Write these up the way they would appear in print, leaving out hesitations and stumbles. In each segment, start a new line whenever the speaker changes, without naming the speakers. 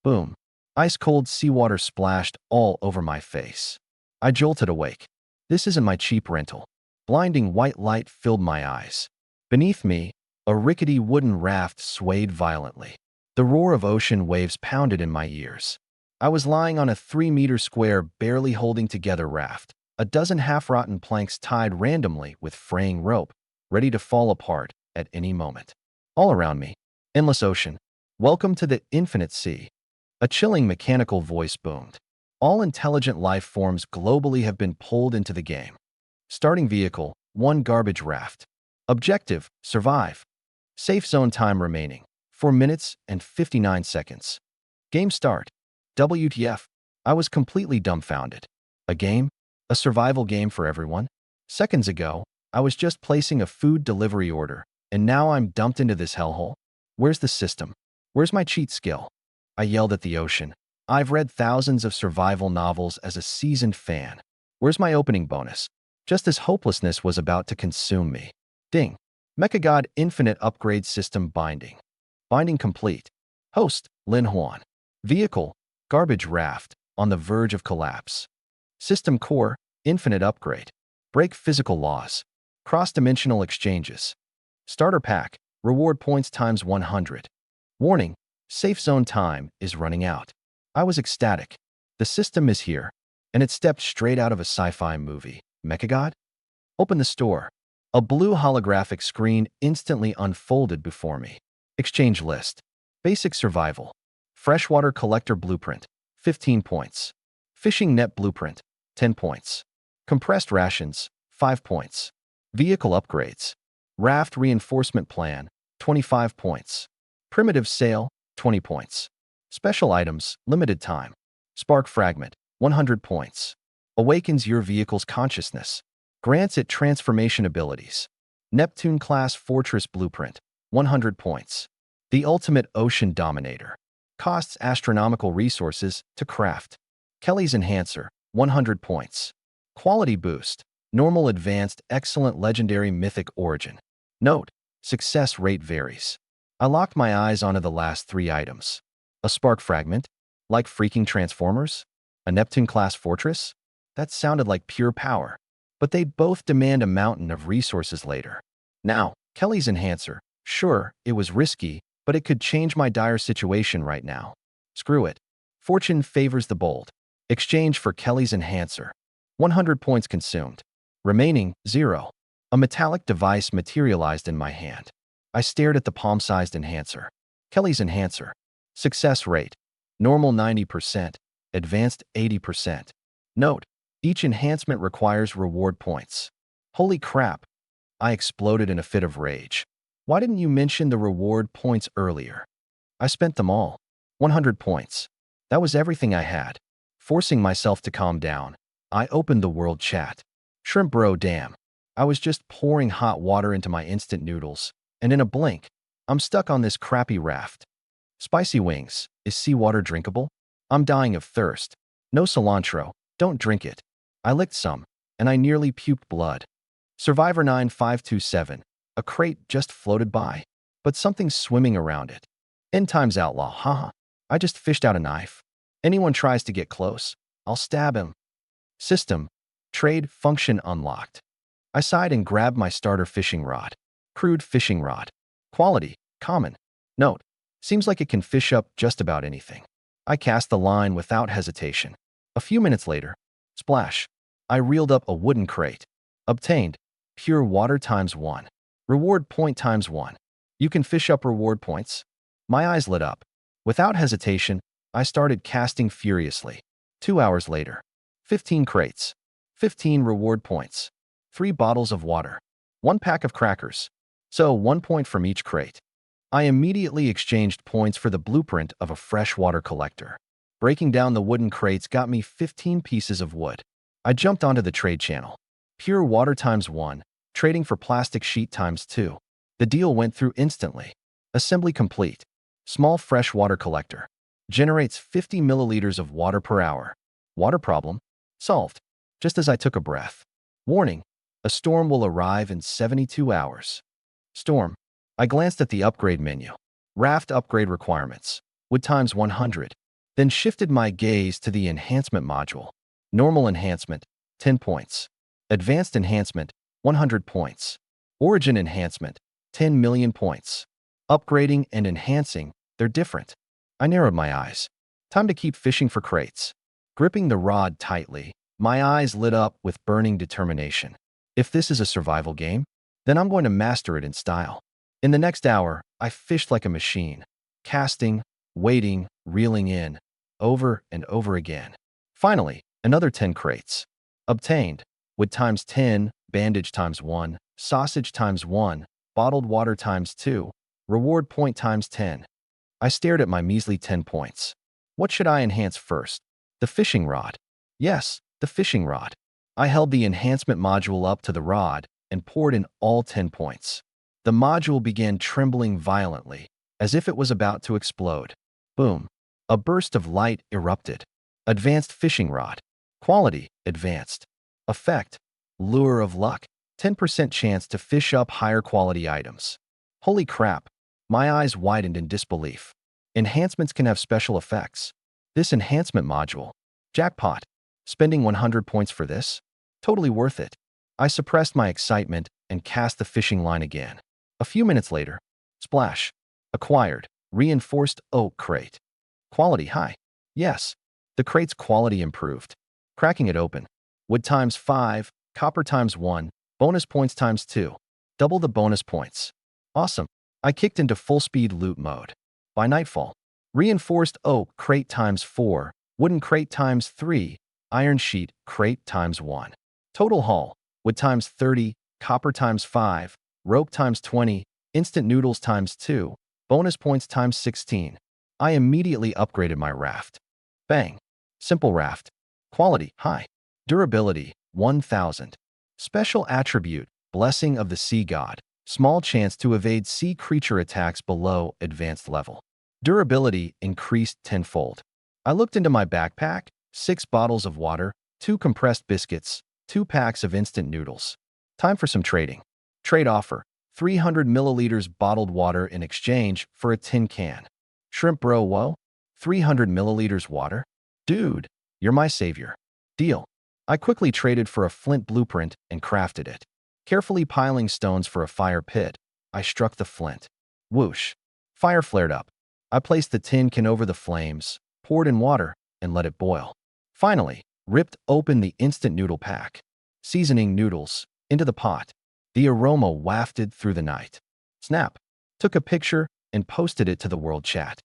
Boom. Ice-cold seawater splashed all over my face. I jolted awake. This isn't my cheap rental. Blinding white light filled my eyes. Beneath me, a rickety wooden raft swayed violently. The roar of ocean waves pounded in my ears. I was lying on a 3-meter square, barely holding together raft, a dozen half-rotten planks tied randomly with fraying rope, ready to fall apart at any moment. All around me, endless ocean. Welcome to the infinite sea. A chilling mechanical voice boomed. All intelligent life forms globally have been pulled into the game. Starting vehicle, 1 garbage raft. Objective, survive. Safe zone time remaining, 4 minutes and 59 seconds. Game start. WTF. I was completely dumbfounded. A game? A survival game for everyone? Seconds ago, I was just placing a food delivery order, and now I'm dumped into this hellhole? Where's the system? Where's my cheat skill? I yelled at the ocean. I've read thousands of survival novels as a seasoned fan. Where's my opening bonus? Just as hopelessness was about to consume me. Ding. Mechagod Infinite Upgrade System Binding. Binding complete. Host, Lin Huan. Vehicle, garbage raft, on the verge of collapse. System core, infinite upgrade. Break physical laws. Cross-dimensional exchanges. Starter pack, reward points times 100. Warning, safe zone time is running out. I was ecstatic. The system is here, and it stepped straight out of a sci-fi movie. Mechagod? Open the store. A blue holographic screen instantly unfolded before me. Exchange list. Basic survival. Freshwater collector blueprint, 15 points. Fishing net blueprint, 10 points. Compressed rations, 5 points. Vehicle upgrades. Raft reinforcement plan, 25 points. Primitive sail, 20 points. Special items, limited time. Spark fragment, 100 points. Awakens your vehicle's consciousness. Grants it transformation abilities. Neptune-class fortress blueprint, 100 points. The ultimate ocean dominator. Costs astronomical resources to craft. Kelly's enhancer, 100 points. Quality boost. Normal, advanced, excellent, legendary, mythic origin. Note, success rate varies. I locked my eyes onto the last 3 items. A spark fragment? Like freaking Transformers? A Neptune-class fortress? That sounded like pure power. But they'd both demand a mountain of resources later. Now, Kelly's enhancer. Sure, it was risky, but it could change my dire situation right now. Screw it. Fortune favors the bold. Exchange for Kelly's enhancer. 100 points consumed. Remaining, 0. A metallic device materialized in my hand. I stared at the palm-sized enhancer. Kelly's enhancer. Success rate. Normal 90%. Advanced 80%. Note, each enhancement requires reward points. Holy crap. I exploded in a fit of rage. Why didn't you mention the reward points earlier? I spent them all. 100 points. That was everything I had. Forcing myself to calm down, I opened the world chat. Shrimp bro, damn. I was just pouring hot water into my instant noodles, and in a blink, I'm stuck on this crappy raft. Spicy wings. Is seawater drinkable? I'm dying of thirst. No cilantro. Don't drink it. I licked some, and I nearly puked blood. Survivor 9527. A crate just floated by, but something's swimming around it. End times outlaw, haha. I just fished out a knife. Anyone tries to get close, I'll stab him. System. Trade function unlocked. I sighed and grabbed my starter fishing rod. Crude fishing rod. Quality, common. Note, seems like it can fish up just about anything. I cast the line without hesitation. A few minutes later, splash. I reeled up a wooden crate. Obtained. Pure water times 1. Reward point times 1. You can fish up reward points. My eyes lit up. Without hesitation, I started casting furiously. 2 hours later. 15 crates. 15 reward points. 3 bottles of water. 1 pack of crackers. So 1 point from each crate. I immediately exchanged points for the blueprint of a freshwater collector. Breaking down the wooden crates got me 15 pieces of wood. I jumped onto the trade channel. Pure water times 1. Trading for plastic sheet times 2. The deal went through instantly. Assembly complete. Small freshwater collector. Generates 50 milliliters of water per hour. Water problem? Solved. Just as I took a breath. Warning. A storm will arrive in 72 hours. Storm. I glanced at the upgrade menu. Raft upgrade requirements. Wood times 100. then shifted my gaze to the enhancement module. Normal enhancement, 10 points. Advanced enhancement, 100 points. Origin enhancement, 10 million points. Upgrading and enhancing, they're different. I narrowed my eyes. Time to keep fishing for crates. Gripping the rod tightly, my eyes lit up with burning determination. If this is a survival game, then I'm going to master it in style. In the next hour, I fished like a machine, casting, waiting, reeling in, over and over again. Finally, another 10 crates. Obtained, wood times 10, bandage times 1, sausage times 1, bottled water times 2, reward point times 10. I stared at my measly 10 points. What should I enhance first? The fishing rod. Yes, the fishing rod. I held the enhancement module up to the rod and poured in all 10 points. The module began trembling violently, as if it was about to explode. Boom. A burst of light erupted. Advanced fishing rod. Quality, advanced. Effect, lure of luck. 10% chance to fish up higher quality items. Holy crap. My eyes widened in disbelief. Enhancements can have special effects. This enhancement module. Jackpot. Spending 100 points for this? Totally worth it. I suppressed my excitement and cast the fishing line again. A few minutes later, splash. Acquired. Reinforced oak crate. Quality high. Yes, the crate's quality improved. Cracking it open. Wood times 5, copper times 1, bonus points times 2. Double the bonus points. Awesome. I kicked into full-speed loot mode. By nightfall, reinforced oak crate times 4, wooden crate times 3, iron sheet crate times 1. Total haul, wood times 30, copper times 5, rope times 20, instant noodles times 2, bonus points times 16. I immediately upgraded my raft. Bang. Simple raft. Quality, high. Durability, 1000. Special attribute, blessing of the sea god. Small chance to evade sea creature attacks below advanced level. Durability increased tenfold. I looked into my backpack, 6 bottles of water, 2 compressed biscuits, 2 packs of instant noodles. Time for some trading. Trade offer, 300 milliliters bottled water in exchange for a tin can. Shrimp bro, whoa? 300 milliliters water? Dude, you're my savior. Deal. I quickly traded for a flint blueprint and crafted it. Carefully piling stones for a fire pit, I struck the flint. Whoosh. Fire flared up. I placed the tin can over the flames, poured in water, and let it boil. Finally, ripped open the instant noodle pack. Seasoning noodles into the pot. The aroma wafted through the night. Snap. Took a picture and posted it to the world chat.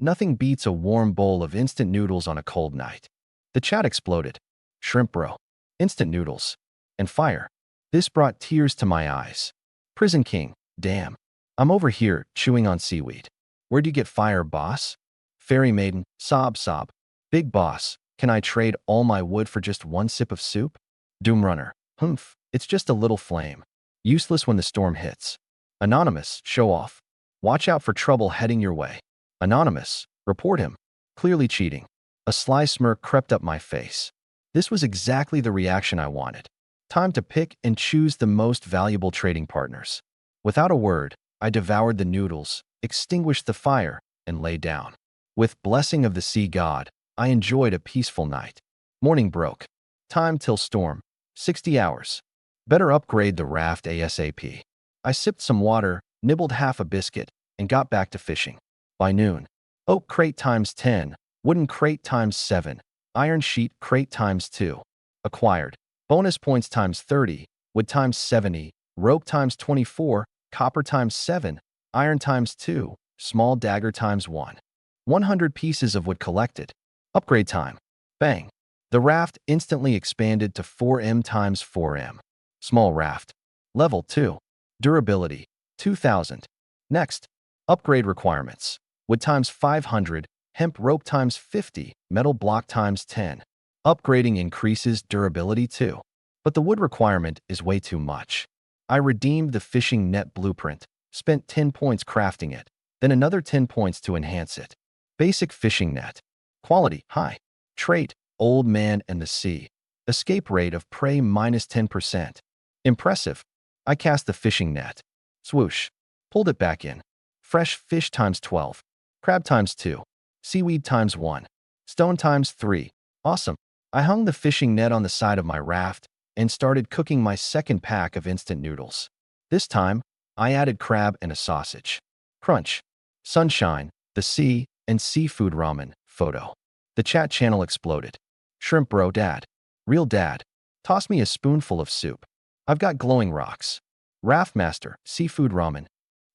Nothing beats a warm bowl of instant noodles on a cold night. The chat exploded. Shrimp bro, instant noodles, and fire. This brought tears to my eyes. Prison King, damn. I'm over here chewing on seaweed. Where'd you get fire, boss? Fairy Maiden, sob sob. Big boss, can I trade all my wood for just one sip of soup? Doom Runner, humph, it's just a little flame. Useless when the storm hits. Anonymous, show off. Watch out for trouble heading your way. Anonymous, report him. Clearly cheating. A sly smirk crept up my face. This was exactly the reaction I wanted. Time to pick and choose the most valuable trading partners. Without a word, I devoured the noodles, extinguished the fire, and lay down. With blessing of the sea god, I enjoyed a peaceful night. Morning broke. Time till storm. 60 hours. Better upgrade the raft ASAP. I sipped some water, nibbled half a biscuit, and got back to fishing. By noon, oak crate times 10, wooden crate times 7, iron sheet crate times 2. Acquired. Bonus points times 30, wood times 70, rope times 24, copper times 7, iron times 2, small dagger times 1. 100 pieces of wood collected. Upgrade time. Bang. The raft instantly expanded to 4M times 4M. Small raft. Level 2. Durability, 2000. Next, upgrade requirements. Wood times 500, hemp rope times 50, metal block times 10. Upgrading increases durability too. But the wood requirement is way too much. I redeemed the fishing net blueprint, spent 10 points crafting it, then another 10 points to enhance it. Basic fishing net. Quality, high. Trait, old man and the sea. Escape rate of prey minus 10%. Impressive. I cast the fishing net. Swoosh. Pulled it back in. Fresh fish times 12. Crab times 2. Seaweed times 1. Stone times 3. Awesome. I hung the fishing net on the side of my raft and started cooking my second pack of instant noodles. This time, I added crab and a sausage. Crunch. Sunshine, the sea, and seafood ramen. Photo. The chat channel exploded. Shrimp bro dad. Real dad. Toss me a spoonful of soup. I've got glowing rocks. Raft master, seafood ramen.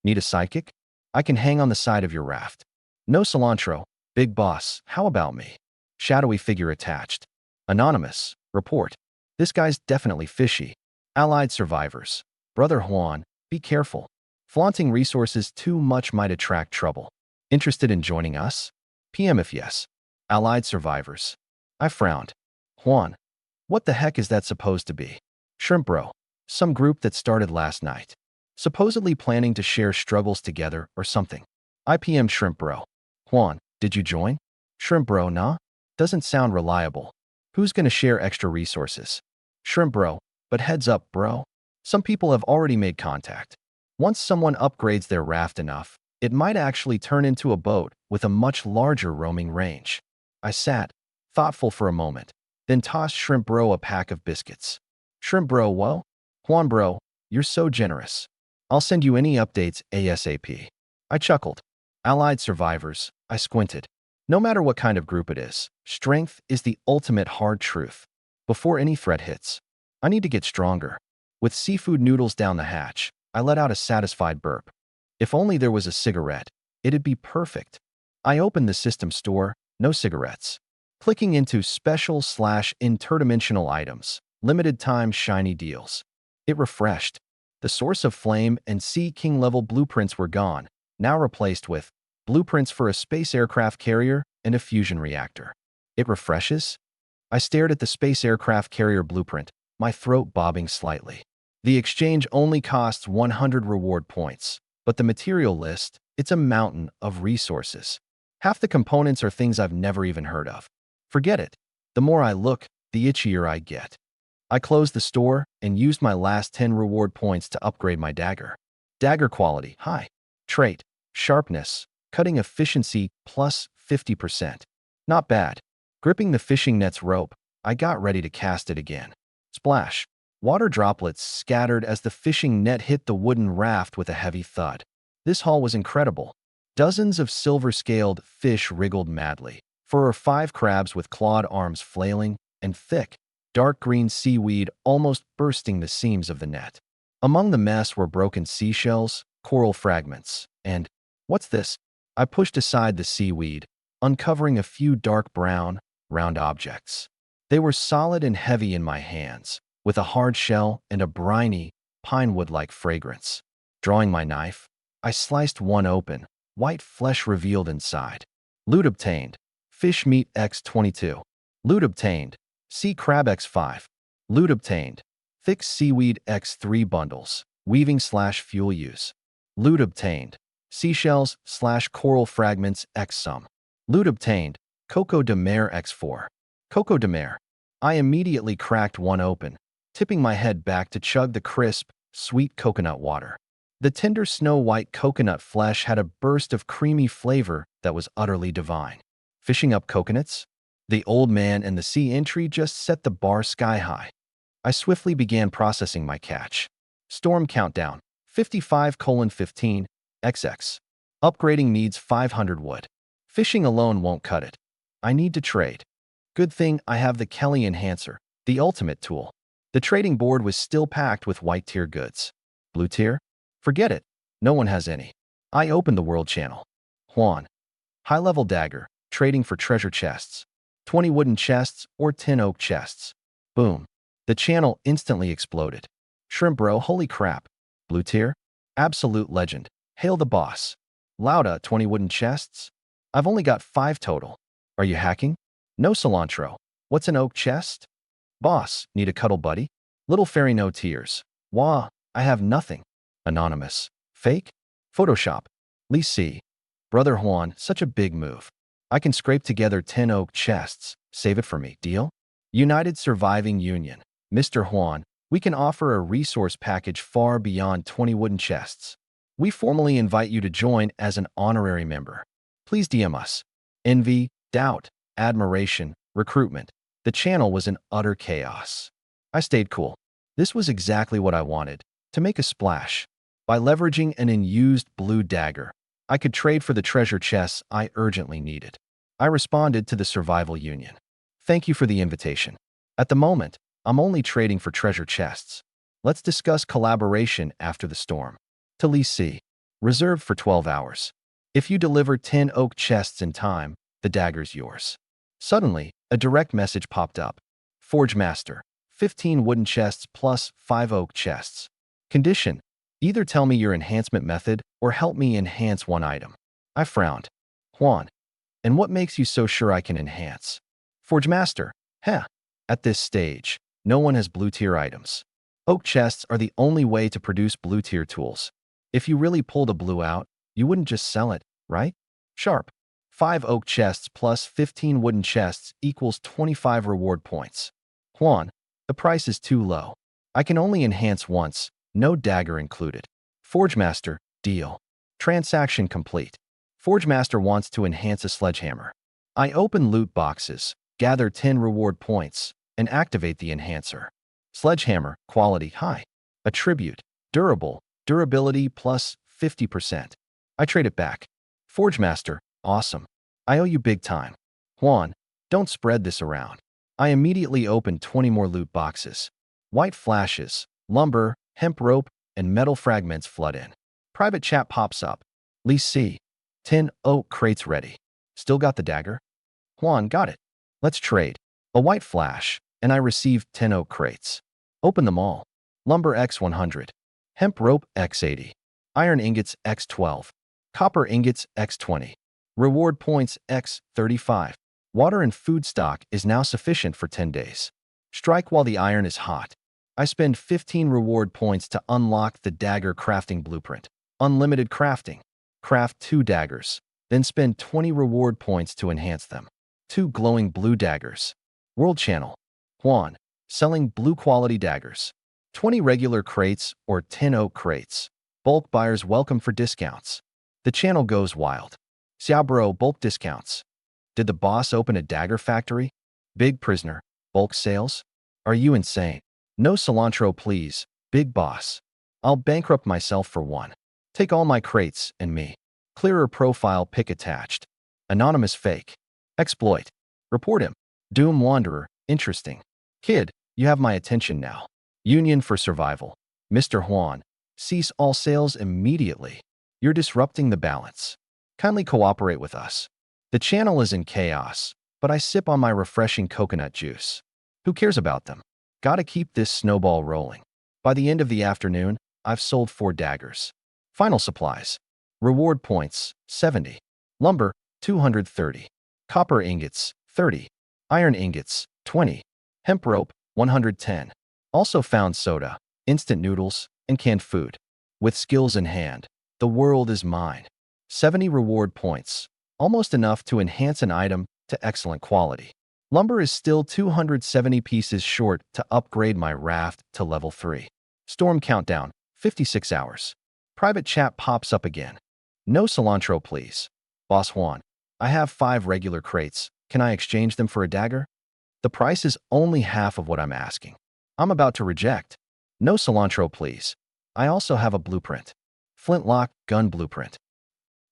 Need a sidekick? I can hang on the side of your raft. No cilantro. Big boss, how about me? Shadowy figure attached. Anonymous. Report. This guy's definitely fishy. Allied survivors. Brother Juan, be careful. Flaunting resources too much might attract trouble. Interested in joining us? PM if yes. Allied survivors. I frowned. Juan, what the heck is that supposed to be? Shrimp bro. Some group that started last night. Supposedly planning to share struggles together or something. IPM Shrimp bro. Juan, did you join? Shrimp bro, nah? Doesn't sound reliable. Who's gonna share extra resources? Shrimp bro, but heads up bro. Some people have already made contact. Once someone upgrades their raft enough, it might actually turn into a boat with a much larger roaming range. I sat, thoughtful for a moment, then tossed Shrimp bro a pack of biscuits. Shrimp bro, whoa? Juan bro, you're so generous. I'll send you any updates ASAP. I chuckled. Allied survivors, I squinted. No matter what kind of group it is, strength is the ultimate hard truth. Before any threat hits, I need to get stronger. With seafood noodles down the hatch, I let out a satisfied burp. If only there was a cigarette, it'd be perfect. I opened the system store, no cigarettes. Clicking into special/interdimensional items, limited time shiny deals. It refreshed. The source of flame and Sea King level blueprints were gone, now replaced with blueprints for a space aircraft carrier and a fusion reactor. It refreshes? I stared at the space aircraft carrier blueprint, my throat bobbing slightly. The exchange only costs 100 reward points, but the material list, it's a mountain of resources. Half the components are things I've never even heard of. Forget it. The more I look, the itchier I get. I closed the store and used my last 10 reward points to upgrade my dagger. Dagger quality, high. Trait, sharpness, cutting efficiency plus 50%. Not bad. Gripping the fishing net's rope, I got ready to cast it again. Splash. Water droplets scattered as the fishing net hit the wooden raft with a heavy thud. This haul was incredible. Dozens of silver-scaled fish wriggled madly. 4 or 5 crabs with clawed arms flailing, and thick, dark green seaweed almost bursting the seams of the net. Among the mess were broken seashells, coral fragments, and, what's this? I pushed aside the seaweed, uncovering a few dark brown, round objects. They were solid and heavy in my hands, with a hard shell and a briny, pinewood-like fragrance. Drawing my knife, I sliced one open, white flesh revealed inside. Loot obtained. Fish meat X22. Loot obtained. Sea crab X5. Loot obtained. Thick seaweed X3 bundles. Weaving/fuel use. Loot obtained. Seashells/coral fragments X some. Loot obtained. Coco de mer X4. Coco de mer. I immediately cracked one open, tipping my head back to chug the crisp, sweet coconut water. The tender snow-white coconut flesh had a burst of creamy flavor that was utterly divine. Fishing up coconuts? The old man and the sea entry just set the bar sky-high. I swiftly began processing my catch. Storm countdown, 55:15, XX. Upgrading needs 500 wood. Fishing alone won't cut it. I need to trade. Good thing I have the Kelly Enhancer, the ultimate tool. The trading board was still packed with white tier goods. Blue tier? Forget it. No one has any. I opened the world channel. Juan. High-level dagger, trading for treasure chests. 20 wooden chests or 10 oak chests. Boom. The channel instantly exploded. Shrimp bro, holy crap. Blue tier? Absolute legend. Hail the boss. Lauda, 20 wooden chests? I've only got 5 total. Are you hacking? No cilantro. What's an oak chest? Boss, need a cuddle buddy? Little fairy, no tears. Wah, I have nothing. Anonymous. Fake? Photoshop. Lee C. Brother Juan, such a big move. I can scrape together 10 oak chests. Save it for me, deal? United Surviving Union. Mr. Juan, we can offer a resource package far beyond 20 wooden chests. We formally invite you to join as an honorary member. Please DM us. Envy, doubt, admiration, recruitment. The channel was in utter chaos. I stayed cool. This was exactly what I wanted, to make a splash. By leveraging an unused blue dagger, I could trade for the treasure chests I urgently needed. I responded to the survival union. Thank you for the invitation. At the moment, I'm only trading for treasure chests. Let's discuss collaboration after the storm. To Lee C. Reserved for 12 hours. If you deliver 10 oak chests in time, the dagger's yours. Suddenly, a direct message popped up. Forge Master. 15 wooden chests plus 5 oak chests. Condition. Either tell me your enhancement method or help me enhance one item. I frowned. Juan. And what makes you so sure I can enhance? Forge Master. Heh. At this stage, no one has blue tier items. Oak chests are the only way to produce blue tier tools. If you really pulled a blue out, you wouldn't just sell it, right? Sharp. 5 oak chests plus 15 wooden chests equals 25 reward points. Juan, the price is too low. I can only enhance once, no dagger included. Forge Master, deal. Transaction complete. Forge Master wants to enhance a sledgehammer. I open loot boxes, gather 10 reward points, and activate the enhancer. Sledgehammer, quality high. Attribute, durable, durability plus 50%. I trade it back. Forge Master, awesome. I owe you big time. Juan, don't spread this around. I immediately open 20 more loot boxes. White flashes, lumber, hemp rope, and metal fragments flood in. Private chat pops up. Lee C. 10 oak crates ready. Still got the dagger? Juan, got it. Let's trade. A white flash, and I received 10 oak crates. Open them all. Lumber X100. Hemp rope X80. Iron ingots X12. Copper ingots X20. Reward points X35. Water and food stock is now sufficient for 10 days. Strike while the iron is hot. I spend 15 reward points to unlock the dagger crafting blueprint. Unlimited crafting. Craft 2 daggers. Then spend 20 reward points to enhance them. 2 glowing blue daggers. World Channel. Juan. Selling blue quality daggers. 20 regular crates or 10 oak crates. Bulk buyers welcome for discounts. The channel goes wild. Xiaobro bulk discounts. Did the boss open a dagger factory? Big prisoner. Bulk sales? Are you insane? No cilantro please, big boss. I'll bankrupt myself for one. Take all my crates and me. Clearer profile pic attached. Anonymous fake. Exploit. Report him. Doom Wanderer. Interesting. Kid, you have my attention now. Union for survival. Mr. Juan. Cease all sales immediately. You're disrupting the balance. Kindly cooperate with us. The channel is in chaos, but I sip on my refreshing coconut juice. Who cares about them? Gotta keep this snowball rolling. By the end of the afternoon, I've sold 4 daggers. Final supplies. Reward points, 70. Lumber, 230. Copper ingots, 30. Iron ingots, 20. Hemp rope, 110. Also found soda, instant noodles, and canned food. With skills in hand, the world is mine. 70 reward points, almost enough to enhance an item to excellent quality. Lumber is still 270 pieces short to upgrade my raft to level 3. Storm countdown, 56 hours. Private chat pops up again. No cilantro please. Boss Juan, I have 5 regular crates. Can I exchange them for a dagger? The price is only half of what I'm asking. I'm about to reject. No cilantro please. I also have a blueprint. Flintlock gun blueprint.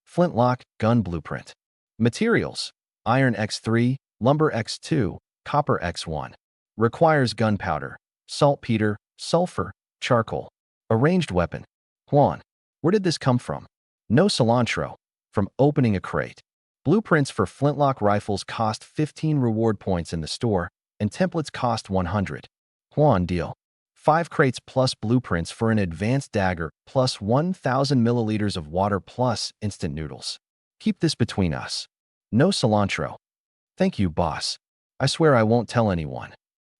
Flintlock gun blueprint. Materials. Iron X3, lumber X2, copper X1. Requires gunpowder, saltpeter, sulfur, charcoal. Arranged weapon. Juan, where did this come from? No cilantro. From opening a crate. Blueprints for flintlock rifles cost 15 reward points in the store, and templates cost 100. Juan, deal. 5 crates plus blueprints for an advanced dagger plus 1,000 milliliters of water plus instant noodles. Keep this between us. No cilantro. Thank you, boss. I swear I won't tell anyone.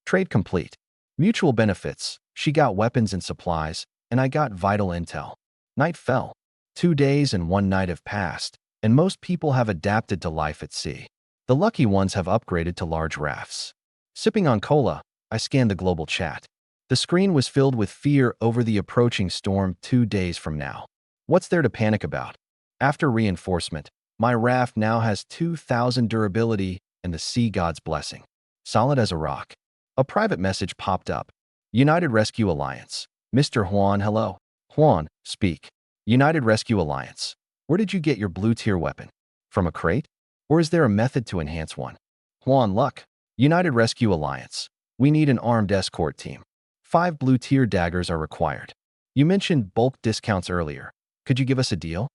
Trade complete. Mutual benefits. She got weapons and supplies, and I got vital intel. Night fell. 2 days and 1 night have passed, and most people have adapted to life at sea. The lucky ones have upgraded to large rafts. Sipping on cola, I scanned the global chat. The screen was filled with fear over the approaching storm 2 days from now. What's there to panic about? After reinforcement, My raft now has 2,000 durability and the sea god's blessing. Solid as a rock. A private message popped up. United Rescue Alliance. Mr. Juan, hello. Juan, speak. United Rescue Alliance. Where did you get your blue tier weapon? From a crate? Or is there a method to enhance one? Juan, luck. United Rescue Alliance. We need an armed escort team. 5 blue tier daggers are required. You mentioned bulk discounts earlier. Could you give us a deal?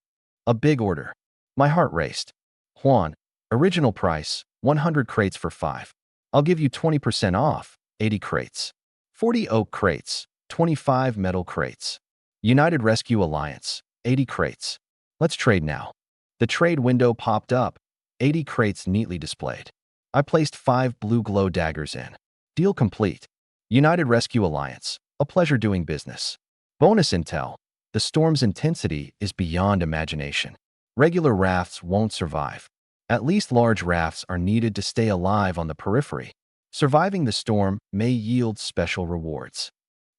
A big order. My heart raced. Juan, original price, 100 crates for 5. I'll give you 20% off, 80 crates. 40 oak crates, 25 metal crates. United Rescue Alliance, 80 crates. Let's trade now. The trade window popped up, 80 crates neatly displayed. I placed 5 blue glow daggers in. Deal complete. United Rescue Alliance, a pleasure doing business. Bonus intel. The storm's intensity is beyond imagination. Regular rafts won't survive. At least large rafts are needed to stay alive on the periphery. Surviving the storm may yield special rewards.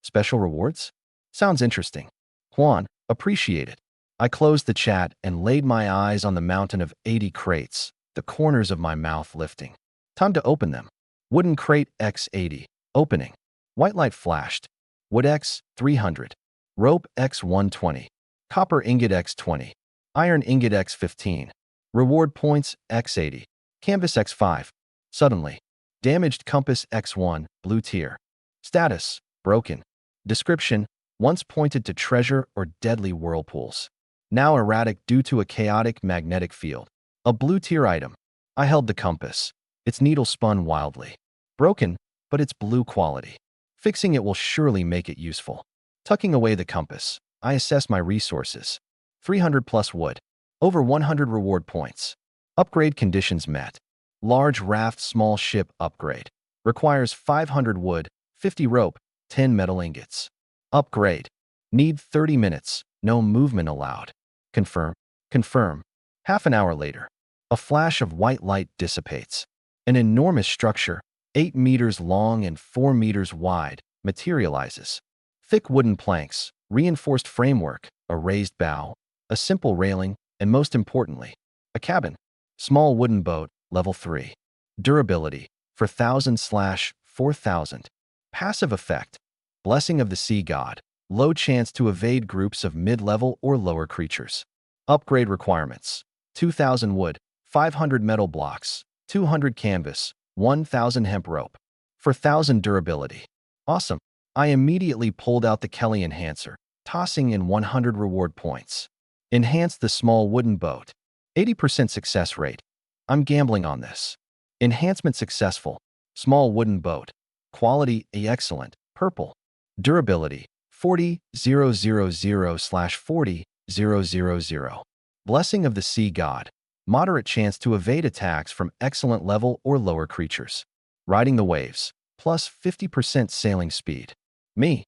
Special rewards? Sounds interesting. Juan, appreciate it. I closed the chat and laid my eyes on the mountain of 80 crates, the corners of my mouth lifting. Time to open them. Wooden crate X80. Opening. White light flashed. Wood X 300. Rope X 120. Copper ingot X 20. Iron ingot X 15. Reward points X 80. Canvas X 5. Suddenly. Damaged compass X 1. Blue tier. Status. Broken. Description. Once pointed to treasure or deadly whirlpools. Now erratic due to a chaotic magnetic field. A blue tier item. I held the compass. Its needle spun wildly. Broken, but it's blue quality. Fixing it will surely make it useful. Tucking away the compass, I assess my resources. 300 plus wood. Over 100 reward points. Upgrade conditions met. Large raft small ship upgrade. Requires 500 wood, 50 rope, 10 metal ingots. Upgrade. Need 30 minutes. No movement allowed. Confirm. Confirm. Half an hour later. A flash of white light dissipates. An enormous structure, 8 meters long and 4 meters wide, materializes. Thick wooden planks, reinforced framework, a raised bow, a simple railing, and most importantly, a cabin. Small wooden boat, level 3. Durability, 4,000/4,000. Passive effect, blessing of the sea god, low chance to evade groups of mid-level or lower creatures. Upgrade requirements, 2,000 wood, 500 metal blocks, 200 canvas, 1,000 hemp rope. 4,000 durability. Awesome. I immediately pulled out the Kelly enhancer, tossing in 100 reward points. Enhance the small wooden boat. 80% success rate. I'm gambling on this. Enhancement successful. Small wooden boat. Quality excellent. Purple. Durability 40,000/40,000. Blessing of the sea god. Moderate chance to evade attacks from excellent level or lower creatures. Riding the waves. Plus 50% sailing speed. Me.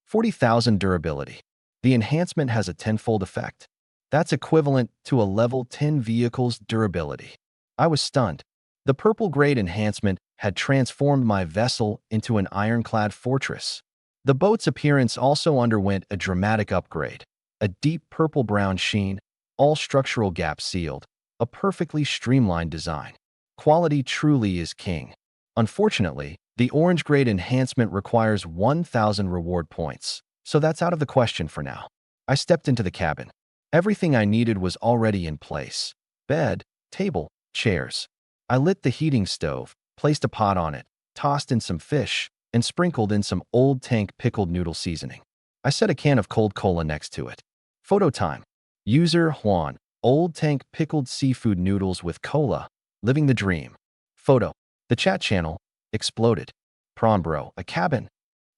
40,000 durability. The enhancement has a tenfold effect. That's equivalent to a level 10 vehicle's durability. I was stunned. The purple grade enhancement had transformed my vessel into an ironclad fortress. The boat's appearance also underwent a dramatic upgrade. A deep purple-brown sheen, all structural gaps sealed, a perfectly streamlined design. Quality truly is king. Unfortunately, the orange grade enhancement requires 1,000 reward points, so that's out of the question for now. I stepped into the cabin. Everything I needed was already in place. Bed, table, chairs. I lit the heating stove, placed a pot on it, tossed in some fish, and sprinkled in some old tank pickled noodle seasoning. I set a can of cold cola next to it. Photo time. User Juan. Old tank pickled seafood noodles with cola. Living the dream. Photo. The chat channel exploded. Prawn bro, a cabin.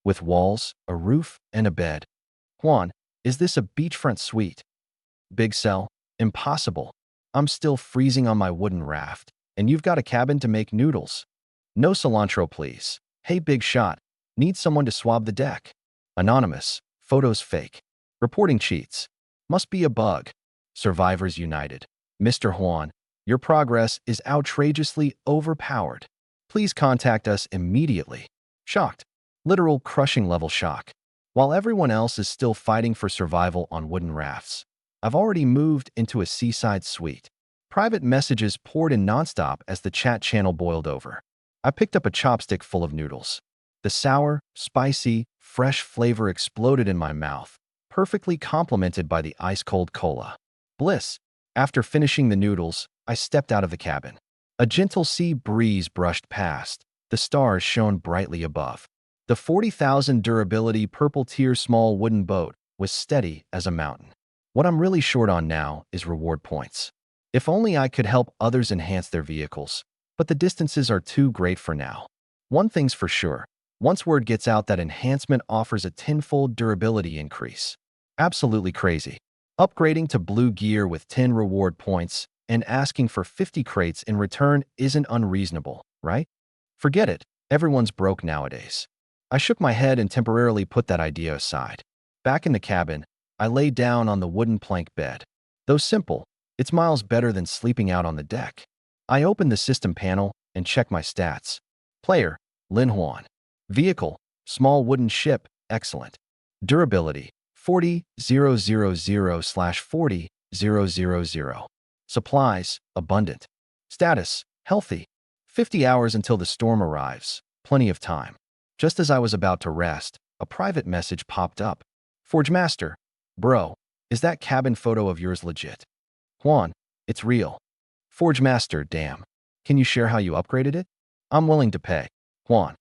With walls, a roof, and a bed. Juan, is this a beachfront suite? Big Cell. Impossible. I'm still freezing on my wooden raft, and you've got a cabin to make noodles. No cilantro, please. Hey, big shot. Need someone to swab the deck. Anonymous. Photos fake. Reporting cheats. Must be a bug. Survivors United. Mr. Juan, your progress is outrageously overpowered. Please contact us immediately. Shocked. Literal crushing level shock. While everyone else is still fighting for survival on wooden rafts, I've already moved into a seaside suite. Private messages poured in nonstop as the chat channel boiled over. I picked up a chopstick full of noodles. The sour, spicy, fresh flavor exploded in my mouth, perfectly complemented by the ice-cold cola. Bliss. After finishing the noodles, I stepped out of the cabin. A gentle sea breeze brushed past. The stars shone brightly above. The 40,000 durability purple tier small wooden boat was steady as a mountain. What I'm really short on now is reward points. If only I could help others enhance their vehicles, but the distances are too great for now. One thing's for sure, once word gets out that enhancement offers a tenfold durability increase. Absolutely crazy. Upgrading to blue gear with 10 reward points and asking for 50 crates in return isn't unreasonable, right? Forget it, everyone's broke nowadays. I shook my head and temporarily put that idea aside. Back in the cabin, I lay down on the wooden plank bed. Though simple, it's miles better than sleeping out on the deck. I opened the system panel and checked my stats. Player, Lin Huan. Vehicle, small wooden ship, excellent. Durability, 40,000/40,000. Supplies, abundant. Status, healthy. 50 hours until the storm arrives, plenty of time. Just as I was about to rest, a private message popped up. Forge Master, bro, is that cabin photo of yours legit? Juan, it's real. Forge Master, damn. Can you share how you upgraded it? I'm willing to pay. Juan,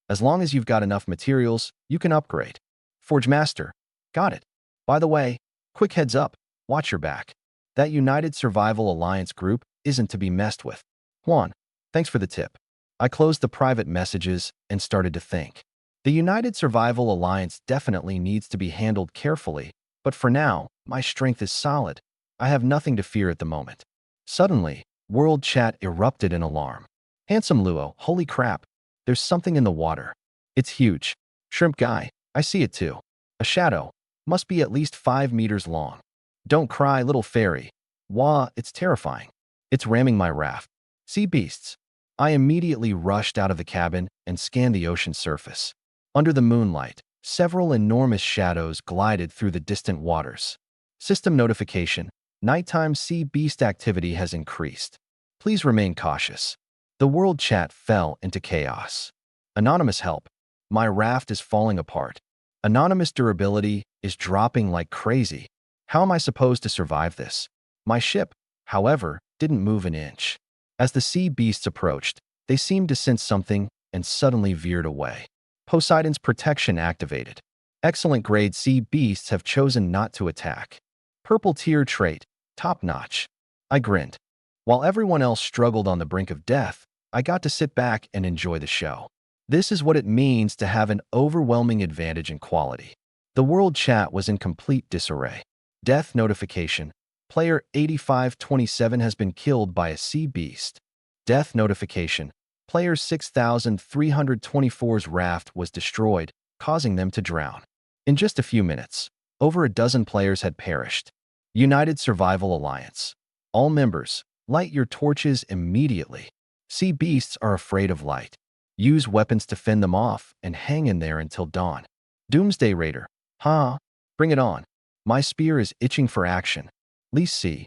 as long as you've got enough materials, you can upgrade. Forge Master, got it. By the way, quick heads up, watch your back. That United Survival Alliance group isn't to be messed with. Juan, thanks for the tip. I closed the private messages and started to think. The United Survival Alliance definitely needs to be handled carefully, but for now, my strength is solid. I have nothing to fear at the moment. Suddenly, world chat erupted in alarm. Handsome Luo, holy crap, there's something in the water. It's huge. Shrimp guy, I see it too. A shadow, must be at least 5 meters long. Don't cry, little fairy. Wah, it's terrifying. It's ramming my raft. Sea beasts. I immediately rushed out of the cabin and scanned the ocean surface. Under the moonlight, several enormous shadows glided through the distant waters. System notification. Nighttime sea beast activity has increased. Please remain cautious. The world chat fell into chaos. Anonymous help. My raft is falling apart. Anonymous durability is dropping like crazy. How am I supposed to survive this? My ship, however, didn't move an inch. As the sea beasts approached, they seemed to sense something and suddenly veered away. Poseidon's protection activated. Excellent grade sea beasts have chosen not to attack. Purple tier trait, top-notch. I grinned. While everyone else struggled on the brink of death, I got to sit back and enjoy the show. This is what it means to have an overwhelming advantage in quality. The world chat was in complete disarray. Death notification. Player 8527 has been killed by a sea beast. Death notification. Player 6324's raft was destroyed, causing them to drown. In just a few minutes, over a dozen players had perished. United Survival Alliance. All members, light your torches immediately. Sea beasts are afraid of light. Use weapons to fend them off and hang in there until dawn. Doomsday Raider. Huh? Bring it on. My spear is itching for action. Lee C.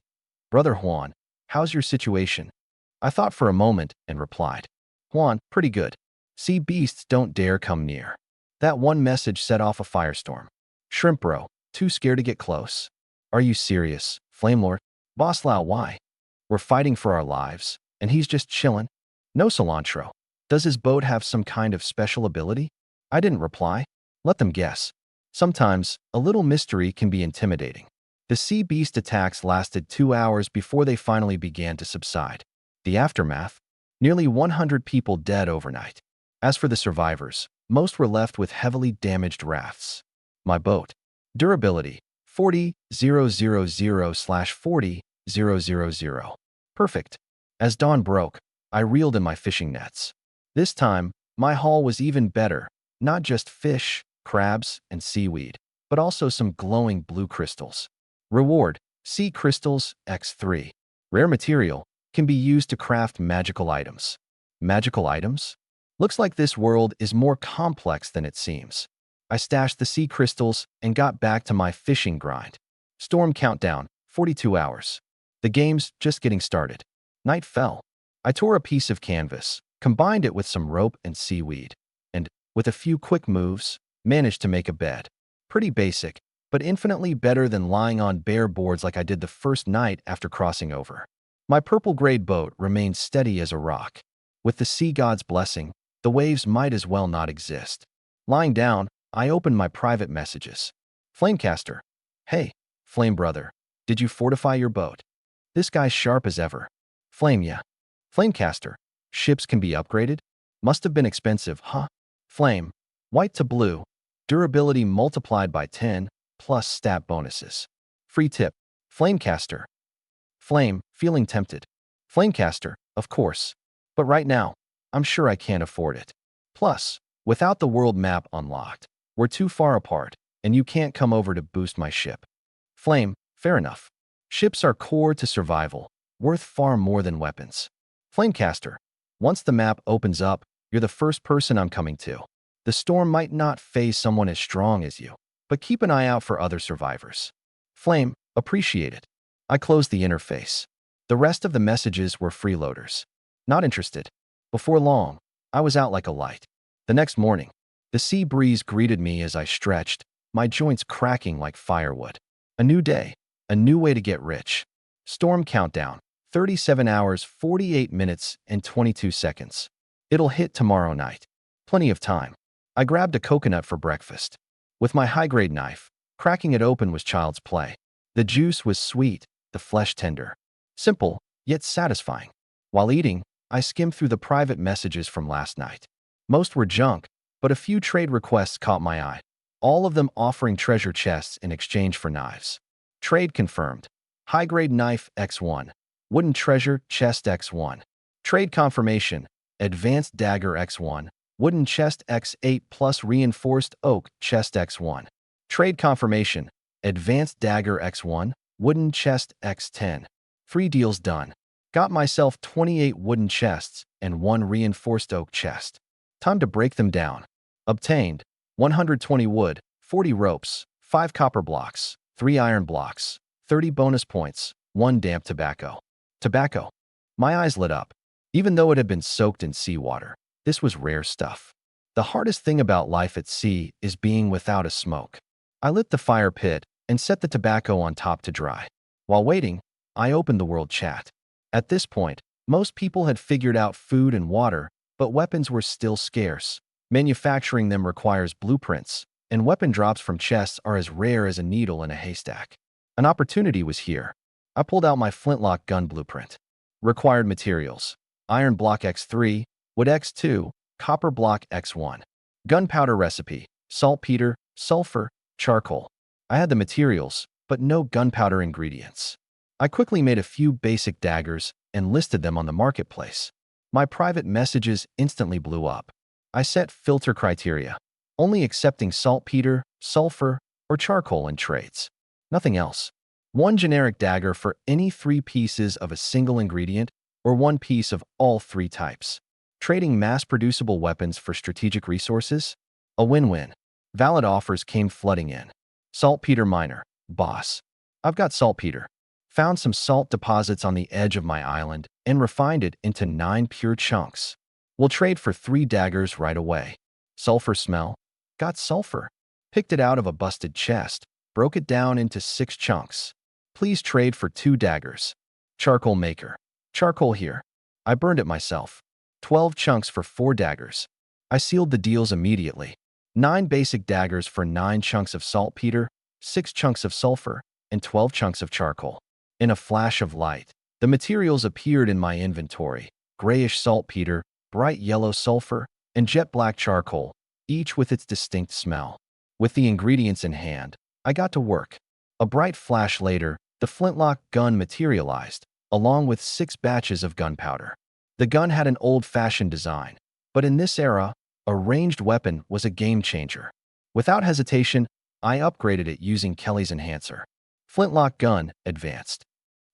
Brother Juan, how's your situation? I thought for a moment and replied. Juan, pretty good. Sea beasts don't dare come near. That one message set off a firestorm. Shrimp bro, too scared to get close. Are you serious, Flamelord? Boss Lao, why? We're fighting for our lives, and he's just chillin'. No cilantro. Does his boat have some kind of special ability? I didn't reply. Let them guess. Sometimes, a little mystery can be intimidating. The sea beast attacks lasted 2 hours before they finally began to subside. The aftermath? Nearly 100 people dead overnight. As for the survivors, most were left with heavily damaged rafts. My boat. Durability. 40,000/40,000. Perfect. As dawn broke, I reeled in my fishing nets. This time, my haul was even better. Not just fish, crabs, and seaweed, but also some glowing blue crystals. Reward, sea crystals, X3. Rare material, can be used to craft magical items. Magical items? Looks like this world is more complex than it seems. I stashed the sea crystals and got back to my fishing grind. Storm countdown, 42 hours. The game's just getting started. Night fell. I tore a piece of canvas, combined it with some rope and seaweed, and, with a few quick moves, managed to make a bed. Pretty basic, but infinitely better than lying on bare boards like I did the first night after crossing over. My purple-grayed boat remained steady as a rock. With the sea god's blessing, the waves might as well not exist. Lying down, I opened my private messages. Flamecaster. Hey, Flame Brother, did you fortify your boat? This guy's sharp as ever. Flame, yeah. Flamecaster. Ships can be upgraded? Must have been expensive, huh? Flame. White to blue. Durability multiplied by 10, plus stat bonuses. Free tip. Flamecaster. Flame, feeling tempted. Flamecaster, of course. But right now, I'm sure I can't afford it. Plus, without the world map unlocked, we're too far apart, and you can't come over to boost my ship. Flame, fair enough. Ships are core to survival, worth far more than weapons. Flamecaster, once the map opens up, you're the first person I'm coming to. The storm might not phase someone as strong as you, but keep an eye out for other survivors. Flame, appreciate it. I closed the interface. The rest of the messages were freeloaders. Not interested. Before long, I was out like a light. The next morning, the sea breeze greeted me as I stretched, my joints cracking like firewood. A new day, a new way to get rich. Storm countdown, 37 hours, 48 minutes, and 22 seconds. It'll hit tomorrow night. Plenty of time. I grabbed a coconut for breakfast. With my high-grade knife, cracking it open was child's play. The juice was sweet, the flesh tender. Simple, yet satisfying. While eating, I skimmed through the private messages from last night. Most were junk, but a few trade requests caught my eye, all of them offering treasure chests in exchange for knives. Trade confirmed. High-grade knife X1. Wooden treasure chest X1. Trade confirmation. Advanced dagger X1. Wooden chest X8 plus reinforced oak chest X1. Trade confirmation. Advanced dagger X1. Wooden chest X10. 3 deals done. Got myself 28 wooden chests and 1 reinforced oak chest. Time to break them down. Obtained 120 wood, 40 ropes, 5 copper blocks, 3 iron blocks, 30 bonus points, 1 damp tobacco. Tobacco. My eyes lit up. Even though it had been soaked in seawater, this was rare stuff. The hardest thing about life at sea is being without a smoke. I lit the fire pit and set the tobacco on top to dry. While waiting, I opened the world chat. At this point, most people had figured out food and water, but weapons were still scarce. Manufacturing them requires blueprints, and weapon drops from chests are as rare as a needle in a haystack. An opportunity was here. I pulled out my flintlock gun blueprint. Required materials: iron block X3, wood X2, copper block X1. Gunpowder recipe: saltpeter, sulfur, charcoal. I had the materials, but no gunpowder ingredients. I quickly made a few basic daggers and listed them on the marketplace. My private messages instantly blew up. I set filter criteria, only accepting saltpeter, sulfur, or charcoal in trades. Nothing else. 1 generic dagger for any 3 pieces of a single ingredient, or 1 piece of all 3 types. Trading mass-producible weapons for strategic resources? A win-win. Valid offers came flooding in. Saltpeter miner. Boss. I've got saltpeter. Found some salt deposits on the edge of my island and refined it into 9 pure chunks. We'll trade for 3 daggers right away. Sulfur smell. Got sulfur. Picked it out of a busted chest. Broke it down into 6 chunks. Please trade for 2 daggers. Charcoal maker. Charcoal here. I burned it myself. 12 chunks for 4 daggers. I sealed the deals immediately. 9 basic daggers for 9 chunks of saltpeter, 6 chunks of sulfur, and 12 chunks of charcoal. In a flash of light, the materials appeared in my inventory: grayish saltpeter, bright yellow sulfur, and jet black charcoal, each with its distinct smell. With the ingredients in hand, I got to work. A bright flash later, the flintlock gun materialized, along with 6 batches of gunpowder. The gun had an old-fashioned design, but in this era, a ranged weapon was a game-changer. Without hesitation, I upgraded it using Kelly's enhancer. Flintlock gun, advanced.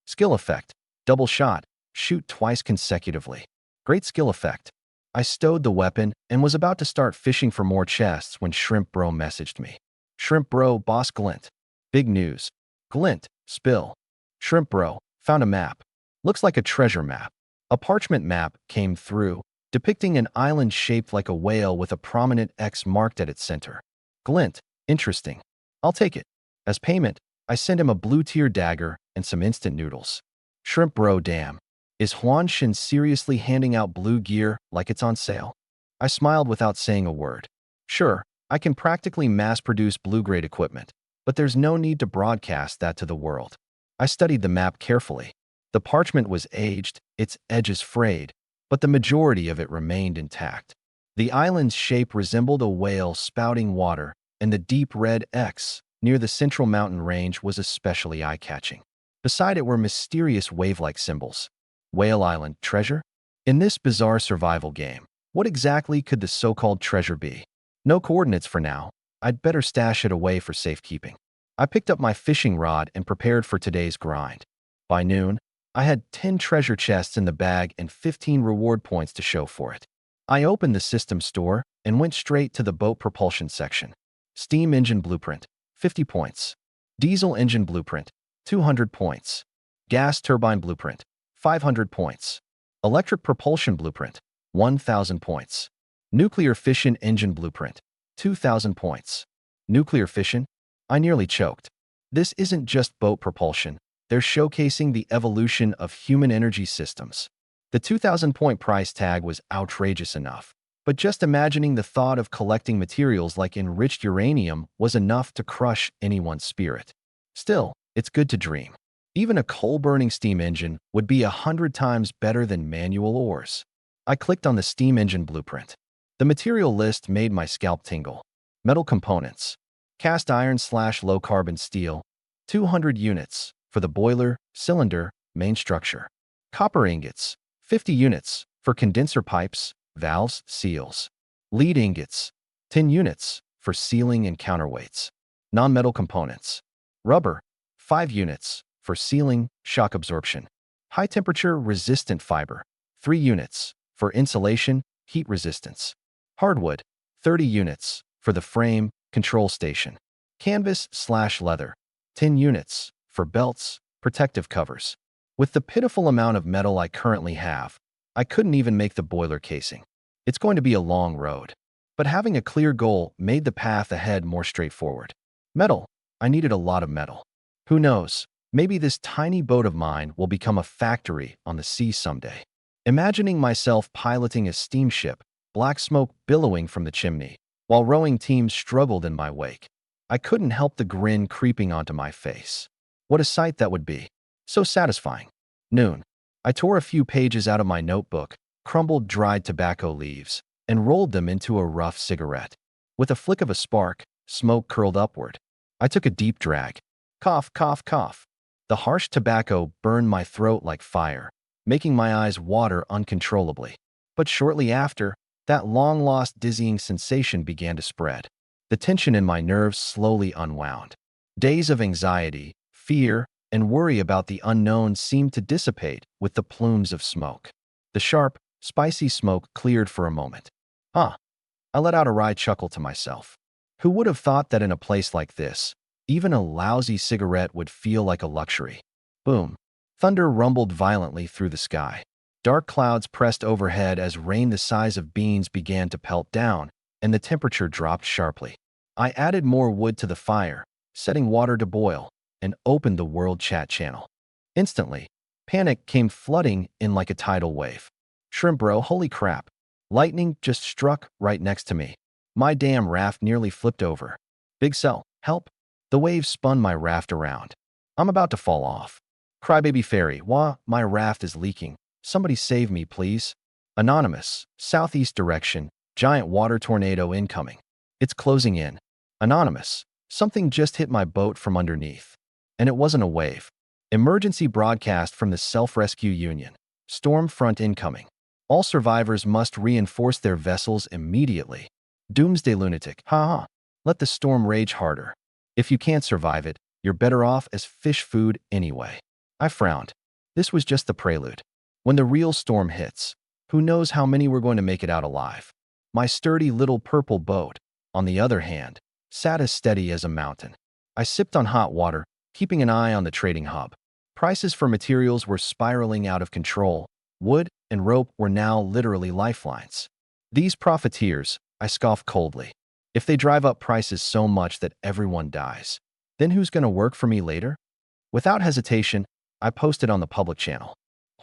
Skill effect: double shot, shoot twice consecutively. Great skill effect. I stowed the weapon and was about to start fishing for more chests when Shrimp Bro messaged me. Shrimp Bro, boss Glint. Big news. Glint, spill. Shrimp Bro, Found a map. Looks like a treasure map. A parchment map came through, depicting an island shaped like a whale with a prominent X marked at its center. Glint. Interesting. I'll take it. As payment, I send him a blue tier dagger and some instant noodles. Shrimp bro, damn. Is Huan Shin seriously handing out blue gear like it's on sale? I smiled without saying a word. Sure, I can practically mass-produce blue-grade equipment, but there's no need to broadcast that to the world. I studied the map carefully. The parchment was aged, its edges frayed, but the majority of it remained intact. The island's shape resembled a whale spouting water, and the deep red X near the central mountain range was especially eye-catching. Beside it were mysterious wave-like symbols. Whale Island treasure? In this bizarre survival game, what exactly could the so-called treasure be? No coordinates for now. I'd better stash it away for safekeeping. I picked up my fishing rod and prepared for today's grind. By noon, I had 10 treasure chests in the bag and 15 reward points to show for it. I opened the system store and went straight to the boat propulsion section. Steam engine blueprint, 50 points. Diesel engine blueprint, 200 points. Gas turbine blueprint, 500 points. Electric propulsion blueprint, 1,000 points. Nuclear fission engine blueprint, 2,000 points. Nuclear fission? I nearly choked. This isn't just boat propulsion. They're showcasing the evolution of human energy systems. The 2,000-point price tag was outrageous enough, but just imagining the thought of collecting materials like enriched uranium was enough to crush anyone's spirit. Still, it's good to dream. Even a coal-burning steam engine would be 100 times better than manual oars. I clicked on the steam engine blueprint. The material list made my scalp tingle. Metal components. Cast iron/low-carbon steel, 200 units for the boiler, cylinder, main structure. Copper ingots, 50 units for condenser pipes, valves, seals. Lead ingots, 10 units for sealing and counterweights. Non-metal components. Rubber, 5 units for sealing, shock absorption. High-temperature resistant fiber, 3 units for insulation, heat resistance. Hardwood, 30 units for the frame, control station. Canvas/leather, 10 units for belts, protective covers. With the pitiful amount of metal I currently have, I couldn't even make the boiler casing. It's going to be a long road. But having a clear goal made the path ahead more straightforward. Metal. I needed a lot of metal. Who knows, maybe this tiny boat of mine will become a factory on the sea someday. Imagining myself piloting a steamship, black smoke billowing from the chimney, while rowing teams struggled in my wake, I couldn't help the grin creeping onto my face. What a sight that would be. So satisfying. Noon. I tore a few pages out of my notebook, crumbled dried tobacco leaves, and rolled them into a rough cigarette. With a flick of a spark, smoke curled upward. I took a deep drag. Cough, cough, cough. The harsh tobacco burned my throat like fire, making my eyes water uncontrollably. But shortly after, that long-lost dizzying sensation began to spread. The tension in my nerves slowly unwound. Days of anxiety, fear, and worry about the unknown seemed to dissipate with the plumes of smoke. The sharp, spicy smoke cleared for a moment. I let out a wry chuckle to myself. Who would have thought that in a place like this, even a lousy cigarette would feel like a luxury? Boom. Thunder rumbled violently through the sky. Dark clouds pressed overhead as rain the size of beans began to pelt down, and the temperature dropped sharply. I added more wood to the fire, setting water to boil, and opened the World Chat channel. Instantly, panic came flooding in like a tidal wave. Shrimp bro, holy crap. Lightning just struck right next to me. My damn raft nearly flipped over. Big Cell, help. The waves spun my raft around. I'm about to fall off. Crybaby fairy, wah, my raft is leaking. Somebody save me, please. Anonymous, southeast direction, giant water tornado incoming. It's closing in. Anonymous, something just hit my boat from underneath. And it wasn't a wave. Emergency broadcast from the Self-Rescue Union. Storm front incoming. All survivors must reinforce their vessels immediately. Doomsday lunatic, haha. Let the storm rage harder. If you can't survive it, you're better off as fish food anyway. I frowned. This was just the prelude. When the real storm hits, who knows how many were going to make it out alive. My sturdy little purple boat, on the other hand, sat as steady as a mountain. I sipped on hot water, keeping an eye on the trading hub. Prices for materials were spiraling out of control. Wood and rope were now literally lifelines. These profiteers, I scoffed coldly. If they drive up prices so much that everyone dies, then who's going to work for me later? Without hesitation, I posted on the public channel.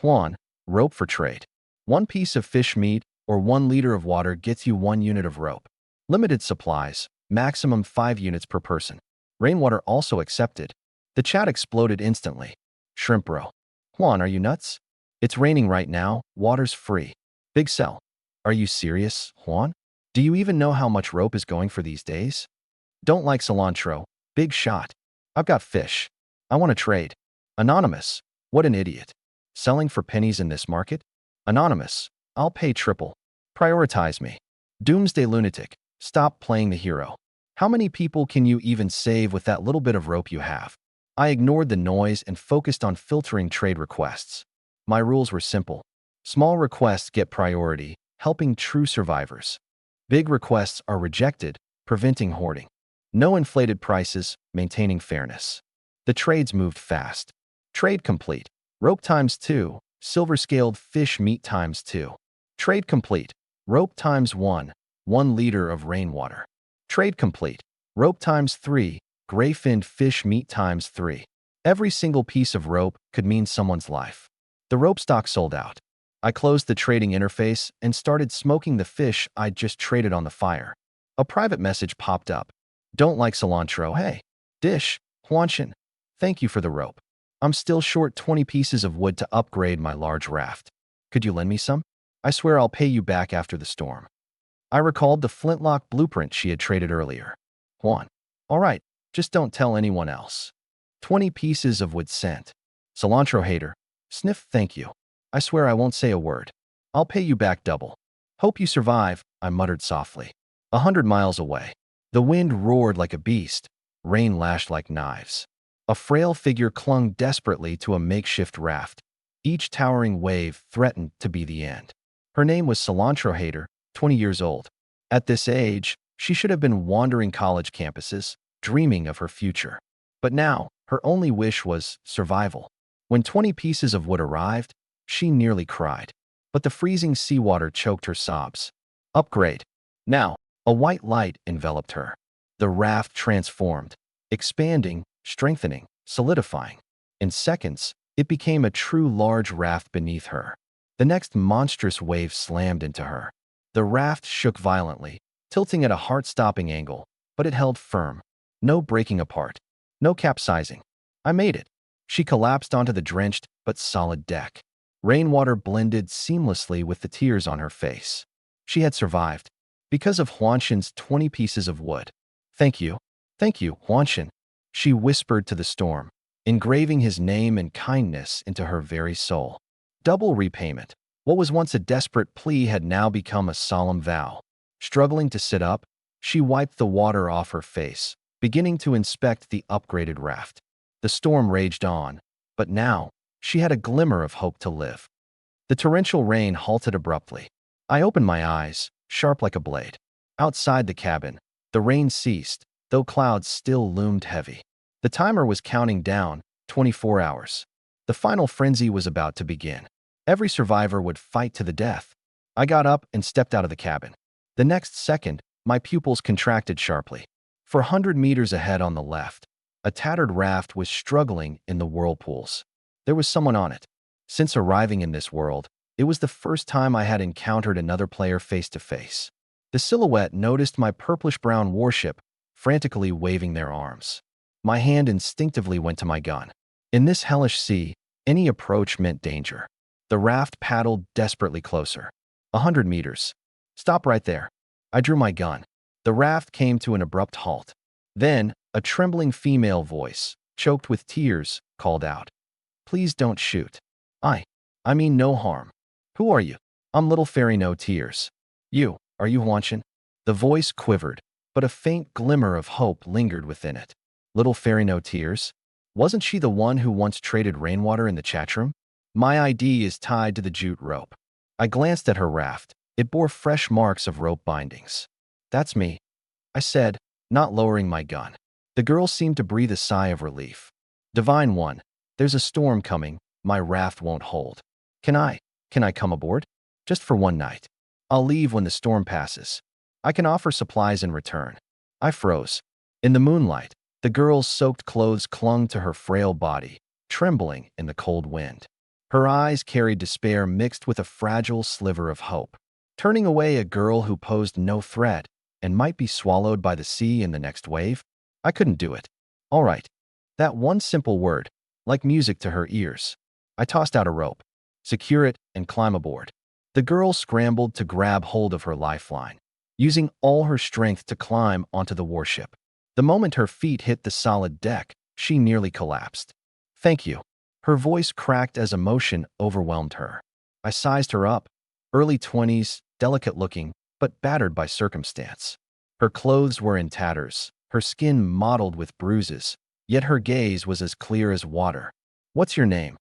Juan, rope for trade. 1 piece of fish meat or 1 liter of water gets you 1 unit of rope. Limited supplies, maximum 5 units per person. Rainwater also accepted. The chat exploded instantly. Shrimp bro. Juan, are you nuts? It's raining right now, water's free. Big sell. Are you serious, Juan? Do you even know how much rope is going for these days? Don't like cilantro. Big shot. I've got fish. I want to trade. Anonymous. What an idiot. Selling for pennies in this market? Anonymous. I'll pay triple. Prioritize me. Doomsday lunatic. Stop playing the hero. How many people can you even save with that little bit of rope you have? I ignored the noise and focused on filtering trade requests. My rules were simple. Small requests get priority, helping true survivors. Big requests are rejected, preventing hoarding. No inflated prices, maintaining fairness. The trades moved fast. Trade complete. Rope times 2, silver-scaled fish meat times 2. Trade complete. Rope times 1, 1 liter of rainwater. Trade complete. Rope times 3, gray-finned fish meat times 3. Every single piece of rope could mean someone's life. The rope stock sold out. I closed the trading interface and started smoking the fish I'd just traded on the fire. A private message popped up. Don't like cilantro, hey. Dish, Huanshan. Thank you for the rope. I'm still short 20 pieces of wood to upgrade my large raft. Could you lend me some? I swear I'll pay you back after the storm. I recalled the flintlock blueprint she had traded earlier. Juan. All right, just don't tell anyone else. 20 pieces of wood sent. Cilantro hater. Sniff, thank you. I swear I won't say a word. I'll pay you back double. Hope you survive, I muttered softly. 100 miles away. The wind roared like a beast. Rain lashed like knives. A frail figure clung desperately to a makeshift raft. Each towering wave threatened to be the end. Her name was Cilantro Hater, 20 years old. At this age, she should have been wandering college campuses, dreaming of her future. But now, her only wish was survival. When 20 pieces of wood arrived, she nearly cried. But the freezing seawater choked her sobs. Upgrade. Now, a white light enveloped her. The raft transformed, expanding, strengthening, solidifying. In seconds, it became a true large raft beneath her. The next monstrous wave slammed into her. The raft shook violently, tilting at a heart-stopping angle, but it held firm. No breaking apart. No capsizing. I made it. She collapsed onto the drenched but solid deck. Rainwater blended seamlessly with the tears on her face. She had survived. Because of Huanshan's 20 pieces of wood. Thank you, Huanshan, she whispered to the storm, engraving his name and kindness into her very soul. Double repayment. What was once a desperate plea had now become a solemn vow. Struggling to sit up, she wiped the water off her face, beginning to inspect the upgraded raft. The storm raged on, but now she had a glimmer of hope to live. The torrential rain halted abruptly. I opened my eyes, sharp like a blade. Outside the cabin, the rain ceased, though clouds still loomed heavy. The timer was counting down, 24 hours. The final frenzy was about to begin. Every survivor would fight to the death. I got up and stepped out of the cabin. The next second, my pupils contracted sharply. For 100 meters ahead on the left, a tattered raft was struggling in the whirlpools. There was someone on it. Since arriving in this world, it was the first time I had encountered another player face to face. The silhouette noticed my purplish-brown warship, frantically waving their arms. My hand instinctively went to my gun. In this hellish sea, any approach meant danger. The raft paddled desperately closer. 100 meters. Stop right there. I drew my gun. The raft came to an abrupt halt. Then, a trembling female voice, choked with tears, called out. Please don't shoot. I mean no harm. Who are you? I'm Little Fairy No Tears. Are you Huanshan? The voice quivered, but a faint glimmer of hope lingered within it. Little Fairy No Tears? Wasn't she the one who once traded rainwater in the chat room? My ID is tied to the jute rope. I glanced at her raft. It bore fresh marks of rope bindings. That's me, I said, not lowering my gun. The girl seemed to breathe a sigh of relief. Divine One, There's a storm coming. My raft won't hold. Can I? Can I come aboard? Just for one night. I'll leave when the storm passes. I can offer supplies in return. I froze. In the moonlight, the girl's soaked clothes clung to her frail body, trembling in the cold wind. Her eyes carried despair mixed with a fragile sliver of hope. Turning away a girl who posed no threat and might be swallowed by the sea in the next wave? I couldn't do it. All right. That one simple word, like music to her ears. I tossed out a rope. Secure it and climb aboard. The girl scrambled to grab hold of her lifeline, using all her strength to climb onto the warship. The moment her feet hit the solid deck, she nearly collapsed. Thank you. Her voice cracked as emotion overwhelmed her. I sized her up. Early 20s, delicate-looking, but battered by circumstance. Her clothes were in tatters, her skin mottled with bruises, yet her gaze was as clear as water. What's your name?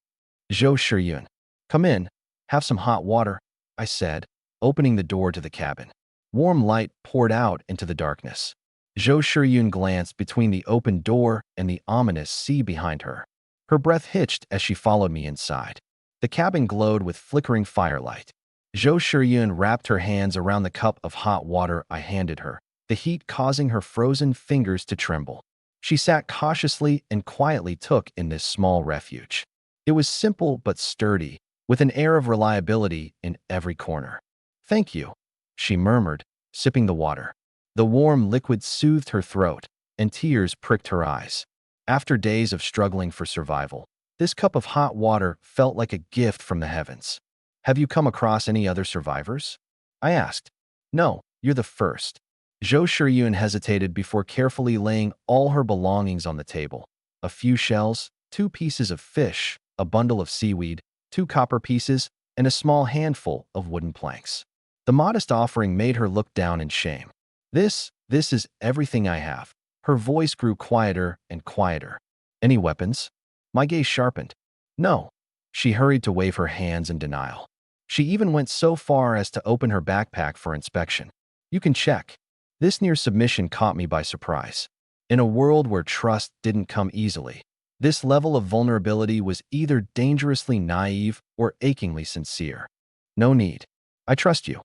Zhou Shiyun. Come in. Have some hot water, I said, opening the door to the cabin. Warm light poured out into the darkness. Zhou Shiyun glanced between the open door and the ominous sea behind her. Her breath hitched as she followed me inside. The cabin glowed with flickering firelight. Zhou Shiyun wrapped her hands around the cup of hot water I handed her, the heat causing her frozen fingers to tremble. She sat cautiously and quietly took in this small refuge. It was simple but sturdy, with an air of reliability in every corner. Thank you, she murmured, sipping the water. The warm liquid soothed her throat, and tears pricked her eyes. After days of struggling for survival, this cup of hot water felt like a gift from the heavens. Have you come across any other survivors? I asked. No, you're the first. Zhou Shiyun hesitated before carefully laying all her belongings on the table. A few shells, 2 pieces of fish, a bundle of seaweed, 2 copper pieces, and a small handful of wooden planks. The modest offering made her look down in shame. This is everything I have. Her voice grew quieter and quieter. Any weapons? My gaze sharpened. No. She hurried to wave her hands in denial. She even went so far as to open her backpack for inspection. You can check. This near submission caught me by surprise. In a world where trust didn't come easily, this level of vulnerability was either dangerously naive or achingly sincere. No need. I trust you.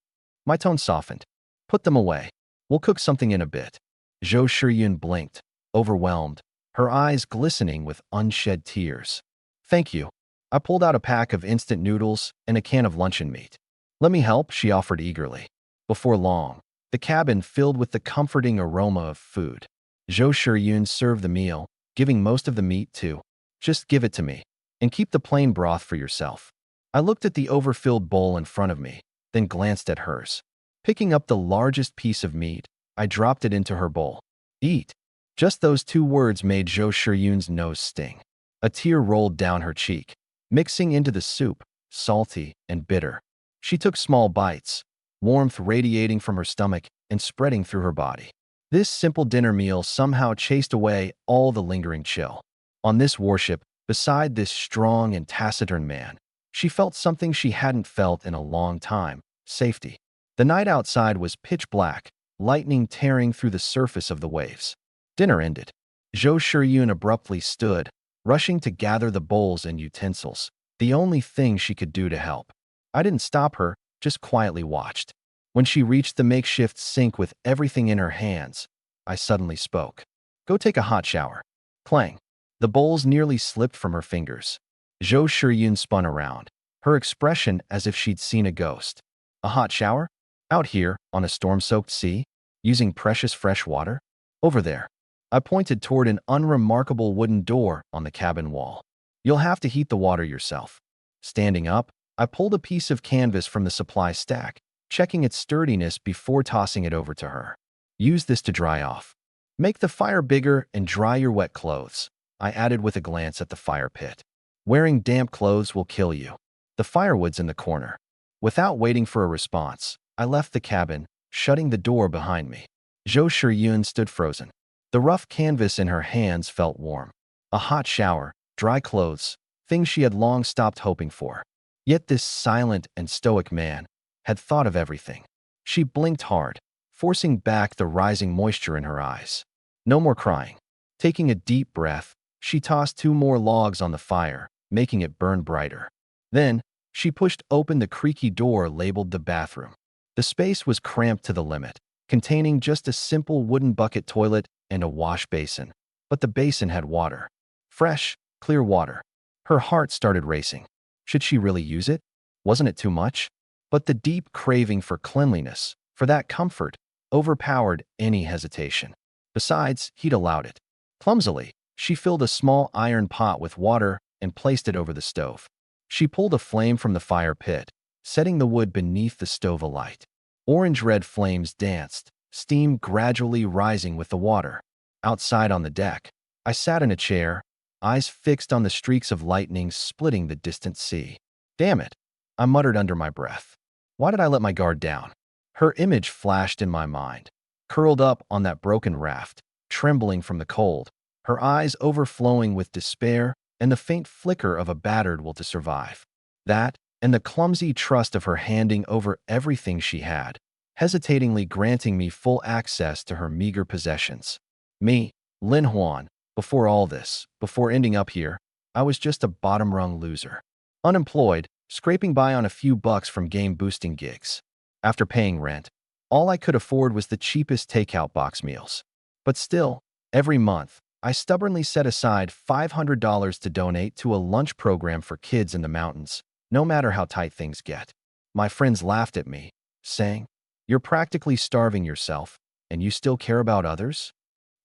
My tone softened. Put them away. We'll cook something in a bit. Zhou Shiyun blinked, overwhelmed, her eyes glistening with unshed tears. Thank you. I pulled out a pack of instant noodles and a can of luncheon meat. Let me help, she offered eagerly. Before long, the cabin filled with the comforting aroma of food. Zhou Shiyun served the meal, giving most of the meat too. Just give it to me, and keep the plain broth for yourself. I looked at the overfilled bowl in front of me, then glanced at hers. Picking up the largest piece of meat, I dropped it into her bowl. Eat. Just those 2 words made Zhou Shiyun's nose sting. A tear rolled down her cheek, mixing into the soup, salty and bitter. She took small bites, warmth radiating from her stomach and spreading through her body. This simple dinner meal somehow chased away all the lingering chill. On this warship, beside this strong and taciturn man, she felt something she hadn't felt in a long time: safety. The night outside was pitch black, lightning tearing through the surface of the waves. Dinner ended. Zhou Shiyun abruptly stood, rushing to gather the bowls and utensils, the only thing she could do to help. I didn't stop her, just quietly watched. When she reached the makeshift sink with everything in her hands, I suddenly spoke. Go take a hot shower. Clang. The bowls nearly slipped from her fingers. Zhou Shiyun spun around, her expression as if she'd seen a ghost. A hot shower? Out here, on a storm-soaked sea? Using precious fresh water? Over there. I pointed toward an unremarkable wooden door on the cabin wall. You'll have to heat the water yourself. Standing up, I pulled a piece of canvas from the supply stack, checking its sturdiness before tossing it over to her. Use this to dry off. Make the fire bigger and dry your wet clothes, I added with a glance at the fire pit. Wearing damp clothes will kill you. The firewood's in the corner. Without waiting for a response, I left the cabin, shutting the door behind me. Zhou Shiyun stood frozen. The rough canvas in her hands felt warm. A hot shower, dry clothes, things she had long stopped hoping for. Yet this silent and stoic man had thought of everything. She blinked hard, forcing back the rising moisture in her eyes. No more crying. Taking a deep breath, She tossed 2 more logs on the fire, making it burn brighter. Then, she pushed open the creaky door labeled the bathroom. The space was cramped to the limit, containing just a simple wooden bucket toilet and a wash basin. But the basin had water. Fresh, clear water. Her heart started racing. Should she really use it? Wasn't it too much? But the deep craving for cleanliness, for that comfort, overpowered any hesitation. Besides, he'd allowed it. Clumsily, she filled a small iron pot with water and placed it over the stove. She pulled a flame from the fire pit, setting the wood beneath the stove alight. Orange-red flames danced, steam gradually rising with the water. Outside on the deck, I sat in a chair, eyes fixed on the streaks of lightning splitting the distant sea. Damn it, I muttered under my breath. Why did I let my guard down? Her image flashed in my mind, curled up on that broken raft, trembling from the cold, her eyes overflowing with despair and the faint flicker of a battered will to survive. That, and the clumsy trust of her handing over everything she had, hesitatingly granting me full access to her meager possessions. Me, Lin Huan, before all this, before ending up here, I was just a bottom-rung loser. Unemployed, scraping by on a few bucks from game-boosting gigs. After paying rent, all I could afford was the cheapest takeout box meals. But still, every month, I stubbornly set aside $500 to donate to a lunch program for kids in the mountains, no matter how tight things get. My friends laughed at me, saying, "You're practically starving yourself, and you still care about others?"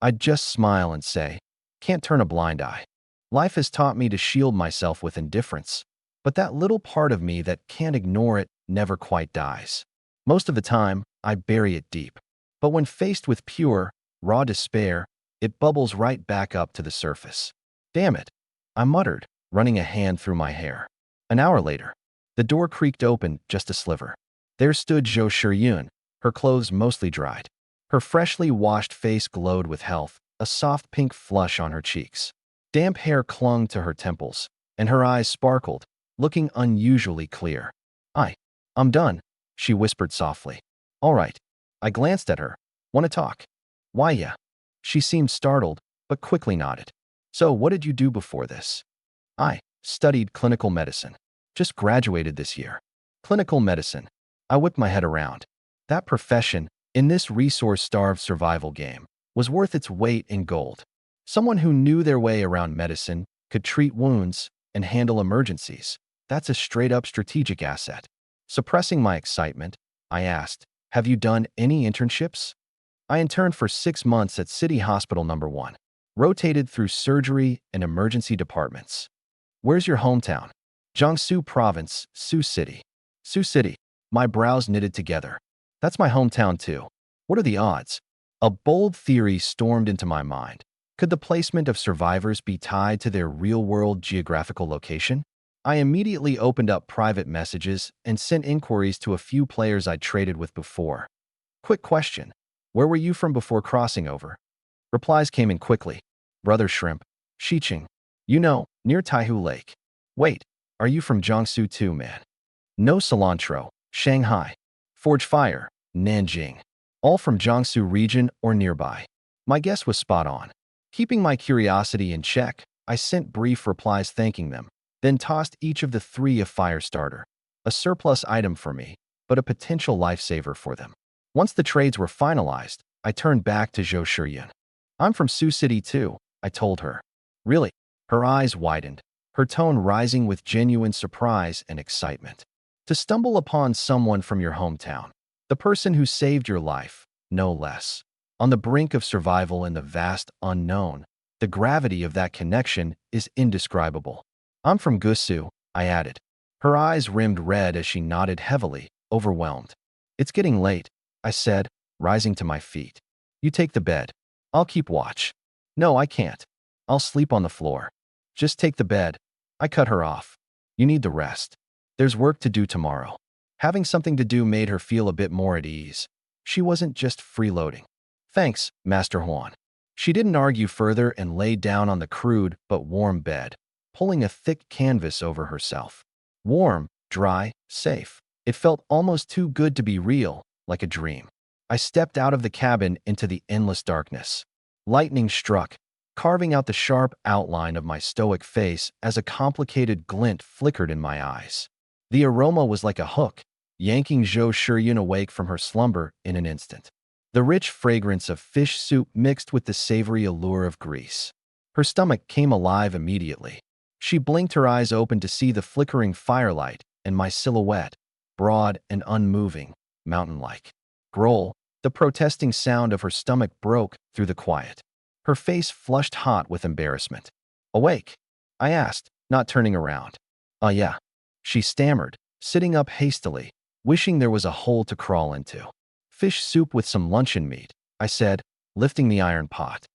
I'd just smile and say, "Can't turn a blind eye. Life has taught me to shield myself with indifference, but that little part of me that can't ignore it never quite dies. Most of the time, I bury it deep. But when faced with pure, raw despair, it bubbles right back up to the surface. Damn it," I muttered, running a hand through my hair. An hour later, the door creaked open just a sliver. There stood Zhou Shiyun, her clothes mostly dried. Her freshly washed face glowed with health, a soft pink flush on her cheeks. Damp hair clung to her temples, and her eyes sparkled, looking unusually clear. I'm done," she whispered softly. "All right." I glanced at her. "Want to talk?" "Why, yeah." She seemed startled, but quickly nodded. "So what did you do before this?" "I studied clinical medicine. Just graduated this year." Clinical medicine. I whipped my head around. That profession, in this resource-starved survival game, was worth its weight in gold. Someone who knew their way around medicine, could treat wounds, and handle emergencies. That's a straight-up strategic asset. Suppressing my excitement, I asked, "Have you done any internships?" "I interned for 6 months at City Hospital No. 1. Rotated through surgery and emergency departments." "Where's your hometown?" "Jiangsu Province, Sioux City." "Sioux City." My brows knitted together. "That's my hometown too. What are the odds?" A bold theory stormed into my mind. Could the placement of survivors be tied to their real-world geographical location? I immediately opened up private messages and sent inquiries to a few players I'd traded with before. "Quick question. Where were you from before crossing over?" Replies came in quickly. "Brother Shrimp. Xiqing. You know, near Taihu Lake." "Wait, are you from Jiangsu too, man?" "No cilantro. Shanghai. Forge Fire. Nanjing. All from Jiangsu region or nearby." My guess was spot on. Keeping my curiosity in check, I sent brief replies thanking them, then tossed each of the 3 a fire starter. A surplus item for me, but a potential lifesaver for them. Once the trades were finalized, I turned back to Zhou Shiyun. "I'm from Sioux City too," I told her. "Really?" Her eyes widened, her tone rising with genuine surprise and excitement. To stumble upon someone from your hometown, the person who saved your life, no less, on the brink of survival in the vast unknown, the gravity of that connection is indescribable. "I'm from Gusu," I added. Her eyes rimmed red as she nodded heavily, overwhelmed. "It's getting late," I said, rising to my feet. "You take the bed. I'll keep watch." "No, I can't. I'll sleep on the floor." "Just take the bed." I cut her off. "You need the rest. There's work to do tomorrow." Having something to do made her feel a bit more at ease. She wasn't just freeloading. "Thanks, Master Huan." She didn't argue further and lay down on the crude but warm bed, pulling a thick canvas over herself. Warm, dry, safe. It felt almost too good to be real, like a dream. I stepped out of the cabin into the endless darkness. Lightning struck, carving out the sharp outline of my stoic face as a complicated glint flickered in my eyes. The aroma was like a hook, yanking Zhou Shiyun awake from her slumber in an instant. The rich fragrance of fish soup mixed with the savory allure of grease. Her stomach came alive immediately. She blinked her eyes open to see the flickering firelight and my silhouette, broad and unmoving, mountain-like. Growl, the protesting sound of her stomach broke through the quiet. Her face flushed hot with embarrassment. "Awake?" I asked, not turning around. Yeah," she stammered, sitting up hastily, wishing there was a hole to crawl into. "Fish soup with some luncheon meat," I said, lifting the iron pot.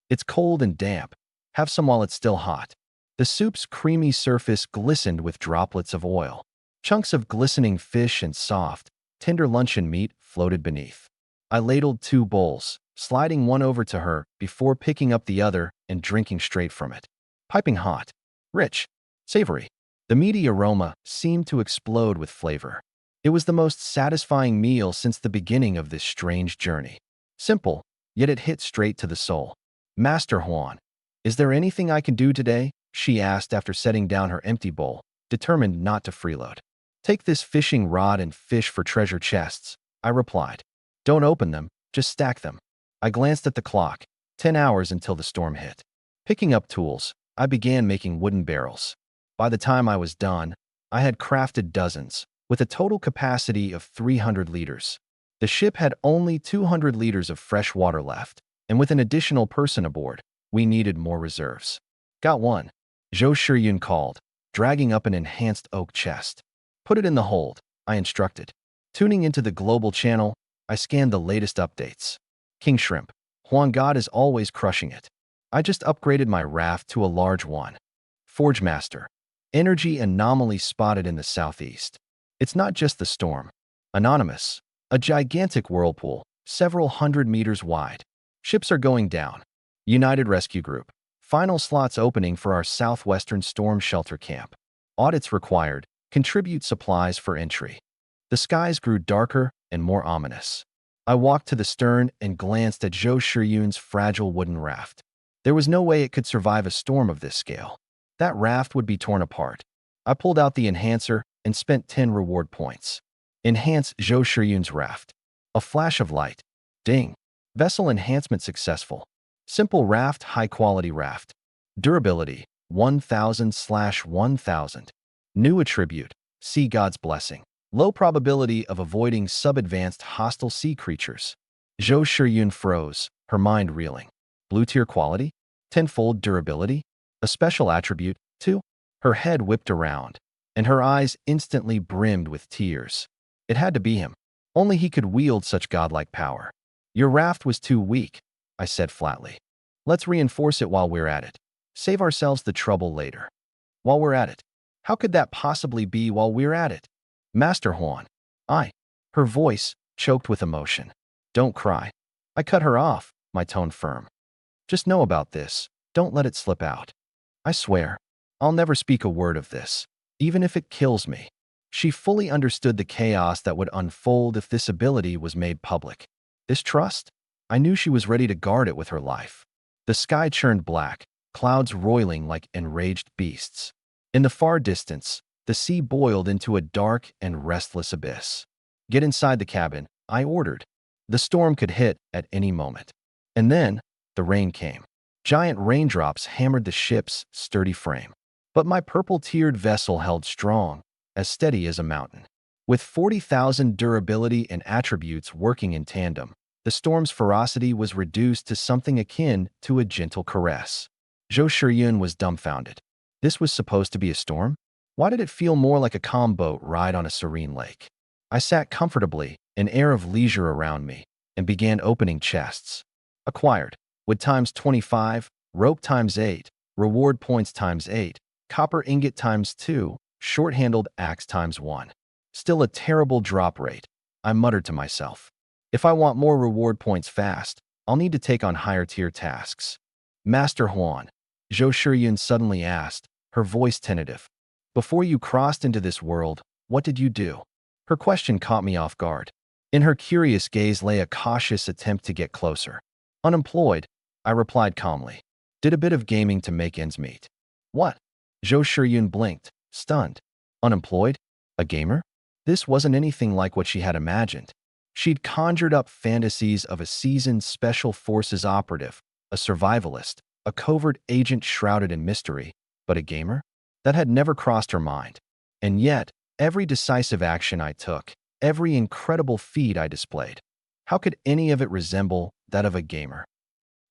"It's cold and damp. Have some while it's still hot." The soup's creamy surface glistened with droplets of oil. Chunks of glistening fish and soft, tender luncheon meat floated beneath. I ladled 2 bowls, sliding one over to her before picking up the other and drinking straight from it. Piping hot, rich, savory. The meaty aroma seemed to explode with flavor. It was the most satisfying meal since the beginning of this strange journey. Simple, yet it hit straight to the soul. "Master Huan, is there anything I can do today?" she asked after setting down her empty bowl, determined not to freeload. "Take this fishing rod and fish for treasure chests," I replied. "Don't open them, just stack them." I glanced at the clock, 10 hours until the storm hit. Picking up tools, I began making wooden barrels. By the time I was done, I had crafted dozens, with a total capacity of 300 liters. The ship had only 200 liters of fresh water left, and with an additional person aboard, we needed more reserves. "Got one," Zhou Shiyun called, dragging up an enhanced oak chest. "Put it in the hold," I instructed. Tuning into the global channel, I scanned the latest updates. King Shrimp, Huan God is always crushing it. I just upgraded my raft to a large one. Forge Master, energy anomaly spotted in the southeast. It's not just the storm. Anonymous, a gigantic whirlpool, several hundred meters wide. Ships are going down. United Rescue Group, final slots opening for our southwestern storm shelter camp. Audits required, contribute supplies for entry. The skies grew darker and more ominous. I walked to the stern and glanced at Zhou Shiyun's fragile wooden raft. There was no way it could survive a storm of this scale. That raft would be torn apart. I pulled out the enhancer and spent 10 reward points. Enhance Zhou Shiyun's raft. A flash of light. Ding. Vessel enhancement successful. Simple raft, high-quality raft. Durability, 1000/1000. New attribute, Sea God's Blessing. Low probability of avoiding sub-advanced hostile sea creatures. Zhou Shiyun froze, her mind reeling. Blue tier quality? Tenfold durability? A special attribute, too? Her head whipped around, and her eyes instantly brimmed with tears. It had to be him. Only he could wield such godlike power. "Your raft was too weak," I said flatly. "Let's reinforce it while we're at it. Save ourselves the trouble later." "While we're at it? How could that possibly be while we're at it?" "Master Huan." Her voice choked with emotion. "Don't cry." I cut her off, my tone firm. "Just know about this. Don't let it slip out. I swear, I'll never speak a word of this, even if it kills me." She fully understood the chaos that would unfold if this ability was made public. This trust? I knew she was ready to guard it with her life. The sky churned black, clouds roiling like enraged beasts. In the far distance, the sea boiled into a dark and restless abyss. "Get inside the cabin," I ordered. The storm could hit at any moment. And then, the rain came. Giant raindrops hammered the ship's sturdy frame. But my purple-tiered vessel held strong, as steady as a mountain. With 40,000 durability and attributes working in tandem, the storm's ferocity was reduced to something akin to a gentle caress. Zhou Shiyun was dumbfounded. This was supposed to be a storm? Why did it feel more like a calm boat ride on a serene lake? I sat comfortably, an air of leisure around me, and began opening chests. Acquired. Wood times 25, rope times 8, reward points times 8, copper ingot times 2, short-handled axe times 1. Still a terrible drop rate, I muttered to myself. If I want more reward points fast, I'll need to take on higher-tier tasks. "Master Huan," Zhou Shiyun suddenly asked, her voice tentative. "Before you crossed into this world, what did you do?" Her question caught me off guard. In her curious gaze lay a cautious attempt to get closer. "Unemployed," I replied calmly. Did a bit of gaming to make ends meet. What? Zhou Shiyun blinked, stunned. Unemployed? A gamer? This wasn't anything like what she had imagined. She'd conjured up fantasies of a seasoned special forces operative, a survivalist, a covert agent shrouded in mystery, but a gamer? That had never crossed her mind. And yet, every decisive action I took, every incredible feat I displayed, how could any of it resemble that of a gamer?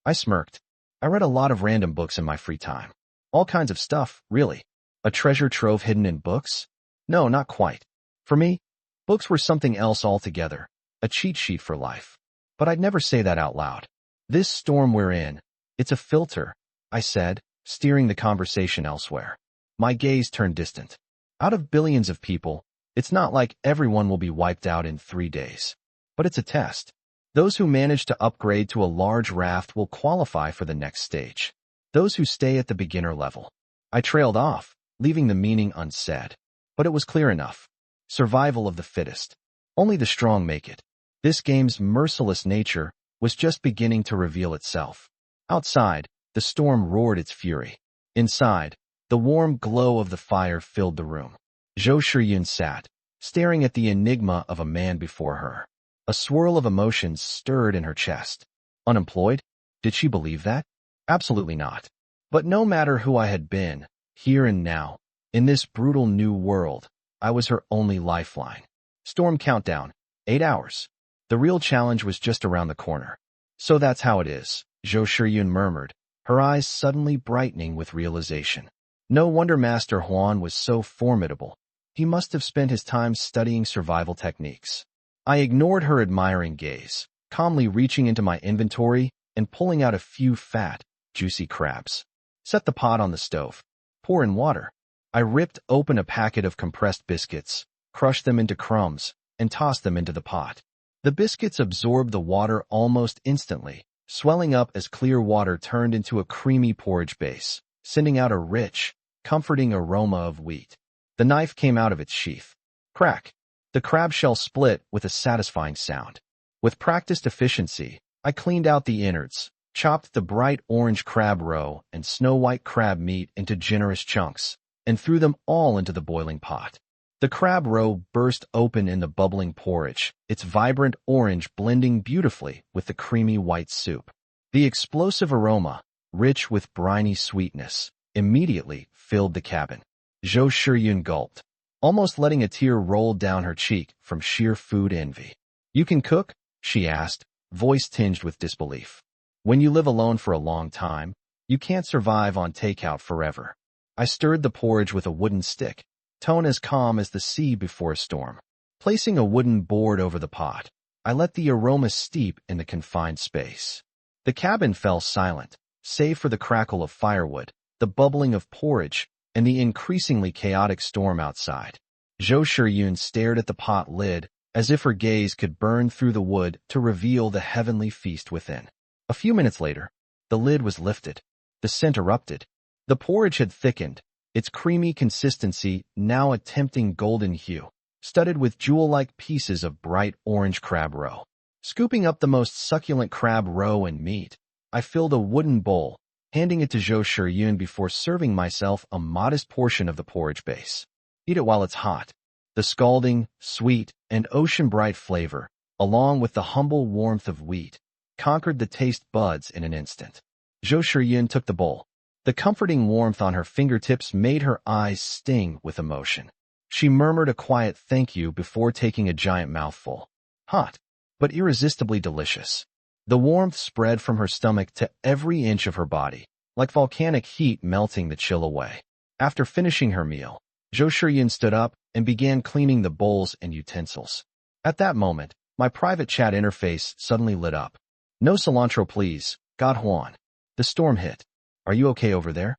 I smirked. I read a lot of random books in my free time. All kinds of stuff, really. A treasure trove hidden in books? No, not quite. For me, books were something else altogether, a cheat sheet for life. But I'd never say that out loud. This storm we're in, it's a filter, I said, steering the conversation elsewhere. My gaze turned distant. Out of billions of people, it's not like everyone will be wiped out in 3 days. But it's a test. Those who manage to upgrade to a large raft will qualify for the next stage. Those who stay at the beginner level. I trailed off, leaving the meaning unsaid. But it was clear enough. Survival of the fittest. Only the strong make it. This game's merciless nature was just beginning to reveal itself. Outside, the storm roared its fury. Inside, the warm glow of the fire filled the room. Zhou Shiyun sat, staring at the enigma of a man before her. A swirl of emotions stirred in her chest. Unemployed? Did she believe that? Absolutely not. But no matter who I had been, here and now, in this brutal new world, I was her only lifeline. Storm countdown, 8 hours. The real challenge was just around the corner. So that's how it is, Zhou Shiyun murmured, her eyes suddenly brightening with realization. No wonder Master Huan was so formidable. He must have spent his time studying survival techniques. I ignored her admiring gaze, calmly reaching into my inventory and pulling out a few fat, juicy crabs. Set the pot on the stove. Pour in water. I ripped open a packet of compressed biscuits, crushed them into crumbs, and tossed them into the pot. The biscuits absorbed the water almost instantly, swelling up as clear water turned into a creamy porridge base, sending out a rich, comforting aroma of wheat. The knife came out of its sheath. Crack. The crab shell split with a satisfying sound. With practiced efficiency, I cleaned out the innards, chopped the bright orange crab roe and snow-white crab meat into generous chunks, and threw them all into the boiling pot. The crab roe burst open in the bubbling porridge, its vibrant orange blending beautifully with the creamy white soup. The explosive aroma, rich with briny sweetness, immediately filled the cabin. Zhou Shiyun gulped, almost letting a tear roll down her cheek from sheer food envy. You can cook? She asked, voice tinged with disbelief. When you live alone for a long time, you can't survive on takeout forever. I stirred the porridge with a wooden stick, tone as calm as the sea before a storm. Placing a wooden board over the pot, I let the aroma steep in the confined space. The cabin fell silent, save for the crackle of firewood, the bubbling of porridge, and the increasingly chaotic storm outside. Zhou Shiyun stared at the pot lid as if her gaze could burn through the wood to reveal the heavenly feast within. A few minutes later, the lid was lifted. The scent erupted. The porridge had thickened, its creamy consistency now a tempting golden hue, studded with jewel-like pieces of bright orange crab roe. Scooping up the most succulent crab roe and meat, I filled a wooden bowl, handing it to Zhou Shiyun before serving myself a modest portion of the porridge base. Eat it while it's hot. The scalding, sweet, and ocean-bright flavor, along with the humble warmth of wheat, conquered the taste buds in an instant. Zhou Shiyun took the bowl. The comforting warmth on her fingertips made her eyes sting with emotion. She murmured a quiet thank you before taking a giant mouthful. Hot, but irresistibly delicious. The warmth spread from her stomach to every inch of her body, like volcanic heat melting the chill away. After finishing her meal, Zhou Shiyun stood up and began cleaning the bowls and utensils. At that moment, my private chat interface suddenly lit up. No cilantro please, God Huan. The storm hit. Are you okay over there?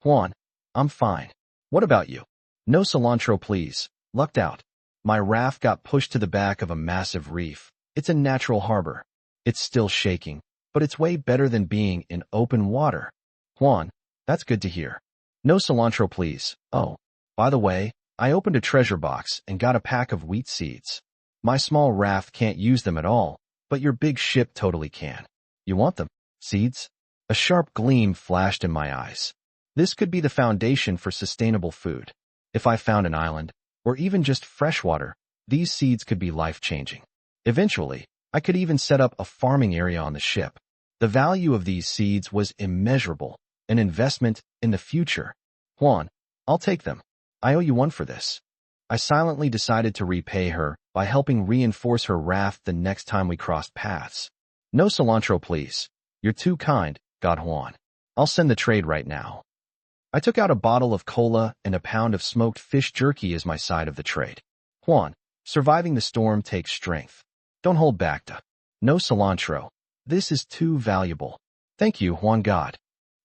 Huan, I'm fine. What about you? No cilantro please, lucked out. My raft got pushed to the back of a massive reef. It's a natural harbor. It's still shaking, but it's way better than being in open water. Huan, that's good to hear. No cilantro please. Oh, by the way, I opened a treasure box and got a pack of wheat seeds. My small raft can't use them at all, but your big ship totally can. You want them? Seeds? A sharp gleam flashed in my eyes. This could be the foundation for sustainable food. If I found an island, or even just fresh water, these seeds could be life-changing. Eventually, I could even set up a farming area on the ship. The value of these seeds was immeasurable, an investment in the future. Juan, I'll take them. I owe you one for this. I silently decided to repay her by helping reinforce her raft the next time we crossed paths. No cilantro, please. You're too kind, God Juan. I'll send the trade right now. I took out a bottle of cola and a pound of smoked fish jerky as my side of the trade. Juan, surviving the storm takes strength. Don't hold back. No cilantro. This is too valuable. Thank you, Juan God.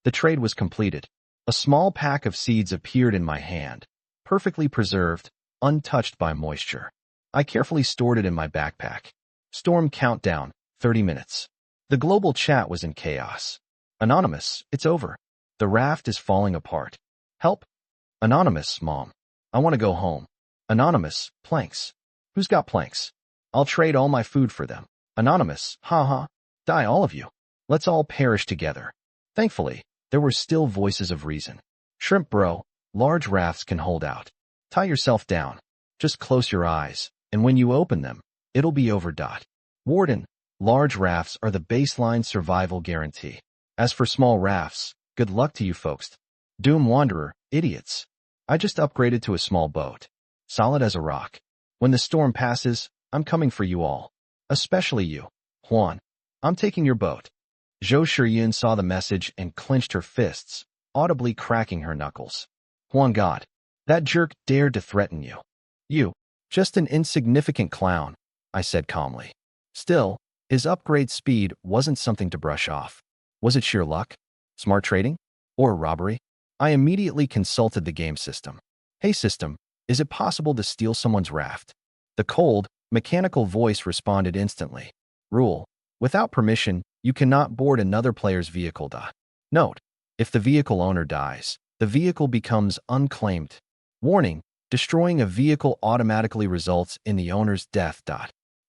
The trade was completed. A small pack of seeds appeared in my hand, perfectly preserved, untouched by moisture. I carefully stored it in my backpack. Storm countdown, 30 minutes. The global chat was in chaos. Anonymous, it's over. The raft is falling apart. Help. Anonymous, Mom. I want to go home. Anonymous, planks. Who's got planks? I'll trade all my food for them. Anonymous, haha. Die all of you. Let's all perish together. Thankfully, there were still voices of reason. Shrimp bro, large rafts can hold out. Tie yourself down. Just close your eyes, and when you open them, it'll be over. Warden, large rafts are the baseline survival guarantee. As for small rafts, good luck to you folks. Doom Wanderer, idiots. I just upgraded to a small boat. Solid as a rock. When the storm passes, I'm coming for you all. Especially you. Juan, I'm taking your boat. Zhou Shiyun saw the message and clenched her fists, audibly cracking her knuckles. Juan God, that jerk dared to threaten you. You, just an insignificant clown, I said calmly. Still, his upgrade speed wasn't something to brush off. Was it sheer luck? Smart trading? Or robbery? I immediately consulted the game system. Hey system, is it possible to steal someone's raft? The cold, mechanical voice responded instantly. Rule: without permission, you cannot board another player's vehicle. Note: if the vehicle owner dies, the vehicle becomes unclaimed. Warning: destroying a vehicle automatically results in the owner's death.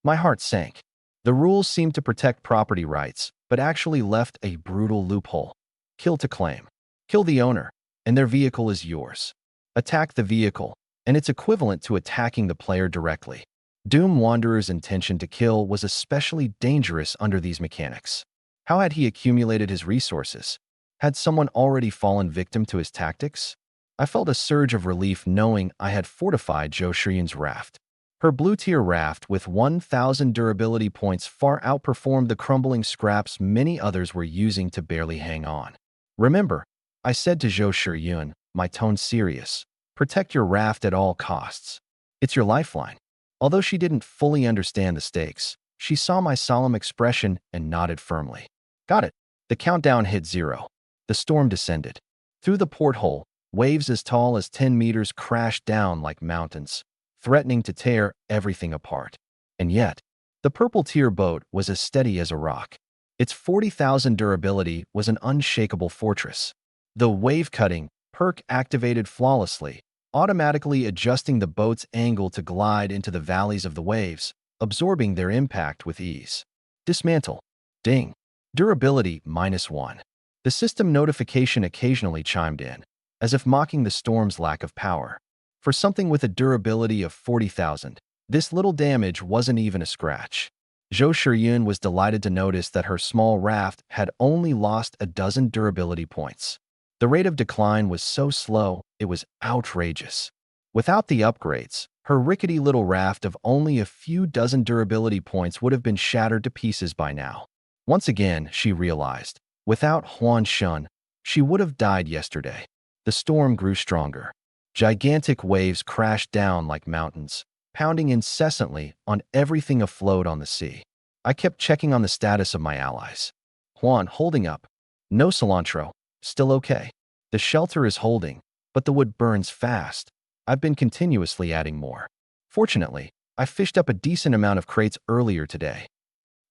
My heart sank. The rules seemed to protect property rights, but actually left a brutal loophole. Kill to claim. Kill the owner, and their vehicle is yours. Attack the vehicle, and it's equivalent to attacking the player directly. Doom Wanderer's intention to kill was especially dangerous under these mechanics. How had he accumulated his resources? Had someone already fallen victim to his tactics? I felt a surge of relief knowing I had fortified Zhou Shiyun's raft. Her blue-tier raft with 1,000 durability points far outperformed the crumbling scraps many others were using to barely hang on. Remember, I said to Zhou Shiyun, my tone serious, protect your raft at all costs. It's your lifeline. Although she didn't fully understand the stakes, she saw my solemn expression and nodded firmly. Got it. The countdown hit 0. The storm descended. Through the porthole, waves as tall as 10 meters crashed down like mountains, threatening to tear everything apart. And yet, the purple-tier boat was as steady as a rock. Its 40,000 durability was an unshakable fortress. The wave-cutting perk activated flawlessly, automatically adjusting the boat's angle to glide into the valleys of the waves, absorbing their impact with ease. Dismantle. Ding. Durability -1. The system notification occasionally chimed in, as if mocking the storm's lack of power. For something with a durability of 40,000, this little damage wasn't even a scratch. Zhou Shiyun was delighted to notice that her small raft had only lost a dozen durability points. The rate of decline was so slow, it was outrageous. Without the upgrades, her rickety little raft of only a few dozen durability points would have been shattered to pieces by now. Once again, she realized, without Huan Shun, she would have died yesterday. The storm grew stronger. Gigantic waves crashed down like mountains, pounding incessantly on everything afloat on the sea. I kept checking on the status of my allies. Juan, holding up. No cilantro. Still okay. The shelter is holding, but the wood burns fast. I've been continuously adding more. Fortunately, I fished up a decent amount of crates earlier today.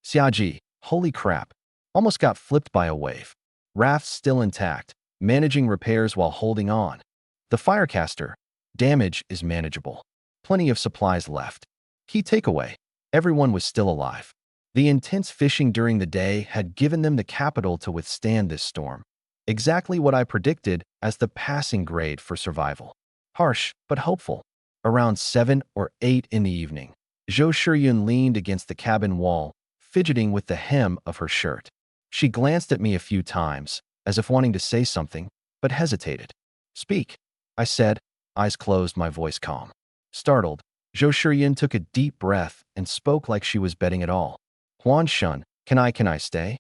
Xiaji, holy crap. Almost got flipped by a wave. Raft's still intact, managing repairs while holding on. The Firecaster. Damage is manageable. Plenty of supplies left. Key takeaway. Everyone was still alive. The intense fishing during the day had given them the capital to withstand this storm. Exactly what I predicted as the passing grade for survival. Harsh, but hopeful. Around 7 or 8 in the evening, Zhou Shiyun leaned against the cabin wall, fidgeting with the hem of her shirt. She glanced at me a few times, as if wanting to say something, but hesitated. "Speak," I said, eyes closed, my voice calm. Startled, Zhou Shiyun took a deep breath and spoke like she was betting it all. "Huan Shun, can I stay?"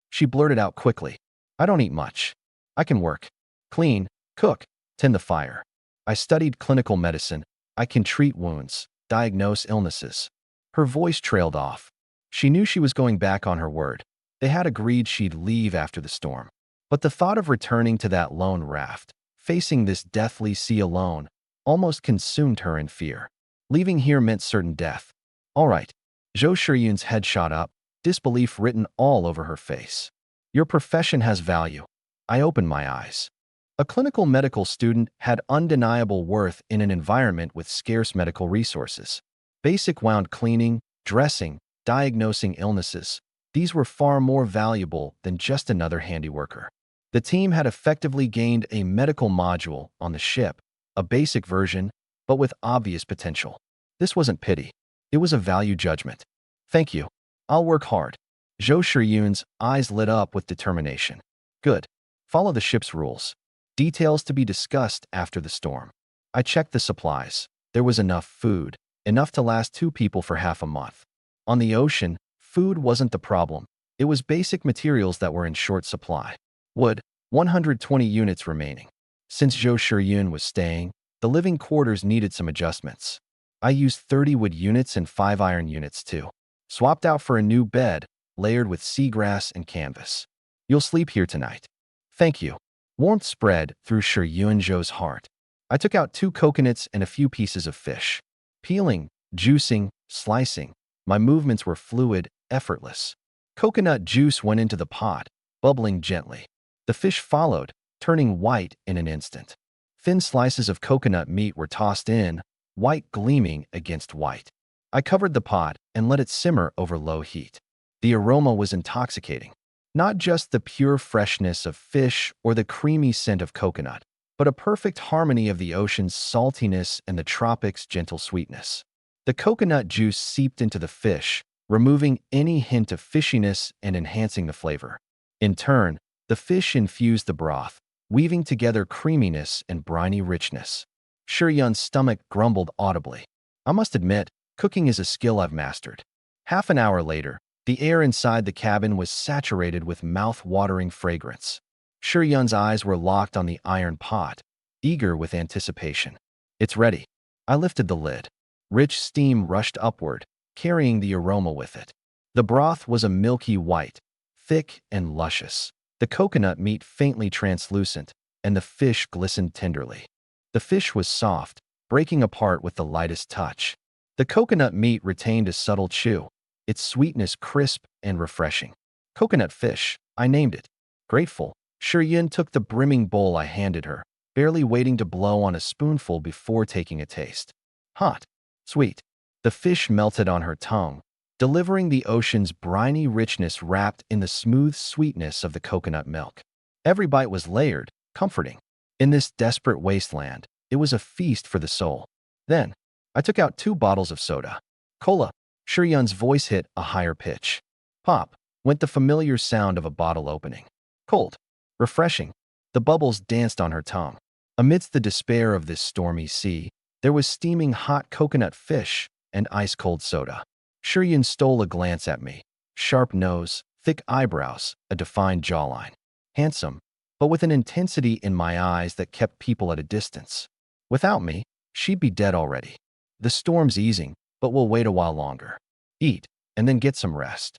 She blurted out quickly. "I don't eat much. I can work, clean, cook, tend the fire. I studied clinical medicine. I can treat wounds, diagnose illnesses." Her voice trailed off. She knew she was going back on her word. They had agreed she'd leave after the storm. But the thought of returning to that lone raft, facing this deathly sea alone, almost consumed her in fear. Leaving here meant certain death. "All right." Zhou Shiyun's head shot up, disbelief written all over her face. "Your profession has value." I opened my eyes. A clinical medical student had undeniable worth in an environment with scarce medical resources. Basic wound cleaning, dressing, diagnosing illnesses, these were far more valuable than just another handiworker. The team had effectively gained a medical module on the ship, a basic version, but with obvious potential. This wasn't pity. It was a value judgment. "Thank you. I'll work hard." Zhou Shiyun's eyes lit up with determination. "Good. Follow the ship's rules. Details to be discussed after the storm." I checked the supplies. There was enough food, enough to last 2 people for half a month. On the ocean, food wasn't the problem. It was basic materials that were in short supply. Wood, 120 units remaining. Since Zhou Shiyun was staying, the living quarters needed some adjustments. I used 30 wood units and 5 iron units too. Swapped out for a new bed, layered with seagrass and canvas. "You'll sleep here tonight." "Thank you." Warmth spread through Zhou's heart. I took out 2 coconuts and a few pieces of fish. Peeling, juicing, slicing. My movements were fluid, effortless. Coconut juice went into the pot, bubbling gently. The fish followed, turning white in an instant. Thin slices of coconut meat were tossed in, white gleaming against white. I covered the pot and let it simmer over low heat. The aroma was intoxicating. Not just the pure freshness of fish or the creamy scent of coconut, but a perfect harmony of the ocean's saltiness and the tropics' gentle sweetness. The coconut juice seeped into the fish, removing any hint of fishiness and enhancing the flavor. In turn, the fish infused the broth, weaving together creaminess and briny richness. Shiyun's stomach grumbled audibly. I must admit, cooking is a skill I've mastered. Half an hour later, the air inside the cabin was saturated with mouth-watering fragrance. Shiyun's eyes were locked on the iron pot, eager with anticipation. "It's ready." I lifted the lid. Rich steam rushed upward, carrying the aroma with it. The broth was a milky white, thick and luscious. The coconut meat faintly translucent, and the fish glistened tenderly. The fish was soft, breaking apart with the lightest touch. The coconut meat retained a subtle chew, its sweetness crisp and refreshing. "Coconut fish," I named it. Grateful, Shiyun took the brimming bowl I handed her, barely waiting to blow on a spoonful before taking a taste. Hot, sweet. The fish melted on her tongue, delivering the ocean's briny richness wrapped in the smooth sweetness of the coconut milk. Every bite was layered, comforting. In this desperate wasteland, it was a feast for the soul. Then, I took out 2 bottles of soda. "Cola." Shiyun's voice hit a higher pitch. Pop, went the familiar sound of a bottle opening. Cold. Refreshing. The bubbles danced on her tongue. Amidst the despair of this stormy sea, there was steaming hot coconut fish and ice-cold soda. Shiyun stole a glance at me. Sharp nose, thick eyebrows, a defined jawline. Handsome, but with an intensity in my eyes that kept people at a distance. Without me, she'd be dead already. "The storm's easing, but we'll wait a while longer. Eat, and then get some rest."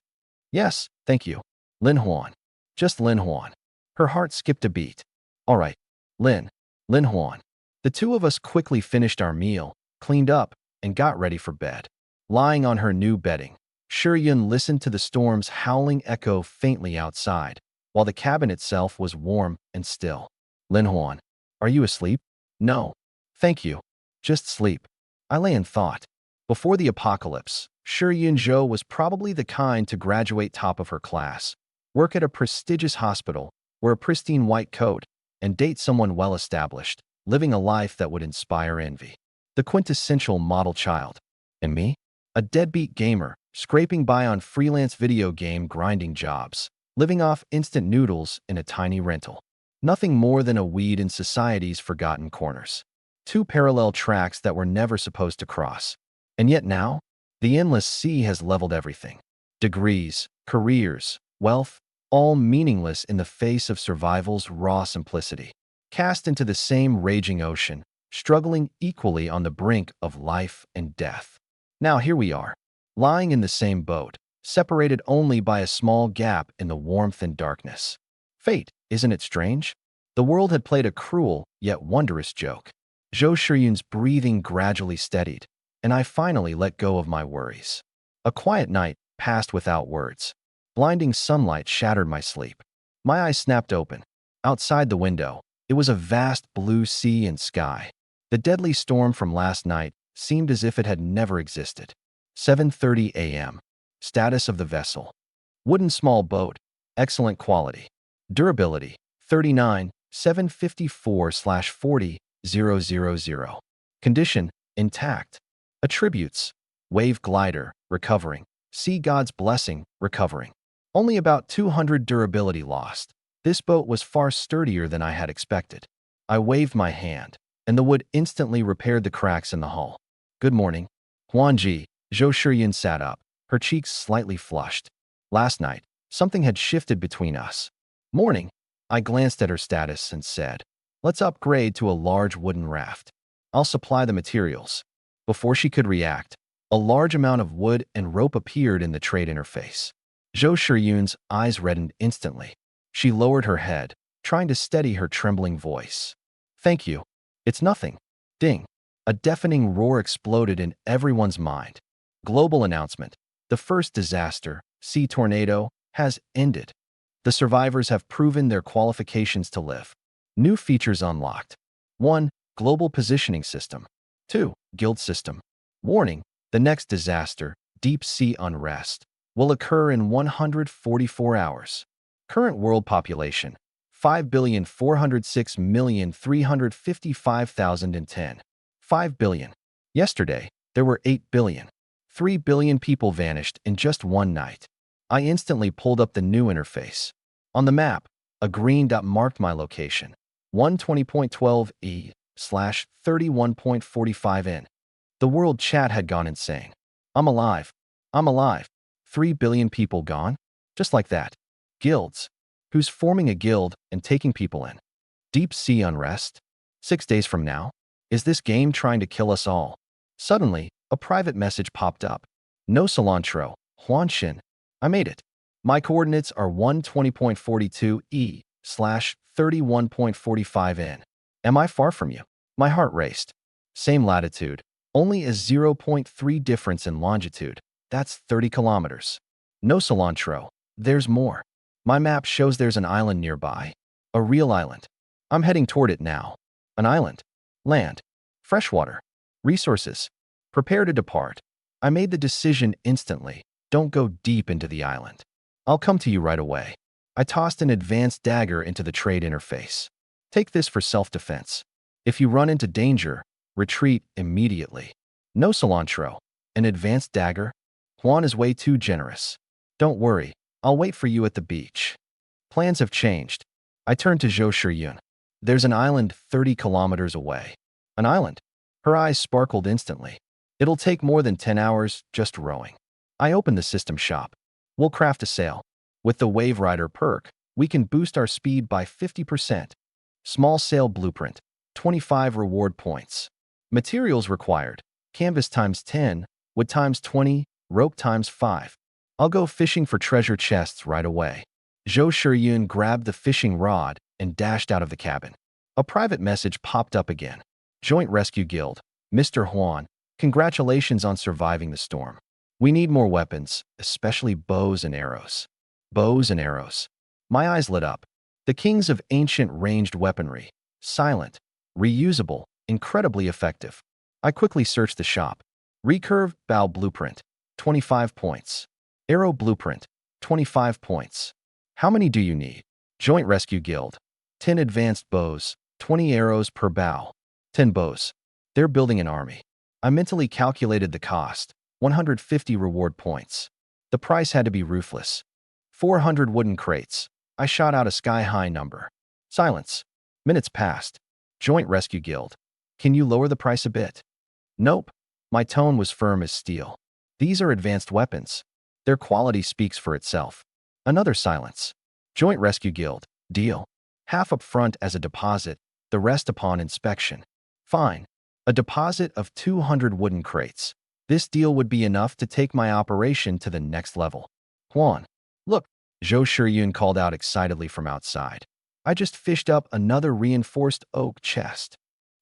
"Yes, thank you." Lin Huan. Just Lin Huan. Her heart skipped a beat. "All right, Lin Huan." The 2 of us quickly finished our meal, cleaned up, and got ready for bed. Lying on her new bedding, Shiyun listened to the storm's howling echo faintly outside, while the cabin itself was warm and still. "Lin Huan, are you asleep?" "No. Thank you. Just sleep." I lay in thought. Before the apocalypse, Shuyun Zhou was probably the kind to graduate top of her class, work at a prestigious hospital, wear a pristine white coat, and date someone well-established, living a life that would inspire envy. The quintessential model child. And me? A deadbeat gamer, scraping by on freelance video game grinding jobs, living off instant noodles in a tiny rental. Nothing more than a weed in society's forgotten corners. Two parallel tracks that were never supposed to cross. And yet now, the endless sea has leveled everything. Degrees, careers, wealth, all meaningless in the face of survival's raw simplicity. Cast into the same raging ocean, struggling equally on the brink of life and death. Now here we are, lying in the same boat, separated only by a small gap in the warmth and darkness. Fate, isn't it strange? The world had played a cruel, yet wondrous joke. Zhou Shiyun's breathing gradually steadied, and I finally let go of my worries. A quiet night passed without words. Blinding sunlight shattered my sleep. My eyes snapped open. Outside the window, it was a vast blue sea and sky. The deadly storm from last night seemed as if it had never existed. 7:30 a.m. Status of the vessel. Wooden small boat. Excellent quality. Durability. 39, 754/40,000. Condition. Intact. Attributes. Wave glider. Recovering. Sea god's blessing. Recovering. Only about 200 durability lost. This boat was far sturdier than I had expected. I waved my hand, and the wood instantly repaired the cracks in the hull. Good morning. Huanji. Zhou Shiyun sat up, her cheeks slightly flushed. Last night, something had shifted between us. Morning. I glanced at her status and said, let's upgrade to a large wooden raft. I'll supply the materials. Before she could react, a large amount of wood and rope appeared in the trade interface. Zhou Shiyun's eyes reddened instantly. She lowered her head, trying to steady her trembling voice. Thank you. It's nothing. Ding. A deafening roar exploded in everyone's mind. Global announcement. The first disaster, sea tornado, has ended. The survivors have proven their qualifications to live. New features unlocked. 1. Global positioning system. 2. Guild system. Warning. The next disaster, deep sea unrest, will occur in 144 hours. Current world population, 5,406,355,010. 5 billion. Yesterday, there were 8 billion. 3 billion people vanished in just one night. I instantly pulled up the new interface. On the map, a green dot marked my location. 120.12 E/31.45 N. The world chat had gone insane. I'm alive. I'm alive. 3 billion people gone? Just like that. Guilds. Who's forming a guild and taking people in? Deep sea unrest? 6 days from now? Is this game trying to kill us all? Suddenly, a private message popped up. No cilantro. Huanshin. I made it. My coordinates are 120.42 E/31.45 N. Am I far from you? My heart raced. Same latitude. Only a 0.3 difference in longitude. That's 30 kilometers. No cilantro. There's more. My map shows there's an island nearby. A real island. I'm heading toward it now. An island. Land. Freshwater. Resources. Prepare to depart. I made the decision instantly. Don't go deep into the island. I'll come to you right away. I tossed an advanced dagger into the trade interface. Take this for self-defense. If you run into danger, retreat immediately. No cilantro. An advanced dagger? Juan is way too generous. Don't worry. I'll wait for you at the beach. Plans have changed. I turned to Zhou Shiyun. There's an island 30 kilometers away. An island? Her eyes sparkled instantly. It'll take more than 10 hours just rowing. I opened the system shop. We'll craft a sail. With the Wave Rider perk, we can boost our speed by 50%. Small sail blueprint. 25 reward points. Materials required. Canvas times 10, wood times 20, rope times 5. I'll go fishing for treasure chests right away. Zhou Shiyun grabbed the fishing rod and dashed out of the cabin. A private message popped up again. Joint Rescue Guild. Mr. Huan, congratulations on surviving the storm. We need more weapons, especially bows and arrows. Bows and arrows. My eyes lit up. The kings of ancient ranged weaponry. Silent. Reusable. Incredibly effective. I quickly searched the shop. Recurve bow blueprint. 25 points. Arrow blueprint, 25 points. How many do you need? Joint Rescue Guild, 10 advanced bows, 20 arrows per bow. 10 bows. They're building an army. I mentally calculated the cost, 150 reward points. The price had to be ruthless. 400 wooden crates. I shot out a sky-high number. Silence. Minutes passed. Joint Rescue Guild. Can you lower the price a bit? Nope. My tone was firm as steel. These are advanced weapons. Their quality speaks for itself. Another silence. Joint Rescue Guild. Deal. Half up front as a deposit, the rest upon inspection. Fine. A deposit of 200 wooden crates. This deal would be enough to take my operation to the next level. Huan. Look, Zhou Shiryun called out excitedly from outside. I just fished up another reinforced oak chest.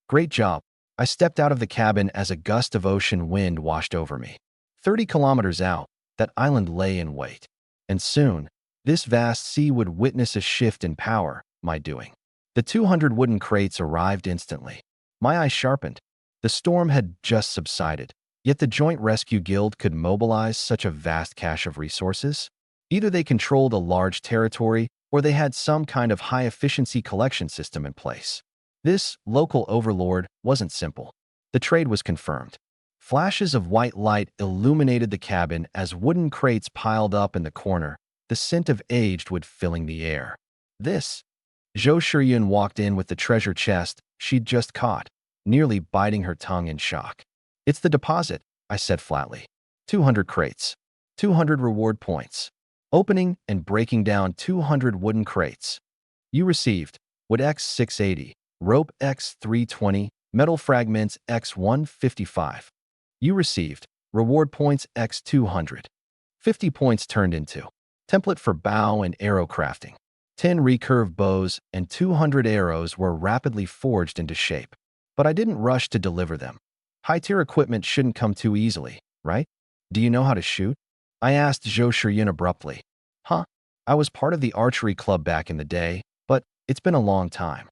Great job. I stepped out of the cabin as a gust of ocean wind washed over me. 30 kilometers out, that island lay in wait. And soon, this vast sea would witness a shift in power, my doing. The 200 wooden crates arrived instantly. My eyes sharpened. The storm had just subsided, yet the Joint Rescue Guild could mobilize such a vast cache of resources. Either they controlled a large territory, or they had some kind of high-efficiency collection system in place. This local overlord wasn't simple. The trade was confirmed. Flashes of white light illuminated the cabin as wooden crates piled up in the corner, the scent of aged wood filling the air. This. Zhou Shiryun walked in with the treasure chest she'd just caught, nearly biting her tongue in shock. It's the deposit, I said flatly. 200 crates. 200 reward points. Opening and breaking down 200 wooden crates. You received wood X680, rope X320, metal fragments X155. You received reward points X200. 50 points turned into template for bow and arrow crafting. 10 recurve bows and 200 arrows were rapidly forged into shape. But I didn't rush to deliver them. High-tier equipment shouldn't come too easily, right? Do you know how to shoot? I asked Zhou Shiryun abruptly. Huh? I was part of the archery club back in the day, but it's been a long time.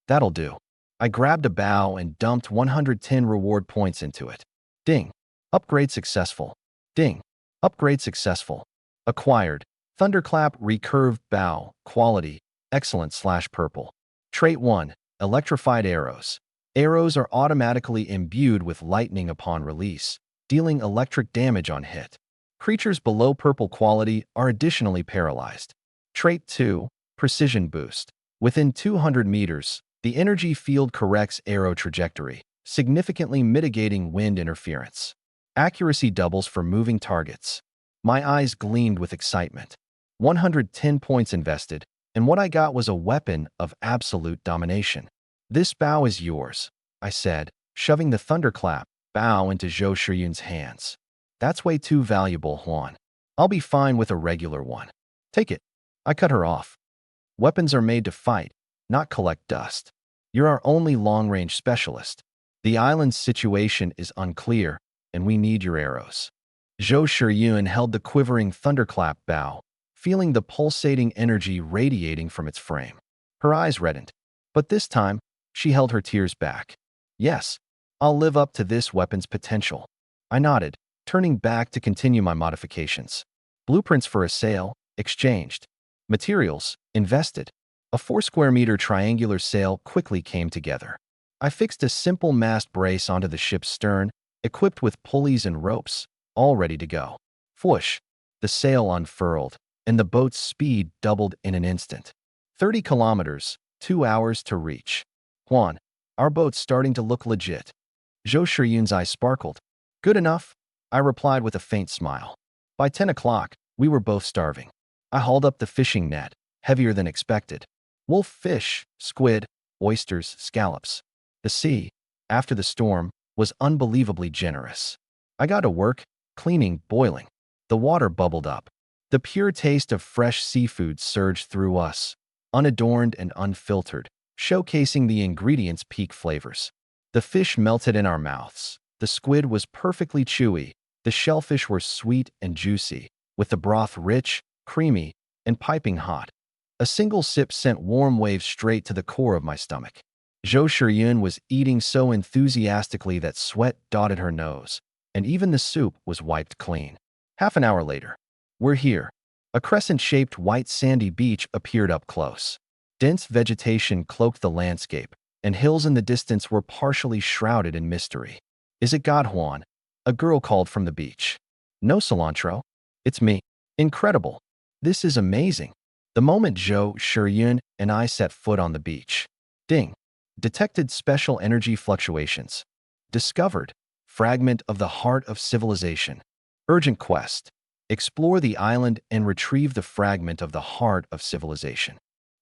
That'll do. I grabbed a bow and dumped 110 reward points into it. Ding. Upgrade successful. Ding. Upgrade successful. Acquired. Thunderclap recurved bow. Quality. Excellent/purple. Trait 1. Electrified arrows. Arrows are automatically imbued with lightning upon release, dealing electric damage on hit. Creatures below purple quality are additionally paralyzed. Trait 2. Precision boost. Within 200 meters, the energy field corrects arrow trajectory, significantly mitigating wind interference. Accuracy doubles for moving targets. My eyes gleamed with excitement. 110 points invested, and what I got was a weapon of absolute domination. This bow is yours, I said, shoving the thunderclap bow into Zhou Shiryun's hands. That's way too valuable, Huan. I'll be fine with a regular one. Take it. I cut her off. Weapons are made to fight, not collect dust. You're our only long-range specialist. The island's situation is unclear, and we need your arrows. Zhou Shiryun held the quivering thunderclap bow, feeling the pulsating energy radiating from its frame. Her eyes reddened, but this time, she held her tears back. Yes, I'll live up to this weapon's potential. I nodded, turning back to continue my modifications. Blueprints for a sail, exchanged. Materials, invested. A 4-square-meter triangular sail quickly came together. I fixed a simple mast brace onto the ship's stern, equipped with pulleys and ropes, all ready to go. Whoosh! The sail unfurled, and the boat's speed doubled in an instant. 30 kilometers, 2 hours to reach. Huan, our boat's starting to look legit. Zhou Shiryun's eyes sparkled. Good enough, I replied with a faint smile. By 10 o'clock, we were both starving. I hauled up the fishing net, heavier than expected. Wolf fish, squid, oysters, scallops. The sea, after the storm, was unbelievably generous. I got to work, cleaning, boiling. The water bubbled up. The pure taste of fresh seafood surged through us, unadorned and unfiltered, showcasing the ingredients' peak flavors. The fish melted in our mouths. The squid was perfectly chewy. The shellfish were sweet and juicy, with the broth rich, creamy, and piping hot. A single sip sent warm waves straight to the core of my stomach. Zhou Shiryun was eating so enthusiastically that sweat dotted her nose, and even the soup was wiped clean. Half an hour later, we're here. A crescent-shaped white sandy beach appeared up close. Dense vegetation cloaked the landscape, and hills in the distance were partially shrouded in mystery. Is it God Juan? A girl called from the beach. No, cilantro. It's me. Incredible. This is amazing. The moment Zhou Shiyun and I set foot on the beach. Ding. Detected special energy fluctuations. Discovered. Fragment of the heart of civilization. Urgent quest. Explore the island and retrieve the fragment of the heart of civilization.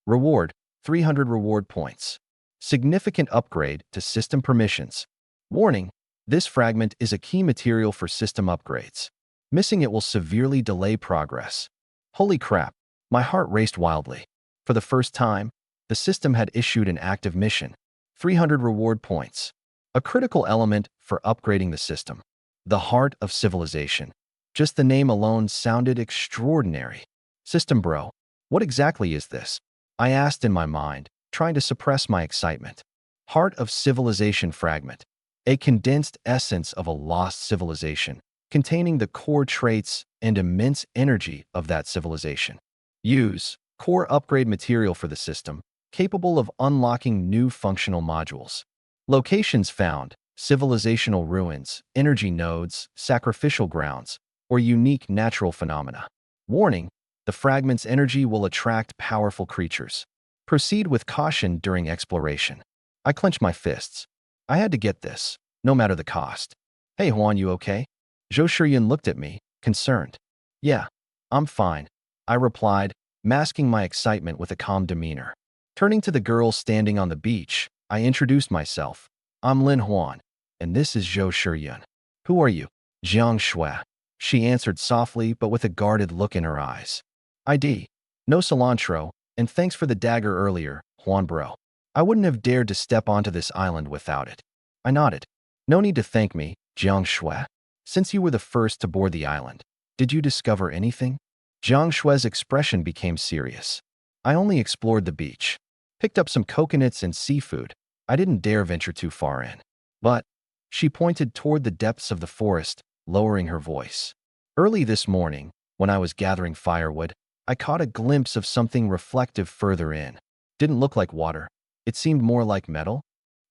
Reward. 300 reward points. Significant upgrade to system permissions. Warning. This fragment is a key material for system upgrades. Missing it will severely delay progress. Holy crap. My heart raced wildly. For the first time, the system had issued an active mission. 300 reward points. A critical element for upgrading the system. The heart of civilization. Just the name alone sounded extraordinary. System bro, what exactly is this? I asked in my mind, trying to suppress my excitement. Heart of civilization fragment. A condensed essence of a lost civilization, containing the core traits and immense energy of that civilization. Use core upgrade material for the system, capable of unlocking new functional modules. Locations found: civilizational ruins, energy nodes, sacrificial grounds, or unique natural phenomena. Warning: the fragment's energy will attract powerful creatures. Proceed with caution during exploration. I clenched my fists. I had to get this, no matter the cost. Hey Juan, you okay? Zhou Shiyun looked at me, concerned. Yeah, I'm fine, I replied, masking my excitement with a calm demeanor. Turning to the girl standing on the beach, I introduced myself. I'm Lin Huan, and this is Zhou Shiyun. Who are you? Jiang Shui. She answered softly but with a guarded look in her eyes. ID. No cilantro, and thanks for the dagger earlier, Juan bro. I wouldn't have dared to step onto this island without it. I nodded. No need to thank me, Jiang Shui. Since you were the first to board the island, did you discover anything? Jiang Shui's expression became serious. I only explored the beach. Picked up some coconuts and seafood. I didn't dare venture too far in. But, she pointed toward the depths of the forest, lowering her voice. Early this morning, when I was gathering firewood, I caught a glimpse of something reflective further in. Didn't look like water. It seemed more like metal.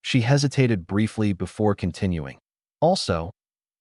She hesitated briefly before continuing. Also,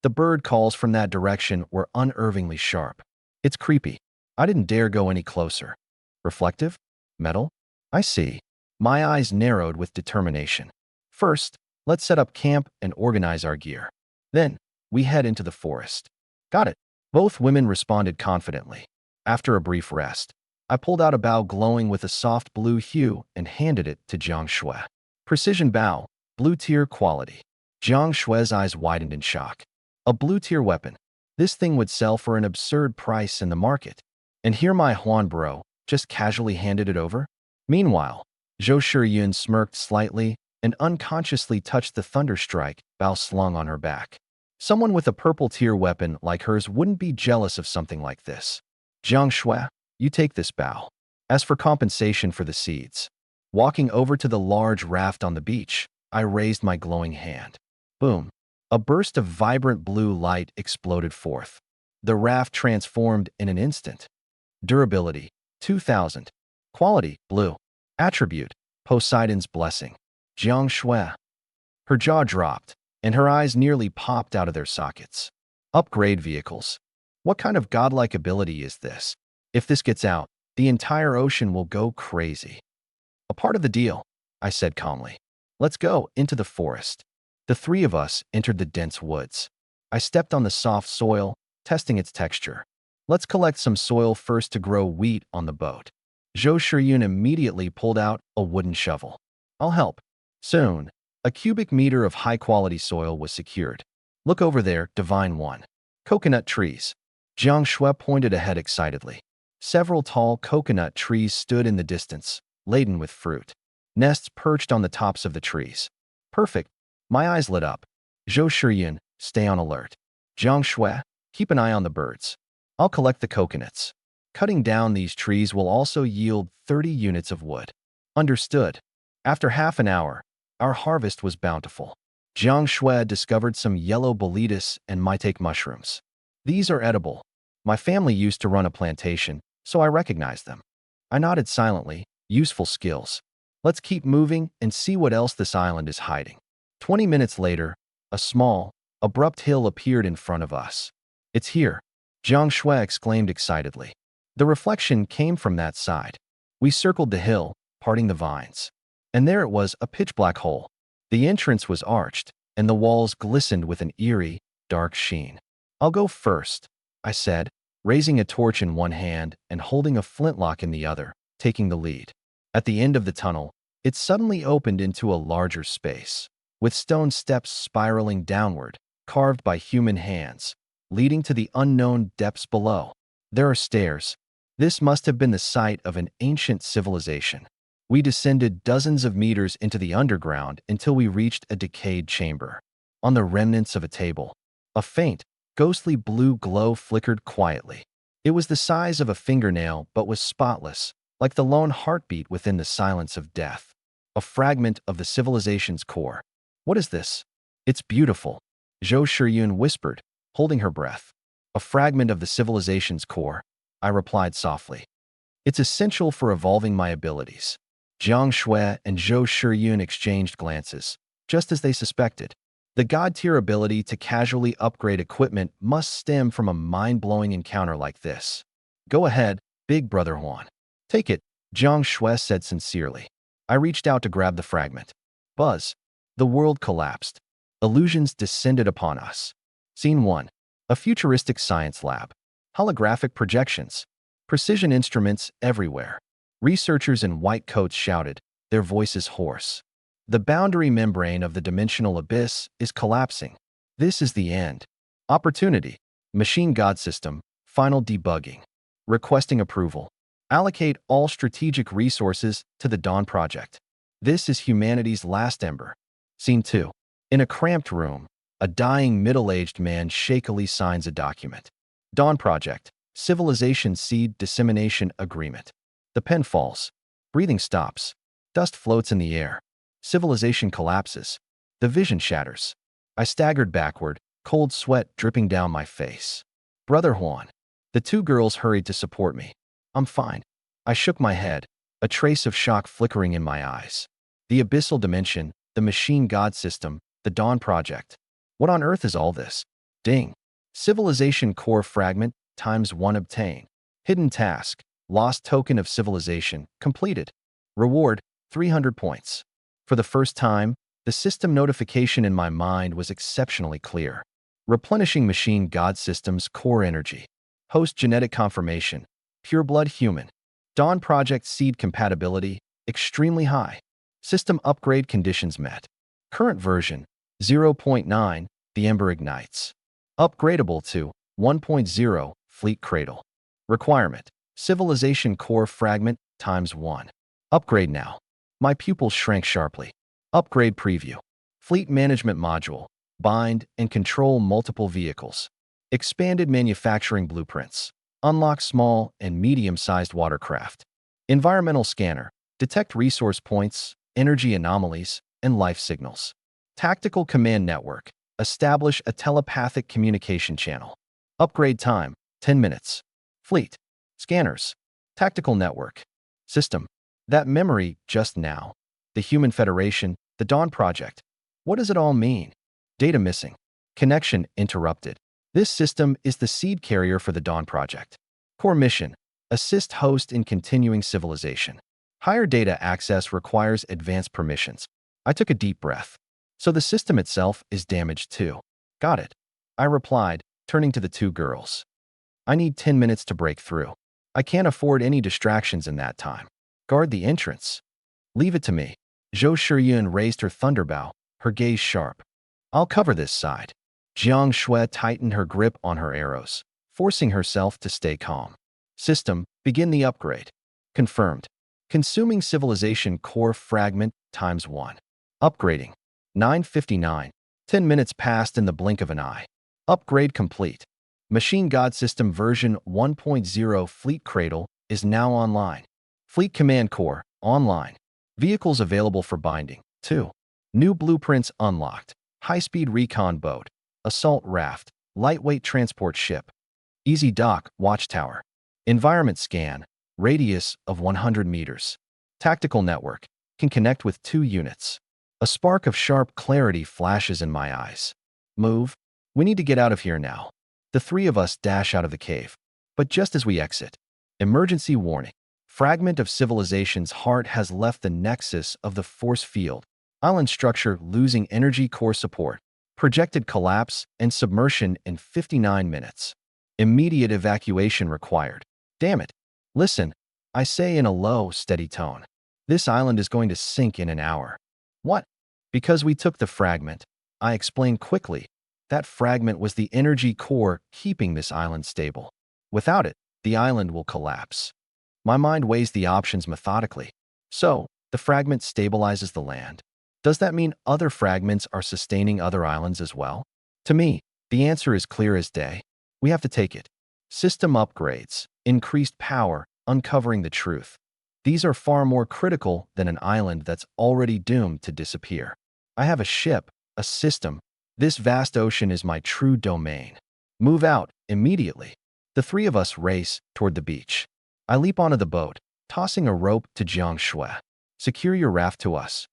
the bird calls from that direction were unnervingly sharp. It's creepy. I didn't dare go any closer. Reflective? Metal? I see. My eyes narrowed with determination. First, let's set up camp and organize our gear. Then, we head into the forest. Got it. Both women responded confidently. After a brief rest, I pulled out a bow glowing with a soft blue hue and handed it to Jiang Shui. Precision bow, blue tier quality. Jiang Shui's eyes widened in shock. A blue tier weapon. This thing would sell for an absurd price in the market. And here my Huan bro just casually handed it over? Meanwhile, Zhou Shiyun smirked slightly and unconsciously touched the thunderstrike bow slung on her back. Someone with a purple tier weapon like hers wouldn't be jealous of something like this. Jiang Shui, you take this bow. As for compensation for the seeds. Walking over to the large raft on the beach, I raised my glowing hand. Boom. A burst of vibrant blue light exploded forth. The raft transformed in an instant. Durability, 2000. Quality, blue. Attribute, Poseidon's blessing. Jiang Shui. Her jaw dropped, and her eyes nearly popped out of their sockets. Upgrade vehicles. What kind of godlike ability is this? If this gets out, the entire ocean will go crazy. A part of the deal, I said calmly. Let's go into the forest. The three of us entered the dense woods. I stepped on the soft soil, testing its texture. Let's collect some soil first to grow wheat on the boat. Zhou Shiyun immediately pulled out a wooden shovel. I'll help. Soon, a cubic meter of high-quality soil was secured. Look over there, Divine One. Coconut trees. Jiang Shui pointed ahead excitedly. Several tall coconut trees stood in the distance, laden with fruit. Nests perched on the tops of the trees. Perfect. My eyes lit up. Zhou Shiyun, stay on alert. Jiang Shui, keep an eye on the birds. I'll collect the coconuts. Cutting down these trees will also yield 30 units of wood. Understood. After half an hour, our harvest was bountiful. Jiang Shui discovered some yellow boletus and maitake mushrooms. These are edible. My family used to run a plantation, so I recognized them. I nodded silently. Useful skills. Let's keep moving and see what else this island is hiding. 20 minutes later, a small, abrupt hill appeared in front of us. It's here, Jiang Shui exclaimed excitedly. The reflection came from that side. We circled the hill, parting the vines. And there it was, a pitch-black hole. The entrance was arched, and the walls glistened with an eerie, dark sheen. I'll go first, I said, raising a torch in one hand and holding a flintlock in the other, taking the lead. At the end of the tunnel, it suddenly opened into a larger space, with stone steps spiraling downward, carved by human hands, leading to the unknown depths below. There are stairs. This must have been the site of an ancient civilization. We descended dozens of meters into the underground until we reached a decayed chamber. On the remnants of a table, a faint, ghostly blue glow flickered quietly. It was the size of a fingernail but was spotless, like the lone heartbeat within the silence of death. A fragment of the civilization's core. What is this? It's beautiful, Zhou Shiyun whispered, holding her breath. A fragment of the civilization's core, I replied softly. It's essential for evolving my abilities. Jiang Shui and Zhou Shiyun exchanged glances, just as they suspected. The god-tier ability to casually upgrade equipment must stem from a mind-blowing encounter like this. Go ahead, Big Brother Huan. Take it, Jiang Shui said sincerely. I reached out to grab the fragment. Buzz. The world collapsed. Illusions descended upon us. Scene 1. A futuristic science lab. Holographic projections. Precision instruments everywhere. Researchers in white coats shouted, their voices hoarse. The boundary membrane of the dimensional abyss is collapsing. This is the end. Opportunity. Machine God System. Final debugging. Requesting approval. Allocate all strategic resources to the Dawn Project. This is humanity's last ember. Scene 2. In a cramped room, a dying middle-aged man shakily signs a document. Dawn Project. Civilization Seed Dissemination Agreement. The pen falls. Breathing stops. Dust floats in the air. Civilization collapses. The vision shatters. I staggered backward, cold sweat dripping down my face. Brother Huan. The two girls hurried to support me. I'm fine. I shook my head, a trace of shock flickering in my eyes. The abyssal dimension, the machine god system, the Dawn Project. What on earth is all this? Ding. Civilization core fragment ×1 obtain. Hidden task. Lost token of civilization completed. Reward 300 points. For the first time, the system notification in my mind was exceptionally clear. Replenishing machine god system's core energy. Host genetic confirmation. Pureblood human. Dawn Project seed compatibility extremely high. System upgrade conditions met. Current version 0.9, the Ember ignites. Upgradable to 1.0, Fleet Cradle. Requirement: Civilization Core Fragment ×1. Upgrade now. My pupils shrank sharply. Upgrade preview. Fleet Management Module. Bind and control multiple vehicles. Expanded manufacturing blueprints. Unlock small and medium-sized watercraft. Environmental scanner. Detect resource points, energy anomalies, and life signals. Tactical command network. Establish a telepathic communication channel. Upgrade time, 10 minutes. Fleet. Scanners. Tactical network. System. That memory just now. The Human Federation, the Dawn Project. What does it all mean? Data missing. Connection interrupted. This system is the seed carrier for the Dawn Project. Core mission. Assist host in continuing civilization. Higher data access requires advanced permissions. I took a deep breath. So the system itself is damaged too. Got it. I replied, turning to the two girls. I need 10 minutes to break through. I can't afford any distractions in that time. Guard the entrance. Leave it to me. Zhou Shiyun raised her thunderbow, her gaze sharp. I'll cover this side. Jiang Shui tightened her grip on her arrows, forcing herself to stay calm. System, begin the upgrade. Confirmed. Consuming civilization core fragment ×1. Upgrading. 9:59. 10 minutes passed in the blink of an eye. Upgrade complete. Machine God System version 1.0 Fleet Cradle is now online. Fleet Command Core, online. Vehicles available for binding. 2. New blueprints unlocked. High-speed recon boat. Assault raft. Lightweight transport ship. Easy dock, watchtower. Environment scan, radius of 100 meters. Tactical network, can connect with 2 units. A spark of sharp clarity flashes in my eyes. Move. We need to get out of here now. The 3 of us dash out of the cave. But just as we exit, emergency warning. Fragment of civilization's heart has left the nexus of the force field. Island structure losing energy core support. Projected collapse and submersion in 59 minutes. Immediate evacuation required. Damn it. Listen, I say in a low, steady tone. This island is going to sink in an hour. What? Because we took the fragment. I explained quickly. That fragment was the energy core keeping this island stable. Without it, the island will collapse. My mind weighs the options methodically. So, the fragment stabilizes the land. Does that mean other fragments are sustaining other islands as well? To me, the answer is clear as day. We have to take it. System upgrades, increased power, uncovering the truth. These are far more critical than an island that's already doomed to disappear. I have a ship, a system. This vast ocean is my true domain. Move out, immediately. The 3 of us race toward the beach. I leap onto the boat, tossing a rope to Jiang Shui. Secure your raft to us.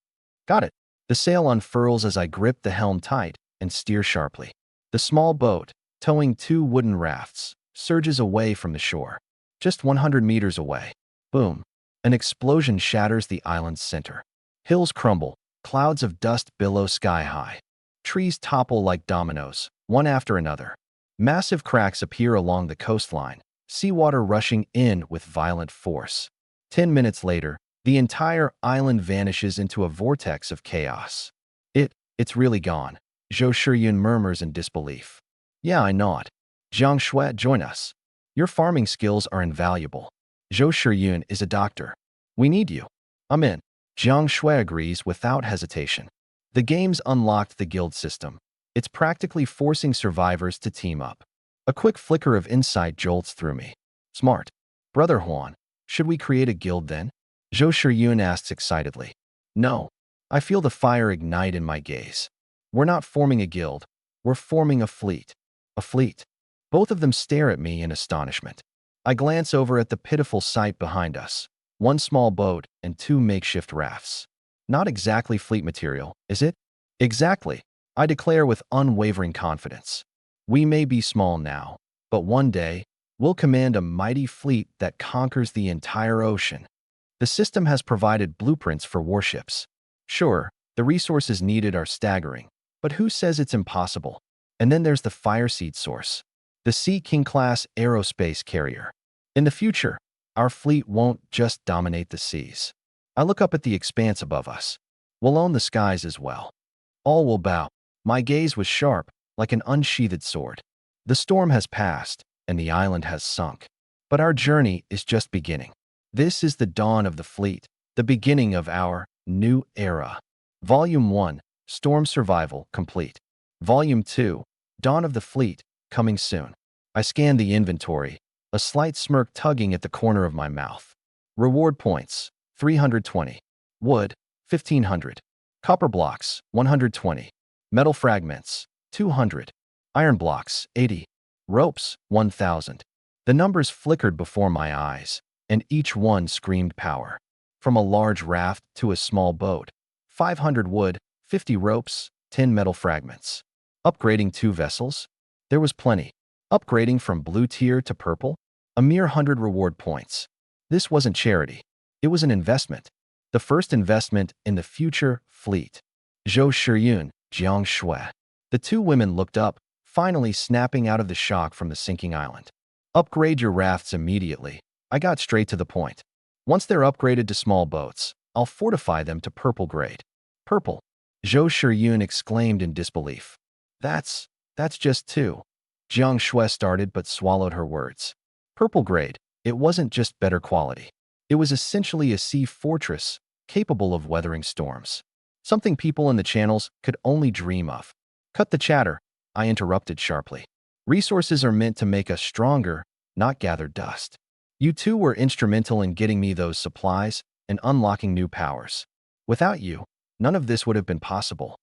Got it. The sail unfurls as I grip the helm tight and steer sharply. The small boat, towing 2 wooden rafts, surges away from the shore. Just 100 meters away. Boom. An explosion shatters the island's center. Hills crumble, clouds of dust billow sky high. Trees topple like dominoes, one after another. Massive cracks appear along the coastline, seawater rushing in with violent force. 10 minutes later, the entire island vanishes into a vortex of chaos. It's really gone. Zhou Shiyun murmurs in disbelief. Yeah, I nod. Jiang Shui, join us. Your farming skills are invaluable. Zhou Shiyun is a doctor. We need you. I'm in. Jiang Shui agrees without hesitation. The game's unlocked the guild system. It's practically forcing survivors to team up. A quick flicker of insight jolts through me. Smart. Brother Huan, should we create a guild then? Zhou Shiyun asks excitedly. No. I feel the fire ignite in my gaze. We're not forming a guild. We're forming a fleet. A fleet. Both of them stare at me in astonishment. I glance over at the pitiful sight behind us. 1 small boat and 2 makeshift rafts. Not exactly fleet material, is it? Exactly. I declare with unwavering confidence. We may be small now, but one day, we'll command a mighty fleet that conquers the entire ocean. The system has provided blueprints for warships. Sure, the resources needed are staggering, but who says it's impossible? And then there's the Fireseed source, the Sea King-class aerospace carrier. In the future, our fleet won't just dominate the seas. I look up at the expanse above us. We'll own the skies as well. All will bow. My gaze was sharp, like an unsheathed sword. The storm has passed, and the island has sunk. But our journey is just beginning. This is the dawn of the fleet, the beginning of our new era. Volume 1, Storm Survival, complete. Volume 2, Dawn of the Fleet, coming soon. I scan the inventory, a slight smirk tugging at the corner of my mouth. Reward points, 320. Wood, 1,500. Copper blocks, 120. Metal fragments, 200. Iron blocks, 80. Ropes, 1,000. The numbers flickered before my eyes, and each one screamed power. From a large raft to a small boat. 500 wood, 50 ropes, 10 metal fragments. Upgrading 2 vessels? There was plenty. Upgrading from blue tier to purple? A mere 100 reward points. This wasn't charity. It was an investment. The first investment in the future fleet. Zhou Shiyun, Jiang Shui. The 2 women looked up, finally snapping out of the shock from the sinking island. Upgrade your rafts immediately. I got straight to the point. Once they're upgraded to small boats, I'll fortify them to purple grade. Purple. Zhou Shiyun exclaimed in disbelief. That's just 2. Jiang Shui started but swallowed her words. Purple grade. It wasn't just better quality. It was essentially a sea fortress, capable of weathering storms. Something people in the channels could only dream of. Cut the chatter, I interrupted sharply. Resources are meant to make us stronger, not gather dust. You 2 were instrumental in getting me those supplies and unlocking new powers. Without you, none of this would have been possible.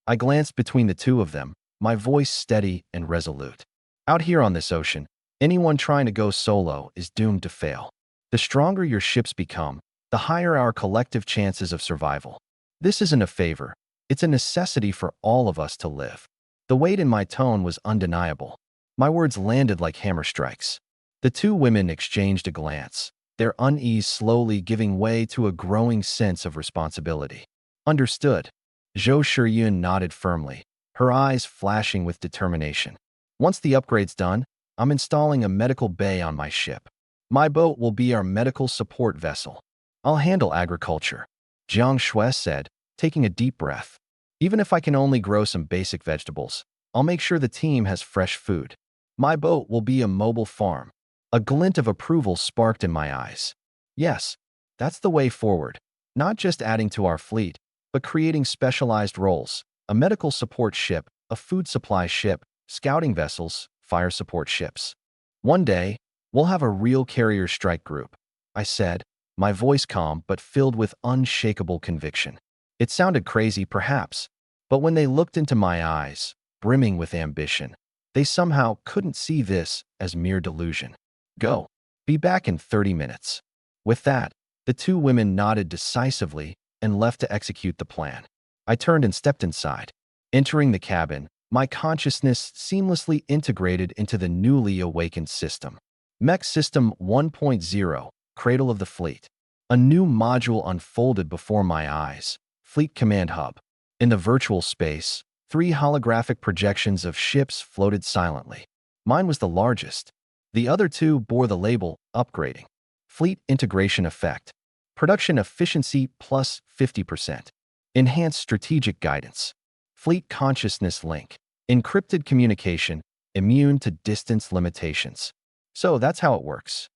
I glanced between the 2 of them, my voice steady and resolute. Out here on this ocean, Anyone trying to go solo is doomed to fail. The stronger your ships become, the higher our collective chances of survival. This isn't a favor, it's a necessity for all of us to live. The weight in my tone was undeniable. My words landed like hammer strikes. The two women exchanged a glance, their unease slowly giving way to a growing sense of responsibility. Understood. Zhou Shiyun nodded firmly, her eyes flashing with determination. Once the upgrade's done, I'm installing a medical bay on my ship. My boat will be our medical support vessel. I'll handle agriculture, Jiang Shui said, taking a deep breath. Even if I can only grow some basic vegetables, I'll make sure the team has fresh food. My boat will be a mobile farm. A glint of approval sparked in my eyes. Yes, that's the way forward. Not just adding to our fleet, but creating specialized roles. A medical support ship, a food supply ship, scouting vessels, fire support ships. One day, we'll have a real carrier strike group, I said, my voice calm but filled with unshakable conviction. It sounded crazy, perhaps, but when they looked into my eyes, brimming with ambition, they somehow couldn't see this as mere delusion. Go. Be back in 30 minutes. With that, the two women nodded decisively and left to execute the plan. I turned and stepped inside. Entering the cabin, my consciousness seamlessly integrated into the newly awakened system. Mech System 1.0, Cradle of the Fleet. A new module unfolded before my eyes. Fleet Command Hub. In the virtual space, 3 holographic projections of ships floated silently. Mine was the largest. The other 2 bore the label Upgrading. Fleet Integration Effect. Production Efficiency plus 50%. Enhanced Strategic Guidance. Fleet Consciousness Link. Encrypted communication, immune to distance limitations. So that's how it works.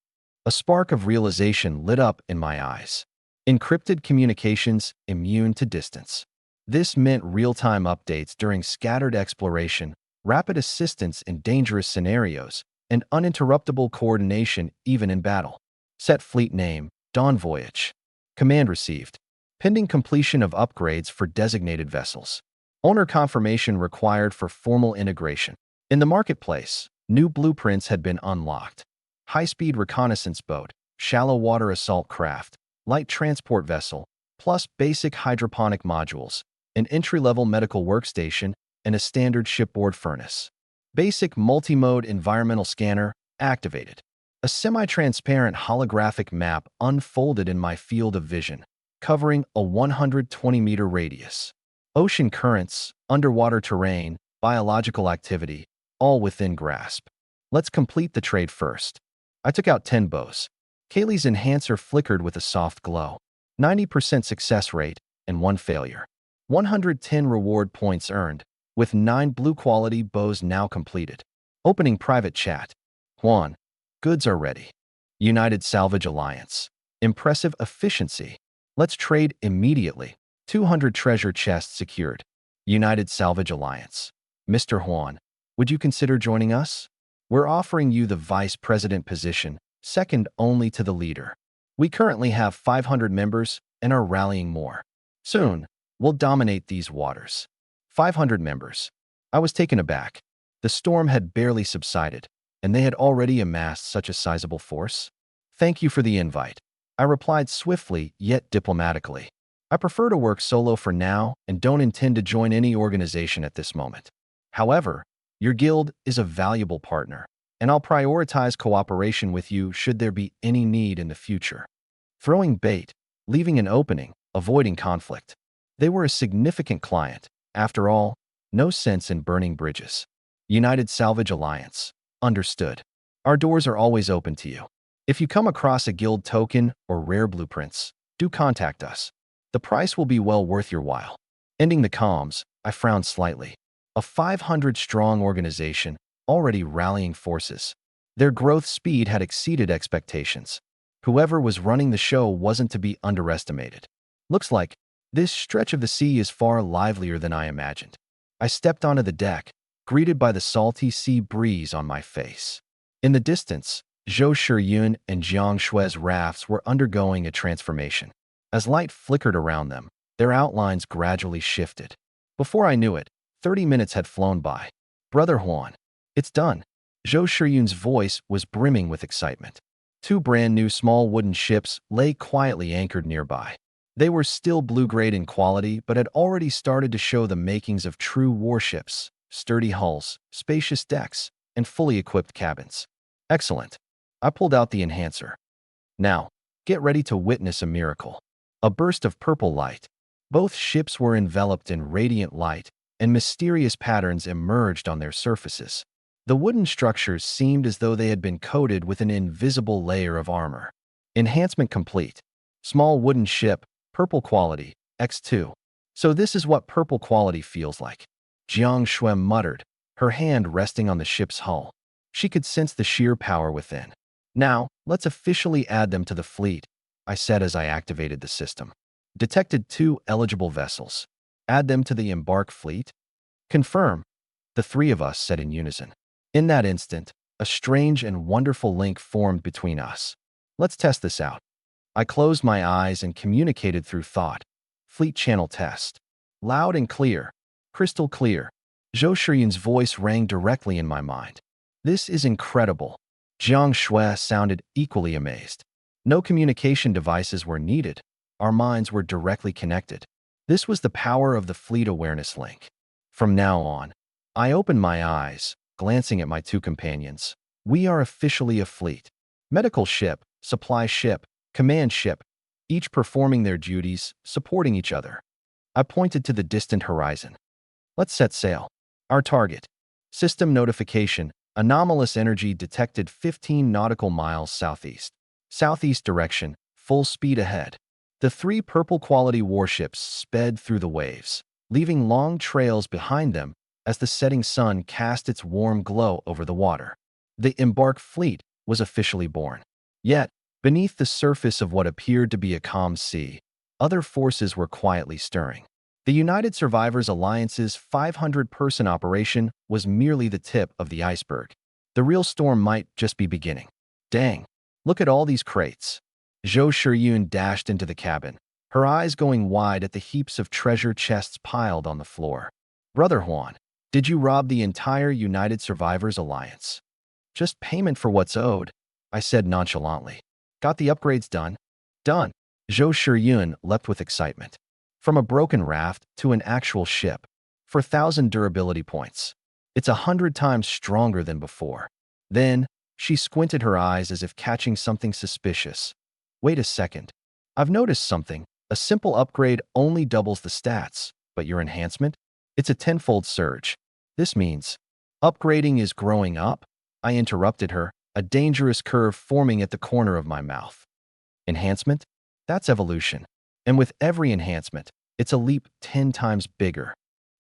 A spark of realization lit up in my eyes. Encrypted communications, immune to distance. This meant real-time updates during scattered exploration, rapid assistance in dangerous scenarios, and uninterruptible coordination even in battle. Set fleet name, Dawn Voyage. Command received. Pending completion of upgrades for designated vessels. Owner confirmation required for formal integration. In the marketplace, new blueprints had been unlocked. High-speed reconnaissance boat, shallow water assault craft, light transport vessel, plus basic hydroponic modules, an entry-level medical workstation, and a standard shipboard furnace. Basic multi-mode environmental scanner activated. A semi-transparent holographic map unfolded in my field of vision, covering a 120-meter radius. Ocean currents, underwater terrain, biological activity, all within grasp. Let's complete the trade first. I took out 10 bows. Kaylee's enhancer flickered with a soft glow. 90% success rate and 1 failure. 110 reward points earned, with 9 blue-quality bows now completed. Opening private chat. Juan, goods are ready. United Salvage Alliance. Impressive efficiency. Let's trade immediately. 200 treasure chests secured. United Salvage Alliance. Mr. Juan, would you consider joining us? We're offering you the vice president position, second only to the leader. We currently have 500 members and are rallying more. Soon, we'll dominate these waters. 500 members. I was taken aback. The storm had barely subsided, and they had already amassed such a sizable force. Thank you for the invite. I replied swiftly yet diplomatically. I prefer to work solo for now and don't intend to join any organization at this moment. However, your guild is a valuable partner, and I'll prioritize cooperation with you should there be any need in the future. Throwing bait, leaving an opening, avoiding conflict. They were a significant client. After all, no sense in burning bridges. United Salvage Alliance. Understood. Our doors are always open to you. If you come across a guild token or rare blueprints, do contact us. The price will be well worth your while. Ending the comms, I frowned slightly. A 500-strong organization, already rallying forces. Their growth speed had exceeded expectations. Whoever was running the show wasn't to be underestimated. Looks like this stretch of the sea is far livelier than I imagined. I stepped onto the deck, greeted by the salty sea breeze on my face. In the distance, Zhou Shiyun and Jiang Shui's rafts were undergoing a transformation. As light flickered around them, their outlines gradually shifted. Before I knew it, 30 minutes had flown by. Brother Juan, it's done. Zhou Shiyun's voice was brimming with excitement. Two brand-new small wooden ships lay quietly anchored nearby. They were still blue-grade in quality, but had already started to show the makings of true warships: sturdy hulls, spacious decks, and fully equipped cabins. Excellent. I pulled out the enhancer. Now, get ready to witness a miracle. A burst of purple light. Both ships were enveloped in radiant light, and mysterious patterns emerged on their surfaces. The wooden structures seemed as though they had been coated with an invisible layer of armor. Enhancement complete. Small wooden ship, purple quality, X2. So this is what purple quality feels like. Jiang Shuem muttered, her hand resting on the ship's hull. She could sense the sheer power within. Now, let's officially add them to the fleet, I said as I activated the system. Detected 2 eligible vessels. Add them to the embark fleet? Confirm, the 3 of us said in unison. In that instant, a strange and wonderful link formed between us. Let's test this out. I closed my eyes and communicated through thought. Fleet channel test. Loud and clear. Crystal clear. Zhou Shiyun's voice rang directly in my mind. This is incredible. Jiang Shui sounded equally amazed. No communication devices were needed. Our minds were directly connected. This was the power of the fleet awareness link. From now on, I opened my eyes, glancing at my 2 companions. We are officially a fleet. Medical ship, supply ship, command ship, each performing their duties, supporting each other. I pointed to the distant horizon. Let's set sail. Our target. System notification. Anomalous energy detected 15 nautical miles southeast. Southeast direction, full speed ahead. The 3 purple quality warships sped through the waves, leaving long trails behind them as the setting sun cast its warm glow over the water. The embark fleet was officially born. Yet, beneath the surface of what appeared to be a calm sea, other forces were quietly stirring. The United Survivors Alliance's 500-person operation was merely the tip of the iceberg. The real storm might just be beginning. Dang, look at all these crates. Zhou Shiyun dashed into the cabin, her eyes going wide at the heaps of treasure chests piled on the floor. Brother Huan, did you rob the entire United Survivors Alliance? Just payment for what's owed, I said nonchalantly. Got the upgrades done? Done. Zhou Shiyun leapt with excitement. From a broken raft to an actual ship, for 1,000 durability points. It's 100 times stronger than before. Then, she squinted her eyes as if catching something suspicious. Wait a second. I've noticed something. A simple upgrade only doubles the stats, but your enhancement? It's a 10-fold surge. This means upgrading is growing up? I interrupted her, a dangerous curve forming at the corner of my mouth. Enhancement? That's evolution. And with every enhancement, it's a leap 10 times bigger.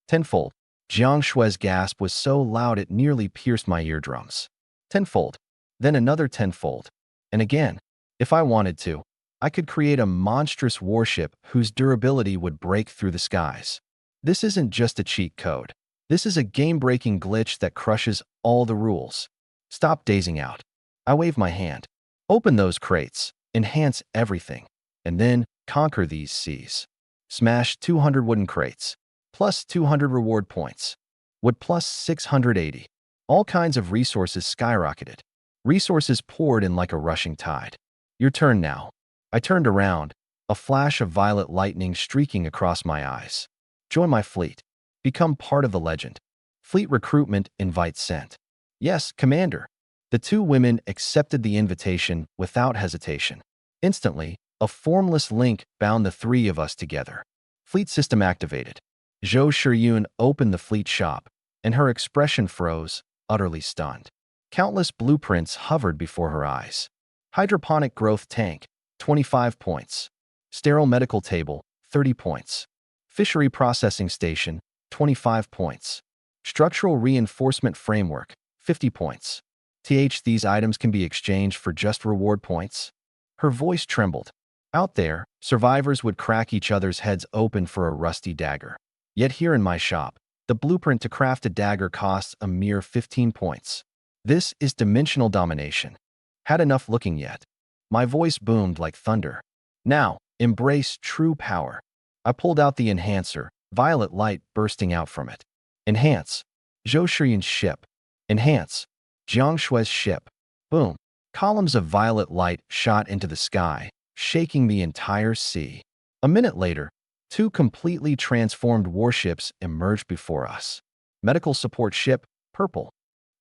Tenfold. Jiang Shui's gasp was so loud it nearly pierced my eardrums. Tenfold. Then another tenfold. And again, if I wanted to, I could create a monstrous warship whose durability would break through the skies. This isn't just a cheat code. This is a game-breaking glitch that crushes all the rules. Stop dazing out. I waved my hand. Open those crates. Enhance everything. And then conquer these seas. Smash 200 wooden crates. Plus 200 reward points. Wood plus 680. All kinds of resources skyrocketed. Resources poured in like a rushing tide. Your turn now. I turned around, a flash of violet lightning streaking across my eyes. Join my fleet. Become part of the legend. Fleet recruitment invite sent. Yes, Commander. The 2 women accepted the invitation without hesitation. Instantly, a formless link bound the 3 of us together. Fleet system activated. Zhou Shiyun opened the fleet shop, and her expression froze, utterly stunned. Countless blueprints hovered before her eyes. Hydroponic growth tank, 25 points. Sterile medical table, 30 points. Fishery processing station, 25 points. Structural reinforcement framework, 50 points. These items can be exchanged for just reward points. Her voice trembled. Out there, survivors would crack each other's heads open for a rusty dagger. Yet here in my shop, the blueprint to craft a dagger costs a mere 15 points. This is dimensional domination. Had enough looking yet. My voice boomed like thunder. Now, embrace true power. I pulled out the enhancer, violet light bursting out from it. Enhance. Zhou Shiyun's ship. Enhance. Jiang Shui's ship. Boom. Columns of violet light shot into the sky, shaking the entire sea. A minute later, two completely transformed warships emerged before us. Medical support ship, purple.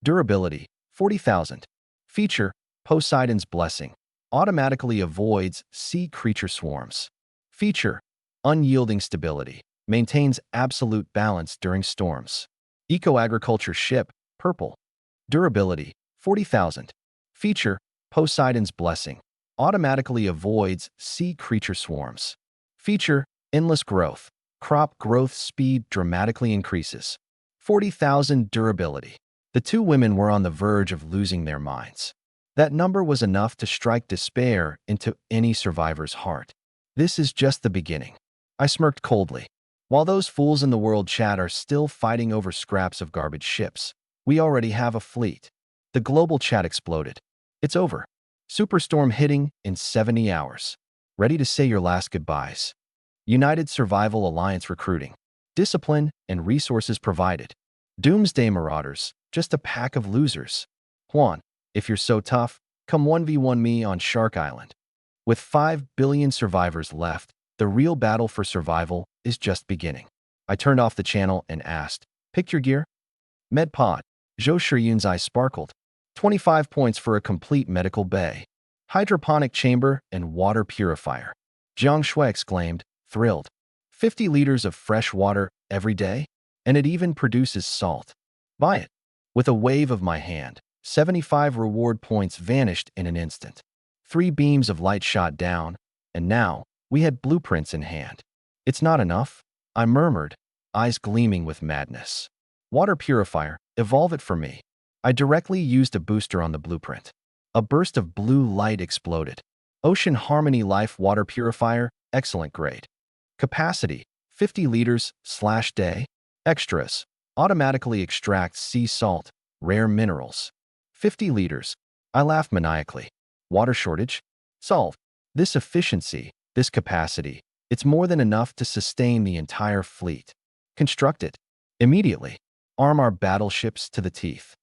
Durability, 40,000. Feature, Poseidon's blessing. Automatically avoids sea creature swarms. Feature, unyielding stability. Maintains absolute balance during storms. Eco-agriculture ship, purple. Durability, 40,000. Feature, Poseidon's blessing. Automatically avoids sea creature swarms. Feature, endless growth. Crop growth speed dramatically increases. 40,000 durability. The two women were on the verge of losing their minds. That number was enough to strike despair into any survivor's heart. This is just the beginning. I smirked coldly. While those fools in the world chat are still fighting over scraps of garbage ships, we already have a fleet. The global chat exploded. It's over. Superstorm hitting in 70 hours. Ready to say your last goodbyes. United Survival Alliance recruiting. Discipline and resources provided. Doomsday Marauders, just a pack of losers. Juan, if you're so tough, come 1v1 me on Shark Island. With 5 billion survivors left, the real battle for survival is just beginning. I turned off the channel and asked, pick your gear? MedPod. Zhou Shiyun's eyes sparkled. 25 points for a complete medical bay. Hydroponic chamber and water purifier. Jiang Shui exclaimed, thrilled. 50 liters of fresh water every day? And it even produces salt. Buy it. With a wave of my hand, 75 reward points vanished in an instant. 3 beams of light shot down, and now we had blueprints in hand. It's not enough, I murmured, eyes gleaming with madness. Water purifier, evolve it for me. I directly used a booster on the blueprint. A burst of blue light exploded. Ocean Harmony Life Water Purifier, excellent grade. Capacity, 50 liters/day. Extras, automatically extracts sea salt, rare minerals. 50 liters. I laughed maniacally. Water shortage? Solved. This efficiency, this capacity, it's more than enough to sustain the entire fleet. Construct it. Immediately. Arm our battleships to the teeth.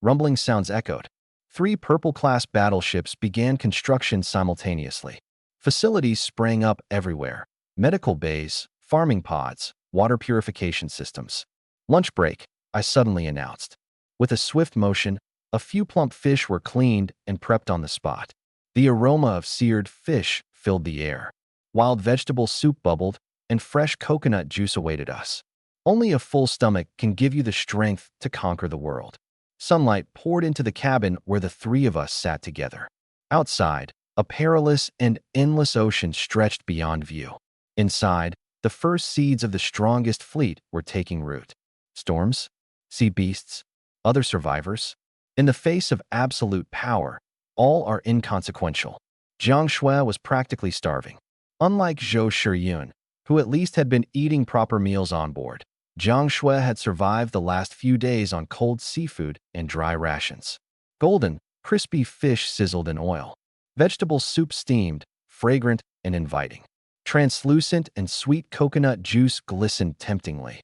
Rumbling sounds echoed. 3 purple-class battleships began construction simultaneously. Facilities sprang up everywhere. Medical bays, farming pods, water purification systems. Lunch break, I suddenly announced. With a swift motion, a few plump fish were cleaned and prepped on the spot. The aroma of seared fish filled the air. Wild vegetable soup bubbled, and fresh coconut juice awaited us. Only a full stomach can give you the strength to conquer the world. Sunlight poured into the cabin where the 3 of us sat together. Outside, a perilous and endless ocean stretched beyond view. Inside, the first seeds of the strongest fleet were taking root. Storms, sea beasts, other survivors. In the face of absolute power, all are inconsequential. Jiang Shui was practically starving. Unlike Zhou Shiyun, who at least had been eating proper meals on board, Jiang Shui had survived the last few days on cold seafood and dry rations. Golden, crispy fish sizzled in oil. Vegetable soup steamed, fragrant and inviting. Translucent and sweet coconut juice glistened temptingly.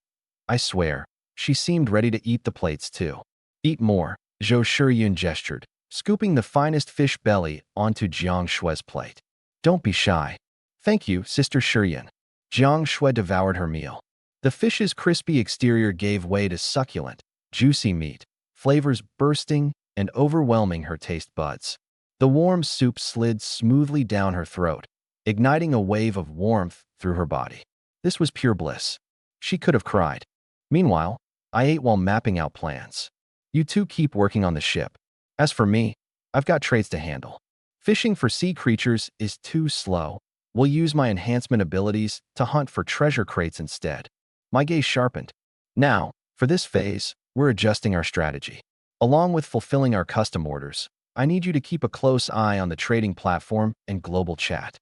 I swear, she seemed ready to eat the plates too. Eat more, Zhou Shiyun gestured, scooping the finest fish belly onto Jiang Shui's plate. Don't be shy. Thank you, Sister Shiyun. Jiang Shui devoured her meal. The fish's crispy exterior gave way to succulent, juicy meat, flavors bursting and overwhelming her taste buds. The warm soup slid smoothly down her throat, igniting a wave of warmth through her body. This was pure bliss. She could have cried. Meanwhile, I ate while mapping out plans. You two keep working on the ship. As for me, I've got trades to handle. Fishing for sea creatures is too slow. We'll use my enhancement abilities to hunt for treasure crates instead. My gaze sharpened. Now, for this phase, we're adjusting our strategy. Along with fulfilling our custom orders, I need you to keep a close eye on the trading platform and global chat.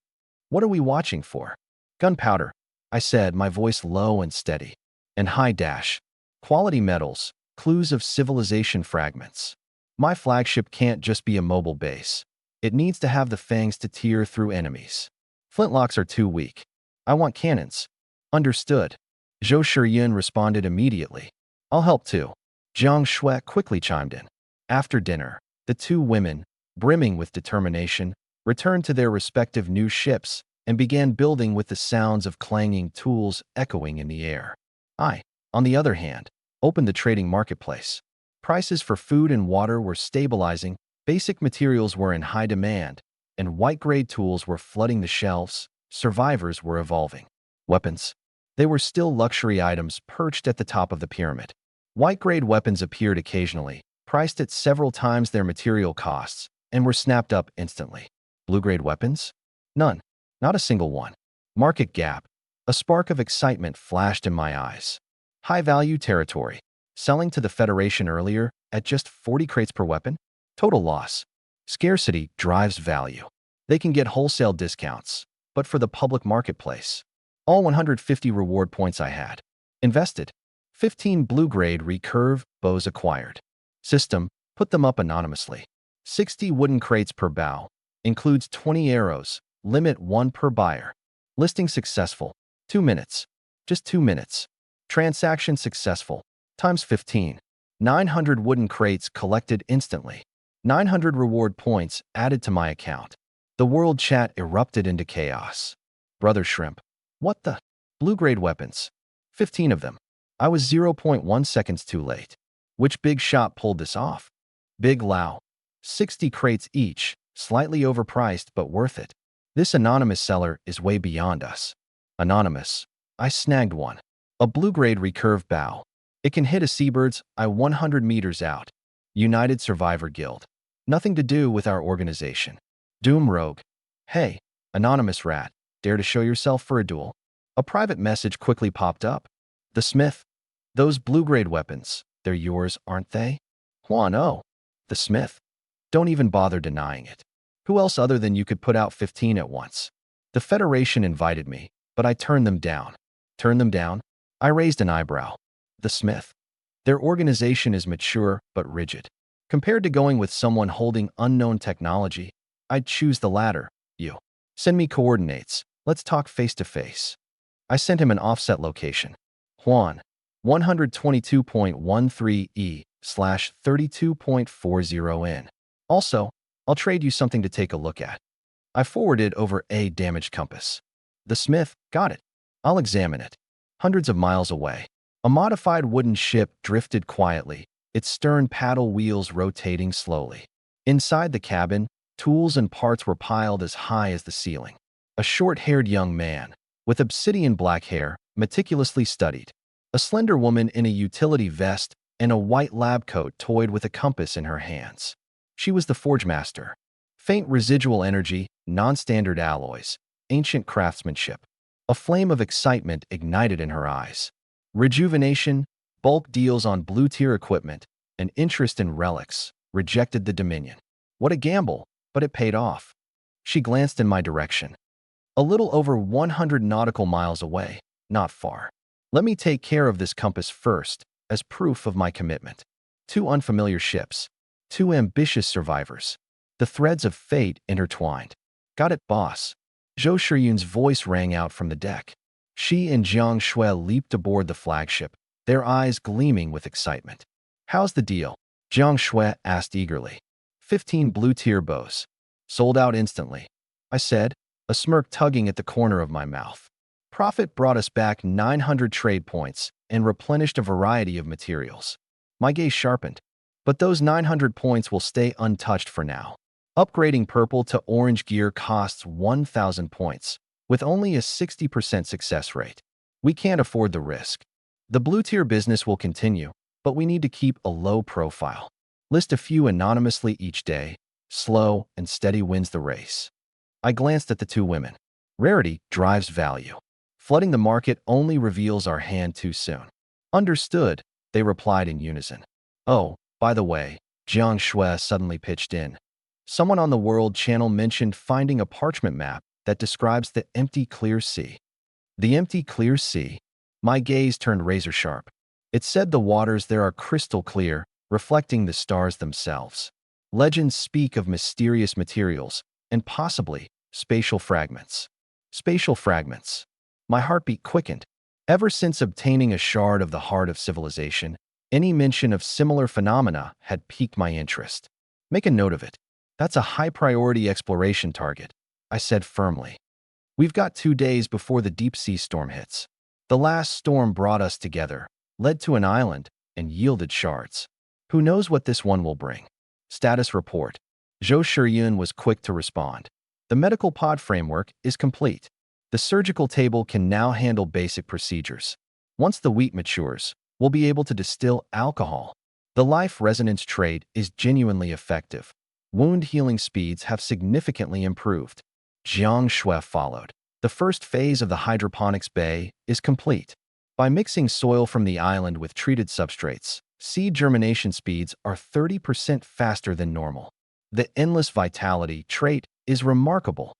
What are we watching for? Gunpowder, I said, my voice low and steady. And high dash. Quality metals, clues of civilization fragments. My flagship can't just be a mobile base. It needs to have the fangs to tear through enemies. Flintlocks are too weak. I want cannons. Understood. Zhou Shiyun responded immediately. I'll help too. Jiang Shui quickly chimed in. After dinner, the two women, brimming with determination, returned to their respective new ships and began building with the sounds of clanging tools echoing in the air. I, on the other hand, opened the trading marketplace. Prices for food and water were stabilizing, basic materials were in high demand, and white-grade tools were flooding the shelves. Survivors were evolving. Weapons. They were still luxury items perched at the top of the pyramid. White-grade weapons appeared occasionally, priced at several times their material costs, and were snapped up instantly. Blue-grade weapons? None. Not a single one. Market gap. A spark of excitement flashed in my eyes. High-value territory. Selling to the Federation earlier at just 40 crates per weapon? Total loss. Scarcity drives value. They can get wholesale discounts, but for the public marketplace. All 150 reward points I had. Invested. 15 blue-grade recurve bows acquired. System, put them up anonymously. 60 wooden crates per bow. Includes 20 arrows. Limit 1 per buyer. Listing successful. 2 minutes. Just 2 minutes. Transaction successful. Times 15. 900 wooden crates collected instantly. 900 reward points added to my account. The world chat erupted into chaos. Brother Shrimp. What the? Blue-grade weapons. 15 of them. I was 0.1 seconds too late. Which big shop pulled this off? Big Lao. 60 crates each, slightly overpriced but worth it. This anonymous seller is way beyond us. Anonymous. I snagged one. A blue-grade recurve bow. It can hit a seabird's eye 100 meters out. United Survivor Guild. Nothing to do with our organization. Doom Rogue. Hey, anonymous rat, dare to show yourself for a duel? A private message quickly popped up. The Smith. Those blue-grade weapons, they're yours, aren't they? Juan, oh. The Smith. Don't even bother denying it. Who else other than you could put out 15 at once? The Federation invited me, but I turned them down. Turned them down? I raised an eyebrow. The Smith. Their organization is mature but rigid. Compared to going with someone holding unknown technology, I'd choose the latter. You. Send me coordinates. Let's talk face-to-face. I sent him an offset location. Juan. 122.13 E/32.40 N. Also, I'll trade you something to take a look at. I forwarded over a damaged compass. The Smith, got it. I'll examine it. Hundreds of miles away. A modified wooden ship drifted quietly, its stern paddle wheels rotating slowly. Inside the cabin, tools and parts were piled as high as the ceiling. A short-haired young man, with obsidian black hair, meticulously studied. A slender woman in a utility vest and a white lab coat toyed with a compass in her hands. She was the Forge Master. Faint residual energy, non-standard alloys, ancient craftsmanship. A flame of excitement ignited in her eyes. Rejuvenation, bulk deals on blue-tier equipment, and interest in relics, rejected the Dominion. What a gamble, but it paid off. She glanced in my direction. A little over 100 nautical miles away, not far. Let me take care of this compass first, as proof of my commitment. 2 unfamiliar ships. 2 ambitious survivors. The threads of fate intertwined. Got it, boss. Zhou Shiyun's voice rang out from the deck. She and Jiang Shui leaped aboard the flagship, their eyes gleaming with excitement. How's the deal? Jiang Shui asked eagerly. 15 blue-tier bows. Sold out instantly. I said, a smirk tugging at the corner of my mouth. Profit brought us back 900 trade points and replenished a variety of materials. My gaze sharpened. But those 900 points will stay untouched for now. Upgrading purple to orange gear costs 1,000 points, with only a 60% success rate. We can't afford the risk. The blue-tier business will continue, but we need to keep a low profile. List a few anonymously each day. Slow and steady wins the race. I glanced at the 2 women. Rarity drives value. Flooding the market only reveals our hand too soon. Understood, they replied in unison. Oh, by the way, Jiang Shui suddenly pitched in. Someone on the World Channel mentioned finding a parchment map that describes the empty clear sea. The empty clear sea? My gaze turned razor-sharp. It said the waters there are crystal clear, reflecting the stars themselves. Legends speak of mysterious materials, and possibly spatial fragments. Spatial fragments. My heartbeat quickened. Ever since obtaining a shard of the heart of civilization, Any mention of similar phenomena had piqued my interest. Make a note of it. That's a high-priority exploration target, I said firmly. We've got 2 days before the deep-sea storm hits. The last storm brought us together, led to an island, and yielded shards. Who knows what this one will bring? Status report. Zhou Shiyun was quick to respond. The medical pod framework is complete. The surgical table can now handle basic procedures. Once the wheat matures, we'll be able to distill alcohol. The life resonance trait is genuinely effective. Wound healing speeds have significantly improved. Jiang Shui followed. The first phase of the hydroponics bay is complete. By mixing soil from the island with treated substrates, seed germination speeds are 30% faster than normal. The endless vitality trait is remarkable.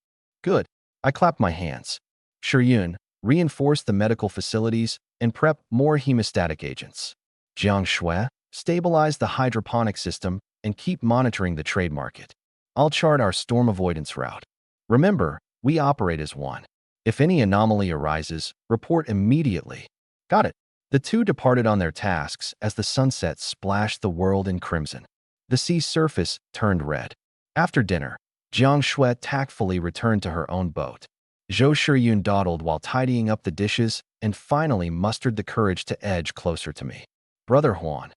Good. I clapped my hands. Shiyun, reinforce the medical facilities and prep more hemostatic agents. Jiang Shui, stabilize the hydroponic system and keep monitoring the trade market. I'll chart our storm avoidance route. Remember, we operate as one. If any anomaly arises, report immediately. Got it. The two departed on their tasks as the sunset splashed the world in crimson. The sea's surface turned red. After dinner, Jiang Shui tactfully returned to her own boat. Zhou Shiyun dawdled while tidying up the dishes and finally mustered the courage to edge closer to me. Brother Huan,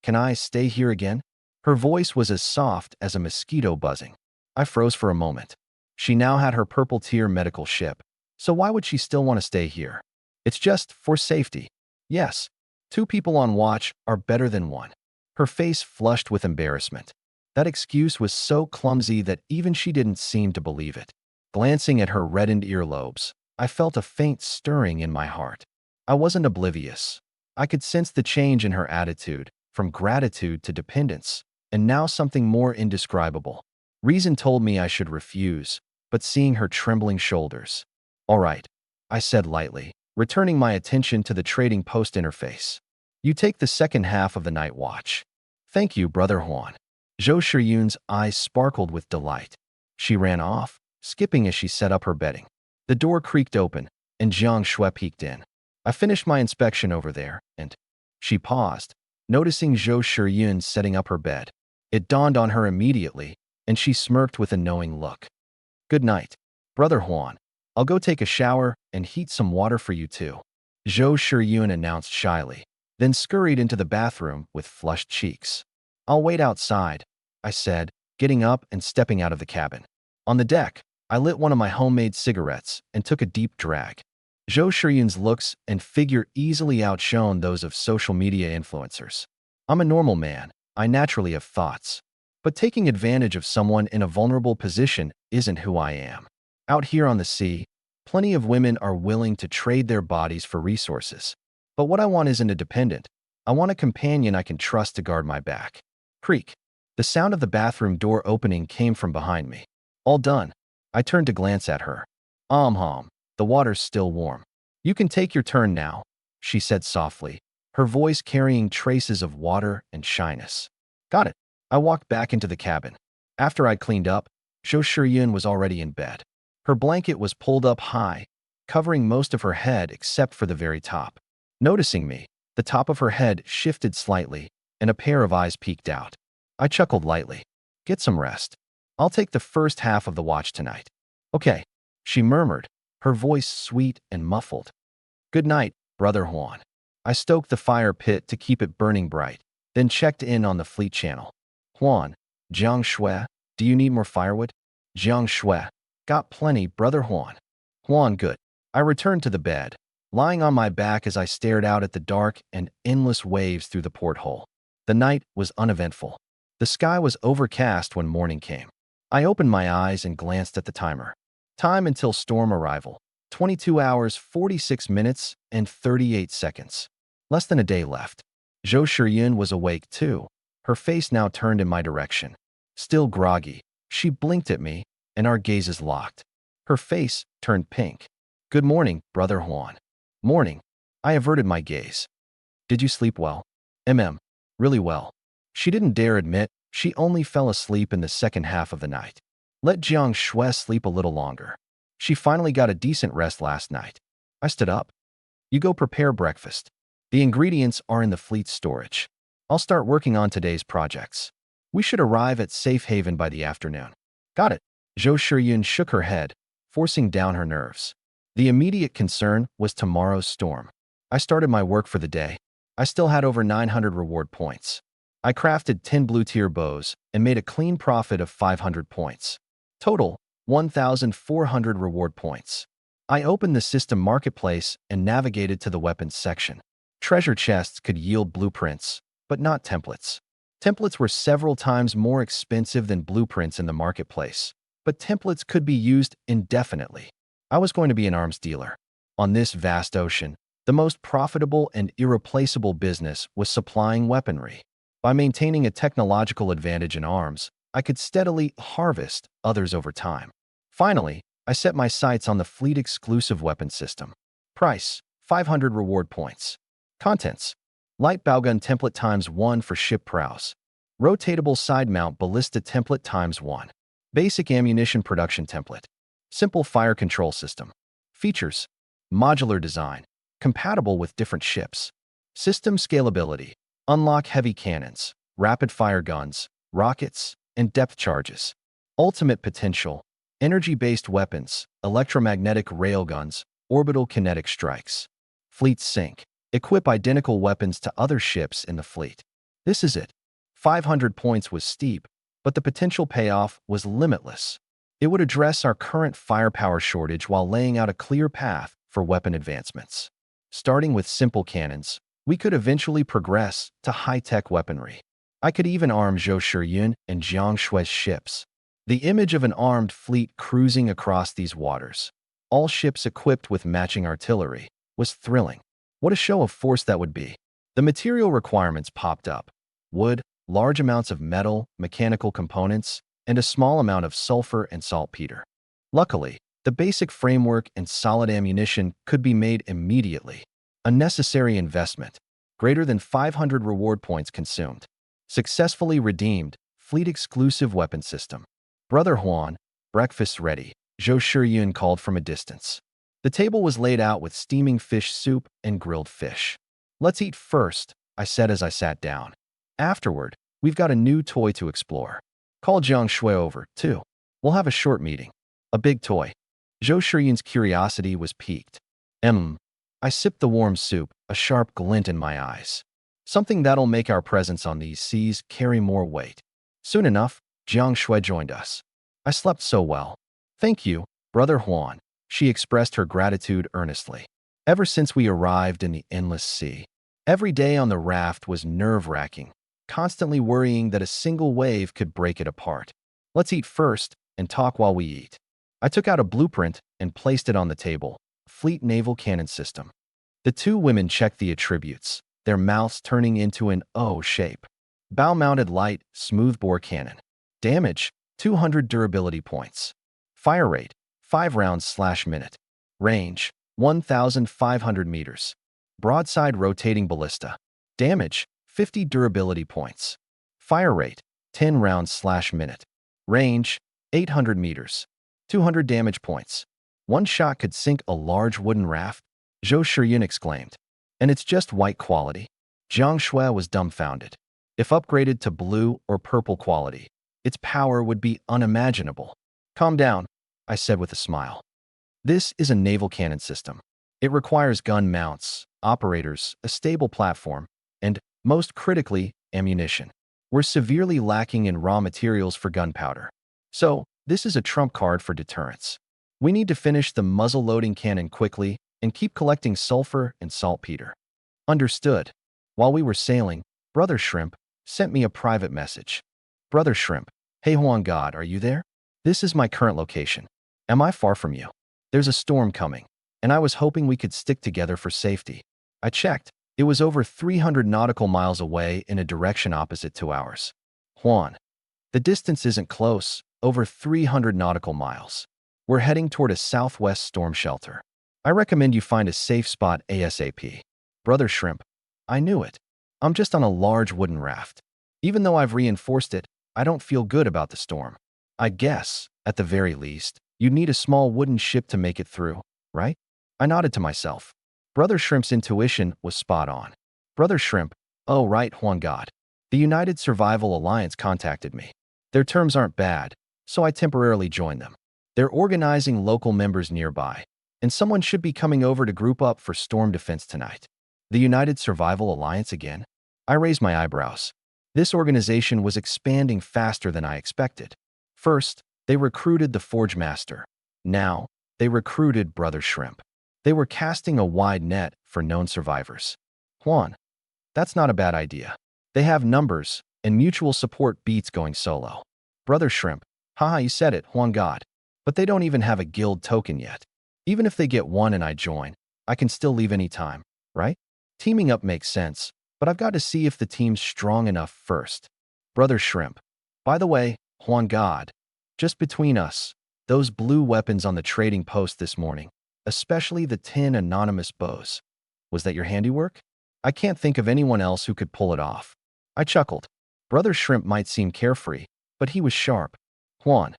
can I stay here again? Her voice was as soft as a mosquito buzzing. I froze for a moment. She now had her purple-tier medical ship, so why would she still want to stay here? It's just for safety. Yes, 2 people on watch are better than 1. Her face flushed with embarrassment. That excuse was so clumsy that even she didn't seem to believe it. Glancing at her reddened earlobes, I felt a faint stirring in my heart. I wasn't oblivious. I could sense the change in her attitude, from gratitude to dependence, and now something more indescribable. Reason told me I should refuse, but seeing her trembling shoulders. All right, I said lightly, returning my attention to the trading post interface. You take the second half of the night watch. Thank you, Brother Huan. Zhou Shiyun's eyes sparkled with delight. She ran off, skipping as she set up her bedding. The door creaked open, and Jiang Shui peeked in. I finished my inspection over there, and she paused, noticing Zhou Shiyun setting up her bed. It dawned on her immediately, and she smirked with a knowing look. Good night, Brother Huan. I'll go take a shower and heat some water for you too. Zhou Shiyun announced shyly, then scurried into the bathroom with flushed cheeks. I'll wait outside, I said, getting up and stepping out of the cabin. On the deck, I lit one of my homemade cigarettes and took a deep drag. Zhou Shiyun's looks and figure easily outshone those of social media influencers. I'm a normal man. I naturally have thoughts. But taking advantage of someone in a vulnerable position isn't who I am. Out here on the sea, plenty of women are willing to trade their bodies for resources. But what I want isn't a dependent. I want a companion I can trust to guard my back. Creak. The sound of the bathroom door opening came from behind me. All done. I turned to glance at her. The water's still warm. You can take your turn now, she said softly, her voice carrying traces of water and shyness. Got it. I walked back into the cabin. After I'd cleaned up, Zhou Shiyun was already in bed. Her blanket was pulled up high, covering most of her head except for the very top. Noticing me, the top of her head shifted slightly, and a pair of eyes peeked out. I chuckled lightly. Get some rest. I'll take the first half of the watch tonight. Okay, she murmured, her voice sweet and muffled. Good night, Brother Huan. I stoked the fire pit to keep it burning bright, then checked in on the fleet channel. Huan, Jiang Shui, do you need more firewood? Jiang Shui, got plenty, Brother Huan. Huan, good. I returned to the bed, lying on my back as I stared out at the dark and endless waves through the porthole. The night was uneventful. The sky was overcast when morning came. I opened my eyes and glanced at the timer. Time until storm arrival, 22 hours, 46 minutes, and 38 seconds. Less than a day left. Zhou Shiyun was awake too, her face now turned in my direction. Still groggy, she blinked at me, and our gazes locked. Her face turned pink. Good morning, Brother Huan. Morning. I averted my gaze. Did you sleep well? Really well. She didn't dare admit she only fell asleep in the second half of the night. Let Jiang Shui sleep a little longer. She finally got a decent rest last night. I stood up. You go prepare breakfast. The ingredients are in the fleet storage. I'll start working on today's projects. We should arrive at Safe Haven by the afternoon. Got it. Zhou Shiyun shook her head, forcing down her nerves. The immediate concern was tomorrow's storm. I started my work for the day. I still had over 900 reward points. I crafted 10 blue-tier bows and made a clean profit of 500 points. Total, 1,400 reward points. I opened the system marketplace and navigated to the weapons section. Treasure chests could yield blueprints, but not templates. Templates were several times more expensive than blueprints in the marketplace, but templates could be used indefinitely. I was going to be an arms dealer. On this vast ocean, the most profitable and irreplaceable business was supplying weaponry. By maintaining a technological advantage in arms, I could steadily harvest others over time. Finally, I set my sights on the fleet-exclusive weapon system. Price, 500 reward points. Contents: light bowgun template ×1 for ship prows. Rotatable side mount ballista template ×1. Basic ammunition production template. Simple fire control system. Features: modular design, compatible with different ships. System scalability. Unlock heavy cannons, rapid-fire guns, rockets, and depth charges. Ultimate potential. Energy-based weapons, electromagnetic railguns, orbital kinetic strikes. Fleet sync. Equip identical weapons to other ships in the fleet. This is it. 500 points was steep, but the potential payoff was limitless. It would address our current firepower shortage while laying out a clear path for weapon advancements. Starting with simple cannons, we could eventually progress to high-tech weaponry. I could even arm Zhou Shiyun and Jiang Shui's ships. The image of an armed fleet cruising across these waters, all ships equipped with matching artillery, was thrilling. What a show of force that would be. The material requirements popped up: wood, large amounts of metal, mechanical components, and a small amount of sulfur and saltpeter. Luckily, the basic framework and solid ammunition could be made immediately. A necessary investment. Greater than 500 reward points consumed. Successfully redeemed. Fleet-exclusive weapon system. Brother Huan, breakfast ready, Zhou Shiyun called from a distance. The table was laid out with steaming fish soup and grilled fish. Let's eat first, I said as I sat down. Afterward, we've got a new toy to explore. Call Jiang Shui over, too. We'll have a short meeting. A big toy. Zhou Shiyun's curiosity was piqued. I sipped the warm soup, a sharp glint in my eyes. Something that'll make our presence on these seas carry more weight. Soon enough, Jiang Shui joined us. I slept so well. Thank you, Brother Huan. She expressed her gratitude earnestly. Ever since we arrived in the endless sea, every day on the raft was nerve-wracking, constantly worrying that a single wave could break it apart. Let's eat first and talk while we eat. I took out a blueprint and placed it on the table. Fleet naval cannon system. The two women checked the attributes, their mouths turning into an O shape. Bow-mounted light, smoothbore cannon. Damage, 200 durability points. Fire rate, 5 rounds/minute. Range, 1,500 meters. Broadside rotating ballista. Damage, 50 durability points. Fire rate, 10 rounds/minute. Range, 800 meters. 200 damage points. One shot could sink a large wooden raft, Zhou Shiyun exclaimed. And it's just white quality. Jiang Shui was dumbfounded. If upgraded to blue or purple quality, its power would be unimaginable. Calm down, I said with a smile. This is a naval cannon system. It requires gun mounts, operators, a stable platform, and, most critically, ammunition. We're severely lacking in raw materials for gunpowder. So, this is a trump card for deterrence. We need to finish the muzzle-loading cannon quickly and keep collecting sulfur and saltpeter. Understood. While we were sailing, Brother Shrimp sent me a private message. Brother Shrimp, hey Huan God, are you there? This is my current location. Am I far from you? There's a storm coming, and I was hoping we could stick together for safety. I checked. It was over 300 nautical miles away in a direction opposite to ours. Huan. The distance isn't close, over 300 nautical miles. We're heading toward a southwest storm shelter. I recommend you find a safe spot ASAP. Brother Shrimp, I knew it. I'm just on a large wooden raft. Even though I've reinforced it, I don't feel good about the storm. I guess, at the very least, you'd need a small wooden ship to make it through, right? I nodded to myself. Brother Shrimp's intuition was spot on. Brother Shrimp, oh right, Huan God. The United Survival Alliance contacted me. Their terms aren't bad, so I temporarily joined them. They're organizing local members nearby, and someone should be coming over to group up for storm defense tonight. The United Survival Alliance again? I raised my eyebrows. This organization was expanding faster than I expected. First, they recruited the Forge Master. Now, they recruited Brother Shrimp. They were casting a wide net for known survivors. Juan, that's not a bad idea. They have numbers, and mutual support beats going solo. Brother Shrimp, haha, you said it, Juan God. But they don't even have a guild token yet. Even if they get one and I join, I can still leave any time, right? Teaming up makes sense, but I've got to see if the team's strong enough first. Brother Shrimp. By the way, Juan God, just between us, those blue weapons on the trading post this morning, especially the 10 anonymous bows. Was that your handiwork? I can't think of anyone else who could pull it off. I chuckled. Brother Shrimp might seem carefree, but he was sharp. Juan,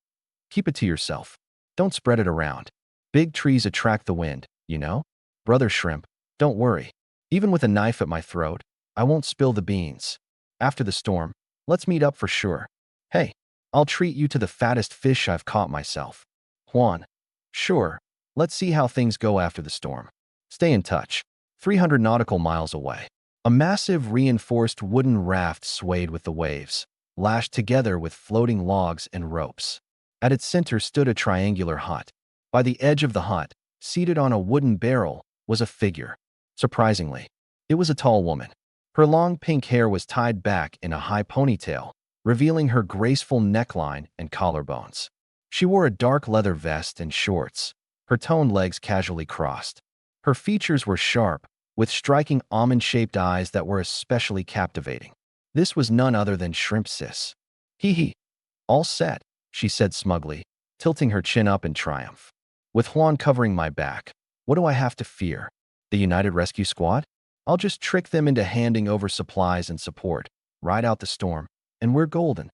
keep it to yourself. Don't spread it around. Big trees attract the wind, you know? Brother Shrimp, don't worry. Even with a knife at my throat, I won't spill the beans. After the storm, let's meet up for sure. Hey, I'll treat you to the fattest fish I've caught myself. Juan, sure. Let's see how things go after the storm. Stay in touch. 300 nautical miles away. A massive reinforced wooden raft swayed with the waves, lashed together with floating logs and ropes. At its center stood a triangular hut. By the edge of the hut, seated on a wooden barrel, was a figure. Surprisingly, it was a tall woman. Her long pink hair was tied back in a high ponytail, revealing her graceful neckline and collarbones. She wore a dark leather vest and shorts, her toned legs casually crossed. Her features were sharp, with striking almond-shaped eyes that were especially captivating. This was none other than Shrimp Sis. Hee hee. All set, she said smugly, tilting her chin up in triumph. With Juan covering my back, what do I have to fear? The United Rescue Squad? I'll just trick them into handing over supplies and support, ride out the storm, and we're golden.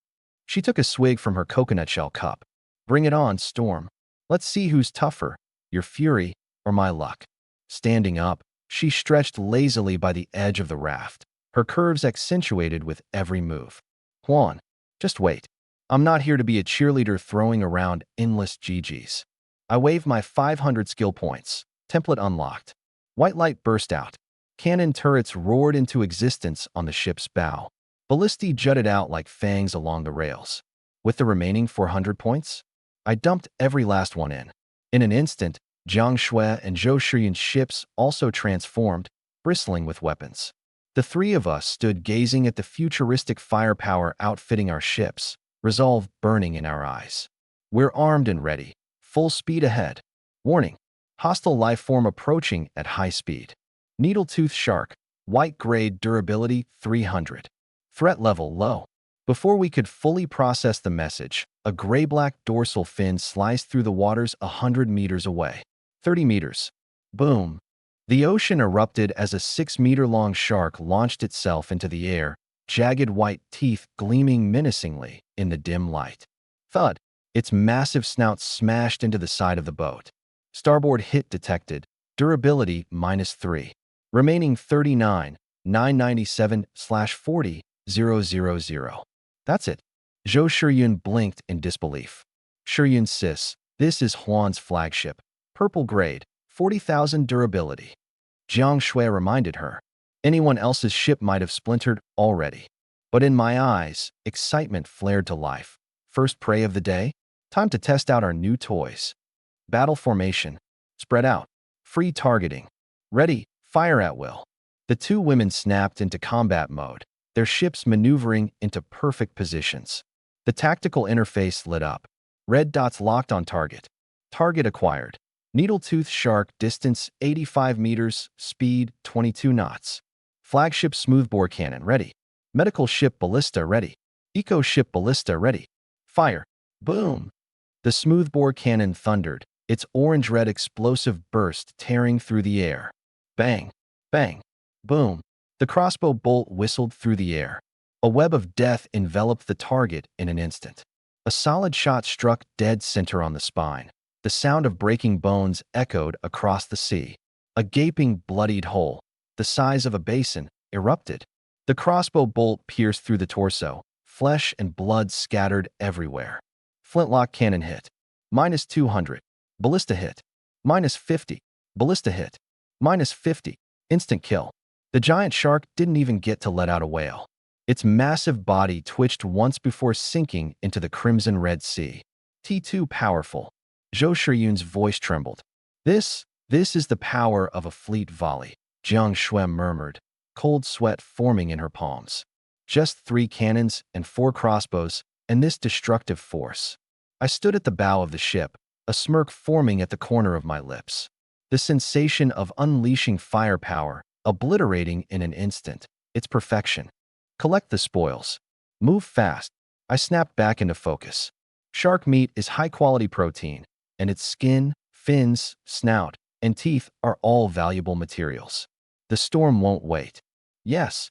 She took a swig from her coconut shell cup. Bring it on, Storm. Let's see who's tougher, your fury or my luck. Standing up, she stretched lazily by the edge of the raft, her curves accentuated with every move. Juan, just wait. I'm not here to be a cheerleader throwing around endless GGs. I waved my 500 skill points. Template unlocked. White light burst out. Cannon turrets roared into existence on the ship's bow. Ballistae jutted out like fangs along the rails. With the remaining 400 points, I dumped every last one in. In an instant, Jiang Shui and Zhou Shiyun's ships also transformed, bristling with weapons. The three of us stood gazing at the futuristic firepower outfitting our ships, resolve burning in our eyes. We're armed and ready, full speed ahead. Warning, hostile life form approaching at high speed. Needle-tooth shark, white grade durability 300. Threat level low. Before we could fully process the message, a gray-black dorsal fin sliced through the waters 100 meters away. 30 meters. Boom. The ocean erupted as a 6-meter-long shark launched itself into the air, jagged white teeth gleaming menacingly in the dim light. Thud. Its massive snout smashed into the side of the boat. Starboard hit detected. Durability -3. Remaining 39, 997/40,000. That's it. Zhou Shiyun blinked in disbelief. Shiyun Sis, this is Juan's flagship. Purple grade, 40,000 durability. Jiang Shui reminded her. Anyone else's ship might have splintered already. But in my eyes, excitement flared to life. First prey of the day? Time to test out our new toys. Battle formation. Spread out. Free targeting. Ready, fire at will. The two women snapped into combat mode, their ships maneuvering into perfect positions. The tactical interface lit up. Red dots locked on target. Target acquired. Needle-tooth shark, distance 85 meters, speed 22 knots. Flagship smoothbore cannon ready. Medical ship ballista ready. Eco ship ballista ready. Fire. Boom. The smoothbore cannon thundered, its orange-red explosive burst tearing through the air. Bang. Bang. Boom. The crossbow bolt whistled through the air. A web of death enveloped the target in an instant. A solid shot struck dead center on the spine. The sound of breaking bones echoed across the sea. A gaping, bloodied hole, the size of a basin, erupted. The crossbow bolt pierced through the torso, flesh and blood scattered everywhere. Flintlock cannon hit. -200. Ballista hit. -50. Ballista hit. -50. Instant kill. The giant shark didn't even get to let out a wail. Its massive body twitched once before sinking into the crimson Red Sea. T2 powerful. Zhou Shiyun's voice trembled. This is the power of a fleet volley, Jiang Shui murmured, cold sweat forming in her palms. Just 3 cannons and 4 crossbows, and this destructive force. I stood at the bow of the ship, a smirk forming at the corner of my lips. The sensation of unleashing firepower, obliterating in an instant, its perfection. Collect the spoils. Move fast. I snapped back into focus. Shark meat is high-quality protein, and its skin, fins, snout, and teeth are all valuable materials. The storm won't wait. Yes.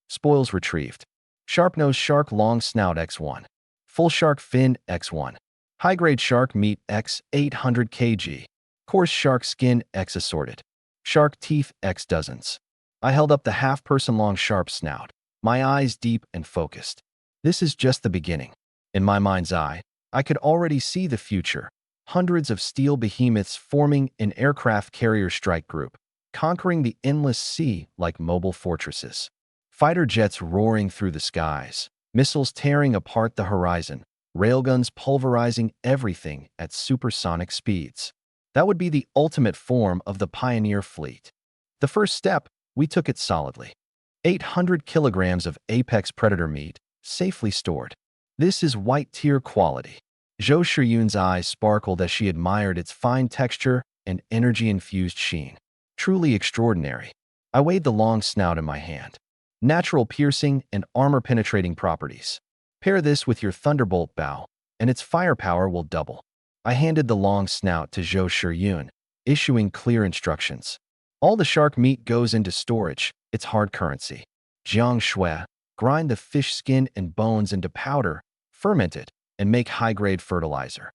Spoils retrieved. Sharp-nosed shark long snout X1. Full shark fin X1. High-grade shark meat X 800 kg. Coarse shark skin X assorted. Shark teeth X dozens. I held up the half-person long sharp snout, my eyes deep and focused. This is just the beginning. In my mind's eye, I could already see the future. Hundreds of steel behemoths forming an aircraft carrier strike group, conquering the endless sea like mobile fortresses. Fighter jets roaring through the skies, missiles tearing apart the horizon, railguns pulverizing everything at supersonic speeds. That would be the ultimate form of the pioneer fleet. The first step, we took it solidly. 800 kilograms of apex predator meat, safely stored. This is white-tier quality. Zhou Shiyun's eyes sparkled as she admired its fine texture and energy-infused sheen. Truly extraordinary. I weighed the long snout in my hand. Natural piercing and armor-penetrating properties. Pair this with your Thunderbolt bow, and its firepower will double. I handed the long snout to Zhou Shiyun, issuing clear instructions. All the shark meat goes into storage, it's hard currency. Jiang Shui, grind the fish skin and bones into powder, ferment it, and make high-grade fertilizer.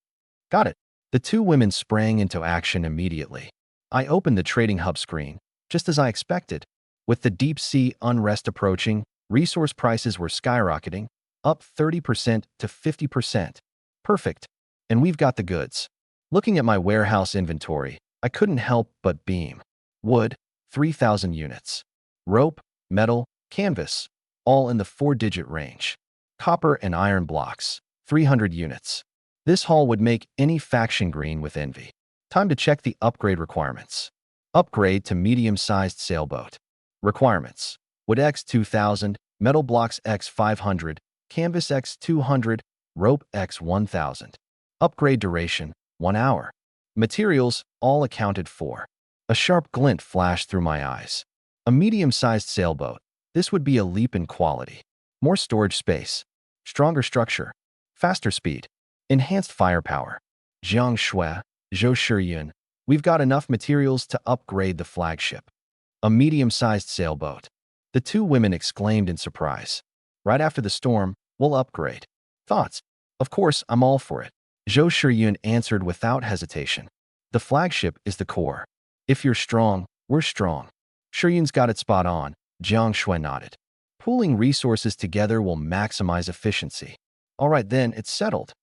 Got it. The 2 women sprang into action immediately. I opened the trading hub screen, just as I expected. With the deep-sea unrest approaching, resource prices were skyrocketing, up 30% to 50%. Perfect. And we've got the goods. Looking at my warehouse inventory, I couldn't help but beam. Wood, 3,000 units. Rope, metal, canvas, all in the 4-digit range. Copper and iron blocks, 300 units. This haul would make any faction green with envy. Time to check the upgrade requirements. Upgrade to medium-sized sailboat. Requirements: wood X 2000, metal blocks X 500, canvas X 200, rope X 1000. Upgrade duration: 1 hour. Materials all accounted for. A sharp glint flashed through my eyes. A medium-sized sailboat. This would be a leap in quality. More storage space. Stronger structure. Faster speed. Enhanced firepower. Jiang Shui, Zhou Shiyun, we've got enough materials to upgrade the flagship. A medium-sized sailboat. The 2 women exclaimed in surprise. Right after the storm, we'll upgrade. Thoughts? Of course, I'm all for it. Zhou Shiyun answered without hesitation. The flagship is the core. If you're strong, we're strong. Shiyun's got it spot on. Jiang Shui nodded. Pooling resources together will maximize efficiency. All right then, it's settled.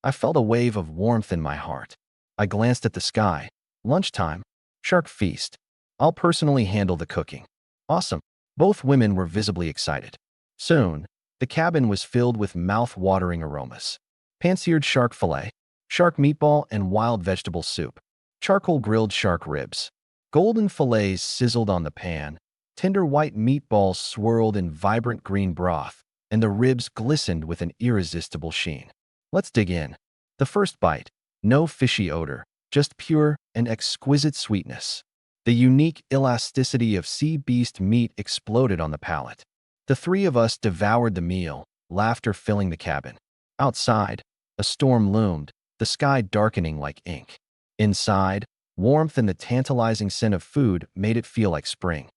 I felt a wave of warmth in my heart. I glanced at the sky. Lunchtime. Shark feast. I'll personally handle the cooking. Awesome. Both women were visibly excited. Soon, the cabin was filled with mouth-watering aromas. Pan-seared shark fillet, shark meatball and wild vegetable soup, charcoal grilled shark ribs. Golden fillets sizzled on the pan, tender white meatballs swirled in vibrant green broth, and the ribs glistened with an irresistible sheen. Let's dig in. The first bite, no fishy odor, just pure and exquisite sweetness. The unique elasticity of sea beast meat exploded on the palate. The 3 of us devoured the meal, laughter filling the cabin. Outside, a storm loomed, the sky darkening like ink. Inside, warmth and the tantalizing scent of food made it feel like spring.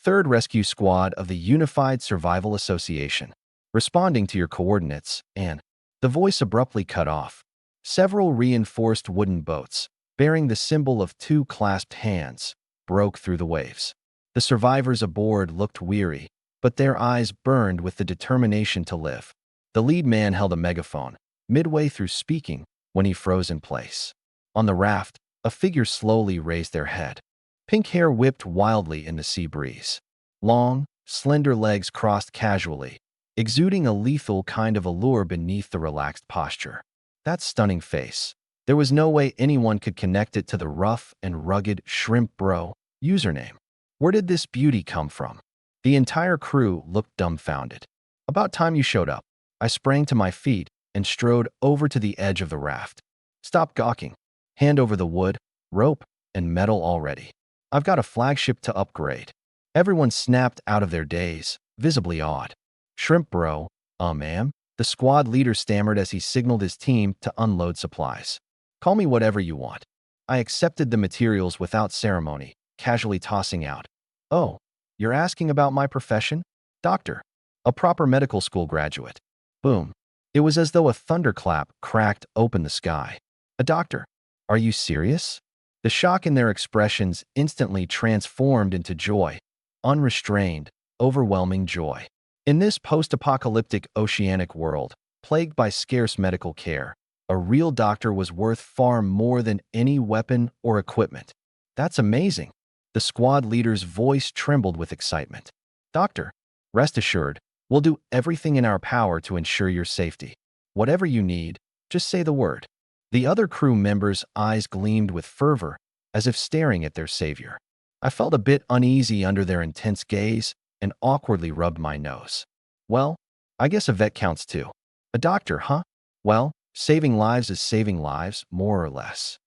3rd Rescue Squad of the Unified Survival Association. Responding to your coordinates, and the voice abruptly cut off. Several reinforced wooden boats, bearing the symbol of 2 clasped hands, broke through the waves. The survivors aboard looked weary, but their eyes burned with the determination to live. The lead man held a megaphone, midway through speaking, when he froze in place. On the raft, a figure slowly raised their head. Pink hair whipped wildly in the sea breeze. Long, slender legs crossed casually, exuding a lethal kind of allure beneath the relaxed posture. That stunning face. There was no way anyone could connect it to the rough and rugged Shrimp Bro username. Where did this beauty come from? The entire crew looked dumbfounded. About time you showed up, I sprang to my feet and strode over to the edge of the raft. Stop gawking. Hand over the wood, rope, and metal already. I've got a flagship to upgrade. Everyone snapped out of their daze, visibly awed. Shrimp Bro, ma'am, the squad leader stammered as he signaled his team to unload supplies. Call me whatever you want. I accepted the materials without ceremony, casually tossing out. Oh, you're asking about my profession? Doctor. A proper medical school graduate. Boom. It was as though a thunderclap cracked open the sky. A doctor. Are you serious? The shock in their expressions instantly transformed into joy. Unrestrained, overwhelming joy. In this post-apocalyptic oceanic world, plagued by scarce medical care, a real doctor was worth far more than any weapon or equipment. That's amazing. The squad leader's voice trembled with excitement. Doctor, rest assured, we'll do everything in our power to ensure your safety. Whatever you need, just say the word. The other crew members' eyes gleamed with fervor, as if staring at their savior. I felt a bit uneasy under their intense gaze and awkwardly rubbed my nose. Well, I guess a vet counts too. A doctor, huh? Well, saving lives is saving lives, more or less.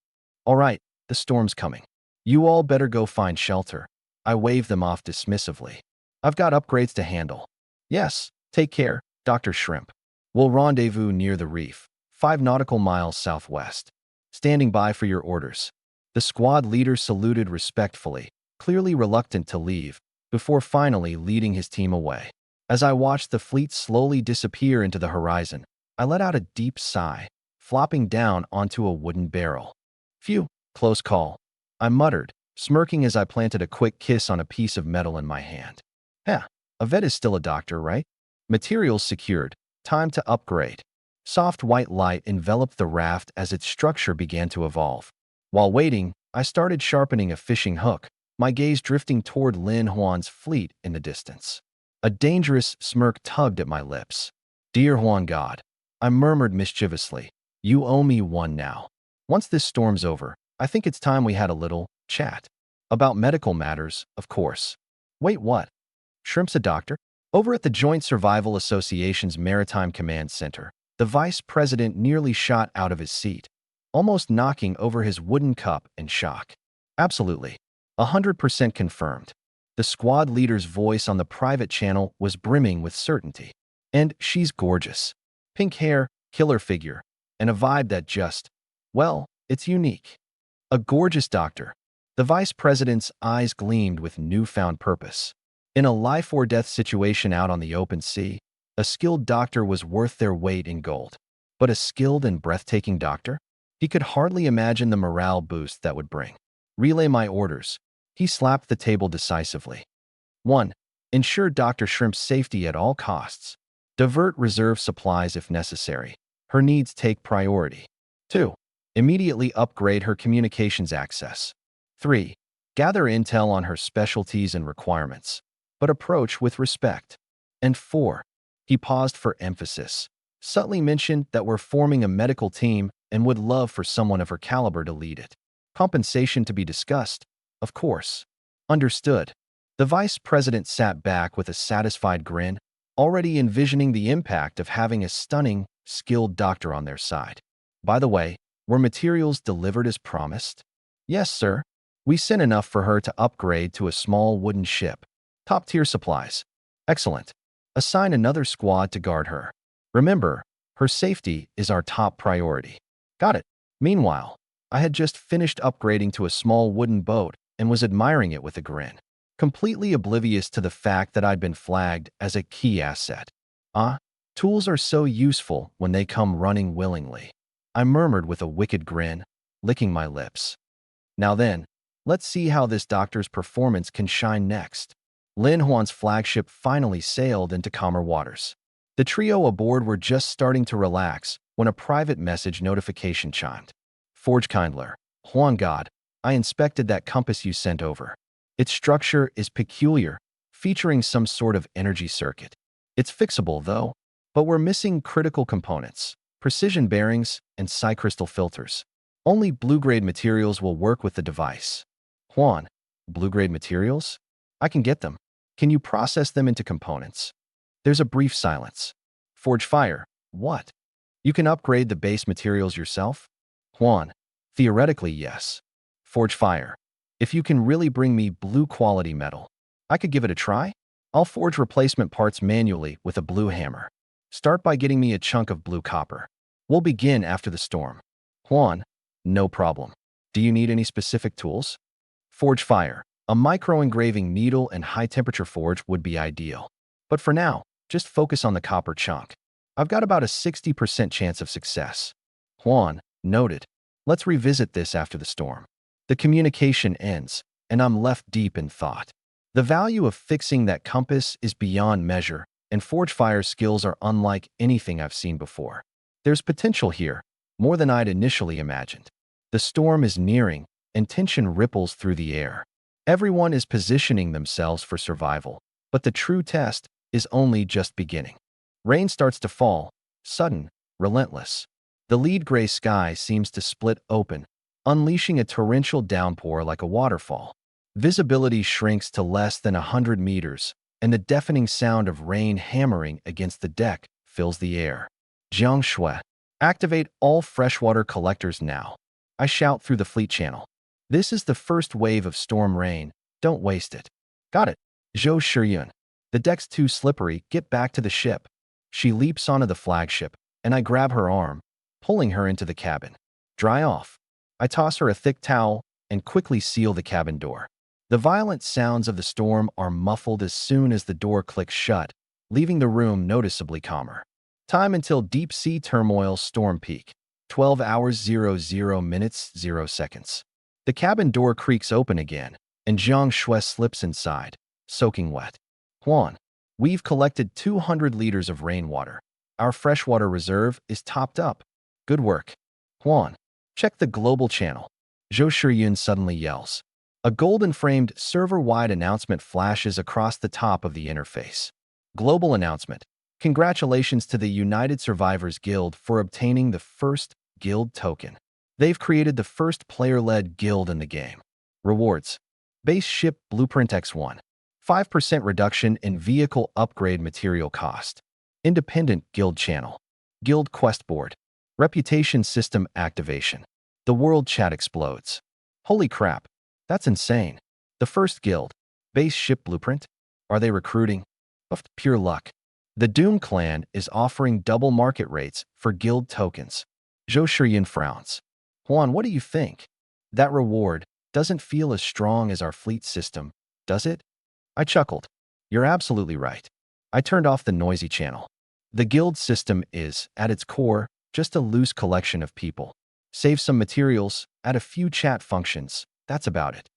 All right, the storm's coming. You all better go find shelter. I waved them off dismissively. I've got upgrades to handle. Yes, take care, Dr. Shrimp. We'll rendezvous near the reef, 5 nautical miles southwest. Standing by for your orders. The squad leader saluted respectfully, clearly reluctant to leave, before finally leading his team away. As I watched the fleet slowly disappear into the horizon, I let out a deep sigh, flopping down onto a wooden barrel. Phew, close call. I muttered, smirking as I planted a quick kiss on a piece of metal in my hand. Heh, a vet is still a doctor, right? Materials secured. Time to upgrade. Soft white light enveloped the raft as its structure began to evolve. While waiting, I started sharpening a fishing hook, my gaze drifting toward Lin Huan's fleet in the distance. A dangerous smirk tugged at my lips. Dear Huan God, I murmured mischievously, you owe me one now. Once this storm's over, I think it's time we had a little chat. About medical matters, of course. Wait, what? Shrimp's a doctor? Over at the Joint Survival Association's Maritime Command Center, the vice president nearly shot out of his seat, almost knocking over his wooden cup in shock. Absolutely. 100% confirmed. The squad leader's voice on the private channel was brimming with certainty. And she's gorgeous. Pink hair, killer figure, and a vibe that just, well, it's unique. A gorgeous doctor. The vice president's eyes gleamed with newfound purpose. In a life-or-death situation out on the open sea, a skilled doctor was worth their weight in gold. But a skilled and breathtaking doctor? He could hardly imagine the morale boost that would bring. Relay my orders. He slapped the table decisively. 1. Ensure Dr. Shrimp's safety at all costs. Divert reserve supplies if necessary. Her needs take priority. 2. Immediately upgrade her communications access. 3. Gather intel on her specialties and requirements, but approach with respect. And 4. He paused for emphasis, subtly mentioned that we're forming a medical team and would love for someone of her caliber to lead it. Compensation to be discussed, of course. Understood. The vice president sat back with a satisfied grin, already envisioning the impact of having a stunning, skilled doctor on their side. By the way, were materials delivered as promised? Yes, sir. We sent enough for her to upgrade to a small wooden ship. Top-tier supplies. Excellent. Assign another squad to guard her. Remember, her safety is our top priority. Got it. Meanwhile, I had just finished upgrading to a small wooden boat and was admiring it with a grin, completely oblivious to the fact that I'd been flagged as a key asset. Tools are so useful when they come running willingly. I murmured with a wicked grin, licking my lips. Now then, let's see how this doctor's performance can shine next. Lin Huan's flagship finally sailed into calmer waters. The trio aboard were just starting to relax when a private message notification chimed. Forge Kindler, Huan God, I inspected that compass you sent over. Its structure is peculiar, featuring some sort of energy circuit. It's fixable, though, but we're missing critical components, precision bearings, and crystal filters. Only blue-grade materials will work with the device. Huan, blue-grade materials? I can get them. Can you process them into components? There's a brief silence. Forge Fire, what? You can upgrade the base materials yourself? Huan, theoretically, yes. Forge Fire, if you can really bring me blue-quality metal, I could give it a try. I'll forge replacement parts manually with a blue hammer. Start by getting me a chunk of blue copper. We'll begin after the storm. Huan, no problem. Do you need any specific tools? Forge Fire, a micro-engraving needle and high-temperature forge would be ideal. But for now, just focus on the copper chunk. I've got about a 60% chance of success. Huan, noted. Let's revisit this after the storm. The communication ends, and I'm left deep in thought. The value of fixing that compass is beyond measure, and Forge Fire's skills are unlike anything I've seen before. There's potential here, more than I'd initially imagined. The storm is nearing, and tension ripples through the air. Everyone is positioning themselves for survival, but the true test is only just beginning. Rain starts to fall, sudden, relentless. The lead gray sky seems to split open, unleashing a torrential downpour like a waterfall. Visibility shrinks to less than 100 meters, and the deafening sound of rain hammering against the deck fills the air. Jiang Shui, activate all freshwater collectors now. I shout through the fleet channel. This is the first wave of storm rain. Don't waste it. Got it. Zhou Shiyun. The deck's too slippery. Get back to the ship. She leaps onto the flagship, and I grab her arm, pulling her into the cabin. Dry off. I toss her a thick towel and quickly seal the cabin door. The violent sounds of the storm are muffled as soon as the door clicks shut, leaving the room noticeably calmer. Time until deep-sea turmoil storm peak. 12 hours 00 minutes 0 seconds. The cabin door creaks open again, and Jiang Shui slips inside, soaking wet. Huan, we've collected 200 liters of rainwater. Our freshwater reserve is topped up. Good work. Huan, check the global channel. Zhou Shiyun suddenly yells. A golden-framed server-wide announcement flashes across the top of the interface. Global announcement. Congratulations to the United Survivors Guild for obtaining the first guild token. They've created the first player-led guild in the game. Rewards. Base ship Blueprint X1. 5% reduction in vehicle upgrade material cost. Independent guild channel. Guild quest board. Reputation system activation. The world chat explodes. Holy crap. That's insane. The first guild. Base ship Blueprint? Are they recruiting? Of pure luck. The Doom clan is offering double market rates for guild tokens. Zhou Shiyun frowns. Huan, what do you think? That reward doesn't feel as strong as our fleet system, does it? I chuckled. You're absolutely right. I turned off the noisy channel. The guild system is, at its core, just a loose collection of people. Save some materials, add a few chat functions, that's about it.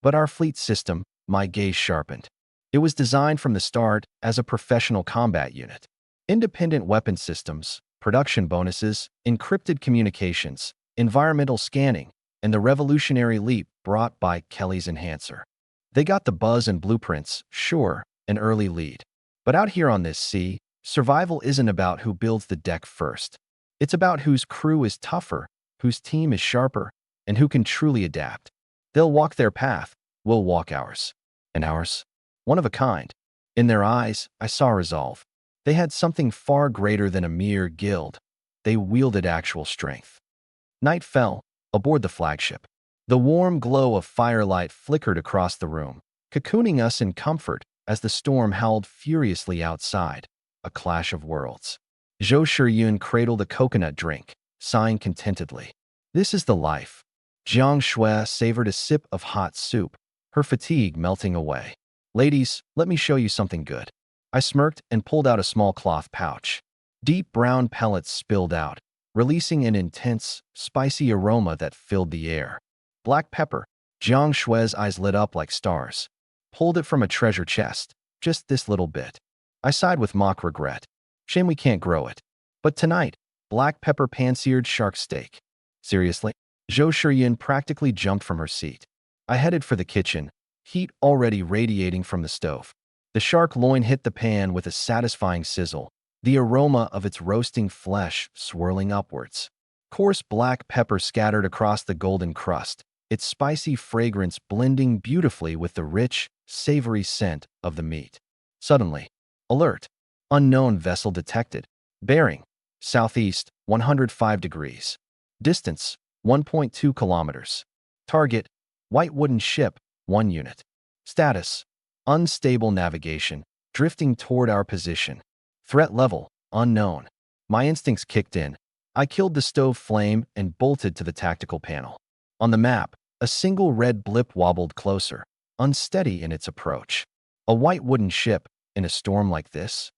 But our fleet system, my gaze sharpened. It was designed from the start as a professional combat unit. Independent weapon systems, production bonuses, encrypted communications, environmental scanning, and the revolutionary leap brought by Kelly's enhancer. They got the buzz and blueprints, sure, an early lead. But out here on this sea, survival isn't about who builds the deck first. It's about whose crew is tougher, whose team is sharper, and who can truly adapt. They'll walk their path, we'll walk ours. And ours? One of a kind. In their eyes, I saw resolve. They had something far greater than a mere guild. They wielded actual strength. Night fell, aboard the flagship. The warm glow of firelight flickered across the room, cocooning us in comfort as the storm howled furiously outside. A clash of worlds. Zhou Shiyun cradled a coconut drink, sighing contentedly. This is the life. Jiang Shui savored a sip of hot soup, her fatigue melting away. Ladies, let me show you something good. I smirked and pulled out a small cloth pouch. Deep brown pellets spilled out, releasing an intense, spicy aroma that filled the air. Black pepper. Jiang Shui's eyes lit up like stars. Pulled it from a treasure chest. Just this little bit. I sighed with mock regret. Shame we can't grow it. But tonight, black pepper pan-seared shark steak. Seriously? Zhou Shiyin practically jumped from her seat. I headed for the kitchen, heat already radiating from the stove. The shark loin hit the pan with a satisfying sizzle, the aroma of its roasting flesh swirling upwards. Coarse black pepper scattered across the golden crust, its spicy fragrance blending beautifully with the rich, savory scent of the meat. Suddenly, alert! Unknown vessel detected. Bearing, southeast, 105 degrees. Distance, 1.2 kilometers. Target, white wooden ship, 1 unit. Status, unstable navigation, drifting toward our position. Threat level, unknown. My instincts kicked in. I killed the stove flame and bolted to the tactical panel. On the map, a single red blip wobbled closer, unsteady in its approach. A white wooden ship in a storm like this?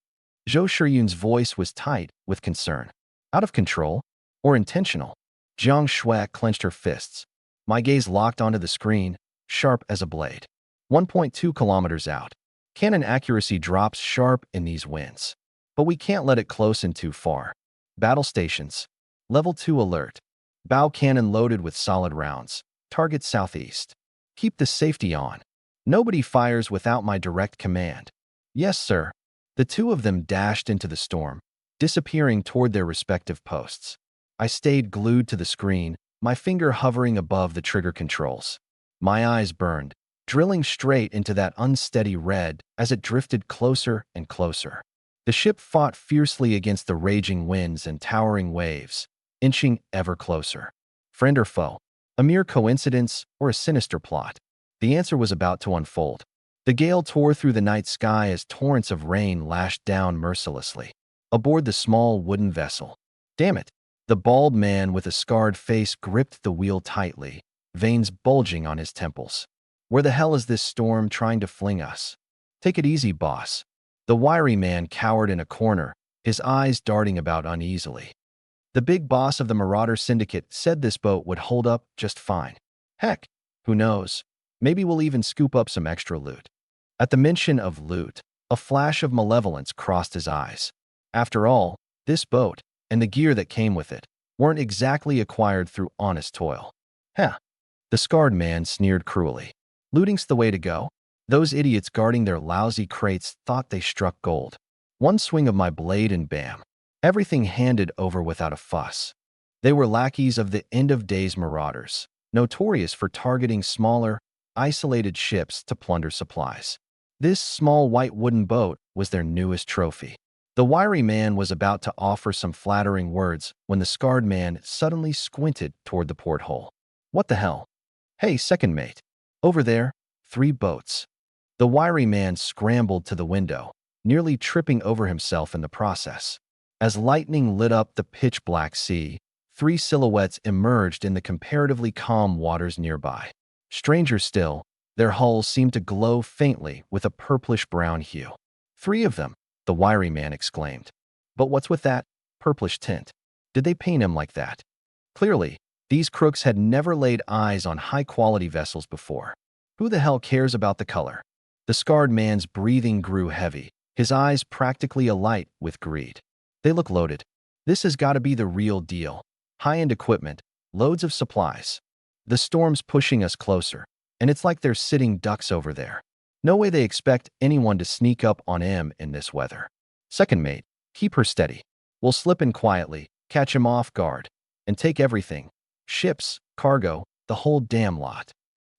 Zhou Shiyun's voice was tight with concern. Out of control? Or intentional? Jiang Shui clenched her fists. My gaze locked onto the screen, sharp as a blade. 1.2 kilometers out. Cannon accuracy drops sharp in these winds. But we can't let it close in too far. Battle stations. Level 2 alert. Bow cannon loaded with solid rounds. Target southeast. Keep the safety on. Nobody fires without my direct command. Yes, sir. The two of them dashed into the storm, disappearing toward their respective posts. I stayed glued to the screen, my finger hovering above the trigger controls. My eyes burned, drilling straight into that unsteady red as it drifted closer and closer. The ship fought fiercely against the raging winds and towering waves, inching ever closer. Friend or foe? A mere coincidence or a sinister plot? The answer was about to unfold. The gale tore through the night sky as torrents of rain lashed down mercilessly. Aboard the small wooden vessel. Damn it! The bald man with a scarred face gripped the wheel tightly, veins bulging on his temples. Where the hell is this storm trying to fling us? Take it easy, boss. The wiry man cowered in a corner, his eyes darting about uneasily. The big boss of the Marauder Syndicate said this boat would hold up just fine. Heck, who knows? Maybe we'll even scoop up some extra loot. At the mention of loot, a flash of malevolence crossed his eyes. After all, this boat, and the gear that came with it, weren't exactly acquired through honest toil. Heh. The scarred man sneered cruelly. Looting's the way to go. Those idiots guarding their lousy crates thought they struck gold. One swing of my blade and bam. Everything handed over without a fuss. They were lackeys of the end-of-days marauders, notorious for targeting smaller, isolated ships to plunder supplies. This small white wooden boat was their newest trophy. The wiry man was about to offer some flattering words when the scarred man suddenly squinted toward the porthole. What the hell? Hey, second mate. Over there, 3 boats. The wiry man scrambled to the window, nearly tripping over himself in the process. As lightning lit up the pitch-black sea, 3 silhouettes emerged in the comparatively calm waters nearby. Stranger still, their hulls seemed to glow faintly with a purplish-brown hue. 3 of them, the wiry man exclaimed. But what's with that purplish tint? Did they paint him like that? Clearly, these crooks had never laid eyes on high-quality vessels before. Who the hell cares about the color? The scarred man's breathing grew heavy, his eyes practically alight with greed. They look loaded. This has got to be the real deal. High-end equipment, loads of supplies. The storm's pushing us closer, and it's like they're sitting ducks over there. No way they expect anyone to sneak up on him in this weather. Second mate, keep her steady. We'll slip in quietly, catch him off guard, and take everything. Ships, cargo, the whole damn lot.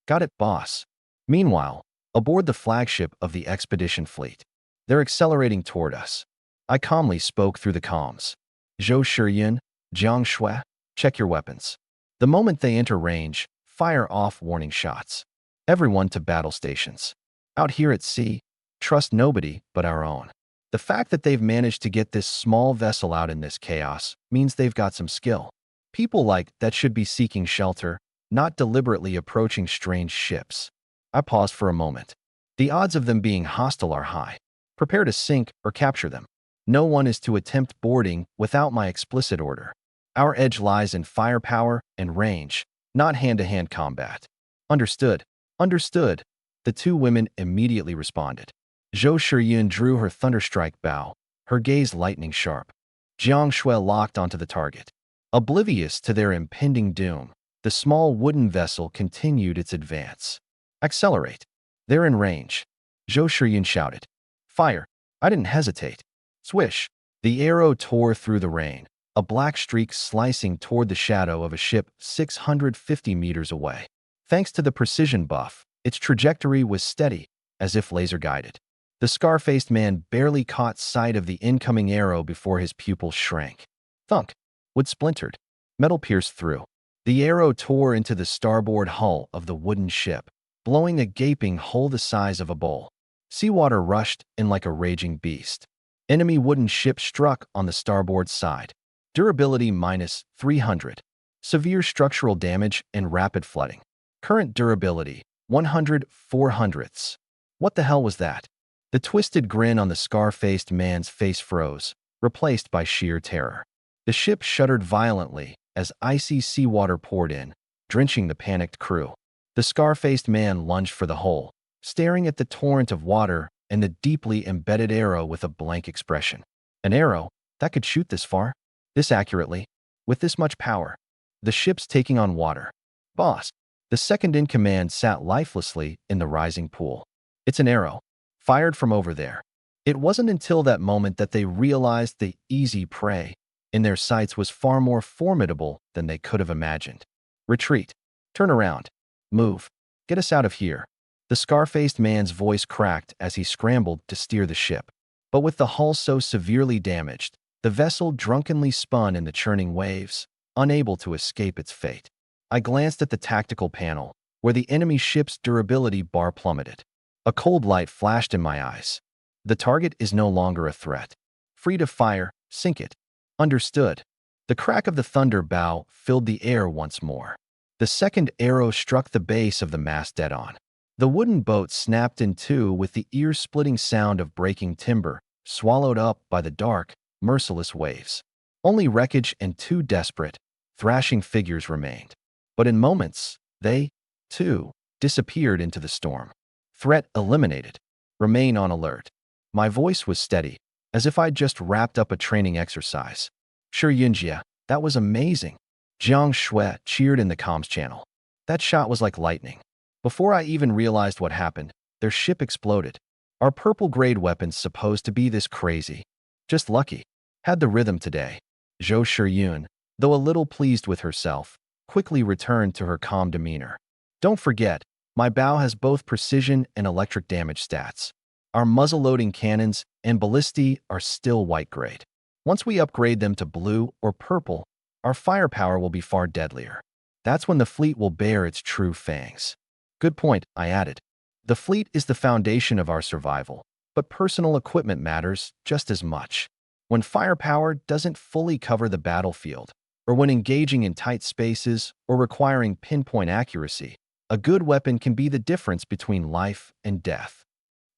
Got it, boss. Meanwhile, aboard the flagship of the expedition fleet, they're accelerating toward us. I calmly spoke through the comms. Zhou Shiyin, Jiang Shui, check your weapons. The moment they enter range, fire off warning shots. Everyone to battle stations. Out here at sea, trust nobody but our own. The fact that they've managed to get this small vessel out in this chaos means they've got some skill. People like that should be seeking shelter, not deliberately approaching strange ships. I paused for a moment. The odds of them being hostile are high. Prepare to sink or capture them. No one is to attempt boarding without my explicit order. Our edge lies in firepower and range, not hand-to-hand combat. Understood. Understood. The two women immediately responded. Zhou Shiyun drew her thunderstrike bow, her gaze lightning sharp. Jiang Shui locked onto the target. Oblivious to their impending doom, the small wooden vessel continued its advance. Accelerate. They're in range. Zhou Shiyun shouted. Fire. I didn't hesitate. Swish. The arrow tore through the rain, a black streak slicing toward the shadow of a ship 650 meters away. Thanks to the precision buff, its trajectory was steady, as if laser-guided. The scar-faced man barely caught sight of the incoming arrow before his pupils shrank. Thunk. Wood splintered. Metal pierced through. The arrow tore into the starboard hull of the wooden ship, blowing a gaping hole the size of a bowl. Seawater rushed in like a raging beast. Enemy wooden ship struck on the starboard side. Durability minus 300. Severe structural damage and rapid flooding. Current durability 100/400ths. What the hell was that? The twisted grin on the scar-faced man's face froze, replaced by sheer terror. The ship shuddered violently as icy seawater poured in, drenching the panicked crew. The scar-faced man lunged for the hole, staring at the torrent of water and the deeply embedded arrow with a blank expression. An arrow that could shoot this far, this accurately, with this much power. The ship's taking on water. Boss. The second-in-command sat lifelessly in the rising pool. It's an arrow, fired from over there. It wasn't until that moment that they realized the easy prey in their sights was far more formidable than they could have imagined. Retreat. Turn around. Move. Get us out of here. The scar-faced man's voice cracked as he scrambled to steer the ship. But with the hull so severely damaged, the vessel drunkenly spun in the churning waves, unable to escape its fate. I glanced at the tactical panel, where the enemy ship's durability bar plummeted. A cold light flashed in my eyes. The target is no longer a threat. Free to fire, sink it. Understood. The crack of the thunder bow filled the air once more. The second arrow struck the base of the mast dead-on. The wooden boat snapped in two with the ear-splitting sound of breaking timber, swallowed up by the dark, merciless waves. Only wreckage and two desperate, thrashing figures remained. But in moments, they, too, disappeared into the storm. Threat eliminated. Remain on alert. My voice was steady, as if I'd just wrapped up a training exercise. Sure, Yunjia, that was amazing. Jiang Shui cheered in the comms channel. That shot was like lightning. Before I even realized what happened, their ship exploded. Are purple-grade weapons supposed to be this crazy? Just lucky. Had the rhythm today. Zhou Shiyun, though a little pleased with herself, quickly returned to her calm demeanor. Don't forget, my bow has both precision and electric damage stats. Our muzzle-loading cannons and ballistae are still white-grade. Once we upgrade them to blue or purple, our firepower will be far deadlier. That's when the fleet will bear its true fangs. Good point, I added. The fleet is the foundation of our survival, but personal equipment matters just as much. When firepower doesn't fully cover the battlefield, or when engaging in tight spaces or requiring pinpoint accuracy, a good weapon can be the difference between life and death.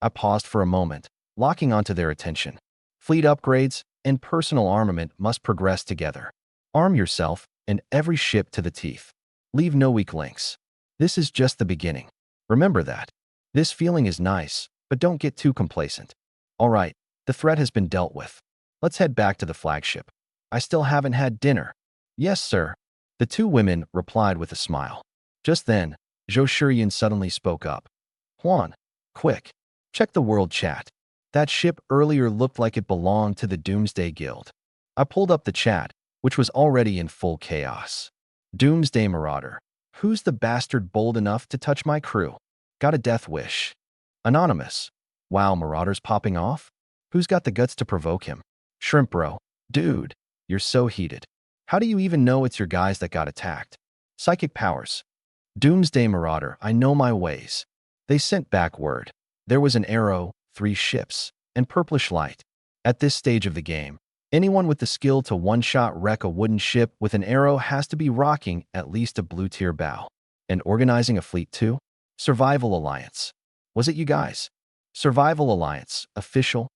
I paused for a moment, locking onto their attention. Fleet upgrades and personal armament must progress together. Arm yourself and every ship to the teeth. Leave no weak links. This is just the beginning. Remember that. This feeling is nice, but don't get too complacent. All right, the threat has been dealt with. Let's head back to the flagship. I still haven't had dinner. Yes, sir. The two women replied with a smile. Just then, Zhou Shiyun suddenly spoke up. Huan, quick, check the world chat. That ship earlier looked like it belonged to the Doomsday Guild. I pulled up the chat, which was already in full chaos. Doomsday Marauder. Who's the bastard bold enough to touch my crew? Got a death wish. Anonymous. Wow, Marauder's popping off? Who's got the guts to provoke him? Shrimp Bro. Dude, you're so heated. How do you even know it's your guys that got attacked? Psychic powers. Doomsday Marauder, I know my ways. They sent back word. There was an arrow, 3 ships, and purplish light. At this stage of the game, anyone with the skill to one-shot wreck a wooden ship with an arrow has to be rocking at least a blue-tier bow. And organizing a fleet too? Survival Alliance. Was it you guys? Survival Alliance, official?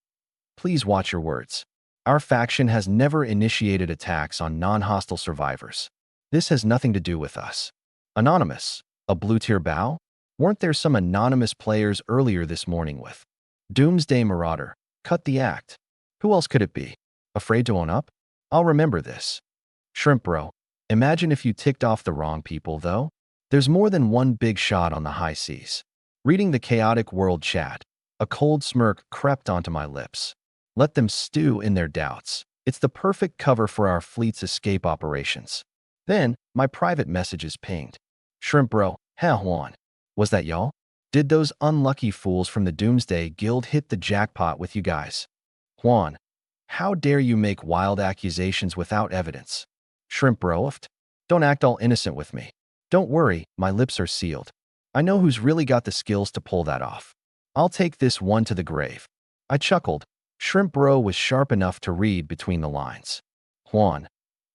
Please watch your words. Our faction has never initiated attacks on non-hostile survivors. This has nothing to do with us. Anonymous, a blue-tier bow? Weren't there some anonymous players earlier this morning with Doomsday Marauder? Cut the act. Who else could it be? Afraid to own up? I'll remember this. Shrimp bro, imagine if you ticked off the wrong people, though. There's more than one big shot on the high seas. Reading the chaotic world chat, a cold smirk crept onto my lips. Let them stew in their doubts. It's the perfect cover for our fleet's escape operations. Then, my private messages pinged. Shrimp bro, hell Juan. Was that y'all? Did those unlucky fools from the Doomsday Guild hit the jackpot with you guys? Juan, how dare you make wild accusations without evidence? Shrimp bro, don't act all innocent with me. Don't worry, my lips are sealed. I know who's really got the skills to pull that off. I'll take this one to the grave. I chuckled. Shrimp bro was sharp enough to read between the lines. Juan,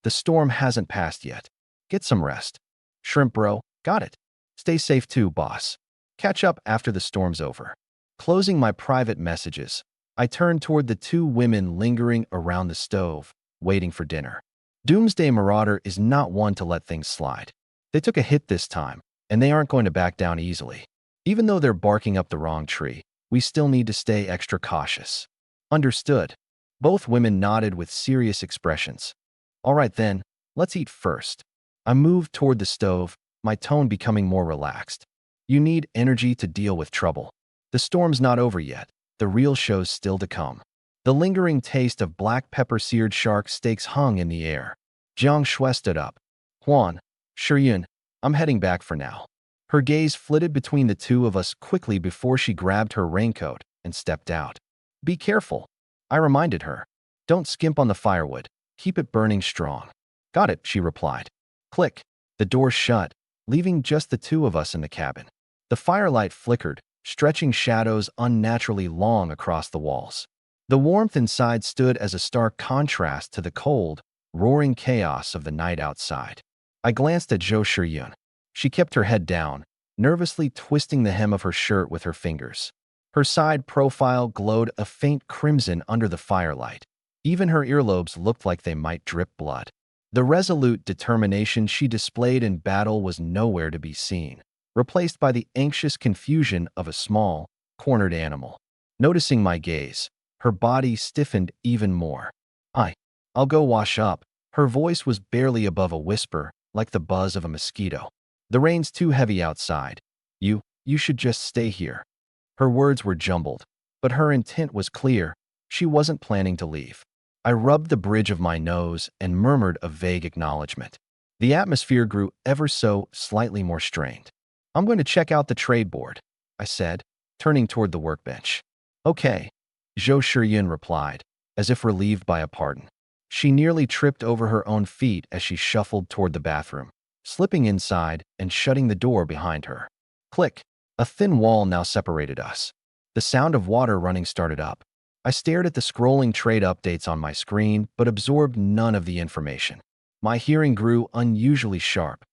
the storm hasn't passed yet. Get some rest. Shrimp bro, got it. Stay safe too, boss. Catch up after the storm's over. Closing my private messages, I turned toward the two women lingering around the stove, waiting for dinner. Doomsday Marauder is not one to let things slide. They took a hit this time, and they aren't going to back down easily. Even though they're barking up the wrong tree, we still need to stay extra cautious. Understood. Both women nodded with serious expressions. All right then, let's eat first. I moved toward the stove, my tone becoming more relaxed. You need energy to deal with trouble. The storm's not over yet. The real show's still to come. The lingering taste of black pepper-seared shark steaks hung in the air. Jiang Shui stood up. Juan, Shiyun, I'm heading back for now. Her gaze flitted between the two of us quickly before she grabbed her raincoat and stepped out. Be careful, I reminded her. Don't skimp on the firewood. Keep it burning strong. Got it, she replied. Click. The door shut, leaving just the two of us in the cabin. The firelight flickered, stretching shadows unnaturally long across the walls. The warmth inside stood as a stark contrast to the cold, roaring chaos of the night outside. I glanced at Zhou Shiyun. She kept her head down, nervously twisting the hem of her shirt with her fingers. Her side profile glowed a faint crimson under the firelight. Even her earlobes looked like they might drip blood. The resolute determination she displayed in battle was nowhere to be seen, replaced by the anxious confusion of a small, cornered animal. Noticing my gaze, her body stiffened even more. I'll go wash up. Her voice was barely above a whisper, like the buzz of a mosquito. The rain's too heavy outside. You should just stay here. Her words were jumbled, but her intent was clear. She wasn't planning to leave. I rubbed the bridge of my nose and murmured a vague acknowledgement. The atmosphere grew ever so slightly more strained. I'm going to check out the trade board, I said, turning toward the workbench. Okay, Zhou Shiyun replied, as if relieved by a pardon. She nearly tripped over her own feet as she shuffled toward the bathroom, slipping inside and shutting the door behind her. Click. A thin wall now separated us. The sound of water running started up. I stared at the scrolling trade updates on my screen, but absorbed none of the information. My hearing grew unusually sharp,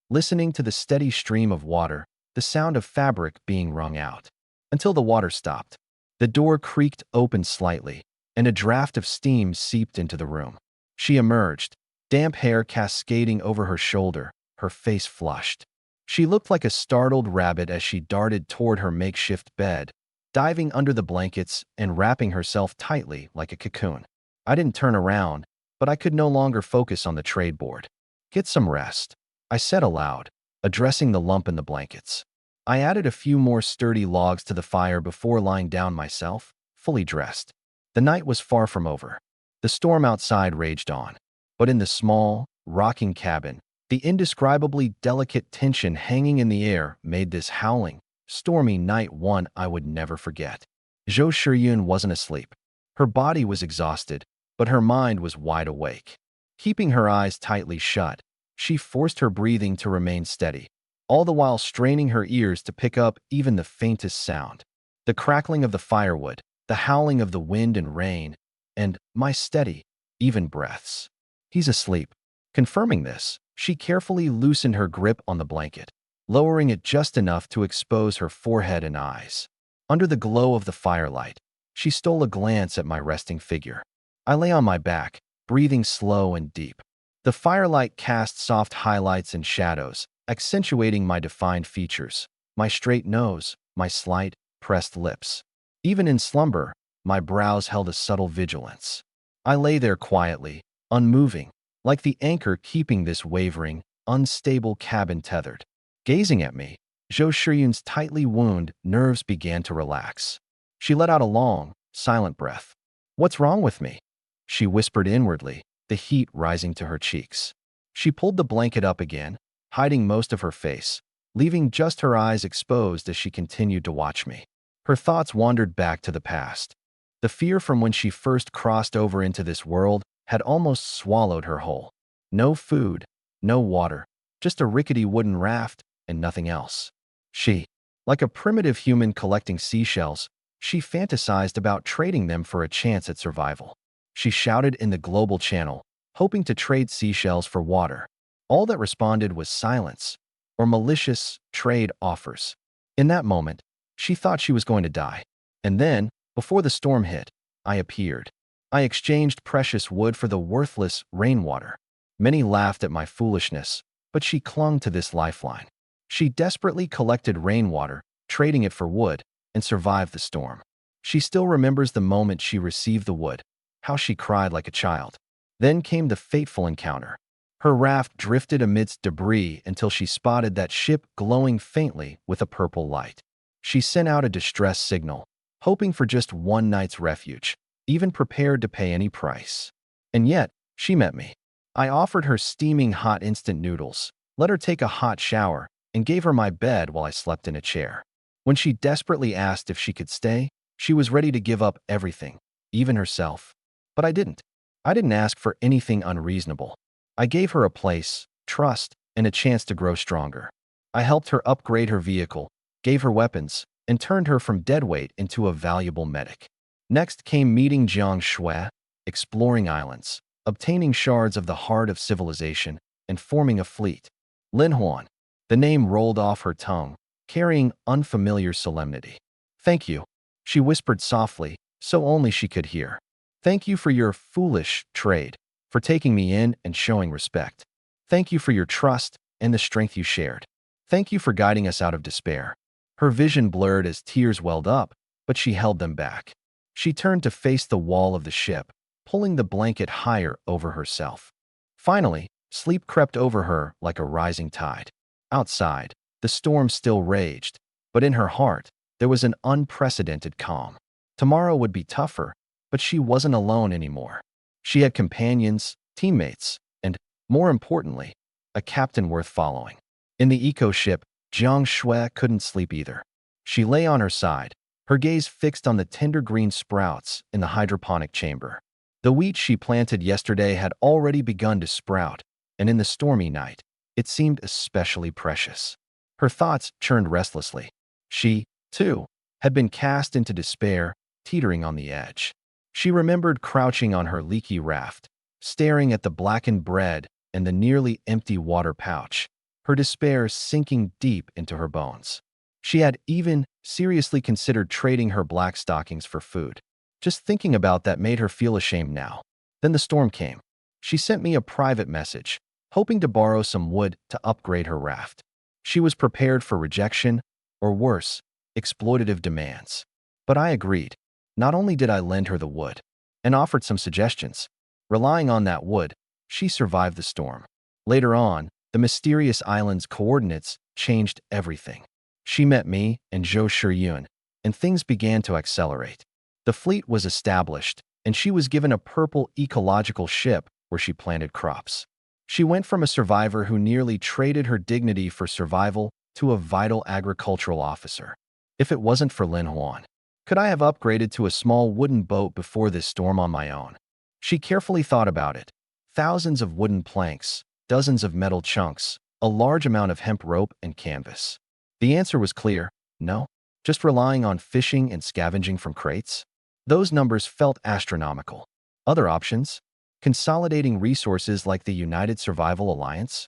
listening to the steady stream of water, the sound of fabric being wrung out. Until the water stopped. The door creaked open slightly, and a draft of steam seeped into the room. She emerged, damp hair cascading over her shoulder, her face flushed. She looked like a startled rabbit as she darted toward her makeshift bed, diving under the blankets and wrapping herself tightly like a cocoon. I didn't turn around, but I could no longer focus on the trade board. Get some rest, I said aloud, addressing the lump in the blankets. I added a few more sturdy logs to the fire before lying down myself, fully dressed. The night was far from over. The storm outside raged on, but in the small, rocking cabin, the indescribably delicate tension hanging in the air made this howling, stormy night one I would never forget. Zhou Shiyun wasn't asleep. Her body was exhausted, but her mind was wide awake. Keeping her eyes tightly shut, she forced her breathing to remain steady, all the while straining her ears to pick up even the faintest sound. The crackling of the firewood, the howling of the wind and rain, and my steady, even breaths. He's asleep. Confirming this, she carefully loosened her grip on the blanket, lowering it just enough to expose her forehead and eyes. Under the glow of the firelight, she stole a glance at my resting figure. I lay on my back, breathing slow and deep. The firelight cast soft highlights and shadows, accentuating my defined features. my straight nose, my slight, pressed lips. Even in slumber, my brows held a subtle vigilance. I lay there quietly, unmoving, like the anchor keeping this wavering, unstable cabin tethered. Gazing at me, Zhou Shiyun's tightly wound nerves began to relax. She let out a long, silent breath. "What's wrong with me?" she whispered inwardly, the heat rising to her cheeks. She pulled the blanket up again, hiding most of her face, leaving just her eyes exposed as she continued to watch me. Her thoughts wandered back to the past. The fear from when she first crossed over into this world had almost swallowed her whole. No food, no water, just a rickety wooden raft and nothing else. She, like a primitive human collecting seashells, she fantasized about trading them for a chance at survival. She shouted in the global channel, hoping to trade seashells for water. All that responded was silence or malicious trade offers. In that moment, she thought she was going to die. And then, before the storm hit, I appeared. I exchanged precious wood for the worthless rainwater. Many laughed at my foolishness, but she clung to this lifeline. She desperately collected rainwater, trading it for wood, and survived the storm. She still remembers the moment she received the wood, how she cried like a child. Then came the fateful encounter. Her raft drifted amidst debris until she spotted that ship glowing faintly with a purple light. She sent out a distress signal, hoping for just one night's refuge, even prepared to pay any price. And yet, she met me. I offered her steaming hot instant noodles, let her take a hot shower, and gave her my bed while I slept in a chair. When she desperately asked if she could stay, she was ready to give up everything, even herself. But I didn't. I didn't ask for anything unreasonable. I gave her a place, trust, and a chance to grow stronger. I helped her upgrade her vehicle, gave her weapons, and turned her from deadweight into a valuable medic. Next came meeting Jiang Shui, exploring islands, obtaining shards of the heart of civilization, and forming a fleet. Lin Huan. The name rolled off her tongue, carrying unfamiliar solemnity. "Thank you," she whispered softly, so only she could hear. "Thank you for your foolish trade, for taking me in and showing respect. Thank you for your trust and the strength you shared. Thank you for guiding us out of despair." Her vision blurred as tears welled up, but she held them back. She turned to face the wall of the ship, pulling the blanket higher over herself. Finally, sleep crept over her like a rising tide. Outside, the storm still raged, but in her heart, there was an unprecedented calm. Tomorrow would be tougher, but she wasn't alone anymore. She had companions, teammates, and, more importantly, a captain worth following. In the eco-ship, Jiang Shui couldn't sleep either. She lay on her side, her gaze fixed on the tender green sprouts in the hydroponic chamber. The wheat she planted yesterday had already begun to sprout, and in the stormy night, it seemed especially precious. Her thoughts churned restlessly. She, too, had been cast into despair, teetering on the edge. She remembered crouching on her leaky raft, staring at the blackened bread and the nearly empty water pouch, her despair sinking deep into her bones. She had even seriously considered trading her black stockings for food. Just thinking about that made her feel ashamed now. Then the storm came. She sent me a private message, hoping to borrow some wood to upgrade her raft. She was prepared for rejection, or worse, exploitative demands. But I agreed. Not only did I lend her the wood, and offered some suggestions, relying on that wood, she survived the storm. Later on, the mysterious island's coordinates changed everything. She met me and Zhou Shiyun, and things began to accelerate. The fleet was established, and she was given a purple ecological ship where she planted crops. She went from a survivor who nearly traded her dignity for survival to a vital agricultural officer. If it wasn't for Lin Huan, could I have upgraded to a small wooden boat before this storm on my own? She carefully thought about it. Thousands of wooden planks, dozens of metal chunks, a large amount of hemp rope and canvas. The answer was clear: no. Just relying on fishing and scavenging from crates? Those numbers felt astronomical. Other options? Consolidating resources like the United Survival Alliance?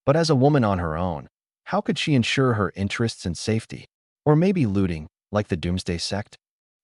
But as a woman on her own, how could she ensure her interests and safety? Or maybe looting, like the Doomsday Sect?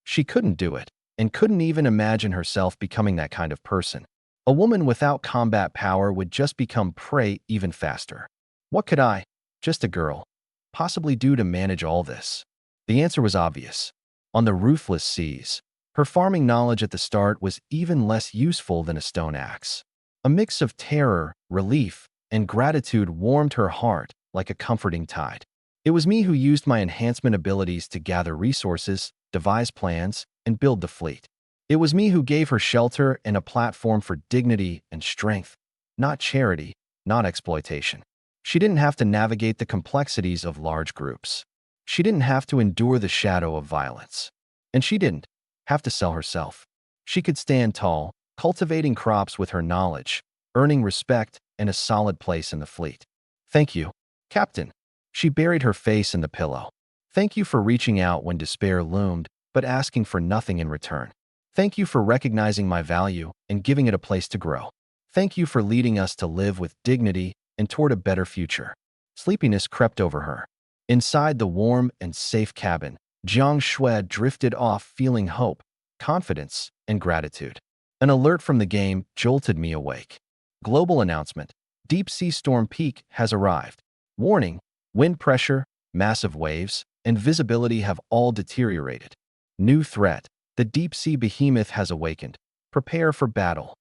She couldn't do it, and couldn't even imagine herself becoming that kind of person. A woman without combat power would just become prey even faster. What could I, just a girl, possibly do to manage all this? The answer was obvious. On the ruthless seas, her farming knowledge at the start was even less useful than a stone axe. A mix of terror, relief, and gratitude warmed her heart like a comforting tide. It was me who used my enhancement abilities to gather resources, devise plans, and build the fleet. It was me who gave her shelter and a platform for dignity and strength, not charity, not exploitation. She didn't have to navigate the complexities of large groups. She didn't have to endure the shadow of violence. And she didn't have to sell herself. She could stand tall, cultivating crops with her knowledge, earning respect and a solid place in the fleet. Thank you, Captain. She buried her face in the pillow. Thank you for reaching out when despair loomed, but asking for nothing in return. Thank you for recognizing my value and giving it a place to grow. Thank you for leading us to live with dignity and toward a better future. Sleepiness crept over her. Inside the warm and safe cabin, Jiang Shui drifted off feeling hope, confidence, and gratitude. An alert from the game jolted me awake. Global announcement. Deep sea storm peak has arrived. Warning, wind pressure, massive waves, and visibility have all deteriorated. New threat. The deep sea behemoth has awakened. Prepare for battle.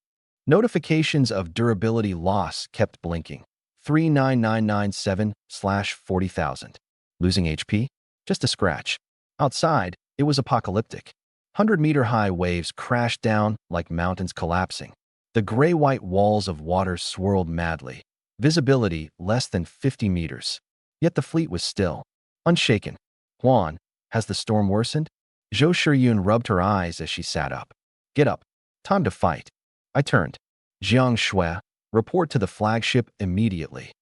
Notifications of durability loss kept blinking. 39997/40,000. Losing HP? Just a scratch. Outside, it was apocalyptic. 100-meter-high waves crashed down like mountains collapsing. The gray-white walls of water swirled madly. Visibility less than 50 meters. Yet the fleet was still, unshaken. Huan, has the storm worsened? Zhou Shiyun rubbed her eyes as she sat up. Get up. Time to fight. I turned. Jiang Shui, report to the flagship immediately.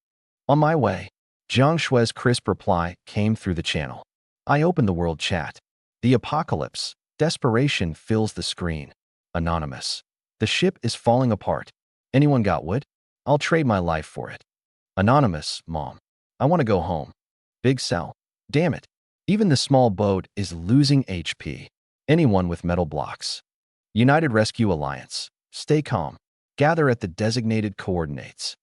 On my way. Jiang Shui's crisp reply came through the channel. I opened the world chat. The apocalypse. Desperation fills the screen. Anonymous. The ship is falling apart. Anyone got wood? I'll trade my life for it. Anonymous, Mom. I want to go home. Big Cell. Damn it. Even the small boat is losing HP. Anyone with metal blocks. United Rescue Alliance. Stay calm. Gather at the designated coordinates.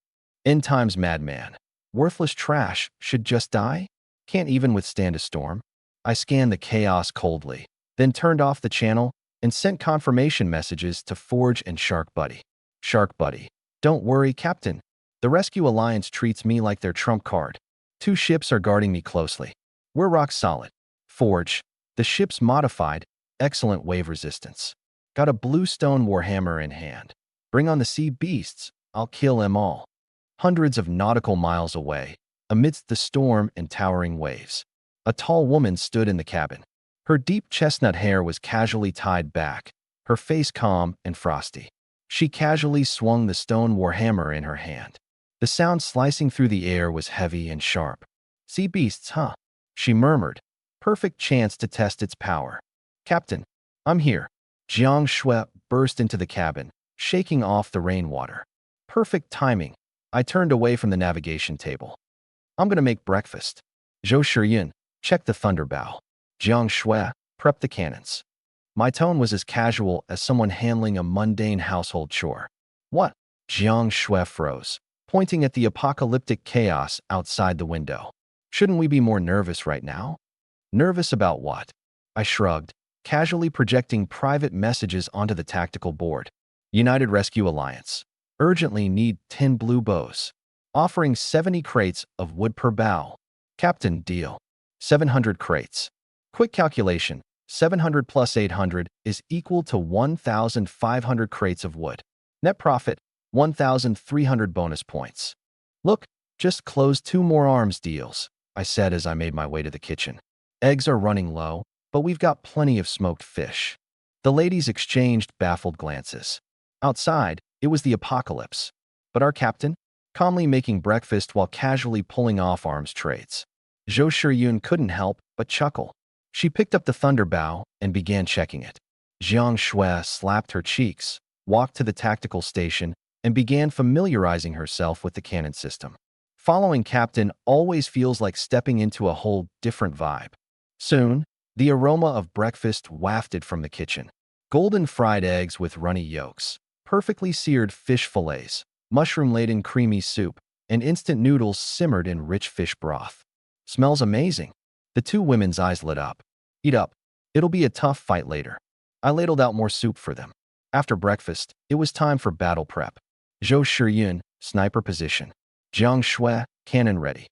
End times madman. Worthless trash should just die? Can't even withstand a storm? I scanned the chaos coldly, then turned off the channel and sent confirmation messages to Forge and Shark Buddy. Shark Buddy. Don't worry, Captain. The Rescue Alliance treats me like their trump card. 2 ships are guarding me closely. We're rock solid. Forge. The ship's modified, excellent wave resistance. Got a blue stone warhammer in hand. Bring on the sea beasts. I'll kill them all. Hundreds of nautical miles away, amidst the storm and towering waves, a tall woman stood in the cabin. Her deep chestnut hair was casually tied back, her face calm and frosty. She casually swung the stone warhammer in her hand. The sound slicing through the air was heavy and sharp. Sea beasts, huh? She murmured. Perfect chance to test its power. Captain, I'm here. Jiang Shui burst into the cabin, shaking off the rainwater. Perfect timing. I turned away from the navigation table. I'm going to make breakfast. Zhou Shiyun, check the thunderbow. Jiang Shui, prep the cannons. My tone was as casual as someone handling a mundane household chore. What? Jiang Shui froze, pointing at the apocalyptic chaos outside the window. Shouldn't we be more nervous right now? Nervous about what? I shrugged, casually projecting private messages onto the tactical board. United Rescue Alliance. Urgently need 10 blue bows. Offering 70 crates of wood per bow. Captain, deal. 700 crates. Quick calculation. 700 plus 800 is equal to 1,500 crates of wood. Net profit, 1,300 bonus points. Look, just closed 2 more arms deals, I said as I made my way to the kitchen. Eggs are running low, but we've got plenty of smoked fish. The ladies exchanged baffled glances. Outside, it was the apocalypse. But our captain, calmly making breakfast while casually pulling off arms trades. Zhou Shiyun couldn't help but chuckle. She picked up the thunderbow and began checking it. Jiang Shui slapped her cheeks, walked to the tactical station, and began familiarizing herself with the cannon system. Following Captain always feels like stepping into a whole different vibe. Soon, the aroma of breakfast wafted from the kitchen. Golden fried eggs with runny yolks, perfectly seared fish fillets, mushroom-laden creamy soup, and instant noodles simmered in rich fish broth. Smells amazing. The two women's eyes lit up. Eat up. It'll be a tough fight later. I ladled out more soup for them. After breakfast, it was time for battle prep. Zhou Shiyun, sniper position. Jiang Shui, cannon ready.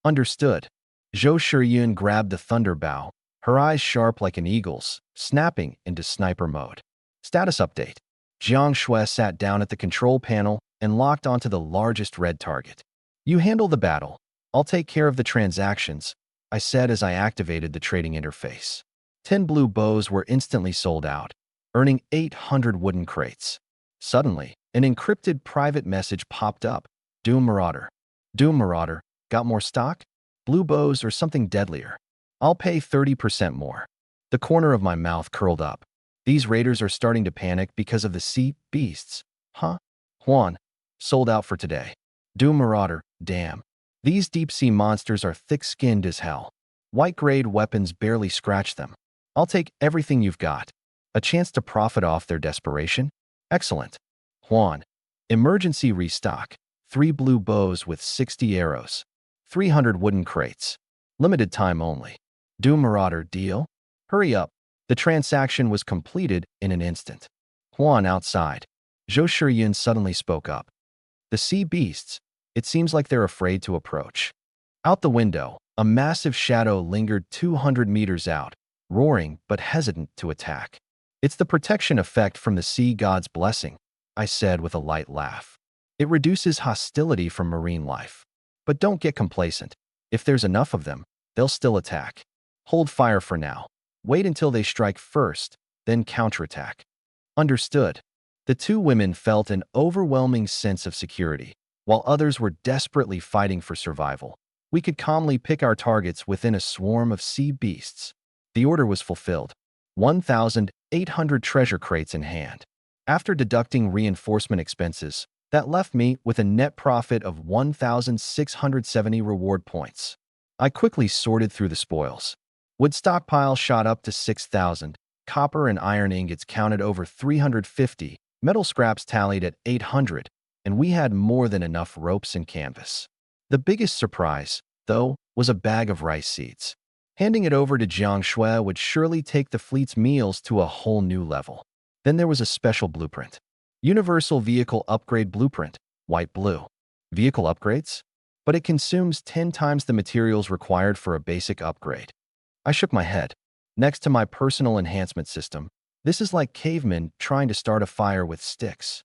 Understood. Zhou Shiyun grabbed the thunder bow, her eyes sharp like an eagle's, snapping into sniper mode. Status update. Jiang Shui sat down at the control panel and locked onto the largest red target. You handle the battle. I'll take care of the transactions, I said as I activated the trading interface. 10 blue bows were instantly sold out, earning 800 wooden crates. Suddenly, an encrypted private message popped up. Doom Marauder. Doom Marauder, got more stock? Blue bows or something deadlier? I'll pay 30% more. The corner of my mouth curled up. These raiders are starting to panic because of the sea beasts. Huh? Juan. Sold out for today. Doom Marauder, damn. These deep-sea monsters are thick-skinned as hell. White-grade weapons barely scratch them. I'll take everything you've got. A chance to profit off their desperation? Excellent. Juan. Emergency restock. 3 blue bows with 60 arrows. 300 wooden crates. Limited time only. Doom Marauder, deal? Hurry up. The transaction was completed in an instant. Juan outside. Zhou Shiyun suddenly spoke up. The sea beasts. It seems like they're afraid to approach. Out the window, a massive shadow lingered 200 meters out, roaring but hesitant to attack. It's the protection effect from the sea god's blessing, I said with a light laugh. It reduces hostility from marine life. But don't get complacent. If there's enough of them, they'll still attack. Hold fire for now. Wait until they strike first, then counterattack. Understood. The two women felt an overwhelming sense of security, while others were desperately fighting for survival. We could calmly pick our targets within a swarm of sea beasts. The order was fulfilled. 1,800 treasure crates in hand. After deducting reinforcement expenses, that left me with a net profit of 1,670 reward points. I quickly sorted through the spoils. Wood stockpile shot up to 6,000, copper and iron ingots counted over 350, metal scraps tallied at 800, and we had more than enough ropes and canvas. The biggest surprise, though, was a bag of rice seeds. Handing it over to Jiang Shui would surely take the fleet's meals to a whole new level. Then there was a special blueprint. Universal Vehicle Upgrade Blueprint, white-blue. Vehicle upgrades? But it consumes 10 times the materials required for a basic upgrade. I shook my head. Next to my personal enhancement system, this is like cavemen trying to start a fire with sticks.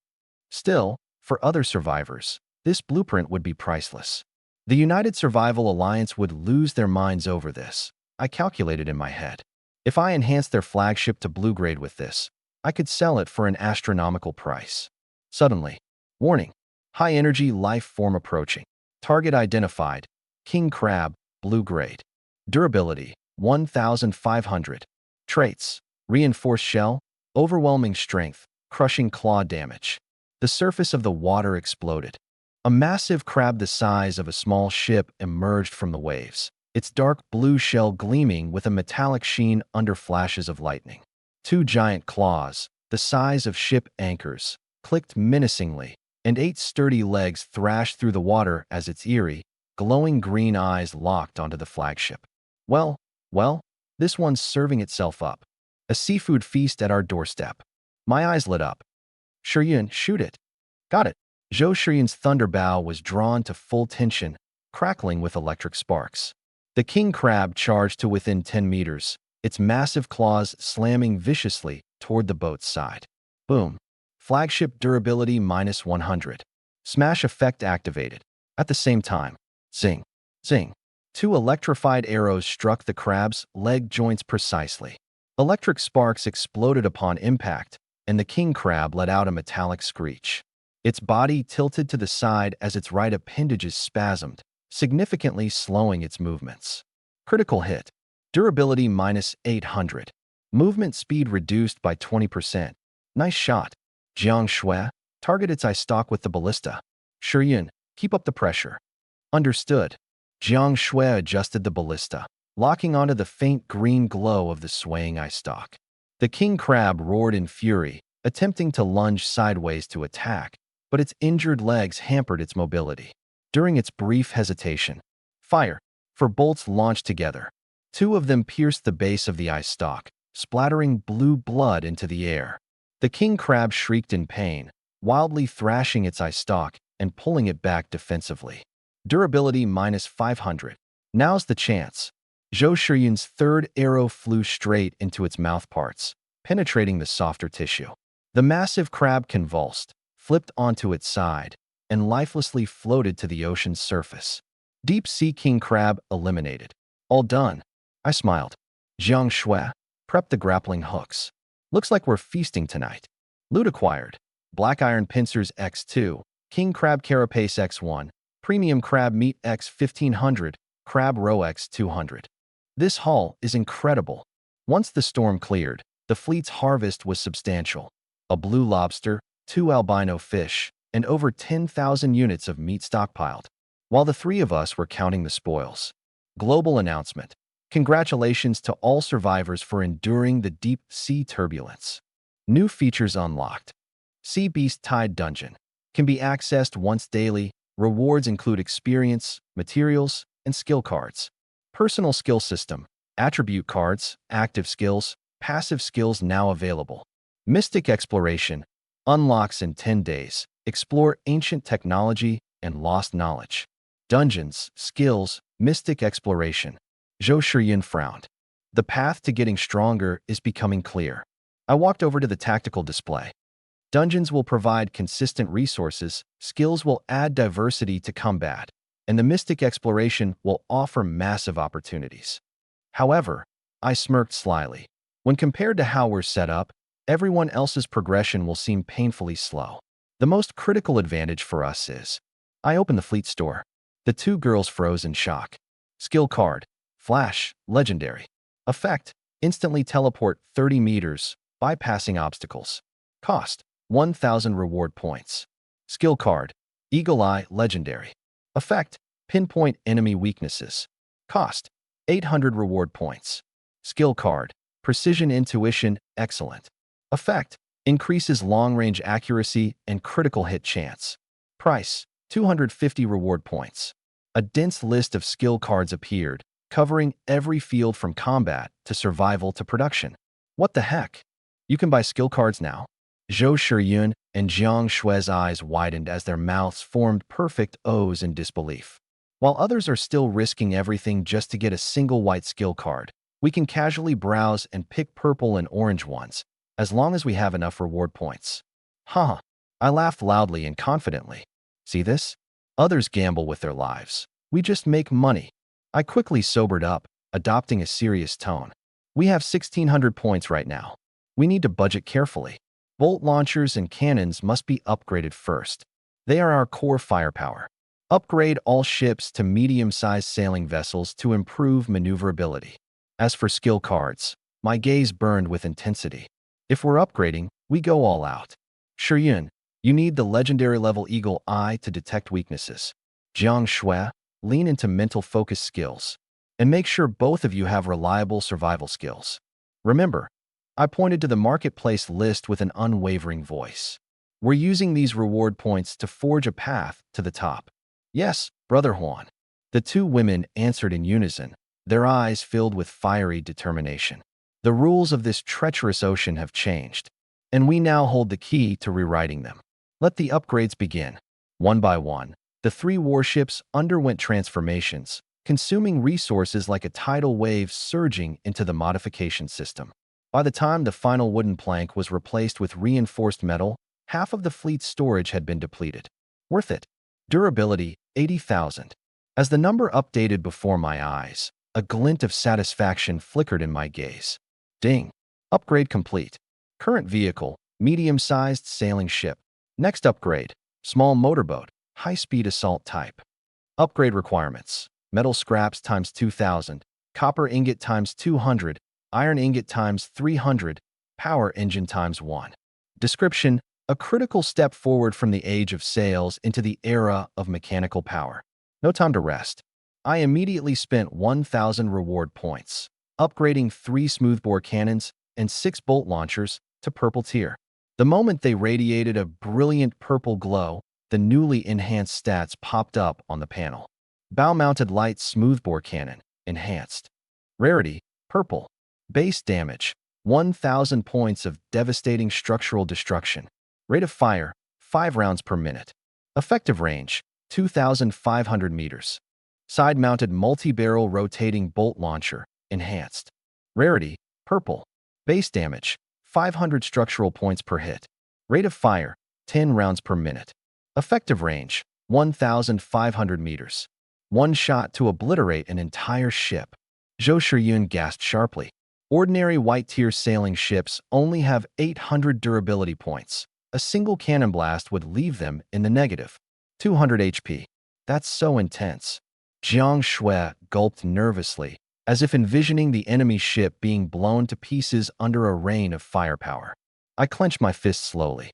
Still, for other survivors, this blueprint would be priceless. The United Survival Alliance would lose their minds over this, I calculated in my head. If I enhanced their flagship to blue grade with this, I could sell it for an astronomical price. Suddenly, warning, high-energy life form approaching. Target identified, king crab, blue grade. Durability, 1,500. Traits, reinforced shell, overwhelming strength, crushing claw damage. The surface of the water exploded. A massive crab the size of a small ship emerged from the waves, its dark blue shell gleaming with a metallic sheen under flashes of lightning. 2 giant claws, the size of ship anchors, clicked menacingly, and 8 sturdy legs thrashed through the water as its eerie, glowing green eyes locked onto the flagship. Well, this one's serving itself up. A seafood feast at our doorstep. My eyes lit up. Shiyun, shoot it. Got it. Zhou Shiyun's thunder bow was drawn to full tension, crackling with electric sparks. The king crab charged to within 10 meters, its massive claws slamming viciously toward the boat's side. Boom. Flagship durability minus 100. Smash effect activated. At the same time, zing, zing. 2 electrified arrows struck the crab's leg joints precisely. Electric sparks exploded upon impact, and the king crab let out a metallic screech. Its body tilted to the side as its right appendages spasmed, significantly slowing its movements. Critical hit. Durability minus 800. Movement speed reduced by 20%. Nice shot. Jiang Shui, target its eye stalk with the ballista. Shiyun, keep up the pressure. Understood. Jiang Shui adjusted the ballista, locking onto the faint green glow of the swaying eye stalk. The king crab roared in fury, attempting to lunge sideways to attack, but its injured legs hampered its mobility. During its brief hesitation, fire for bolts launched together. Two of them pierced the base of the ice stalk, splattering blue blood into the air. The king crab shrieked in pain, wildly thrashing its ice stalk and pulling it back defensively. Durability -500. Now's the chance. Zhou Shiyun's third arrow flew straight into its mouthparts, penetrating the softer tissue. The massive crab convulsed, flipped onto its side, and lifelessly floated to the ocean's surface. Deep sea king crab eliminated. All done. I smiled. Jiang Shui, prep the grappling hooks. Looks like we're feasting tonight. Loot acquired. Black iron pincers X2, king crab carapace X1, premium crab meat X1500, crab roe X200. This haul is incredible. Once the storm cleared, the fleet's harvest was substantial. A blue lobster, 2 albino fish, and over 10,000 units of meat stockpiled. While the three of us were counting the spoils. Global announcement. Congratulations to all survivors for enduring the deep sea turbulence. New features unlocked. Sea Beast Tide Dungeon. Can be accessed once daily. Rewards include experience, materials, and skill cards. Personal skill system. Attribute cards, active skills, passive skills now available. Mystic Exploration. Unlocks in 10 days. Explore ancient technology and lost knowledge. Dungeons, skills, mystic exploration. Zhou Shiyun frowned. The path to getting stronger is becoming clear. I walked over to the tactical display. Dungeons will provide consistent resources, skills will add diversity to combat, and the mystic exploration will offer massive opportunities. However, I smirked slyly. When compared to how we're set up, everyone else's progression will seem painfully slow. The most critical advantage for us is... I opened the fleet store. The two girls froze in shock. Skill card. Flash. Legendary. Effect. Instantly teleport 30 meters, bypassing obstacles. Cost. 1,000 reward points. Skill card. Eagle Eye. Legendary. Effect. Pinpoint enemy weaknesses. Cost. 800 reward points. Skill card. Precision Intuition. Excellent. Effect. Increases long-range accuracy and critical hit chance. Price. 250 reward points. A dense list of skill cards appeared, covering every field from combat to survival to production. What the heck? You can buy skill cards now? Zhou Shiyun and Jiang Shui's eyes widened as their mouths formed perfect O's in disbelief. While others are still risking everything just to get a single white skill card, we can casually browse and pick purple and orange ones, as long as we have enough reward points. Haha. I laughed loudly and confidently. See this? Others gamble with their lives. We just make money. I quickly sobered up, adopting a serious tone. We have 1,600 points right now. We need to budget carefully. Bolt launchers and cannons must be upgraded first. They are our core firepower. Upgrade all ships to medium-sized sailing vessels to improve maneuverability. As for skill cards, my gaze burned with intensity. If we're upgrading, we go all out. Shiyun, you need the legendary level Eagle Eye to detect weaknesses. Jiang Shui, lean into mental focus skills. And make sure both of you have reliable survival skills. Remember, I pointed to the marketplace list with an unwavering voice. We're using these reward points to forge a path to the top. Yes, Brother Huan. The two women answered in unison, their eyes filled with fiery determination. The rules of this treacherous ocean have changed, and we now hold the key to rewriting them. Let the upgrades begin. One by one, the three warships underwent transformations, consuming resources like a tidal wave surging into the modification system. By the time the final wooden plank was replaced with reinforced metal, half of the fleet's storage had been depleted. Worth it. Durability, 80,000. As the number updated before my eyes, a glint of satisfaction flickered in my gaze. Ding. Upgrade complete. Current vehicle, medium-sized sailing ship. Next upgrade, small motorboat, high-speed assault type. Upgrade requirements, metal scraps times 2,000, copper ingot times 200, iron ingot times 300, power engine times 1. Description, a critical step forward from the age of sails into the era of mechanical power. No time to rest. I immediately spent 1,000 reward points, upgrading 3 smoothbore cannons and 6 bolt launchers to purple tier. The moment they radiated a brilliant purple glow, the newly enhanced stats popped up on the panel. Bow-mounted light smoothbore cannon, enhanced. Rarity, purple. Base damage, 1,000 points of devastating structural destruction. Rate of fire, 5 rounds per minute. Effective range, 2,500 meters. Side-mounted multi-barrel rotating bolt launcher, enhanced. Rarity, purple. Base damage, 500 structural points per hit. Rate of fire, 10 rounds per minute. Effective range, 1,500 meters. One shot to obliterate an entire ship. Zhou Shiyun gasped sharply. Ordinary white-tier sailing ships only have 800 durability points. A single cannon blast would leave them in the negative. 200 HP. That's so intense. Jiang Shui gulped nervously, as if envisioning the enemy ship being blown to pieces under a rain of firepower. I clenched my fists slowly.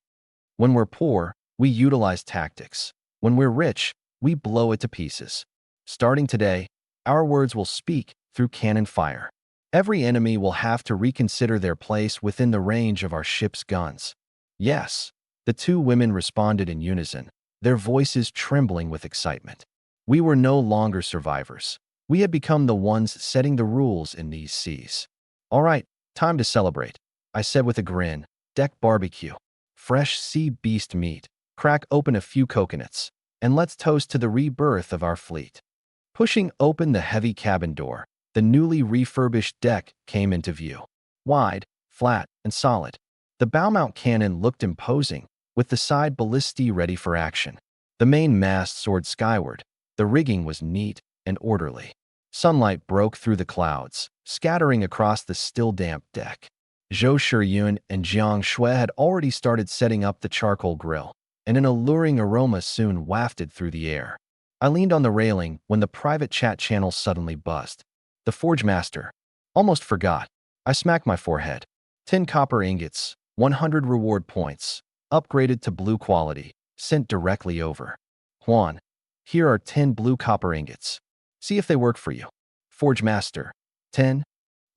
When we're poor, we utilize tactics. When we're rich, we blow it to pieces. Starting today, our words will speak through cannon fire. Every enemy will have to reconsider their place within the range of our ship's guns. Yes, the two women responded in unison, their voices trembling with excitement. We were no longer survivors. We had become the ones setting the rules in these seas. All right, time to celebrate, I said with a grin. Deck barbecue. Fresh sea beast meat. Crack open a few coconuts. And let's toast to the rebirth of our fleet. Pushing open the heavy cabin door, the newly refurbished deck came into view. Wide, flat, and solid. The bow-mount cannon looked imposing, with the side ballistae ready for action. The main mast soared skyward. The rigging was neat and orderly. Sunlight broke through the clouds, scattering across the still damp deck. Zhou Shiyun and Jiang Shui had already started setting up the charcoal grill, and an alluring aroma soon wafted through the air. I leaned on the railing when the private chat channel suddenly buzzed. The Forge Master. Almost forgot. I smacked my forehead. 10 copper ingots, 100 reward points, upgraded to blue quality, sent directly over. Juan, here are 10 blue copper ingots. See if they work for you. Forge Master. 10.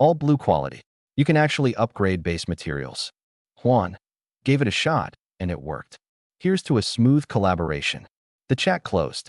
All blue quality. You can actually upgrade base materials. Juan gave it a shot, and it worked. Here's to a smooth collaboration. The chat closed.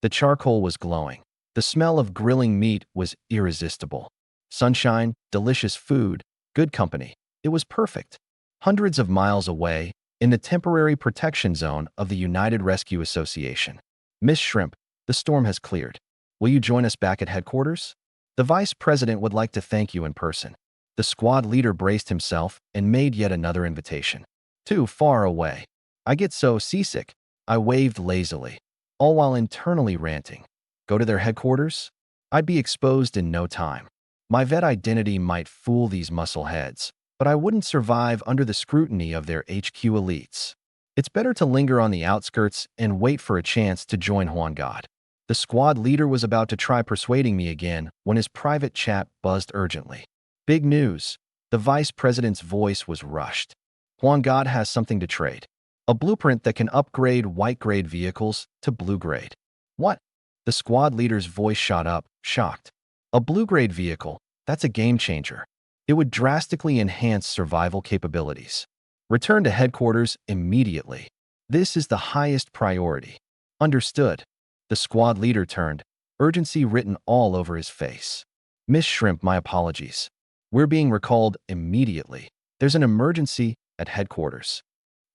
The charcoal was glowing. The smell of grilling meat was irresistible. Sunshine, delicious food, good company. It was perfect. Hundreds of miles away, in the temporary protection zone of the United Rescue Association. Miss Shrimp, the storm has cleared. Will you join us back at headquarters? The vice president would like to thank you in person. The squad leader braced himself and made yet another invitation. Too far away. I get so seasick. I waved lazily, all while internally ranting. Go to their headquarters? I'd be exposed in no time. My vet identity might fool these muscleheads, but I wouldn't survive under the scrutiny of their HQ elites. It's better to linger on the outskirts and wait for a chance to join Huan God. The squad leader was about to try persuading me again when his private chat buzzed urgently. Big news. The vice president's voice was rushed. Huan God has something to trade. A blueprint that can upgrade white-grade vehicles to blue-grade. What? The squad leader's voice shot up, shocked. A blue-grade vehicle, that's a game-changer. It would drastically enhance survival capabilities. Return to headquarters immediately. This is the highest priority. Understood. The squad leader turned, urgency written all over his face. Miss Shrimp, my apologies. We're being recalled immediately. There's an emergency at headquarters.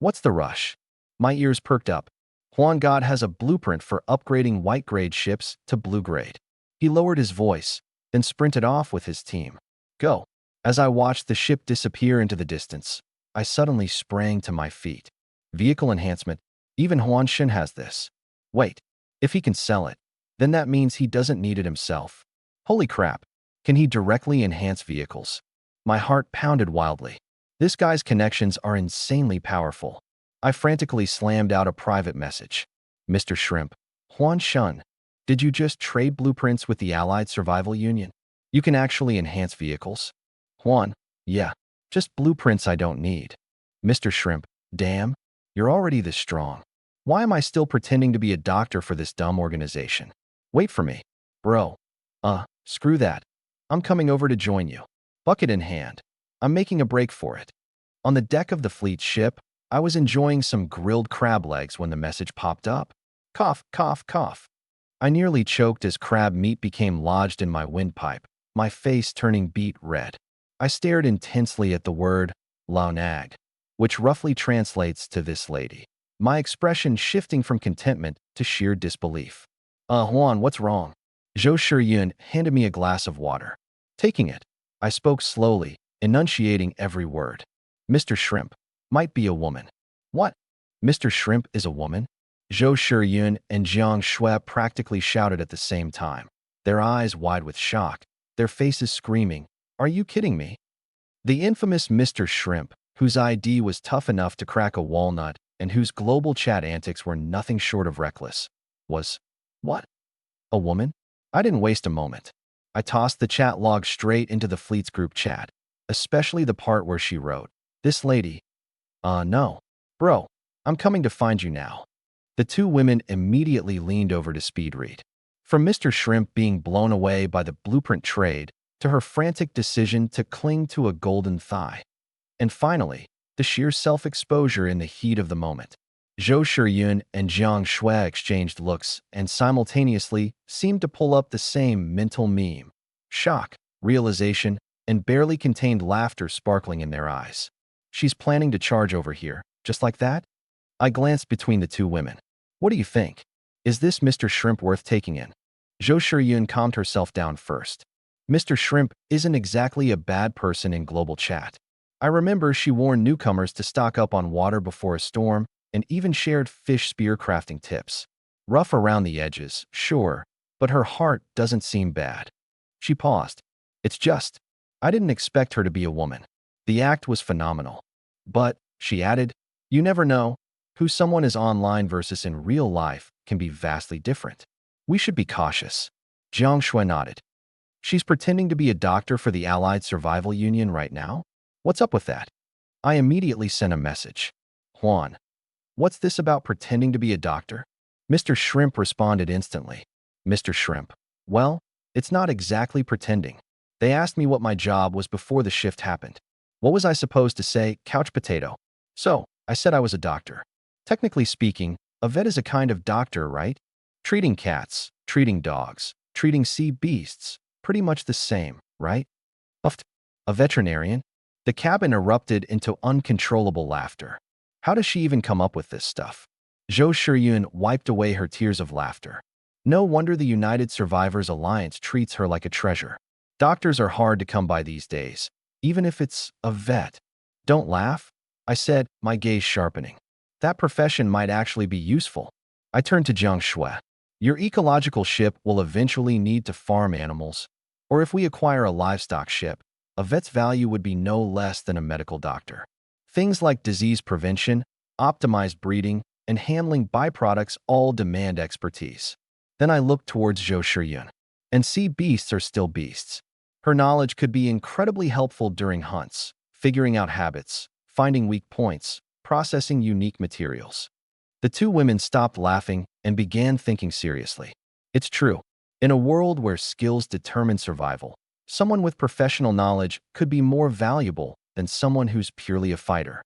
What's the rush? My ears perked up. Huan God has a blueprint for upgrading white-grade ships to blue-grade. He lowered his voice, then sprinted off with his team. Go. As I watched the ship disappear into the distance, I suddenly sprang to my feet. Vehicle enhancement. Even Huan Shen has this. Wait. If he can sell it, then that means he doesn't need it himself. Holy crap. Can he directly enhance vehicles? My heart pounded wildly. This guy's connections are insanely powerful. I frantically slammed out a private message. Mr. Shrimp, Huan Shun, did you just trade blueprints with the Allied Survival Union? You can actually enhance vehicles? Huan, yeah, just blueprints I don't need. Mr. Shrimp, damn, you're already this strong. Why am I still pretending to be a doctor for this dumb organization? Wait for me. Bro. Screw that. I'm coming over to join you. Bucket in hand. I'm making a break for it. On the deck of the fleet ship, I was enjoying some grilled crab legs when the message popped up. Cough, cough, cough. I nearly choked as crab meat became lodged in my windpipe, my face turning beet red. I stared intensely at the word launag, which roughly translates to this lady, my expression shifting from contentment to sheer disbelief. Juan, what's wrong? Zhou Shiyun handed me a glass of water. Taking it, I spoke slowly, enunciating every word. Mr. Shrimp might be a woman. What? Mr. Shrimp is a woman? Zhou Shiyun and Jiang Shui practically shouted at the same time, their eyes wide with shock, their faces screaming, "Are you kidding me?" The infamous Mr. Shrimp, whose ID was tough enough to crack a walnut and whose global chat antics were nothing short of reckless, was, what? A woman? I didn't waste a moment. I tossed the chat log straight into the fleet's group chat, especially the part where she wrote, "This lady, no. Bro, I'm coming to find you now." The two women immediately leaned over to speed read. From Mr. Shrimp being blown away by the blueprint trade to her frantic decision to cling to a golden thigh. And finally, the sheer self-exposure in the heat of the moment. Zhou Shiyun and Jiang Shui exchanged looks and simultaneously seemed to pull up the same mental meme. Shock, realization, and barely contained laughter sparkling in their eyes. She's planning to charge over here, just like that? I glanced between the two women. What do you think? Is this Mr. Shrimp worth taking in? Zhou Shiyun calmed herself down first. Mr. Shrimp isn't exactly a bad person in global chat. I remember she warned newcomers to stock up on water before a storm and even shared fish spear crafting tips. Rough around the edges, sure, but her heart doesn't seem bad. She paused. It's just, I didn't expect her to be a woman. The act was phenomenal. But, she added, you never know. Who someone is online versus in real life can be vastly different. We should be cautious. Jiang Shui nodded. She's pretending to be a doctor for the Allied Survival Union right now? What's up with that? I immediately sent a message. Juan, what's this about pretending to be a doctor? Mr. Shrimp responded instantly. Mr. Shrimp, well, it's not exactly pretending. They asked me what my job was before the shift happened. What was I supposed to say? Couch potato. So, I said I was a doctor. Technically speaking, a vet is a kind of doctor, right? Treating cats, treating dogs, treating sea beasts, pretty much the same, right? Uffed. A veterinarian? The cabin erupted into uncontrollable laughter. How does she even come up with this stuff? Zhou Shiyun wiped away her tears of laughter. No wonder the United Survivors Alliance treats her like a treasure. Doctors are hard to come by these days, even if it's a vet. Don't laugh, I said, my gaze sharpening. That profession might actually be useful. I turned to Jiang Shui. Your ecological ship will eventually need to farm animals, or if we acquire a livestock ship, a vet's value would be no less than a medical doctor. Things like disease prevention, optimized breeding, and handling byproducts all demand expertise. Then I looked towards Zhou Shiyun. And sea beasts are still beasts. Her knowledge could be incredibly helpful during hunts, figuring out habits, finding weak points, processing unique materials. The two women stopped laughing and began thinking seriously. It's true. In a world where skills determine survival, someone with professional knowledge could be more valuable than someone who's purely a fighter.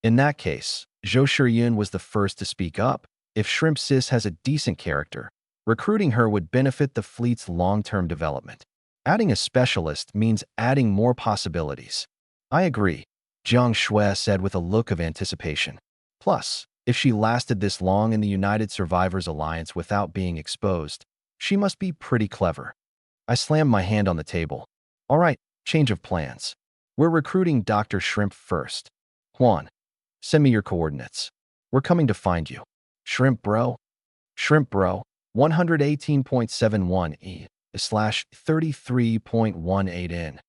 In that case, Zhou Shiyun was the first to speak up. If Shrimp Sis has a decent character, recruiting her would benefit the fleet's long-term development. Adding a specialist means adding more possibilities. I agree, Jiang Shui said with a look of anticipation. Plus, if she lasted this long in the United Survivors Alliance without being exposed, she must be pretty clever. I slammed my hand on the table. All right, change of plans. We're recruiting Dr. Shrimp first. Juan, send me your coordinates. We're coming to find you. Shrimp Bro, 118.71 E/33.18 in.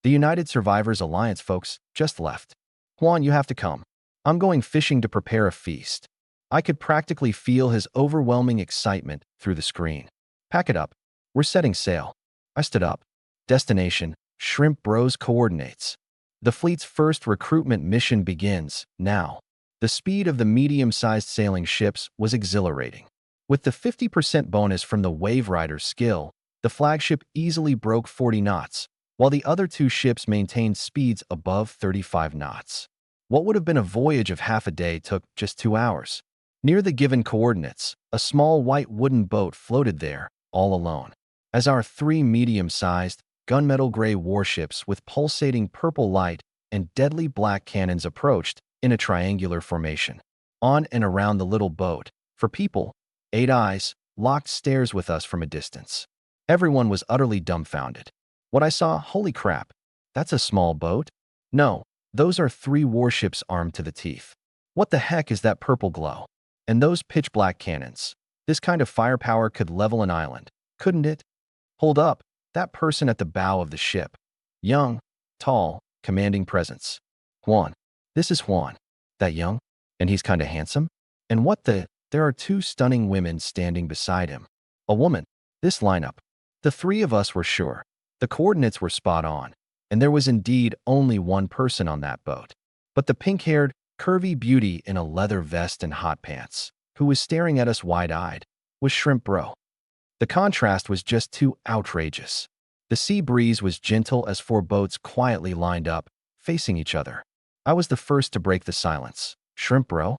The United Survivors Alliance folks just left. Juan, you have to come. I'm going fishing to prepare a feast. I could practically feel his overwhelming excitement through the screen. Pack it up. We're setting sail. I stood up. Destination, Shrimp Bro's coordinates. The fleet's first recruitment mission begins now. The speed of the medium-sized sailing ships was exhilarating. With the 50% bonus from the Wave Rider's skill, the flagship easily broke 40 knots, while the other two ships maintained speeds above 35 knots. What would have been a voyage of half a day took just 2 hours. Near the given coordinates, a small white wooden boat floated there, all alone. As our three medium-sized, gunmetal gray warships with pulsating purple light and deadly black cannons approached in a triangular formation. On and around the little boat, for people, 8 eyes, locked stares with us from a distance. Everyone was utterly dumbfounded. What I saw, holy crap, that's a small boat? No, those are 3 warships armed to the teeth. What the heck is that purple glow? And those pitch-black cannons. This kind of firepower could level an island, couldn't it? Hold up, that person at the bow of the ship. Young, tall, commanding presence. Juan. This is Juan. That young? And he's kinda handsome? And what the? There are 2 stunning women standing beside him. A woman. This lineup. The 3 of us were sure. The coordinates were spot on, and there was indeed only one person on that boat. But the pink-haired, curvy beauty in a leather vest and hot pants, who was staring at us wide-eyed, was Shrimp Bro. The contrast was just too outrageous. The sea breeze was gentle as 4 boats quietly lined up, facing each other. I was the first to break the silence. Shrimp Bro?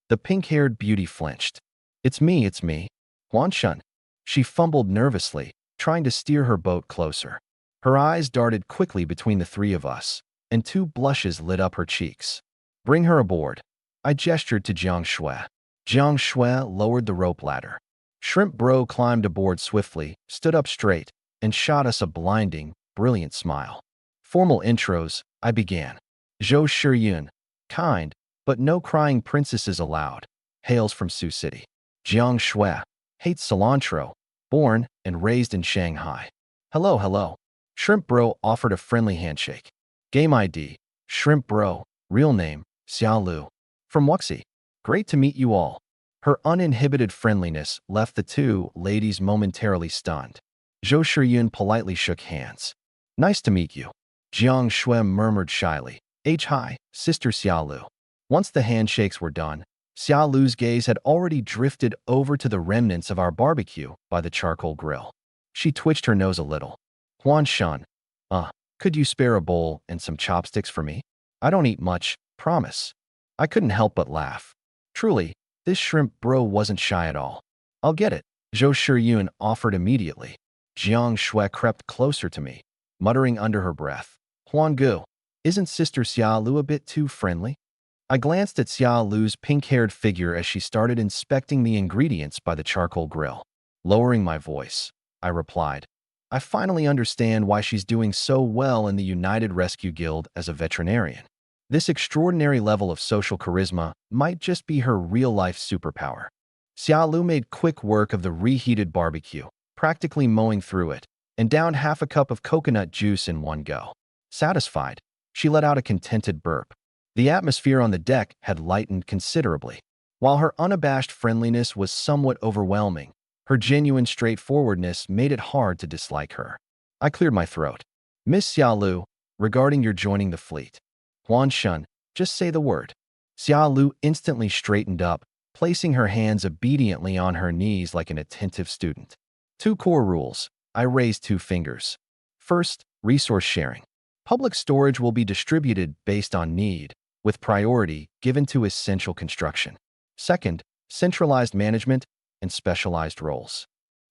The pink-haired beauty flinched. It's me. Juan Shun. She fumbled nervously, trying to steer her boat closer. Her eyes darted quickly between the 3 of us, and 2 blushes lit up her cheeks. Bring her aboard. I gestured to Jiang Shui. Jiang Shui lowered the rope ladder. Shrimp Bro climbed aboard swiftly, stood up straight, and shot us a blinding, brilliant smile. Formal intros, I began. Zhou Shiyun, kind, but no crying princesses allowed, hails from Sioux City. Jiang Shui, hates cilantro, born and raised in Shanghai. Hello. Shrimp Bro offered a friendly handshake. Game ID, Shrimp Bro, real name, Xiao Lu. From Wuxi. Great to meet you all. Her uninhibited friendliness left the 2 ladies momentarily stunned. Zhou Shiyun politely shook hands. Nice to meet you. Jiang Shui murmured shyly. Hi, Sister Xiao Lu. Once the handshakes were done, Xiao Lu's gaze had already drifted over to the remnants of our barbecue by the charcoal grill. She twitched her nose a little. Huan Shun, could you spare a bowl and some chopsticks for me? I don't eat much, promise. I couldn't help but laugh. Truly, this Shrimp Bro wasn't shy at all. I'll get it, Zhou Shiyun offered immediately. Jiang Shui crept closer to me, muttering under her breath. Huan Gu, isn't Sister Xiao Lu a bit too friendly? I glanced at Xiao Lu's pink-haired figure as she started inspecting the ingredients by the charcoal grill. Lowering my voice, I replied, I finally understand why she's doing so well in the United Rescue Guild as a veterinarian. This extraordinary level of social charisma might just be her real-life superpower. Xiao Lu made quick work of the reheated barbecue, practically mowing through it, and downed half a cup of coconut juice in one go. Satisfied, she let out a contented burp. The atmosphere on the deck had lightened considerably. While her unabashed friendliness was somewhat overwhelming, her genuine straightforwardness made it hard to dislike her. I cleared my throat. Miss Xiao Lu, regarding your joining the fleet. Huan Shun, just say the word. Xiao Lu instantly straightened up, placing her hands obediently on her knees like an attentive student. 2 core rules. I raised 2 fingers. First, resource sharing. Public storage will be distributed based on need, with priority given to essential construction. Second, centralized management and specialized roles.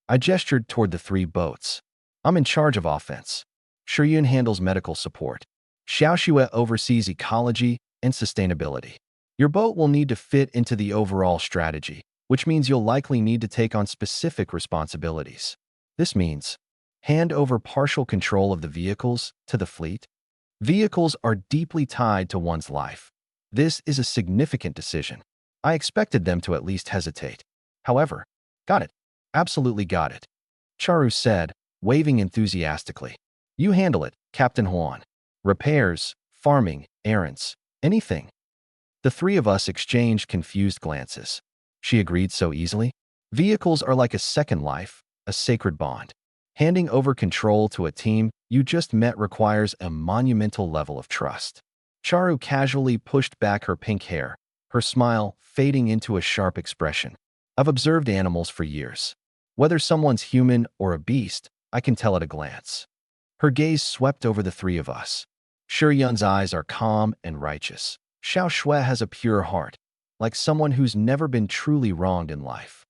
I gestured toward the 3 boats. I'm in charge of offense. Shiyun handles medical support. Xiaoxue oversees ecology and sustainability. Your boat will need to fit into the overall strategy, which means you'll likely need to take on specific responsibilities. This means hand over partial control of the vehicles to the fleet. Vehicles are deeply tied to one's life. This is a significant decision. I expected them to at least hesitate. However, got it. Absolutely got it. Charu said, waving enthusiastically. You handle it, Captain Huan. Repairs, farming, errands, anything. The 3 of us exchanged confused glances. She agreed so easily. Vehicles are like a second life, a sacred bond. Handing over control to a team you just met requires a monumental level of trust. Charu casually pushed back her pink hair, her smile fading into a sharp expression. I've observed animals for years. Whether someone's human or a beast, I can tell at a glance. Her gaze swept over the 3 of us. Shiyun's eyes are calm and righteous. Xiao Shui has a pure heart. like someone who's never been truly wronged in life.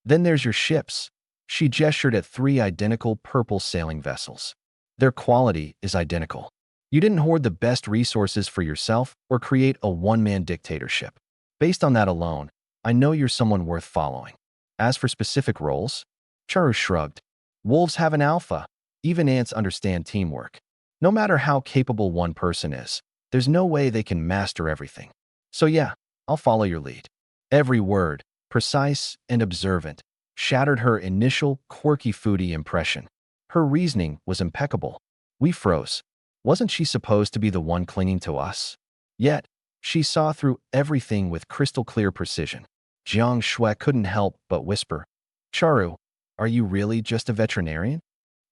Then there's your ships. She gestured at 3 identical purple sailing vessels. Their quality is identical. You didn't hoard the best resources for yourself or create a one-man dictatorship. Based on that alone, I know you're someone worth following. As for specific roles, Charu shrugged. Wolves have an alpha. Even ants understand teamwork. No matter how capable one person is, there's no way they can master everything. So yeah, I'll follow your lead. Every word, precise and observant, shattered her initial quirky foodie impression. Her reasoning was impeccable. We froze. Wasn't she supposed to be the one clinging to us? Yet, she saw through everything with crystal-clear precision. Jiang Shui couldn't help but whisper, Charu, are you really just a veterinarian?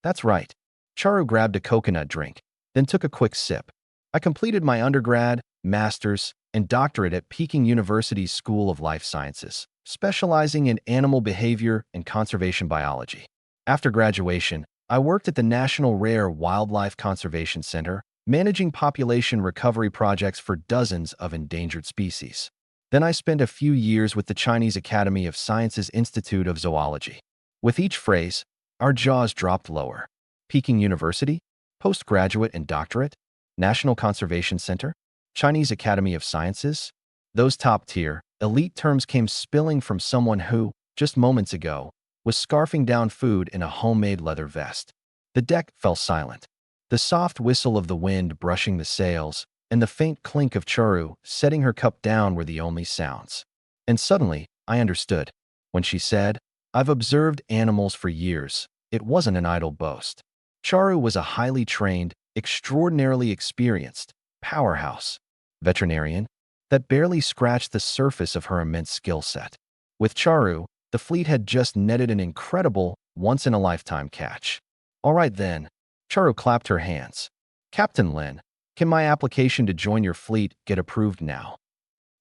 That's right. Charu grabbed a coconut drink, then took a quick sip. I completed my undergrad, master's, and doctorate at Peking University's School of Life Sciences, specializing in animal behavior and conservation biology. After graduation, I worked at the National Rare Wildlife Conservation Center, managing population recovery projects for dozens of endangered species. Then I spent a few years with the Chinese Academy of Sciences Institute of Zoology. With each phrase, our jaws dropped lower. Peking University, postgraduate and doctorate, National Conservation Center, Chinese Academy of Sciences. Those top-tier, elite terms came spilling from someone who, just moments ago, was scarfing down food in a homemade leather vest. The deck fell silent. The soft whistle of the wind brushing the sails and the faint clink of Charu setting her cup down were the only sounds. And suddenly, I understood. When she said, I've observed animals for years, it wasn't an idle boast. Charu was a highly trained, extraordinarily experienced powerhouse veterinarian that barely scratched the surface of her immense skill set. With Charu, the fleet had just netted an incredible, once-in-a-lifetime catch. All right then, Charu clapped her hands. Captain Lin, can my application to join your fleet get approved now?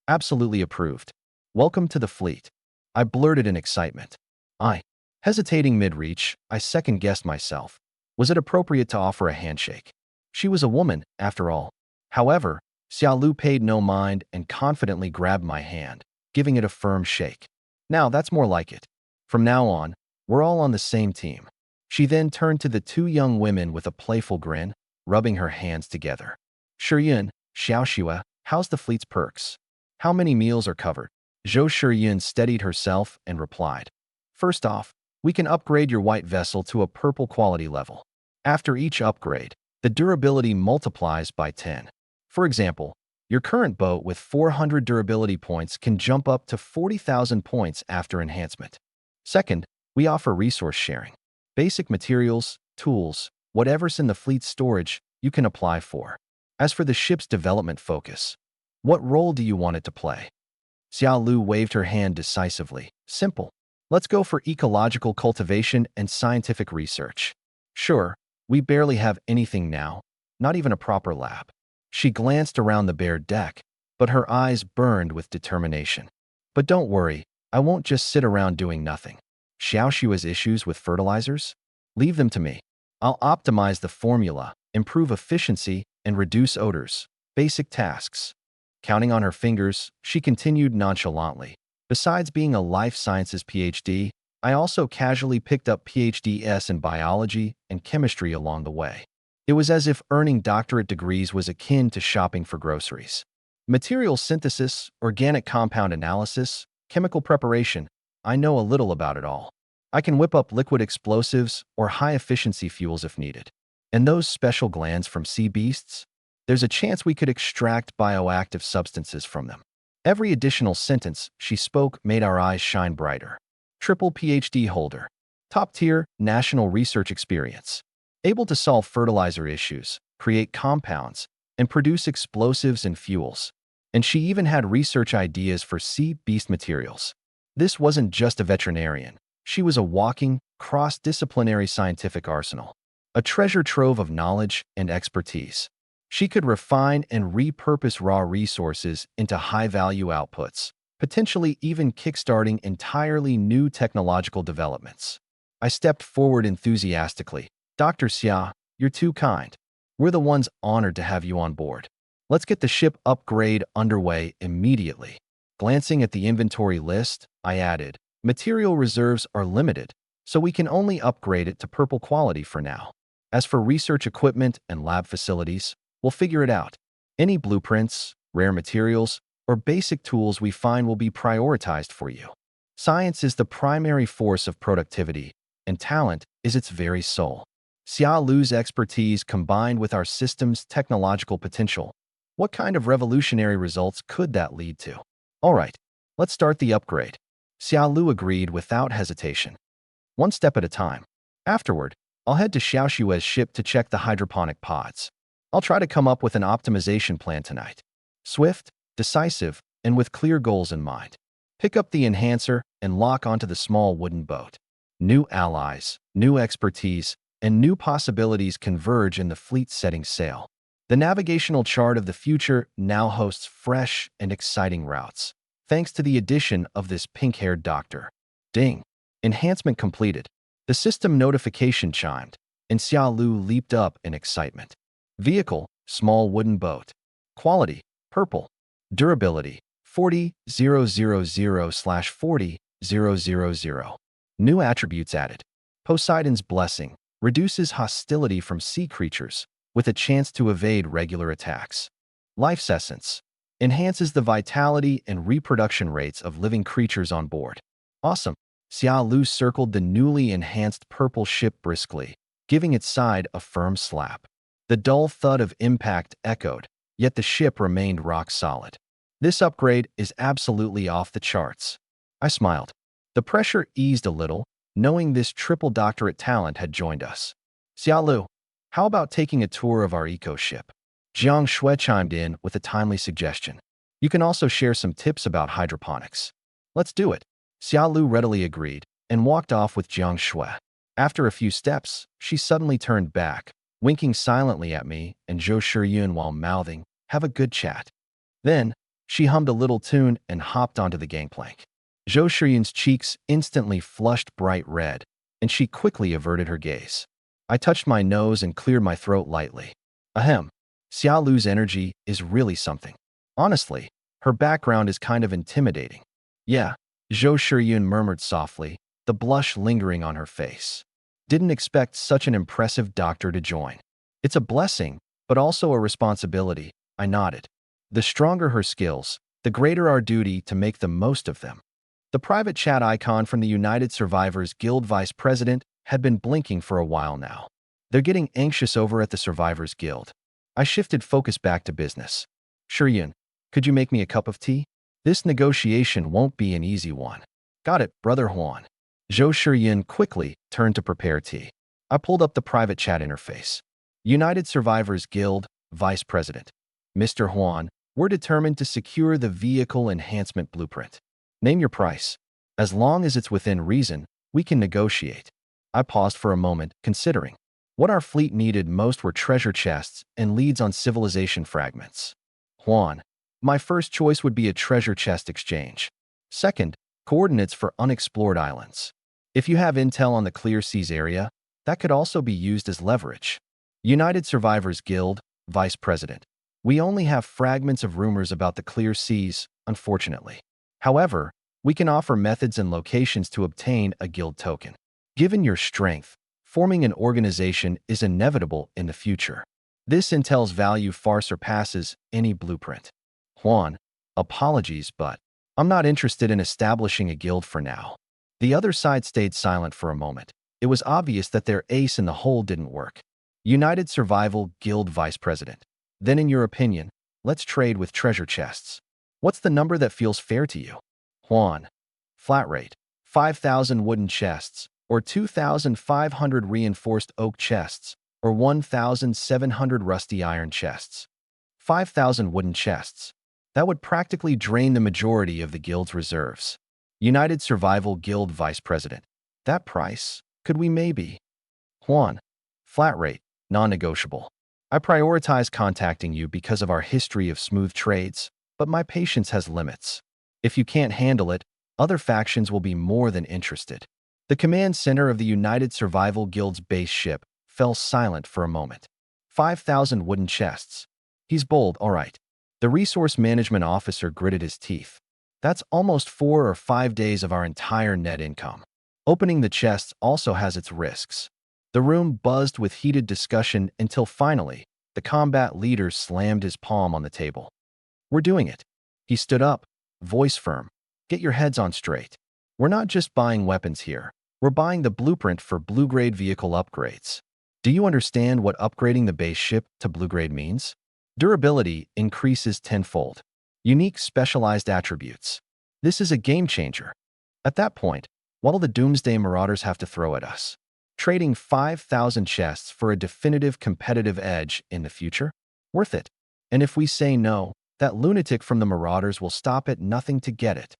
Absolutely approved. Welcome to the fleet. I blurted in excitement. Hesitating mid-reach, I second-guessed myself. Was it appropriate to offer a handshake? She was a woman, after all. However, Xiaolu paid no mind and confidently grabbed my hand, giving it a firm shake. Now that's more like it. From now on, we're all on the same team. She then turned to the 2 young women with a playful grin, rubbing her hands together. Shiyun, Xiaoxue, how's the fleet's perks? How many meals are covered? Zhou Shiyun steadied herself and replied. First off, we can upgrade your white vessel to a purple quality level. After each upgrade, the durability multiplies by 10. For example, your current boat with 400 durability points can jump up to 40,000 points after enhancement. Second, we offer resource sharing. Basic materials, tools, whatever's in the fleet's storage, you can apply for. As for the ship's development focus, what role do you want it to play? Xiao Lu waved her hand decisively. Simple. Let's go for ecological cultivation and scientific research. Sure, we barely have anything now, not even a proper lab. She glanced around the bare deck, but her eyes burned with determination. But don't worry, I won't just sit around doing nothing. Xiaoshua's issues with fertilizers? Leave them to me. I'll optimize the formula, improve efficiency, and reduce odors. Basic tasks. Counting on her fingers, she continued nonchalantly. Besides being a life sciences PhD, I also casually picked up PhDs in biology and chemistry along the way. It was as if earning doctorate degrees was akin to shopping for groceries. Material synthesis, organic compound analysis, chemical preparation, I know a little about it all. I can whip up liquid explosives or high-efficiency fuels if needed. And those special glands from sea beasts? There's a chance we could extract bioactive substances from them. Every additional sentence she spoke made our eyes shine brighter. Triple PhD holder. Top-tier national research experience. Able to solve fertilizer issues, create compounds, and produce explosives and fuels. And she even had research ideas for sea beast materials. This wasn't just a veterinarian. She was a walking, cross-disciplinary scientific arsenal. A treasure trove of knowledge and expertise. She could refine and repurpose raw resources into high-value outputs, potentially even kickstarting entirely new technological developments. I stepped forward enthusiastically. Dr. Xia, you're too kind. We're the ones honored to have you on board. Let's get the ship upgrade underway immediately. Glancing at the inventory list, I added, material reserves are limited, so we can only upgrade it to purple quality for now. As for research equipment and lab facilities, we'll figure it out. Any blueprints, rare materials, or basic tools we find will be prioritized for you. Science is the primary force of productivity, and talent is its very soul. Xia Lu's expertise combined with our system's technological potential. What kind of revolutionary results could that lead to? All right, let's start the upgrade. Xia Lu agreed without hesitation. One step at a time. Afterward, I'll head to Xiaoshue's ship to check the hydroponic pods. I'll try to come up with an optimization plan tonight. Swift, decisive, and with clear goals in mind. Pick up the enhancer and lock onto the small wooden boat. New allies, new expertise, and new possibilities converge in the fleet setting sail. The navigational chart of the future now hosts fresh and exciting routes, thanks to the addition of this pink-haired doctor. Ding! Enhancement completed. The system notification chimed, and Xia Lu leaped up in excitement. Vehicle, small wooden boat. Quality, purple. Durability, 40,000/40,000. New attributes added. Poseidon's blessing reduces hostility from sea creatures, with a chance to evade regular attacks. Life's essence enhances the vitality and reproduction rates of living creatures on board. Awesome! Xia Lu circled the newly enhanced purple ship briskly, giving its side a firm slap. The dull thud of impact echoed, yet the ship remained rock solid. This upgrade is absolutely off the charts. I smiled. The pressure eased a little, knowing this triple doctorate talent had joined us. Xia Lu, how about taking a tour of our eco-ship? Jiang Shui chimed in with a timely suggestion. You can also share some tips about hydroponics. Let's do it. Xia Lu readily agreed and walked off with Jiang Shui. After a few steps, she suddenly turned back, winking silently at me and Zhou Shiyun while mouthing, "Have a good chat." Then, she hummed a little tune and hopped onto the gangplank. Zhou Shiyun's cheeks instantly flushed bright red, and she quickly averted her gaze. I touched my nose and cleared my throat lightly. Ahem. Xia Lu's energy is really something. Honestly, her background is kind of intimidating. Yeah, Zhou Shiyun murmured softly, the blush lingering on her face. Didn't expect such an impressive doctor to join. It's a blessing, but also a responsibility, I nodded. The stronger her skills, the greater our duty to make the most of them. The private chat icon from the United Survivors Guild Vice President had been blinking for a while now. They're getting anxious over at the Survivors Guild. I shifted focus back to business. Shiyun, could you make me a cup of tea? This negotiation won't be an easy one. Got it, Brother Huan. Zhou Shiyun quickly turned to prepare tea. I pulled up the private chat interface. United Survivors Guild, Vice President. Mr. Huan, we're determined to secure the vehicle enhancement blueprint. Name your price. As long as it's within reason, we can negotiate. I paused for a moment, considering. What our fleet needed most were treasure chests and leads on civilization fragments. Huan, my first choice would be a treasure chest exchange. Second, coordinates for unexplored islands. If you have intel on the Clear Seas area, that could also be used as leverage. United Survivors Guild, Vice President. We only have fragments of rumors about the Clear Seas, unfortunately. However, we can offer methods and locations to obtain a guild token. Given your strength, forming an organization is inevitable in the future. This intel's value far surpasses any blueprint. Huan, apologies, but I'm not interested in establishing a guild for now. The other side stayed silent for a moment. It was obvious that their ace in the hole didn't work. United Survival Guild Vice President. Then in your opinion, let's trade with treasure chests. What's the number that feels fair to you? Huan. Flat rate. 5,000 wooden chests, or 2,500 reinforced oak chests, or 1,700 rusty iron chests. 5,000 wooden chests. That would practically drain the majority of the guild's reserves. United Survival Guild Vice President. That price? Could we maybe? Huan. Flat rate. Non-negotiable. I prioritize contacting you because of our history of smooth trades, but my patience has limits. If you can't handle it, other factions will be more than interested. The command center of the United Survival Guild's base ship fell silent for a moment. 5,000 wooden chests. He's bold, all right. The resource management officer gritted his teeth. That's almost 4 or 5 days of our entire net income. Opening the chests also has its risks. The room buzzed with heated discussion until finally, the combat leader slammed his palm on the table. We're doing it. He stood up, voice firm. Get your heads on straight. We're not just buying weapons here. We're buying the blueprint for blue-grade vehicle upgrades. Do you understand what upgrading the base ship to blue-grade means? Durability increases tenfold. Unique specialized attributes. This is a game changer. At that point, what'll the Doomsday Marauders have to throw at us? Trading 5,000 chests for a definitive competitive edge in the future? Worth it. And if we say no, that lunatic from the Marauders will stop at nothing to get it.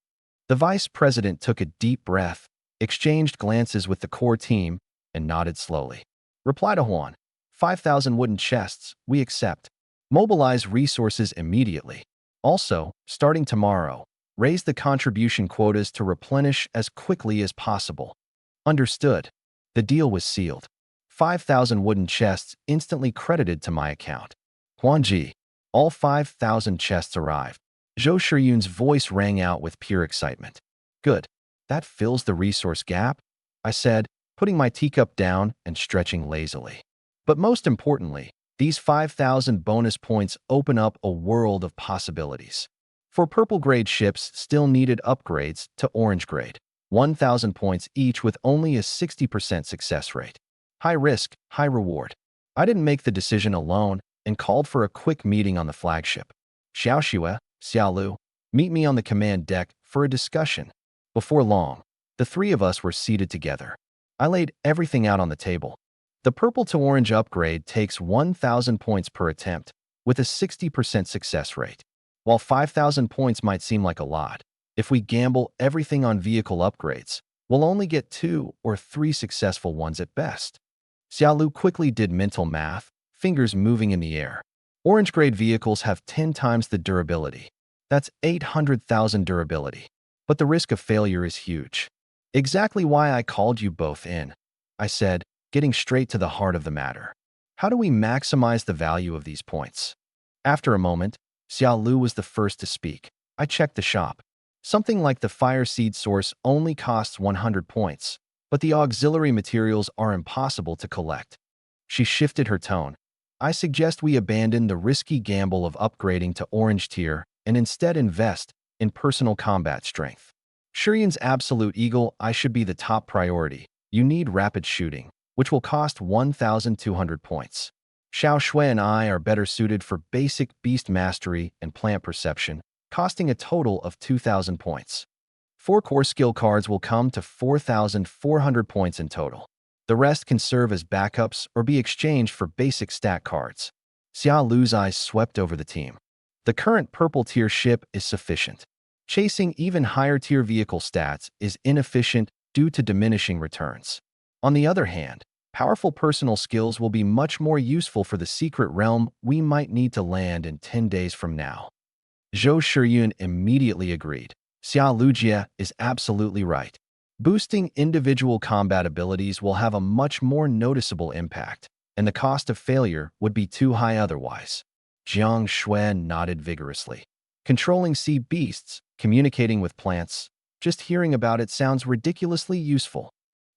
The vice president took a deep breath, exchanged glances with the core team, and nodded slowly. Reply to Juan. 5,000 wooden chests, we accept. Mobilize resources immediately. Also, starting tomorrow, raise the contribution quotas to replenish as quickly as possible. Understood. The deal was sealed. 5,000 wooden chests instantly credited to my account. Huanji. All 5,000 chests arrived. Zhou Shiyun's voice rang out with pure excitement. Good. That fills the resource gap, I said, putting my teacup down and stretching lazily. But most importantly, these 5,000 bonus points open up a world of possibilities. For purple-grade ships still needed upgrades to orange-grade. 1,000 points each with only a 60% success rate. High risk, high reward. I didn't make the decision alone and called for a quick meeting on the flagship. Xiaoxue, Xiaolu, meet me on the command deck for a discussion. Before long, the three of us were seated together. I laid everything out on the table. The purple to orange upgrade takes 1,000 points per attempt, with a 60% success rate. While 5,000 points might seem like a lot, if we gamble everything on vehicle upgrades, we'll only get 2 or 3 successful ones at best. Xiaolu quickly did mental math, fingers moving in the air. Orange-grade vehicles have 10 times the durability. That's 800,000 durability. But the risk of failure is huge. Exactly why I called you both in, I said, getting straight to the heart of the matter. How do we maximize the value of these points? After a moment, Xiaolu was the first to speak. I checked the shop. Something like the fire seed source only costs 100 points, but the auxiliary materials are impossible to collect. She shifted her tone. I suggest we abandon the risky gamble of upgrading to orange tier and instead invest in personal combat strength. Shurian's Absolute Eagle I should be the top priority. You need rapid shooting, which will cost 1,200 points. Xiao Shui and I are better suited for basic beast mastery and plant perception, costing a total of 2,000 points. 4 core skill cards will come to 4,400 points in total. The rest can serve as backups or be exchanged for basic stat cards. Xia Lu's eyes swept over the team. The current purple tier ship is sufficient. Chasing even higher tier vehicle stats is inefficient due to diminishing returns. On the other hand, powerful personal skills will be much more useful for the secret realm we might need to land in 10 days from now. Zhou Shiyun immediately agreed. Xia Lujia is absolutely right. Boosting individual combat abilities will have a much more noticeable impact, and the cost of failure would be too high otherwise. Jiang Shui nodded vigorously. Controlling sea beasts, communicating with plants, just hearing about it sounds ridiculously useful.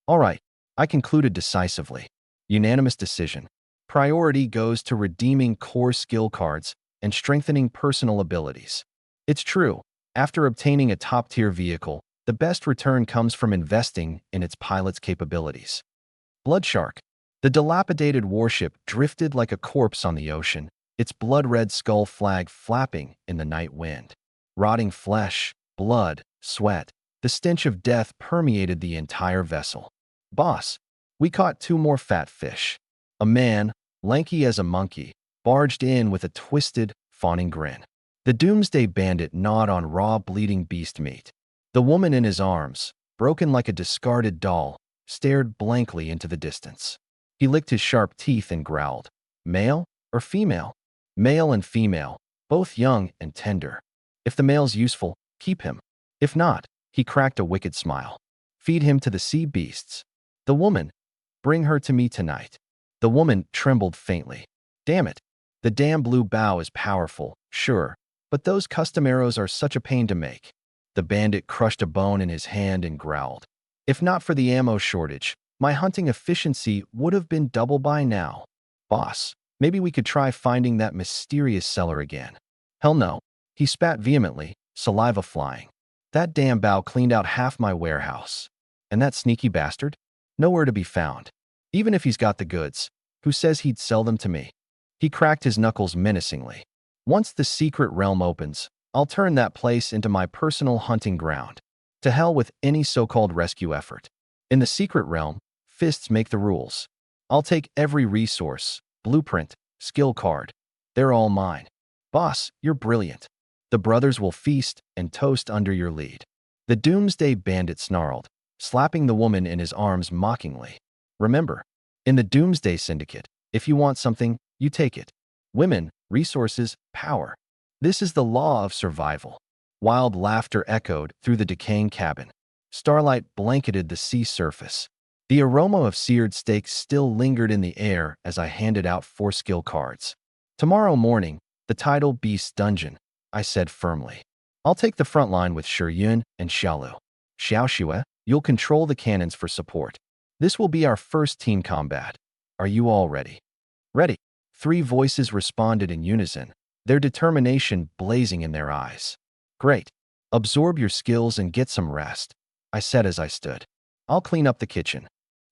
All right, I concluded decisively. Unanimous decision. Priority goes to redeeming core skill cards and strengthening personal abilities. It's true, after obtaining a top-tier vehicle, the best return comes from investing in its pilot's capabilities. Bloodshark. The dilapidated warship drifted like a corpse on the ocean, its blood-red skull flag flapping in the night wind. Rotting flesh, blood, sweat, the stench of death permeated the entire vessel. Boss, we caught 2 more fat fish. A man, lanky as a monkey, barged in with a twisted, fawning grin. The Doomsday Bandit gnawed on raw, bleeding beast meat. The woman in his arms, broken like a discarded doll, stared blankly into the distance. He licked his sharp teeth and growled. Male or female? Male and female, both young and tender. If the male's useful, keep him. If not, he cracked a wicked smile. Feed him to the sea beasts. The woman, bring her to me tonight. The woman trembled faintly. Damn it. The damn blue bow is powerful, sure, but those custom arrows are such a pain to make. The bandit crushed a bone in his hand and growled. If not for the ammo shortage, my hunting efficiency would have been double by now. Boss, maybe we could try finding that mysterious cellar again. Hell no. He spat vehemently, saliva flying. That damn bow cleaned out half my warehouse. And that sneaky bastard? Nowhere to be found. Even if he's got the goods, who says he'd sell them to me? He cracked his knuckles menacingly. Once the secret realm opens, I'll turn that place into my personal hunting ground. To hell with any so-called rescue effort. In the secret realm, fists make the rules. I'll take every resource, blueprint, skill card. They're all mine. Boss, you're brilliant. The brothers will feast and toast under your lead. The doomsday bandit snarled, slapping the woman in his arms mockingly. Remember, in the doomsday syndicate, if you want something, you take it. Women, resources, power. This is the law of survival. Wild laughter echoed through the decaying cabin. Starlight blanketed the sea surface. The aroma of seared steaks still lingered in the air as I handed out 4 skill cards. Tomorrow morning, the tidal beast's dungeon, I said firmly. I'll take the front line with Shiyun and Xiaolu. Xiaoxue, you'll control the cannons for support. This will be our first team combat. Are you all ready? Ready. 3 voices responded in unison, their determination blazing in their eyes. Great. Absorb your skills and get some rest, I said as I stood. I'll clean up the kitchen.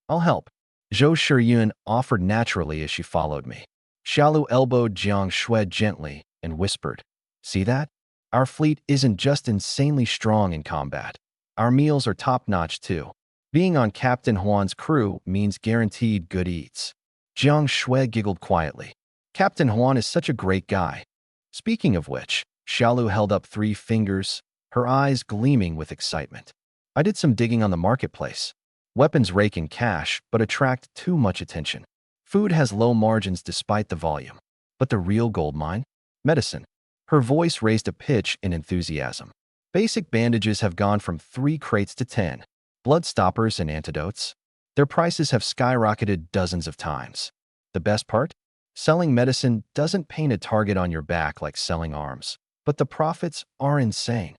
I'll help. Zhou Shiyun offered naturally as she followed me. Xiaolu elbowed Jiang Shui gently and whispered, "See that? Our fleet isn't just insanely strong in combat. Our meals are top-notch too. Being on Captain Huan's crew means guaranteed good eats." Jiang Shui giggled quietly. Captain Huan is such a great guy. Speaking of which, Xiaolu held up 3 fingers, her eyes gleaming with excitement. I did some digging on the marketplace. Weapons rake in cash, but attract too much attention. Food has low margins despite the volume. But the real gold mine? Medicine. Her voice raised a pitch in enthusiasm. Basic bandages have gone from 3 crates to 10. Blood stoppers and antidotes. Their prices have skyrocketed dozens of times. The best part? Selling medicine doesn't paint a target on your back like selling arms, but the profits are insane.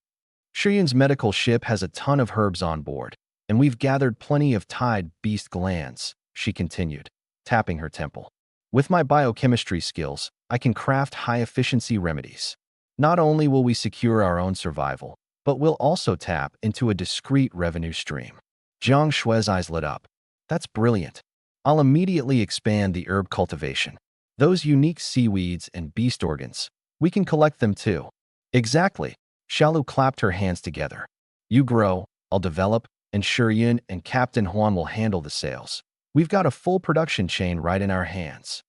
Shiyun's medical ship has a ton of herbs on board, and we've gathered plenty of tide beast glands, she continued, tapping her temple. With my biochemistry skills, I can craft high-efficiency remedies. Not only will we secure our own survival, but we'll also tap into a discrete revenue stream. Jiang Shui's eyes lit up. That's brilliant. I'll immediately expand the herb cultivation. Those unique seaweeds and beast organs, we can collect them too. Exactly. Xiaolu clapped her hands together. You grow, I'll develop, and Shiyun and Captain Huan will handle the sales. We've got a full production chain right in our hands.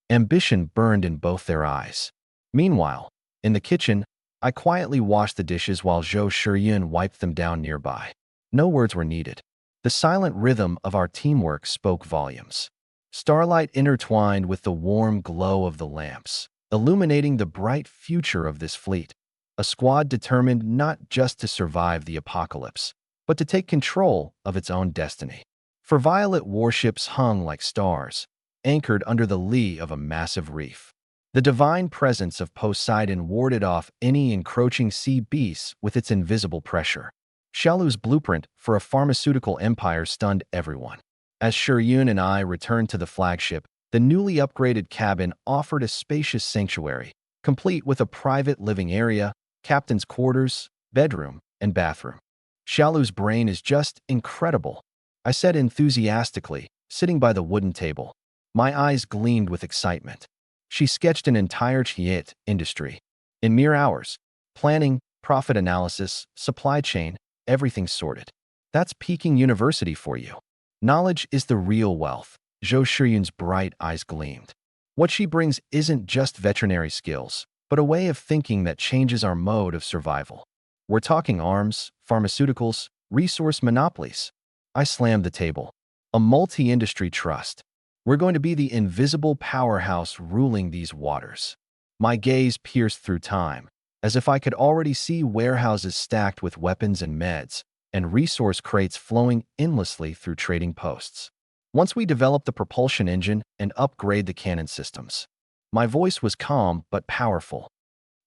Ambition burned in both their eyes. Meanwhile, in the kitchen, I quietly washed the dishes while Zhou Shiyun wiped them down nearby. No words were needed. The silent rhythm of our teamwork spoke volumes. Starlight intertwined with the warm glow of the lamps, illuminating the bright future of this fleet. A squad determined not just to survive the apocalypse, but to take control of its own destiny. For violet warships hung like stars, anchored under the lee of a massive reef. The divine presence of Poseidon warded off any encroaching sea beasts with its invisible pressure. Xiaolu's blueprint for a pharmaceutical empire stunned everyone. As Shiyun and I returned to the flagship, the newly upgraded cabin offered a spacious sanctuary, complete with a private living area, captain's quarters, bedroom, and bathroom. Xiaolu's brain is just incredible, I said enthusiastically, sitting by the wooden table. My eyes gleamed with excitement. She sketched an entire Chiet industry. In mere hours, planning, profit analysis, supply chain, everything sorted. That's Peking University for you. Knowledge is the real wealth. Zhou Shiyun's bright eyes gleamed. What she brings isn't just veterinary skills, but a way of thinking that changes our mode of survival. We're talking arms, pharmaceuticals, resource monopolies. I slammed the table. A multi-industry trust. We're going to be the invisible powerhouse ruling these waters. My gaze pierced through time, as if I could already see warehouses stacked with weapons and meds, and resource crates flowing endlessly through trading posts. Once we develop the propulsion engine and upgrade the cannon systems. My voice was calm but powerful.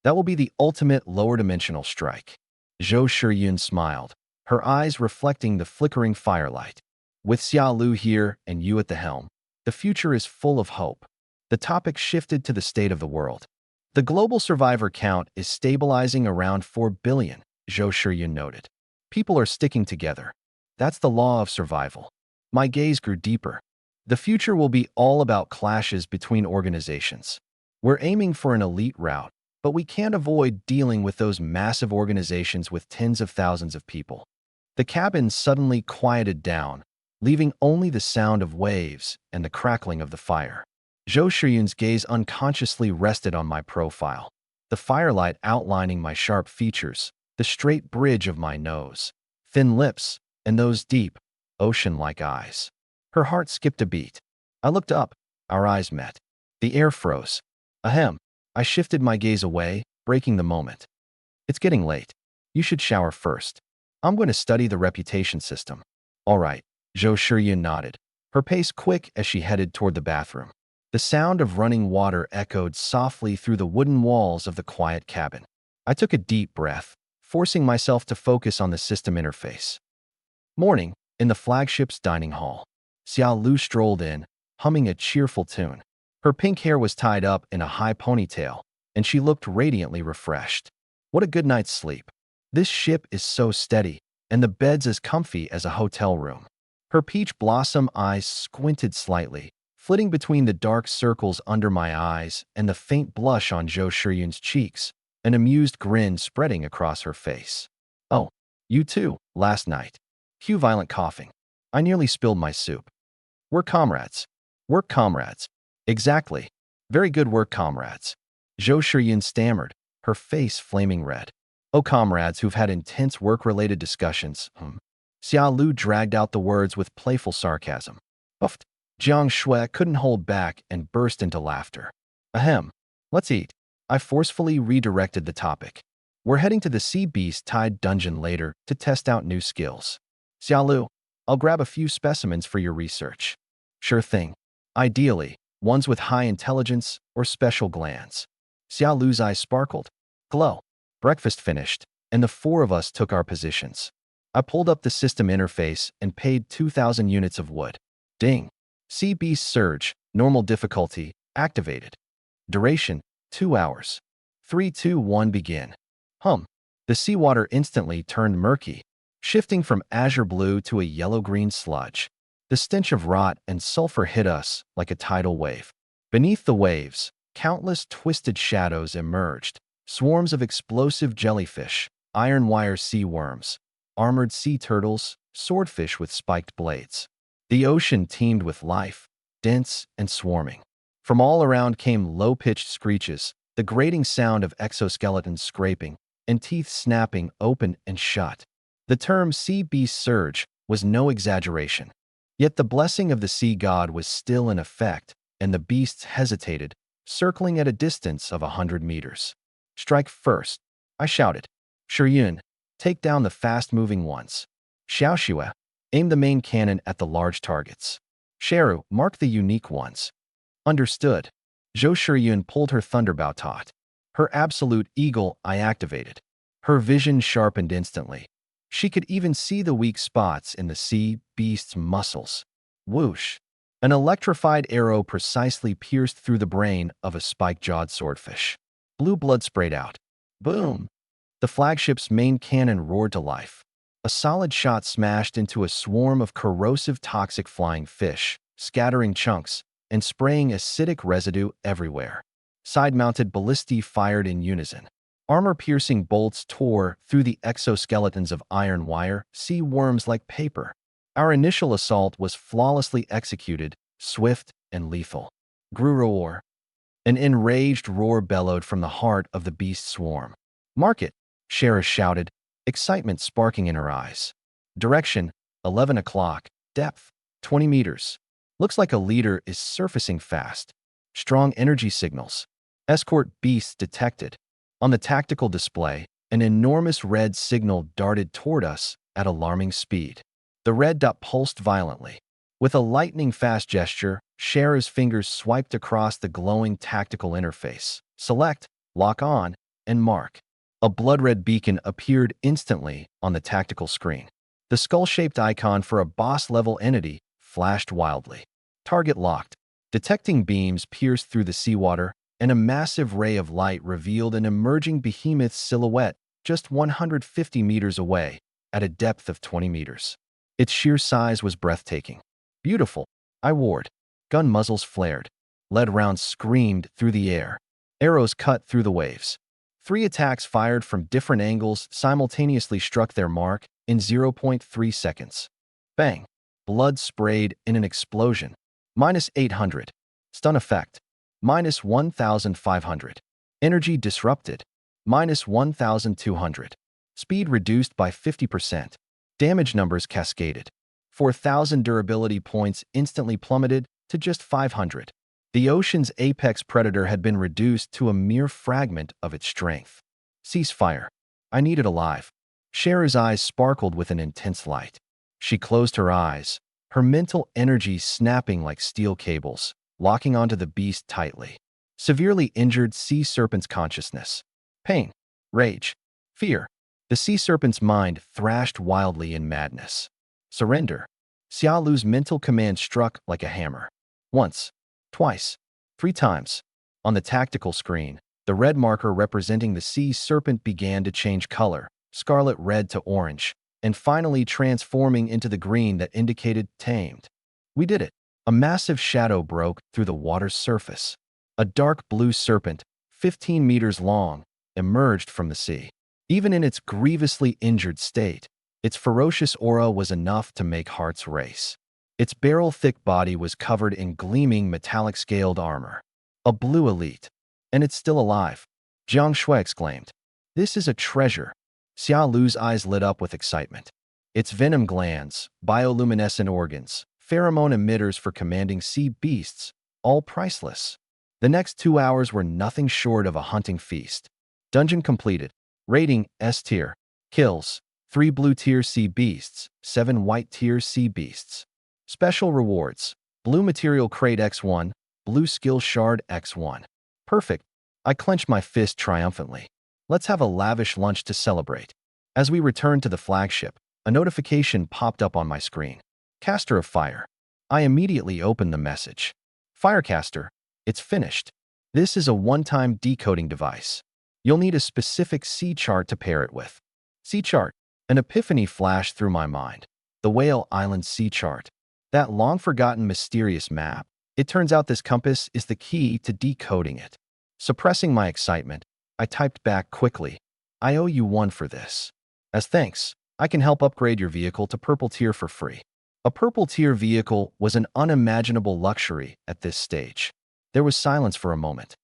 That will be the ultimate lower-dimensional strike. Zhou Shiyun smiled, her eyes reflecting the flickering firelight. With Xia Lu here and you at the helm, the future is full of hope. The topic shifted to the state of the world. The global survivor count is stabilizing around 4 billion, Zhou Shiyun noted. People are sticking together. That's the law of survival. My gaze grew deeper. The future will be all about clashes between organizations. We're aiming for an elite route, but we can't avoid dealing with those massive organizations with tens of thousands of people. The cabin suddenly quieted down, leaving only the sound of waves and the crackling of the fire. Zhou Shiyun's gaze unconsciously rested on my profile, the firelight outlining my sharp features, the straight bridge of my nose, thin lips, and those deep, ocean-like eyes. Her heart skipped a beat. I looked up. Our eyes met. The air froze. Ahem. I shifted my gaze away, breaking the moment. It's getting late. You should shower first. I'm going to study the reputation system. All right. Zhou Shiyun nodded, her pace quick as she headed toward the bathroom. The sound of running water echoed softly through the wooden walls of the quiet cabin. I took a deep breath, forcing myself to focus on the system interface. Morning, in the flagship's dining hall. Xia Lu strolled in, humming a cheerful tune. Her pink hair was tied up in a high ponytail, and she looked radiantly refreshed. What a good night's sleep. This ship is so steady, and the bed's as comfy as a hotel room. Her peach blossom eyes squinted slightly, flitting between the dark circles under my eyes and the faint blush on Zhou Shiyun's cheeks, an amused grin spreading across her face. Oh, you too, last night. Cue violent coughing. I nearly spilled my soup. We're comrades. Work comrades. Exactly. Very good work, comrades. Zhou Shiyun stammered, her face flaming red. Oh, comrades who've had intense work-related discussions. Xia Lu dragged out the words with playful sarcasm. Uffed. Jiang Shui couldn't hold back and burst into laughter. Ahem. Let's eat. I forcefully redirected the topic. We're heading to the sea beast-tied dungeon later to test out new skills. Xia Lu, I'll grab a few specimens for your research. Sure thing. Ideally, ones with high intelligence or special glands. Xia Lu's eyes sparkled. Glow. Breakfast finished, and the four of us took our positions. I pulled up the system interface and paid 2,000 units of wood. Ding. Sea Beast Surge, normal difficulty, activated. Duration, 2 hours. 3, 2, 1, begin. The seawater instantly turned murky, shifting from azure blue to a yellow-green sludge. The stench of rot and sulfur hit us like a tidal wave. Beneath the waves, countless twisted shadows emerged, swarms of explosive jellyfish, iron wire sea worms, armored sea turtles, swordfish with spiked blades. The ocean teemed with life, dense and swarming. From all around came low-pitched screeches, the grating sound of exoskeletons scraping, and teeth snapping open and shut. The term sea beast surge was no exaggeration. Yet the blessing of the sea god was still in effect, and the beasts hesitated, circling at a distance of 100 meters. Strike first, I shouted. Shiyun, take down the fast-moving ones. Xiaoxue, aim the main cannon at the large targets. Sheru, mark the unique ones. Understood. Zhou Shiyun pulled her thunderbow taut. Her absolute eagle eye activated. Her vision sharpened instantly. She could even see the weak spots in the sea beast's muscles. Whoosh! An electrified arrow precisely pierced through the brain of a spike-jawed swordfish. Blue blood sprayed out. Boom! The flagship's main cannon roared to life. A solid shot smashed into a swarm of corrosive toxic flying fish, scattering chunks and spraying acidic residue everywhere. Side-mounted ballistae fired in unison. Armor-piercing bolts tore through the exoskeletons of iron wire, sea worms like paper. Our initial assault was flawlessly executed, swift and lethal. Roar. An enraged roar bellowed from the heart of the beast swarm. Mark it, Shara shouted, excitement sparking in her eyes. Direction, 11 o'clock. Depth, 20 meters. Looks like a leader is surfacing fast. Strong energy signals. Escort beasts detected. On the tactical display, an enormous red signal darted toward us at alarming speed. The red dot pulsed violently. With a lightning-fast gesture, Shara's fingers swiped across the glowing tactical interface. Select, lock on, and mark. A blood-red beacon appeared instantly on the tactical screen. The skull-shaped icon for a boss-level entity flashed wildly. Target locked. Detecting beams pierced through the seawater, and a massive ray of light revealed an emerging behemoth's silhouette just 150 meters away, at a depth of 20 meters. Its sheer size was breathtaking. Beautiful, I warred. Gun muzzles flared. Lead rounds screamed through the air. Arrows cut through the waves. 3 attacks fired from different angles simultaneously struck their mark in 0.3 seconds. Bang! Blood sprayed in an explosion. -800. Stun effect. -1,500. Energy disrupted. -1,200. Speed reduced by 50%. Damage numbers cascaded. 4,000 durability points instantly plummeted to just 500. The ocean's apex predator had been reduced to a mere fragment of its strength. Ceasefire. I need it alive. Cheryl's eyes sparkled with an intense light. She closed her eyes, her mental energy snapping like steel cables, locking onto the beast tightly. Severely injured sea serpent's consciousness. Pain. Rage. Fear. The sea serpent's mind thrashed wildly in madness. Surrender. Xiaolu's mental command struck like a hammer. Once. Twice. 3 times. On the tactical screen, the red marker representing the sea serpent began to change color, scarlet red to orange, and finally transforming into the green that indicated tamed. We did it. A massive shadow broke through the water's surface. A dark blue serpent, 15 meters long, emerged from the sea. Even in its grievously injured state, its ferocious aura was enough to make hearts race. Its barrel-thick body was covered in gleaming metallic-scaled armor. A blue elite. And it's still alive. Jiang Shui exclaimed. This is a treasure. Xia Lu's eyes lit up with excitement. Its venom glands, bioluminescent organs, pheromone emitters for commanding sea beasts, all priceless. The next 2 hours were nothing short of a hunting feast. Dungeon completed. Rating S tier. Kills. 3 blue tier sea beasts, 7 white tier sea beasts. Special rewards. Blue material crate X1, blue skill shard X1. Perfect. I clenched my fist triumphantly. Let's have a lavish lunch to celebrate. As we returned to the flagship, a notification popped up on my screen. Caster of Fire. I immediately opened the message. Firecaster, it's finished. This is a one-time decoding device. You'll need a specific sea chart to pair it with. Sea chart. An epiphany flashed through my mind. The Whale Island sea chart. That long-forgotten mysterious map. It turns out this compass is the key to decoding it. Suppressing my excitement, I typed back quickly. I owe you 1 for this. As thanks, I can help upgrade your vehicle to purple tier for free. A purple tier vehicle was an unimaginable luxury at this stage. There was silence for a moment.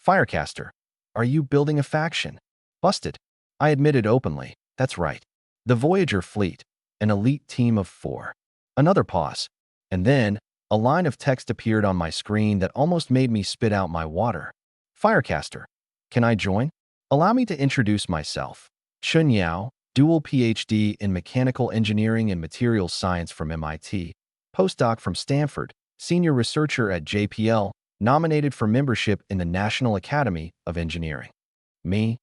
Firecaster, are you building a faction? Busted. I admitted openly. That's right. The Voyager fleet, an elite team of 4. Another pause. And then, a line of text appeared on my screen that almost made me spit out my water. Firecaster, can I join? Allow me to introduce myself. Chun Yao, dual PhD in Mechanical Engineering and Materials Science from MIT, postdoc from Stanford, senior researcher at JPL, nominated for membership in the National Academy of Engineering. Me?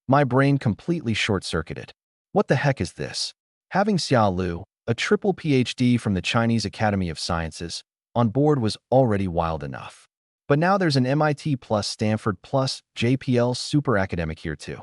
My brain completely short-circuited. What the heck is this? Having Xia Lu, a triple PhD from the Chinese Academy of Sciences, on board was already wild enough. But now there's an MIT plus Stanford plus JPL super academic here too.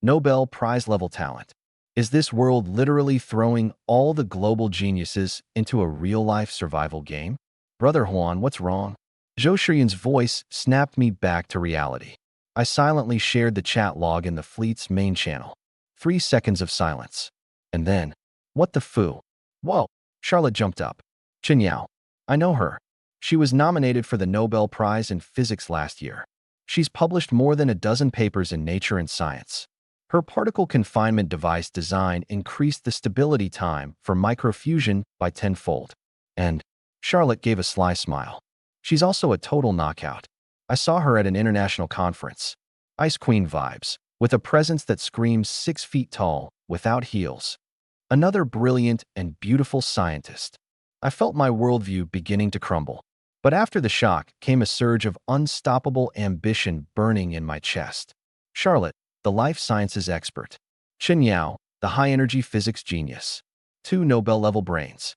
Nobel Prize-level talent. Is this world literally throwing all the global geniuses into a real-life survival game? Brother Huan, what's wrong? Zhou Shiyan's voice snapped me back to reality. I silently shared the chat log in the fleet's main channel. 3 seconds of silence. And then, what the foo? Whoa, Charlotte jumped up. Chen Yao. I know her. She was nominated for the Nobel Prize in Physics last year. She's published more than a dozen papers in Nature and Science. Her particle confinement device design increased the stability time for microfusion by 10-fold. And Charlotte gave a sly smile. She's also a total knockout. I saw her at an international conference. Ice Queen vibes, with a presence that screams 6 feet tall, without heels. Another brilliant and beautiful scientist. I felt my worldview beginning to crumble. But after the shock came a surge of unstoppable ambition burning in my chest. Charlotte, the life sciences expert. Chen Yao, the high-energy physics genius. Two Nobel-level brains.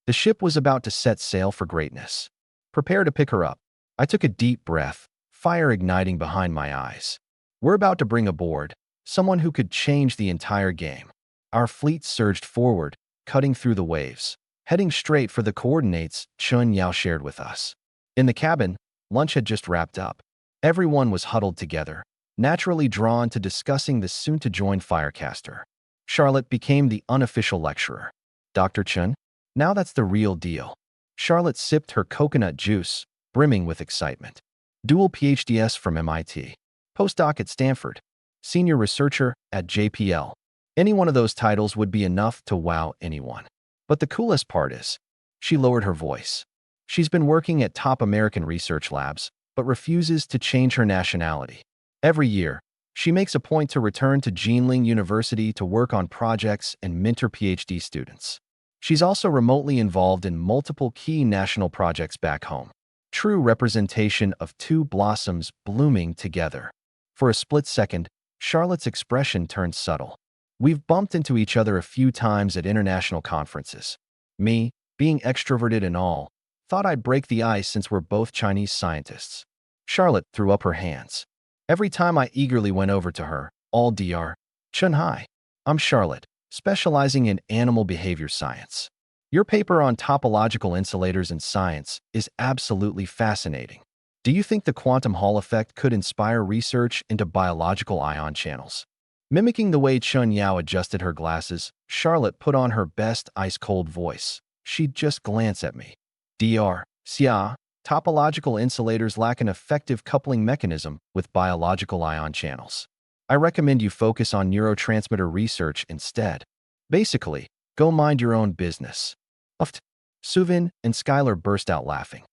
The ship was about to set sail for greatness. Prepare to pick her up. I took a deep breath, fire igniting behind my eyes. We're about to bring aboard someone who could change the entire game. Our fleet surged forward, cutting through the waves, heading straight for the coordinates Chen Yao shared with us. In the cabin, lunch had just wrapped up. Everyone was huddled together, naturally drawn to discussing the soon-to-join Firecaster. Charlotte became the unofficial lecturer. Dr. Chen? Now that's the real deal. Charlotte sipped her coconut juice, brimming with excitement. Dual PhDs from MIT. Postdoc at Stanford. Senior researcher at JPL. Any one of those titles would be enough to wow anyone. But the coolest part is, she lowered her voice. She's been working at top American research labs, but refuses to change her nationality. Every year, she makes a point to return to Jinling University to work on projects and mentor PhD students. She's also remotely involved in multiple key national projects back home. True representation of two blossoms blooming together. For a split second, Charlotte's expression turned subtle. We've bumped into each other a few times at international conferences. Me, being extroverted and all, thought I'd break the ice since we're both Chinese scientists. Charlotte threw up her hands. Every time I eagerly went over to her, all Dr. Chen, hi. I'm Charlotte, specializing in animal behavior science. Your paper on topological insulators in science is absolutely fascinating. Do you think the quantum Hall effect could inspire research into biological ion channels? Mimicking the way Chen Yao adjusted her glasses, Charlotte put on her best ice-cold voice. She'd just glance at me. Dr. Xia, topological insulators lack an effective coupling mechanism with biological ion channels. I recommend you focus on neurotransmitter research instead. Basically, go mind your own business. Uft. Suvin and Skylar burst out laughing.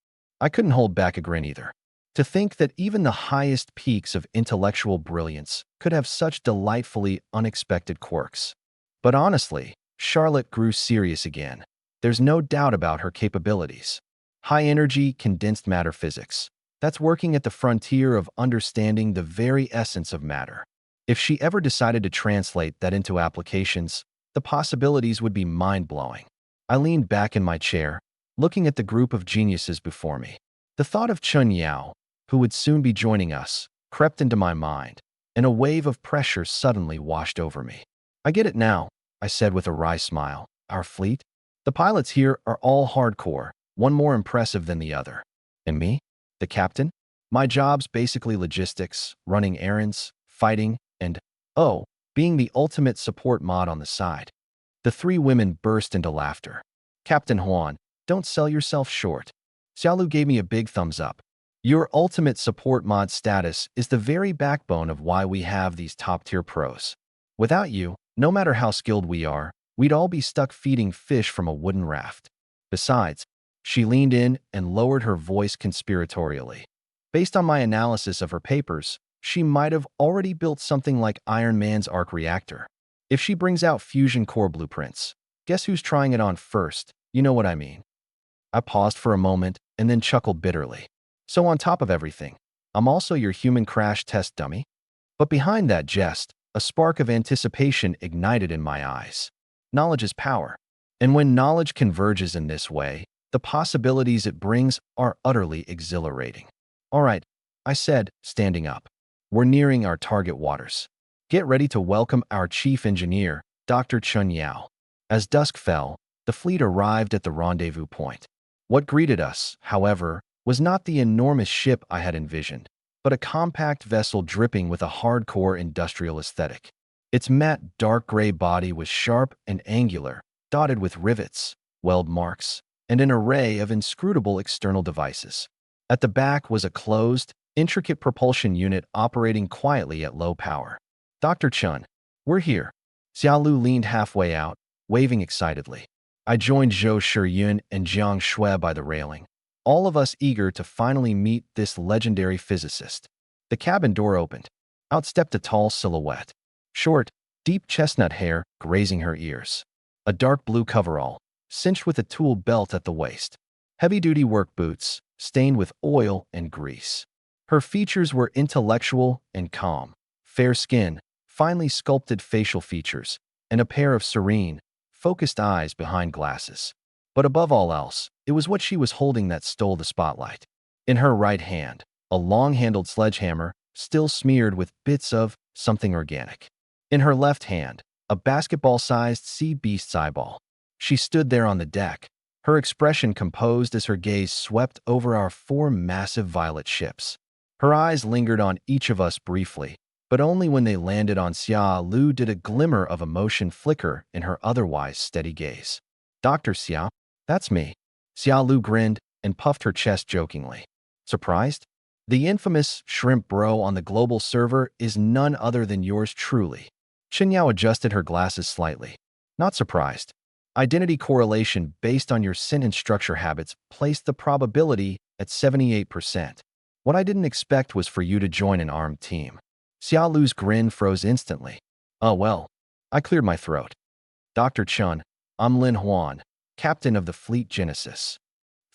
I couldn't hold back a grin either. To think that even the highest peaks of intellectual brilliance could have such delightfully unexpected quirks. But honestly, Charlotte grew serious again. There's no doubt about her capabilities. High-energy, condensed matter physics. That's working at the frontier of understanding the very essence of matter. If she ever decided to translate that into applications, the possibilities would be mind-blowing. I leaned back in my chair, looking at the group of geniuses before me. The thought of Chen Yao, who would soon be joining us, crept into my mind, and a wave of pressure suddenly washed over me. I get it now, I said with a wry smile. Our fleet? The pilots here are all hardcore, one more impressive than the other. And me? The captain? My job's basically logistics, running errands, fighting, and, oh, being the ultimate support mod on the side. The three women burst into laughter. Captain Huan, don't sell yourself short. Xiaolu gave me a big thumbs up. Your ultimate support mod status is the very backbone of why we have these top-tier pros. Without you, no matter how skilled we are, we'd all be stuck feeding fish from a wooden raft. Besides, she leaned in and lowered her voice conspiratorially. Based on my analysis of her papers, she might have already built something like Iron Man's arc reactor. If she brings out fusion core blueprints, guess who's trying it on first? You know what I mean. I paused for a moment and then chuckled bitterly. So on top of everything, I'm also your human crash test dummy? But behind that jest, a spark of anticipation ignited in my eyes. Knowledge is power. And when knowledge converges in this way, the possibilities it brings are utterly exhilarating. All right, I said, standing up. We're nearing our target waters. Get ready to welcome our chief engineer, Dr. Chen Yao. As dusk fell, the fleet arrived at the rendezvous point. What greeted us, however, was not the enormous ship I had envisioned, but a compact vessel dripping with a hardcore industrial aesthetic. Its matte dark gray body was sharp and angular, dotted with rivets, weld marks, and an array of inscrutable external devices. At the back was a closed, intricate propulsion unit operating quietly at low power. Dr. Chen, we're here. Xiaolu leaned halfway out, waving excitedly. I joined Zhou Shiyun and Jiang Shui by the railing, all of us eager to finally meet this legendary physicist. The cabin door opened. Out stepped a tall silhouette. Short, deep chestnut hair grazing her ears. A dark blue coverall, cinched with a tool belt at the waist. Heavy-duty work boots, stained with oil and grease. Her features were intellectual and calm. Fair skin, finely sculpted facial features, and a pair of serene, focused eyes behind glasses. But above all else, it was what she was holding that stole the spotlight. In her right hand, a long-handled sledgehammer, still smeared with bits of something organic. In her left hand, a basketball-sized sea beast's eyeball. She stood there on the deck, her expression composed as her gaze swept over our four massive violet ships. Her eyes lingered on each of us briefly, but only when they landed on Xia Lu did a glimmer of emotion flicker in her otherwise steady gaze. "Dr. Xia, that's me." Xia Lu grinned and puffed her chest jokingly. "Surprised? The infamous shrimp bro on the global server is none other than yours truly." Chen Yao adjusted her glasses slightly. "Not surprised. Identity correlation based on your sentence structure habits placed the probability at 78%. What I didn't expect was for you to join an armed team." Xia Lu's grin froze instantly. "Oh well." I cleared my throat. "Dr. Chun, I'm Lin Huan, captain of the Fleet Genesis.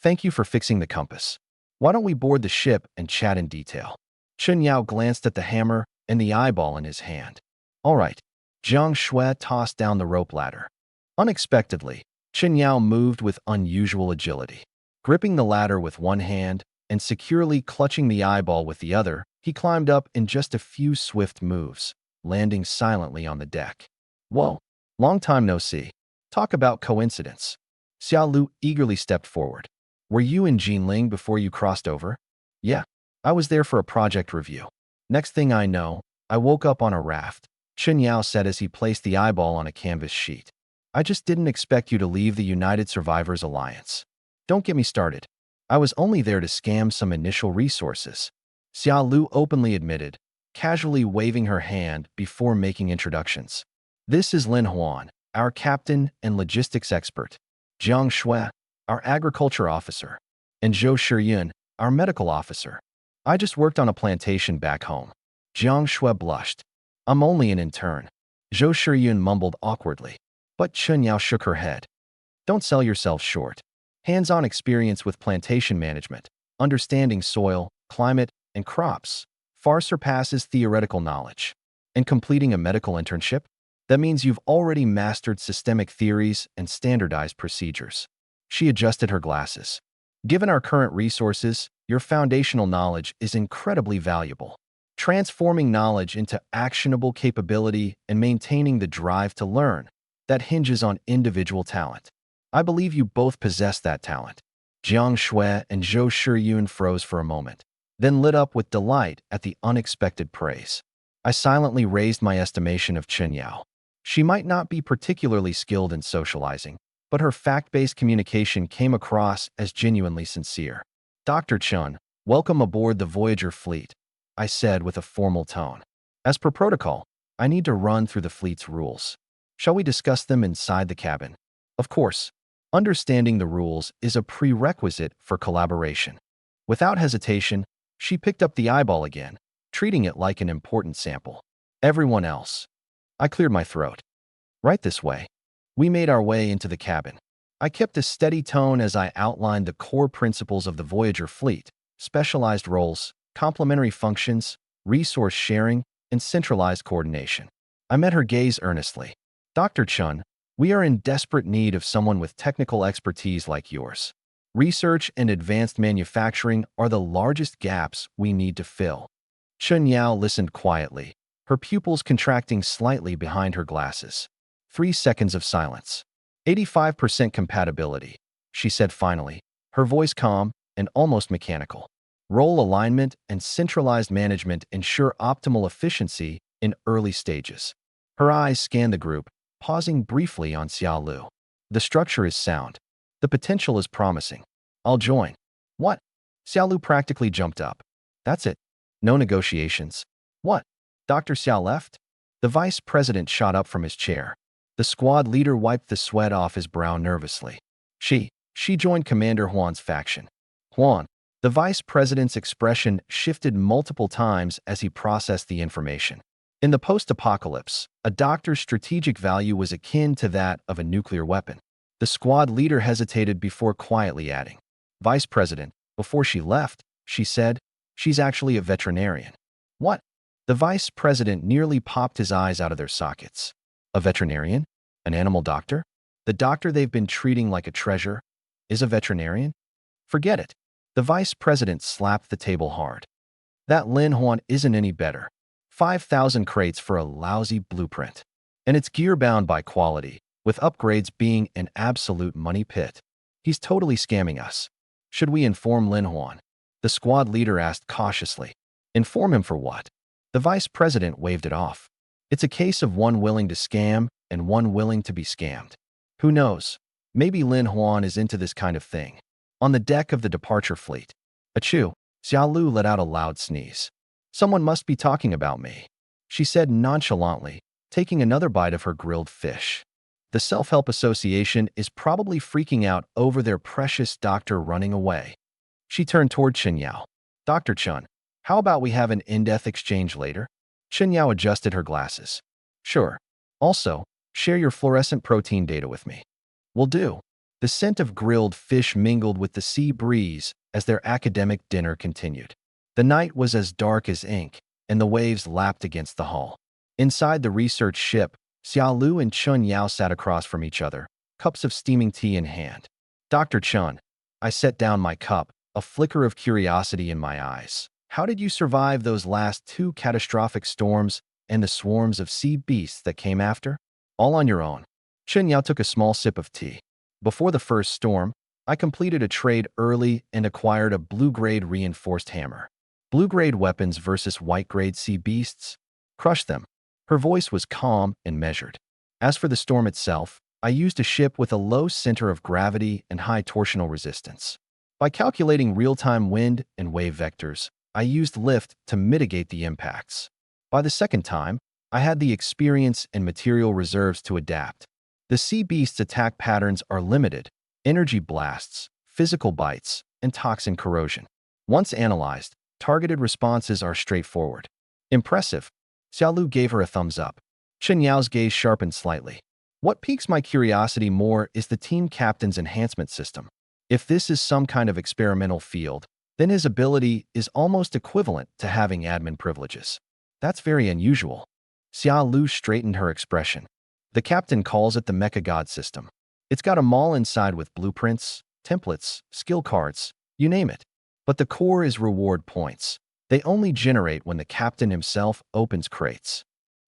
Thank you for fixing the compass. Why don't we board the ship and chat in detail?" Chen Yao glanced at the hammer and the eyeball in his hand. "All right." Jiang Shui tossed down the rope ladder. Unexpectedly, Chen Yao moved with unusual agility. Gripping the ladder with one hand and securely clutching the eyeball with the other, he climbed up in just a few swift moves, landing silently on the deck. "Whoa, long time no see. Talk about coincidence." Xia Lu eagerly stepped forward. "Were you in Jinling before you crossed over?" "Yeah, I was there for a project review. Next thing I know, I woke up on a raft," Chen Yao said as he placed the eyeball on a canvas sheet. "I just didn't expect you to leave the United Survivors Alliance." "Don't get me started. I was only there to scam some initial resources," Xia Lu openly admitted, casually waving her hand before making introductions. "This is Lin Huan, our captain and logistics expert, Jiang Shui, our agriculture officer, and Zhou Shiyun, our medical officer. I just worked on a plantation back home." Jiang Shui blushed. "I'm only an intern." Zhou Shiyun mumbled awkwardly. But Chen Yao shook her head. "Don't sell yourself short. Hands-on experience with plantation management, understanding soil, climate, and crops far surpasses theoretical knowledge. And completing a medical internship? That means you've already mastered systemic theories and standardized procedures." She adjusted her glasses. "Given our current resources, your foundational knowledge is incredibly valuable. Transforming knowledge into actionable capability and maintaining the drive to learn, that hinges on individual talent. I believe you both possess that talent." Jiang Shui and Zhou Shiyun froze for a moment, then lit up with delight at the unexpected praise. I silently raised my estimation of Chen Yao. She might not be particularly skilled in socializing, but her fact-based communication came across as genuinely sincere. "Dr. Chun, welcome aboard the Voyager fleet," I said with a formal tone. "As per protocol, I need to run through the fleet's rules. Shall we discuss them inside the cabin?" "Of course. Understanding the rules is a prerequisite for collaboration." Without hesitation, she picked up the eyeball again, treating it like an important sample. "Everyone else." I cleared my throat. "Right this way." We made our way into the cabin. I kept a steady tone as I outlined the core principles of the Voyager fleet: specialized roles, complementary functions, resource sharing, and centralized coordination. I met her gaze earnestly. "Dr. Chun, we are in desperate need of someone with technical expertise like yours. Research and advanced manufacturing are the largest gaps we need to fill." Chen Yao listened quietly, her pupils contracting slightly behind her glasses. 3 seconds of silence. "85% compatibility," she said finally, her voice calm and almost mechanical. "Role alignment and centralized management ensure optimal efficiency in early stages." Her eyes scanned the group, pausing briefly on Xia Lu. "The structure is sound. The potential is promising. I'll join." "What?" Xia Lu practically jumped up. "That's it. No negotiations." "What? Dr. Xia left?" The vice president shot up from his chair. The squad leader wiped the sweat off his brow nervously. She joined Commander Huan's faction." "Huan." The vice president's expression shifted multiple times as he processed the information. In the post-apocalypse, a doctor's strategic value was akin to that of a nuclear weapon. The squad leader hesitated before quietly adding, "Vice President, before she left, she said, she's actually a veterinarian." "What?" The vice president nearly popped his eyes out of their sockets. A veterinarian? An animal doctor? The doctor they've been treating like a treasure is a veterinarian? Forget it. The vice president slapped the table hard. That Lin Huan isn't any better. 5,000 crates for a lousy blueprint. And it's gear-bound by quality, with upgrades being an absolute money pit. He's totally scamming us. Should we inform Lin Huan? The squad leader asked cautiously. Inform him for what? The vice president waved it off. It's a case of one willing to scam and one willing to be scammed. Who knows? Maybe Lin Huan is into this kind of thing. On the deck of the departure fleet. Achoo! Xiaolu let out a loud sneeze. Someone must be talking about me, she said nonchalantly, taking another bite of her grilled fish. The Self-Help Association is probably freaking out over their precious doctor running away. She turned toward Chen Yao. Dr. Chun, how about we have an in-depth exchange later? Chen Yao adjusted her glasses. Sure. Also, share your fluorescent protein data with me. Will do. The scent of grilled fish mingled with the sea breeze as their academic dinner continued. The night was as dark as ink, and the waves lapped against the hull. Inside the research ship, Xiaolu and Chun Yao sat across from each other, cups of steaming tea in hand. Dr. Chun, I set down my cup, a flicker of curiosity in my eyes. How did you survive those last 2 catastrophic storms and the swarms of sea beasts that came after? All on your own. Chen Yao took a small sip of tea. Before the first storm, I completed a trade early and acquired a blue-grade reinforced hammer. Blue-grade weapons versus white-grade sea beasts? Crush them. Her voice was calm and measured. As for the storm itself, I used a ship with a low center of gravity and high torsional resistance. By calculating real-time wind and wave vectors, I used lift to mitigate the impacts. By the second time, I had the experience and material reserves to adapt. The sea beast's attack patterns are limited: energy blasts, physical bites, and toxin corrosion. Once analyzed, targeted responses are straightforward. Impressive. Xiaolu gave her a thumbs up. Chen Yao's gaze sharpened slightly. What piques my curiosity more is the team captain's enhancement system. If this is some kind of experimental field, then his ability is almost equivalent to having admin privileges. That's very unusual. Xiaolu straightened her expression. The captain calls it the Mecha God system. It's got a mall inside with blueprints, templates, skill cards, you name it. But the core is reward points. They only generate when the captain himself opens crates.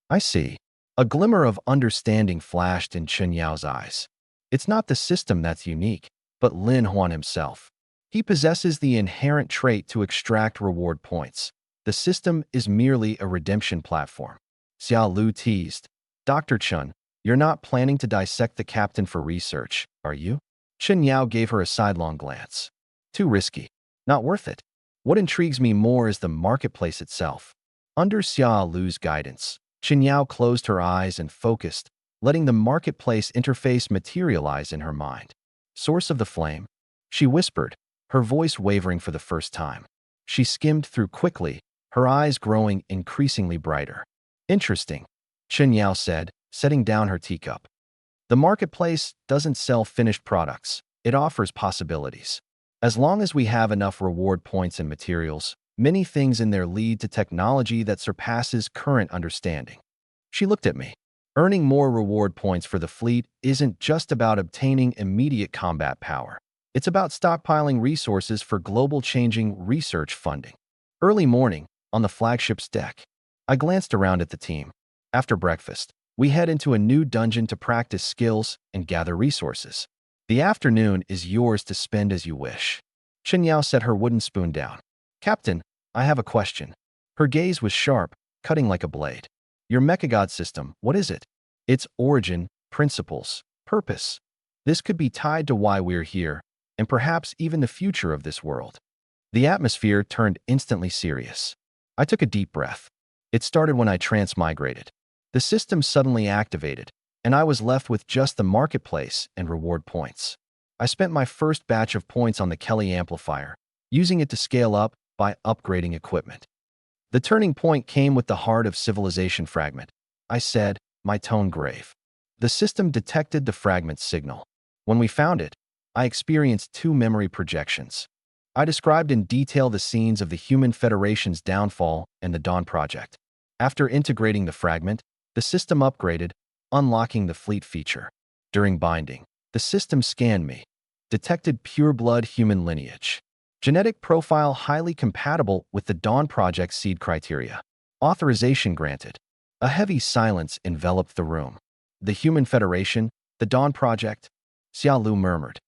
I see. A glimmer of understanding flashed in Chen Yao's eyes. It's not the system that's unique, but Lin Huan himself. He possesses the inherent trait to extract reward points. The system is merely a redemption platform. Xiaolu teased. Dr. Chun, you're not planning to dissect the captain for research, are you? Chen Yao gave her a sidelong glance. Too risky. Not worth it. What intrigues me more is the marketplace itself. Under Xiaolu's guidance, Chen Yao closed her eyes and focused, letting the marketplace interface materialize in her mind. Source of the flame? She whispered, her voice wavering for the first time. She skimmed through quickly, her eyes growing increasingly brighter. Interesting, Chen Yao said, setting down her teacup. The marketplace doesn't sell finished products. It offers possibilities. As long as we have enough reward points and materials, many things in there lead to technology that surpasses current understanding. She looked at me. Earning more reward points for the fleet isn't just about obtaining immediate combat power. It's about stockpiling resources for global changing research funding. Early morning, on the flagship's deck, I glanced around at the team. After breakfast, we head into a new dungeon to practice skills and gather resources. The afternoon is yours to spend as you wish. Chen Yao set her wooden spoon down. Captain, I have a question. Her gaze was sharp, cutting like a blade. Your Mechagod system, what is it? Its origin, principles, purpose. This could be tied to why we're here, and perhaps even the future of this world. The atmosphere turned instantly serious. I took a deep breath. It started when I transmigrated. The system suddenly activated, and I was left with just the marketplace and reward points. I spent my first batch of points on the Kelly amplifier, using it to scale up by upgrading equipment. The turning point came with the Heart of Civilization fragment. I said, my tone grave. The system detected the fragment's signal. When we found it, I experienced 2 memory projections. I described in detail the scenes of the Human Federation's downfall and the Dawn Project. After integrating the fragment, the system upgraded, unlocking the fleet feature. During binding, the system scanned me, detected pure-blood human lineage. Genetic profile highly compatible with the Dawn Project seed criteria. Authorization granted. A heavy silence enveloped the room. The Human Federation, the Dawn Project, Xia Lu murmured.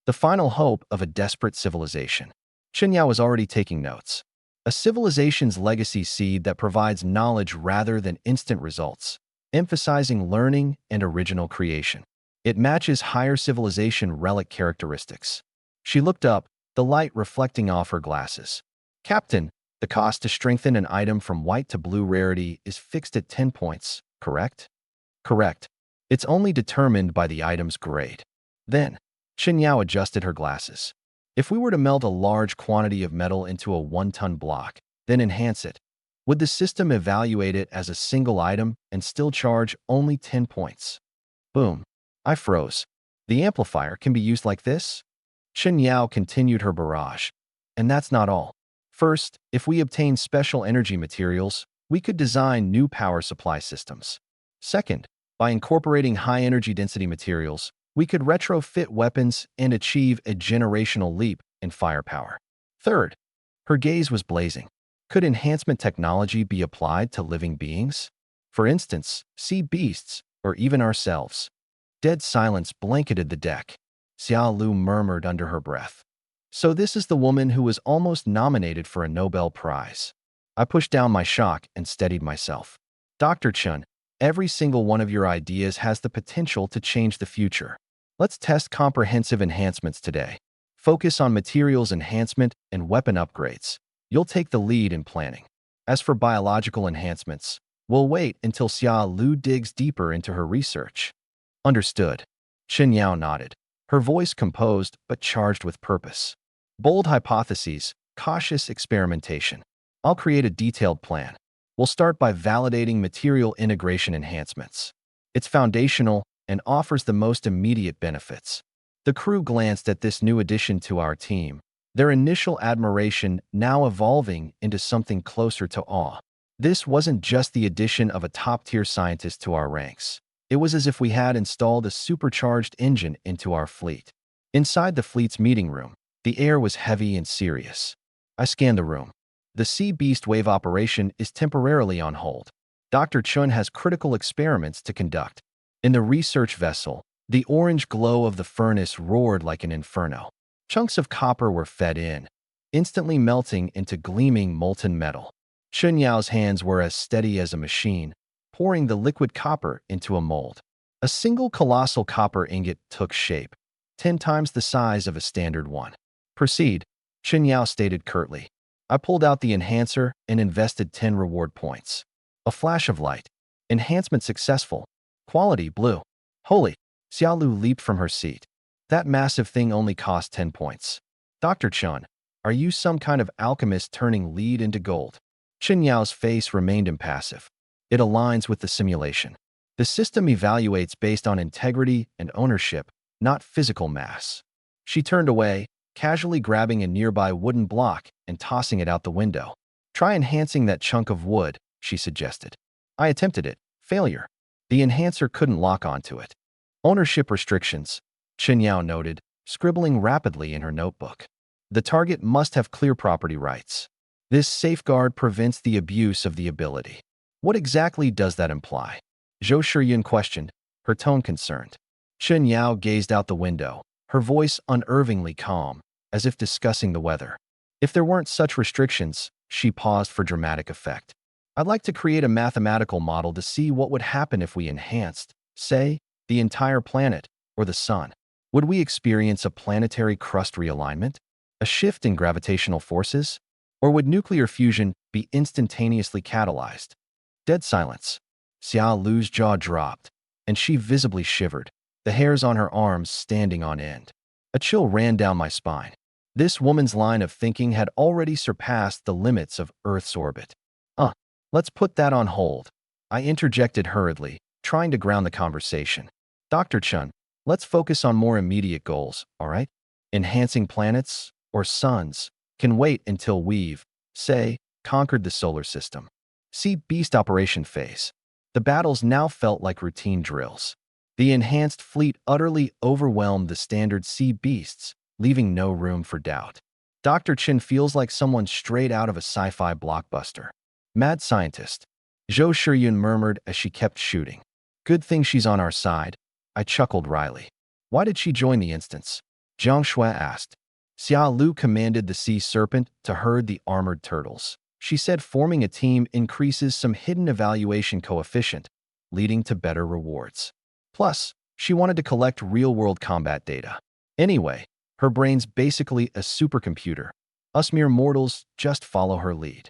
The final hope of a desperate civilization. Chen Yao was already taking notes. A civilization's legacy seed that provides knowledge rather than instant results, emphasizing learning and original creation. It matches higher civilization relic characteristics. She looked up, the light reflecting off her glasses. Captain, the cost to strengthen an item from white to blue rarity is fixed at 10 points, correct? Correct. It's only determined by the item's grade. Then, Chen Yao adjusted her glasses. If we were to melt a large quantity of metal into a 1-ton block, then enhance it, would the system evaluate it as a single item and still charge only 10 points? Boom. I froze. The amplifier can be used like this? Chen Yao continued her barrage. And that's not all. First, if we obtain special energy materials, we could design new power supply systems. Second, by incorporating high-energy density materials, we could retrofit weapons and achieve a generational leap in firepower. Third, her gaze was blazing. Could enhancement technology be applied to living beings? For instance, sea beasts, or even ourselves. Dead silence blanketed the deck. Xia Lu murmured under her breath. So this is the woman who was almost nominated for a Nobel Prize. I pushed down my shock and steadied myself. Dr. Chun, every single one of your ideas has the potential to change the future. Let's test comprehensive enhancements today. Focus on materials enhancement and weapon upgrades. You'll take the lead in planning. As for biological enhancements, we'll wait until Xia Lu digs deeper into her research. Understood. Chen Yao nodded, her voice composed but charged with purpose. Bold hypotheses, cautious experimentation. I'll create a detailed plan. We'll start by validating material integration enhancements. It's foundational and offers the most immediate benefits. The crew glanced at this new addition to our team, their initial admiration now evolving into something closer to awe. This wasn't just the addition of a top-tier scientist to our ranks. It was as if we had installed a supercharged engine into our fleet. Inside the fleet's meeting room, the air was heavy and serious. I scanned the room. The Sea Beast wave operation is temporarily on hold. Dr. Chun has critical experiments to conduct. In the research vessel, the orange glow of the furnace roared like an inferno. Chunks of copper were fed in, instantly melting into gleaming molten metal. Chen Yao's hands were as steady as a machine, pouring the liquid copper into a mold. A single colossal copper ingot took shape, 10 times the size of a standard one. Proceed, Chen Yao stated curtly. I pulled out the enhancer and invested 10 reward points. A flash of light. Enhancement successful. Quality blue. Holy! Xia Lu leaped from her seat. That massive thing only cost 10 points. Dr. Chun, are you some kind of alchemist turning lead into gold? Chen Yao's face remained impassive. It aligns with the simulation. The system evaluates based on integrity and ownership, not physical mass. She turned away, casually grabbing a nearby wooden block and tossing it out the window. Try enhancing that chunk of wood, she suggested. I attempted it. Failure. The enhancer couldn't lock onto it. Ownership restrictions, Chen Yao noted, scribbling rapidly in her notebook. The target must have clear property rights. This safeguard prevents the abuse of the ability. What exactly does that imply? Zhou Shiyun questioned, her tone concerned. Chen Yao gazed out the window, her voice unervingly calm, as if discussing the weather. If there weren't such restrictions, she paused for dramatic effect. I'd like to create a mathematical model to see what would happen if we enhanced, say, the entire planet or the sun. Would we experience a planetary crust realignment? A shift in gravitational forces? Or would nuclear fusion be instantaneously catalyzed? Dead silence. Xia Lu's jaw dropped, and she visibly shivered, the hairs on her arms standing on end. A chill ran down my spine. This woman's line of thinking had already surpassed the limits of Earth's orbit. Let's put that on hold. I interjected hurriedly, trying to ground the conversation. Dr. Chun, let's focus on more immediate goals, all right? Enhancing planets or suns can wait until we've, say, conquered the solar system. Sea Beast Operation Phase. The battles now felt like routine drills. The enhanced fleet utterly overwhelmed the standard sea beasts, leaving no room for doubt. Dr. Chin feels like someone straight out of a sci-fi blockbuster. Mad scientist, Zhou Shiyun murmured as she kept shooting. Good thing she's on our side, I chuckled wryly. Why did she join the instance? Jiang Shui asked. Xia Lu commanded the sea serpent to herd the armored turtles. She said forming a team increases some hidden evaluation coefficient, leading to better rewards. Plus, she wanted to collect real-world combat data. Anyway, her brain's basically a supercomputer. Us mere mortals just follow her lead.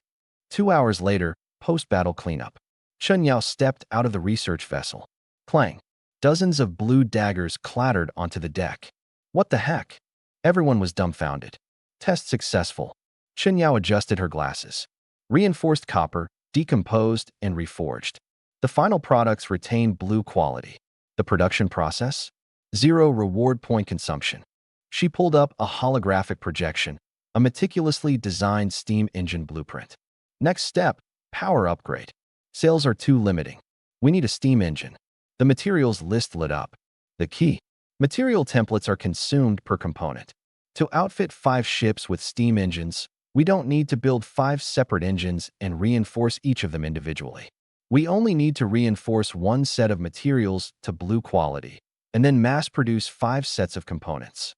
2 hours later, post-battle cleanup. Chen Yao stepped out of the research vessel. Clang. Dozens of blue daggers clattered onto the deck. What the heck? Everyone was dumbfounded. Test successful. Chen Yao adjusted her glasses. Reinforced copper, decomposed, and reforged. The final products retain blue quality. The production process? 0 reward point consumption. She pulled up a holographic projection, a meticulously designed steam engine blueprint. Next step, power upgrade. Sales are too limiting. We need a steam engine. The materials list lit up. The key. Material templates are consumed per component. To outfit 5 ships with steam engines, we don't need to build 5 separate engines and reinforce each of them individually. We only need to reinforce one set of materials to blue quality, and then mass-produce 5 sets of components.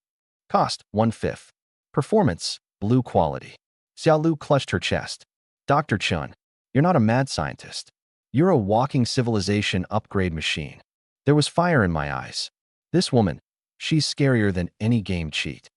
Cost, 1/5. Performance, blue quality. Xiaolu clutched her chest. Dr. Chun, you're not a mad scientist. You're a walking civilization upgrade machine. There was fire in my eyes. This woman, she's scarier than any game cheat.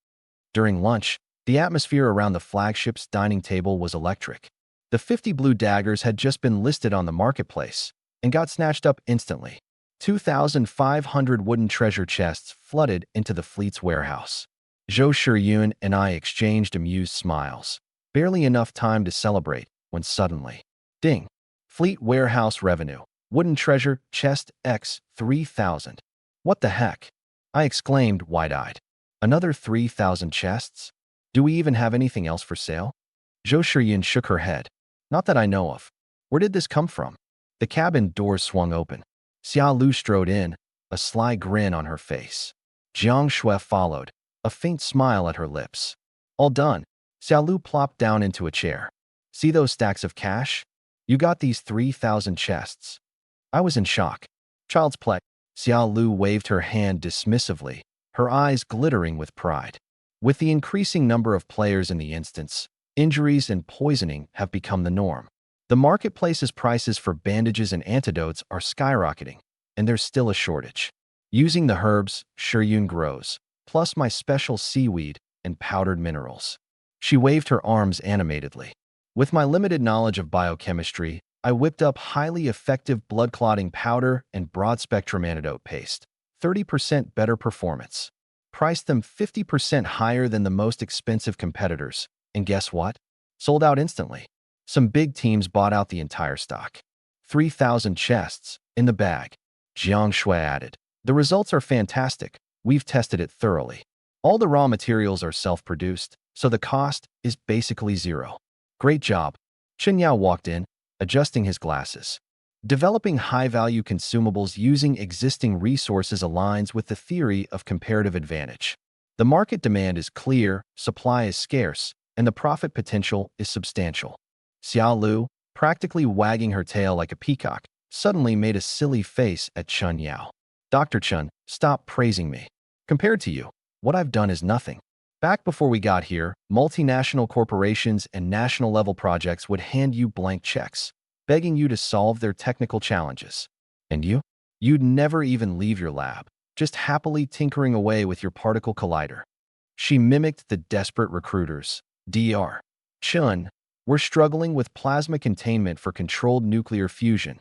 During lunch, the atmosphere around the flagship's dining table was electric. The 50 blue daggers had just been listed on the marketplace and got snatched up instantly. 2,500 wooden treasure chests flooded into the fleet's warehouse. Zhou Shiyun and I exchanged amused smiles. Barely enough time to celebrate when suddenly, ding! Fleet warehouse revenue. Wooden treasure chest X 3,000. What the heck? I exclaimed wide-eyed. Another 3,000 chests? Do we even have anything else for sale? Zhou Shiyun shook her head. Not that I know of. Where did this come from? The cabin doors swung open. Xia Lu strode in, a sly grin on her face. Jiang Shui followed, a faint smile at her lips. All done. Xia Lu plopped down into a chair. See those stacks of cash? You got these 3,000 chests. I was in shock. Child's play. Xia Lu waved her hand dismissively, her eyes glittering with pride. With the increasing number of players in the instance, injuries and poisoning have become the norm. The marketplace's prices for bandages and antidotes are skyrocketing, and there's still a shortage. Using the herbs Shiyun grows, plus my special seaweed and powdered minerals. She waved her arms animatedly. With my limited knowledge of biochemistry, I whipped up highly effective blood-clotting powder and broad-spectrum antidote paste. 30% better performance. Priced them 50% higher than the most expensive competitors. And guess what? Sold out instantly. Some big teams bought out the entire stock. 3,000 chests in the bag. Jiang Shui added. The results are fantastic. We've tested it thoroughly. All the raw materials are self-produced, so the cost is basically 0. Great job. Chen Yao walked in, adjusting his glasses. Developing high-value consumables using existing resources aligns with the theory of comparative advantage. The market demand is clear, supply is scarce, and the profit potential is substantial. Xia Lu, practically wagging her tail like a peacock, suddenly made a silly face at Chen Yao. Dr. Chen, stop praising me. Compared to you, what I've done is nothing. Back before we got here, multinational corporations and national-level projects would hand you blank checks, begging you to solve their technical challenges. And you? You'd never even leave your lab, just happily tinkering away with your particle collider. She mimicked the desperate recruiters. Dr. Chun, we're struggling with plasma containment for controlled nuclear fusion.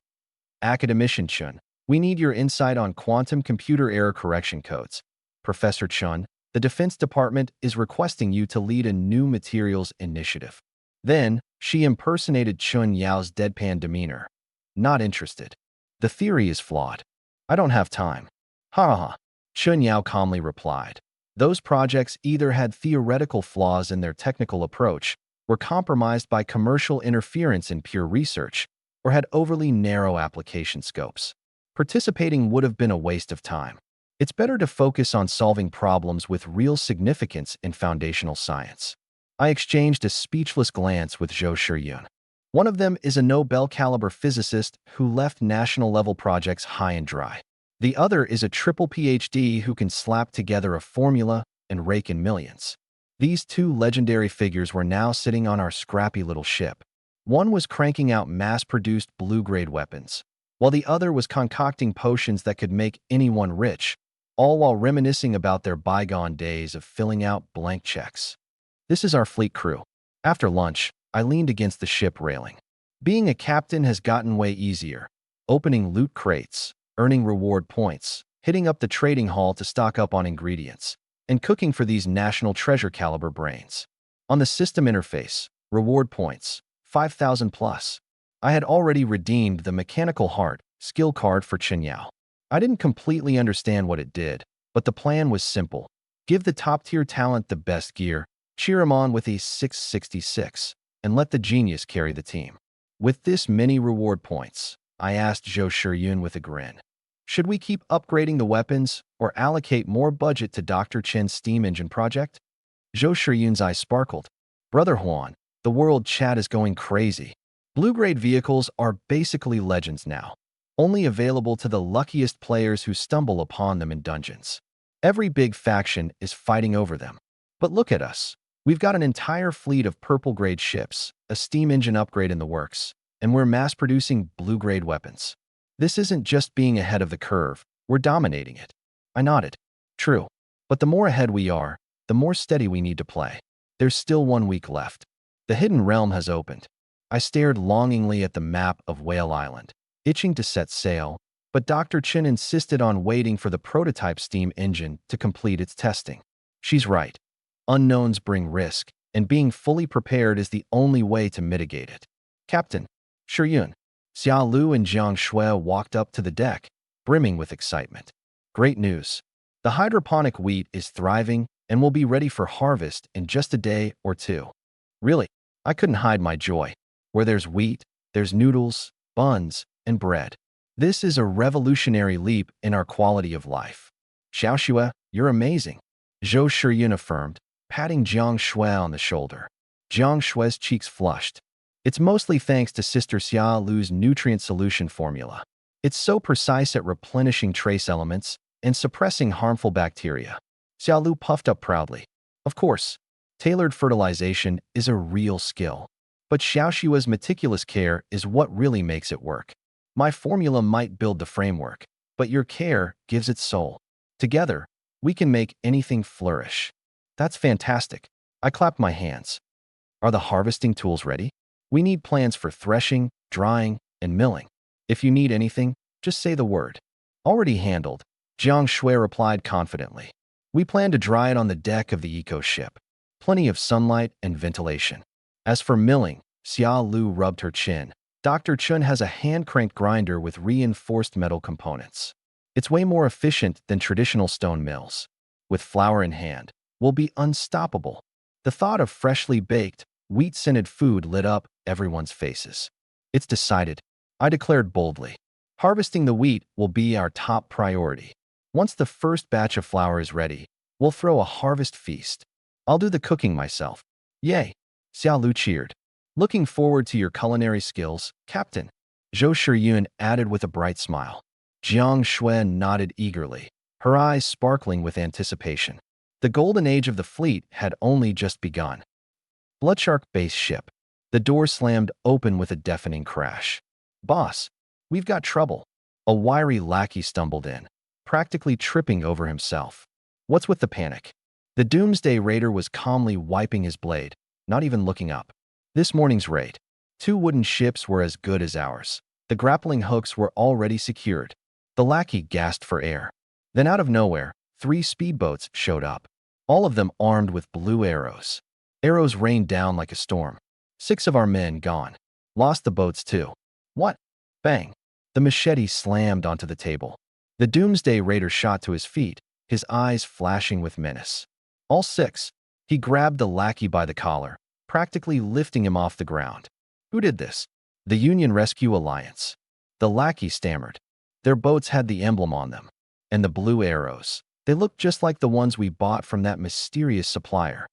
Academician Chun, we need your insight on quantum computer error correction codes. Professor Chun, the Defense Department is requesting you to lead a new materials initiative. Then, she impersonated Chun Yao's deadpan demeanor. Not interested. The theory is flawed. I don't have time. Ha ha ha. Chun Yao calmly replied. Those projects either had theoretical flaws in their technical approach, were compromised by commercial interference in pure research, or had overly narrow application scopes. Participating would have been a waste of time. It's better to focus on solving problems with real significance in foundational science. I exchanged a speechless glance with Zhou Shiyun. One of them is a Nobel-caliber physicist who left national-level projects high and dry. The other is a triple PhD who can slap together a formula and rake in millions. These two legendary figures were now sitting on our scrappy little ship. One was cranking out mass-produced blue-grade weapons, while the other was concocting potions that could make anyone rich, all while reminiscing about their bygone days of filling out blank checks. This is our fleet crew. After lunch, I leaned against the ship railing. Being a captain has gotten way easier. Opening loot crates, earning reward points, hitting up the trading hall to stock up on ingredients, and cooking for these national treasure caliber brains. On the system interface, reward points, 5,000 plus. I had already redeemed the mechanical heart skill card for Qinyao. I didn't completely understand what it did, but the plan was simple. Give the top-tier talent the best gear, cheer him on with a 666, and let the genius carry the team. With this many reward points, I asked Zhou Shiyun with a grin. Should we keep upgrading the weapons or allocate more budget to Dr. Chen's steam engine project? Zhou Shiyun's eyes sparkled. Brother Huan, the world chat is going crazy. Blue-grade vehicles are basically legends now, only available to the luckiest players who stumble upon them in dungeons. Every big faction is fighting over them. But look at us. We've got an entire fleet of purple-grade ships, a steam engine upgrade in the works, and we're mass-producing blue-grade weapons. This isn't just being ahead of the curve, we're dominating it. I nodded. True. But the more ahead we are, the more steady we need to play. There's still 1 week left. The Hidden Realm has opened. I stared longingly at the map of Whale Island, itching to set sail, but Dr. Chen insisted on waiting for the prototype steam engine to complete its testing. She's right. Unknowns bring risk, and being fully prepared is the only way to mitigate it. Captain, Shiyun, Xia Lu and Jiang Shui walked up to the deck, brimming with excitement. Great news. The hydroponic wheat is thriving and will be ready for harvest in just a day or two. Really, I couldn't hide my joy. Where there's wheat, there's noodles, buns, and bread. This is a revolutionary leap in our quality of life. Xiaoxue, you're amazing, Zhou Shiyun affirmed, patting Jiang Shui on the shoulder. Jiang Shui's cheeks flushed. It's mostly thanks to Sister Xia Lu's nutrient solution formula. It's so precise at replenishing trace elements and suppressing harmful bacteria. Xia Lu puffed up proudly. Of course, tailored fertilization is a real skill. But Xiaoxue's meticulous care is what really makes it work. My formula might build the framework, but your care gives it soul. Together, we can make anything flourish. That's fantastic. I clapped my hands. Are the harvesting tools ready? We need plans for threshing, drying, and milling. If you need anything, just say the word. Already handled, Jiang Shui replied confidently. We plan to dry it on the deck of the eco-ship. Plenty of sunlight and ventilation. As for milling, Xia Lu rubbed her chin. Dr. Chun has a hand-cranked grinder with reinforced metal components. It's way more efficient than traditional stone mills. With flour in hand, we'll be unstoppable. The thought of freshly baked, wheat-scented food lit up everyone's faces. It's decided, I declared boldly. Harvesting the wheat will be our top priority. Once the first batch of flour is ready, we'll throw a harvest feast. I'll do the cooking myself. Yay! Xia Lu cheered. Looking forward to your culinary skills, Captain, Zhou Shiyun added with a bright smile. Jiang Shui nodded eagerly, her eyes sparkling with anticipation. The golden age of the fleet had only just begun. Bloodshark base ship. The door slammed open with a deafening crash. Boss, we've got trouble. A wiry lackey stumbled in, practically tripping over himself. What's with the panic? The Doomsday Raider was calmly wiping his blade, not even looking up. This morning's raid. 2 wooden ships were as good as ours. The grappling hooks were already secured. The lackey gasped for air. Then out of nowhere, 3 speedboats showed up, all of them armed with blue arrows. Arrows rained down like a storm. 6 of our men gone. Lost the boats too. What? Bang. The machete slammed onto the table. The Doomsday Raider shot to his feet, his eyes flashing with menace. All 6. He grabbed the lackey by the collar, practically lifting him off the ground. Who did this? The Union Rescue Alliance. The lackey stammered. Their boats had the emblem on them. And the blue arrows. They looked just like the ones we bought from that mysterious supplier.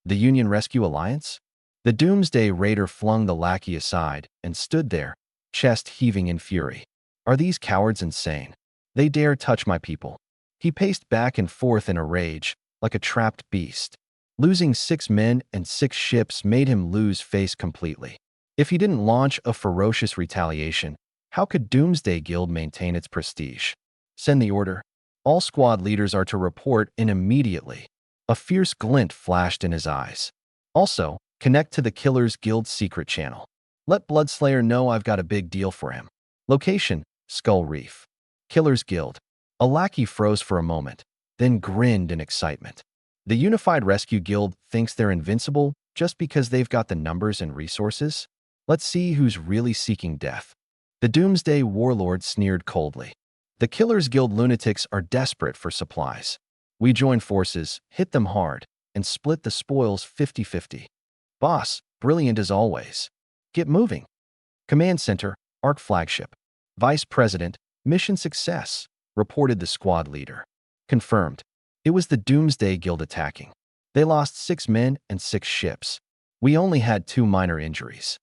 The Union Rescue Alliance? The Doomsday Raider flung the lackey aside and stood there, chest heaving in fury. Are these cowards insane? They dare touch my people. He paced back and forth in a rage, like a trapped beast. Losing 6 men and 6 ships made him lose face completely. If he didn't launch a ferocious retaliation, how could Doomsday Guild maintain its prestige? Send the order. All squad leaders are to report in immediately. A fierce glint flashed in his eyes. Also, connect to the Killers Guild secret channel. Let Bloodslayer know I've got a big deal for him. Location, Skull Reef. Killers Guild. A lackey froze for a moment, then grinned in excitement. The Unified Rescue Guild thinks they're invincible just because they've got the numbers and resources? Let's see who's really seeking death. The Doomsday Warlord sneered coldly. The Killers Guild lunatics are desperate for supplies. We join forces, hit them hard, and split the spoils 50-50. Boss, brilliant as always. Get moving. Command Center, ARC Flagship. Vice President, mission success, reported the squad leader. Confirmed. It was the Doomsday Guild attacking. They lost 6 men and 6 ships. We only had 2 minor injuries.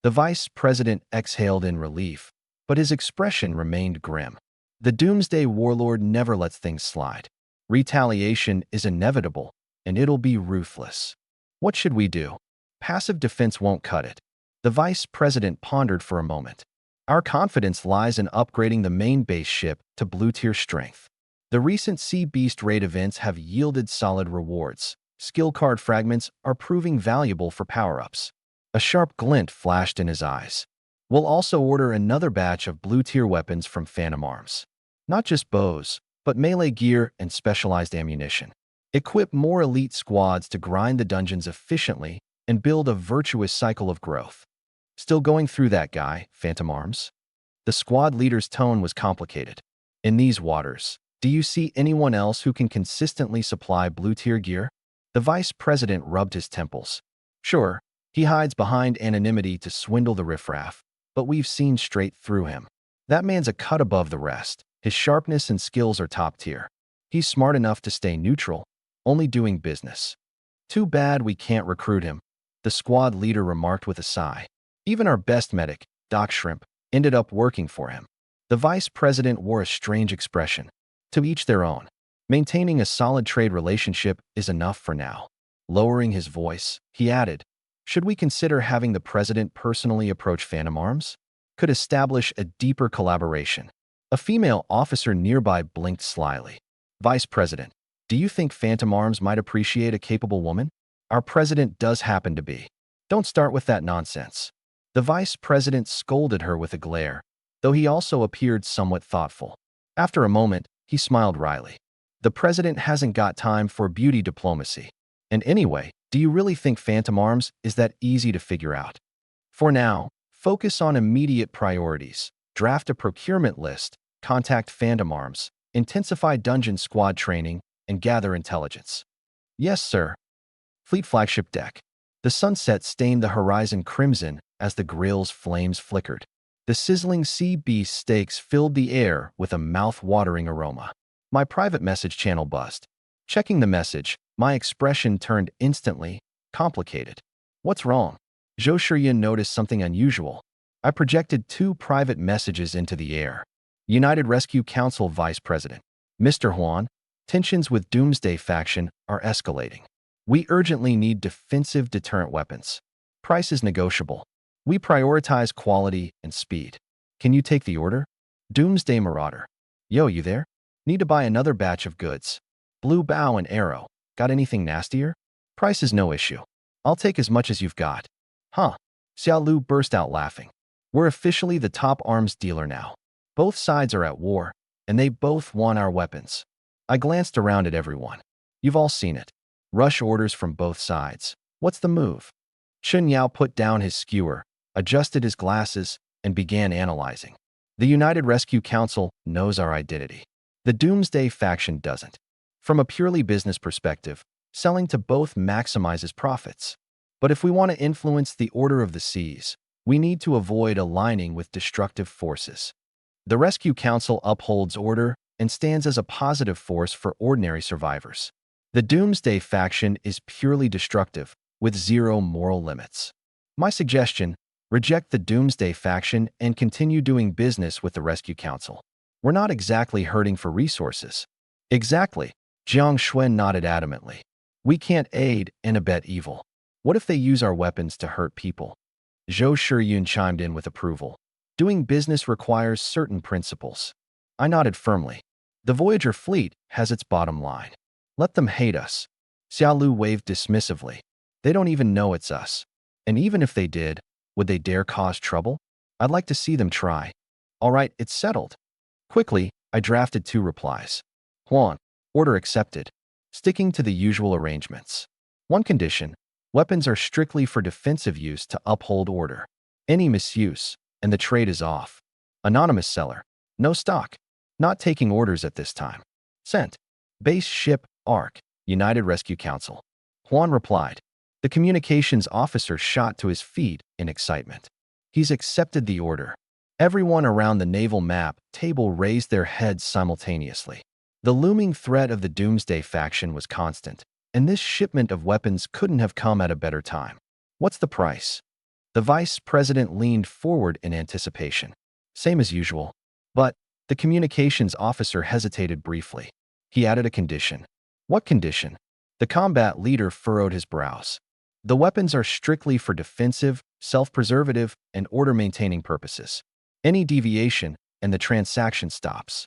The Vice President exhaled in relief, but his expression remained grim. The Doomsday Warlord never lets things slide. Retaliation is inevitable, and it'll be ruthless. What should we do? Passive defense won't cut it. The Vice President pondered for a moment. Our confidence lies in upgrading the main base ship to blue-tier strength. The recent Sea Beast raid events have yielded solid rewards. Skill card fragments are proving valuable for power-ups. A sharp glint flashed in his eyes. We'll also order another batch of blue-tier weapons from Phantom Arms. Not just bows, but melee gear and specialized ammunition. Equip more elite squads to grind the dungeons efficiently and build a virtuous cycle of growth. Still going through that guy, Phantom Arms? The squad leader's tone was complicated. In these waters, do you see anyone else who can consistently supply blue-tier gear? The Vice President rubbed his temples. Sure, he hides behind anonymity to swindle the riffraff, but we've seen straight through him. That man's a cut above the rest. His sharpness and skills are top tier. He's smart enough to stay neutral, only doing business. Too bad we can't recruit him, the squad leader remarked with a sigh. Even our best medic, Doc Shrimp, ended up working for him. The Vice President wore a strange expression. To each their own. Maintaining a solid trade relationship is enough for now. Lowering his voice, he added, should we consider having the President personally approach Phantom Arms? Could establish a deeper collaboration. A female officer nearby blinked slyly. Vice President, do you think Phantom Arms might appreciate a capable woman? Our President does happen to be. Don't start with that nonsense. The Vice President scolded her with a glare, though he also appeared somewhat thoughtful. After a moment, he smiled wryly. The President hasn't got time for beauty diplomacy. And anyway, do you really think Phantom Arms is that easy to figure out? For now, focus on immediate priorities. Draft a procurement list, contact Phantom Arms, intensify dungeon squad training, and gather intelligence. Yes, sir. Fleet Flagship Deck. The sunset stained the horizon crimson as the grill's flames flickered. The sizzling sea beast steaks filled the air with a mouth-watering aroma. My private message channel buzzed. Checking the message, my expression turned instantly complicated. What's wrong? Zhou Shiyin noticed something unusual. I projected 2 private messages into the air. United Rescue Council Vice President. Mr. Huan, tensions with Doomsday faction are escalating. We urgently need defensive deterrent weapons. Price is negotiable. We prioritize quality and speed. Can you take the order? Doomsday Marauder. Yo, you there? Need to buy another batch of goods. Blue bow and arrow. Got anything nastier? Price is no issue. I'll take as much as you've got. Huh. Xiao Lu burst out laughing. We're officially the top arms dealer now. Both sides are at war, and they both want our weapons. I glanced around at everyone. You've all seen it. Rush orders from both sides. What's the move? Chun Yao put down his skewer, adjusted his glasses, and began analyzing. The United Rescue Council knows our identity. The Doomsday faction doesn't. From a purely business perspective, selling to both maximizes profits. But if we want to influence the order of the seas, We need to avoid aligning with destructive forces. The Rescue Council upholds order and stands as a positive force for ordinary survivors. The Doomsday faction is purely destructive, with zero moral limits. My suggestion: reject the Doomsday faction and continue doing business with the Rescue Council. We're not exactly hurting for resources. Exactly. Jiang Xuan nodded adamantly. We can't aid and abet evil. What if they use our weapons to hurt people? Zhou Shiyun chimed in with approval. Doing business requires certain principles. I nodded firmly. The Voyager fleet has its bottom line. Let them hate us. Xiaolu waved dismissively. They don't even know it's us. And even if they did, would they dare cause trouble? I'd like to see them try. All right, it's settled. Quickly, I drafted 2 replies. Huan, order accepted. Sticking to the usual arrangements. One condition: weapons are strictly for defensive use to uphold order. Any misuse, and the trade is off. Anonymous seller. No stock. Not taking orders at this time. Sent. Base ship, ARC, United Rescue Council. Huan replied. The communications officer shot to his feet in excitement. He's accepted the order. Everyone around the naval map table raised their heads simultaneously. The looming threat of the Doomsday faction was constant, and this shipment of weapons couldn't have come at a better time. What's the price? The vice president leaned forward in anticipation. Same as usual. But the communications officer hesitated briefly. He added a condition. What condition? The combat leader furrowed his brows. The weapons are strictly for defensive, self-preservative, and order-maintaining purposes. Any deviation, and the transaction stops.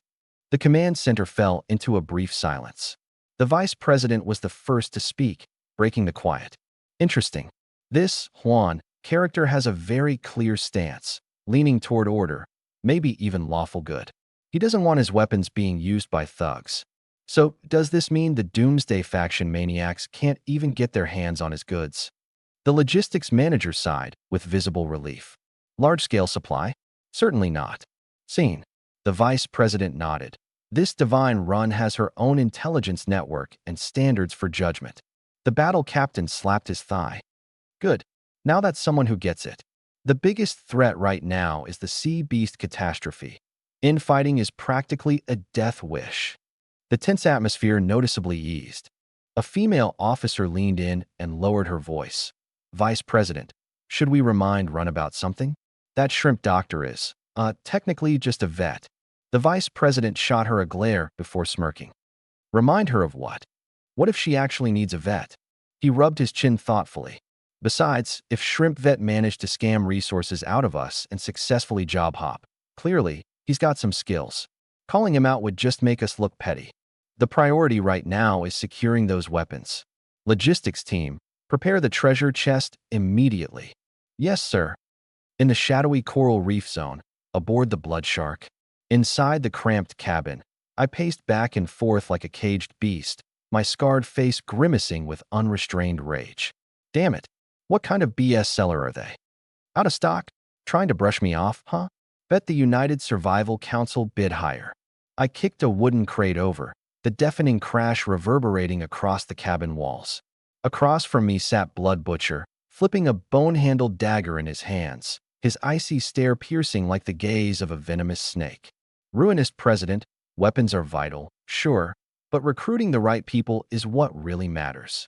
The command center fell into a brief silence. The vice president was the first to speak, breaking the quiet. Interesting. This Huan character has a very clear stance, leaning toward order, maybe even lawful good. He doesn't want his weapons being used by thugs. So, does this mean the Doomsday faction maniacs can't even get their hands on his goods? The logistics manager sighed, with visible relief. Large-scale supply? Certainly not. Seen. The vice president nodded. This divine run has her own intelligence network and standards for judgment. The battle captain slapped his thigh. Good. Now that's someone who gets it. The biggest threat right now is the sea beast catastrophe. Infighting is practically a death wish. The tense atmosphere noticeably eased. A female officer leaned in and lowered her voice. Vice President, should we remind Runabout something? That shrimp doctor is, technically just a vet. The vice president shot her a glare before smirking. Remind her of what? What if she actually needs a vet? He rubbed his chin thoughtfully. Besides, if Shrimp Vet managed to scam resources out of us and successfully job hop, clearly, he's got some skills. Calling him out would just make us look petty. The priority right now is securing those weapons. Logistics team, prepare the treasure chest immediately. Yes, sir. In the shadowy coral reef zone, aboard the Blood Shark. Inside the cramped cabin, I paced back and forth like a caged beast, my scarred face grimacing with unrestrained rage. Damn it. What kind of BS seller are they? Out of stock? Trying to brush me off, huh? Bet the United Survival Council bid higher. I kicked a wooden crate over, the deafening crash reverberating across the cabin walls. Across from me sat Blood Butcher, flipping a bone-handled dagger in his hands, his icy stare piercing like the gaze of a venomous snake. Ruinous President, weapons are vital, sure, but recruiting the right people is what really matters.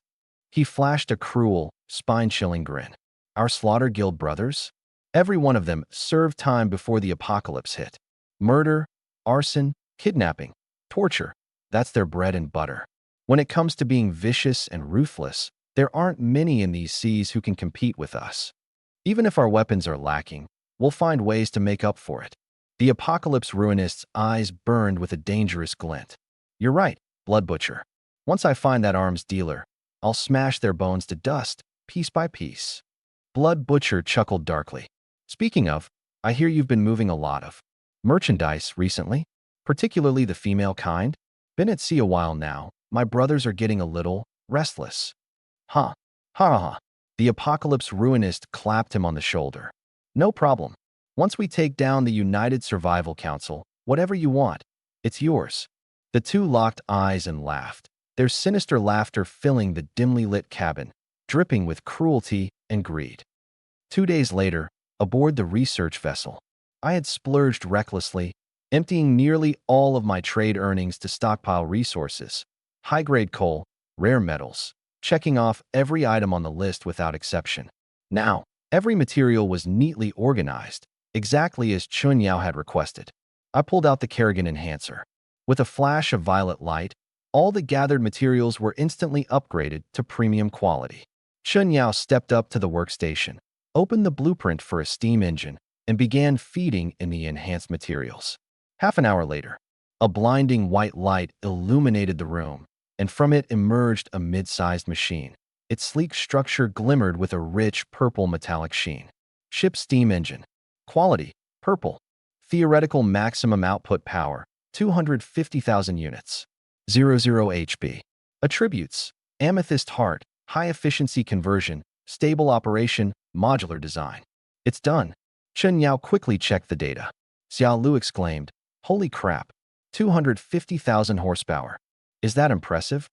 He flashed a cruel, spine-chilling grin. Our Slaughter Guild brothers? Every one of them served time before the apocalypse hit. Murder, arson, kidnapping, torture, that's their bread and butter. When it comes to being vicious and ruthless, there aren't many in these seas who can compete with us. Even if our weapons are lacking, we'll find ways to make up for it. The apocalypse ruinist's eyes burned with a dangerous glint. You're right, Blood Butcher. Once I find that arms dealer, I'll smash their bones to dust, piece by piece. Blood Butcher chuckled darkly. Speaking of, I hear you've been moving a lot of merchandise recently, particularly the female kind. Been at sea a while now. My brothers are getting a little restless. Ha, ha ha. The apocalypse ruinist clapped him on the shoulder. No problem. Once we take down the United Survival Council, whatever you want, it's yours. The two locked eyes and laughed, their sinister laughter filling the dimly lit cabin, dripping with cruelty and greed. 2 days later, aboard the research vessel. I had splurged recklessly, emptying nearly all of my trade earnings to stockpile resources, high-grade coal, rare metals, checking off every item on the list without exception. Now, every material was neatly organized, exactly as Chun Yao had requested. I pulled out the Kerrigan enhancer. With a flash of violet light, all the gathered materials were instantly upgraded to premium quality. Chun Yao stepped up to the workstation, opened the blueprint for a steam engine, and began feeding in the enhanced materials. Half an hour later, a blinding white light illuminated the room, and from it emerged a mid-sized machine. Its sleek structure glimmered with a rich purple metallic sheen. Ship steam engine. Quality, purple. Theoretical maximum output power, 250,000 units. 00 HP. Attributes, amethyst heart, high-efficiency conversion, stable operation, modular design. It's done. Chen Yao quickly checked the data. Xiao Lu exclaimed, "Holy crap, 250,000 horsepower. Is that impressive?"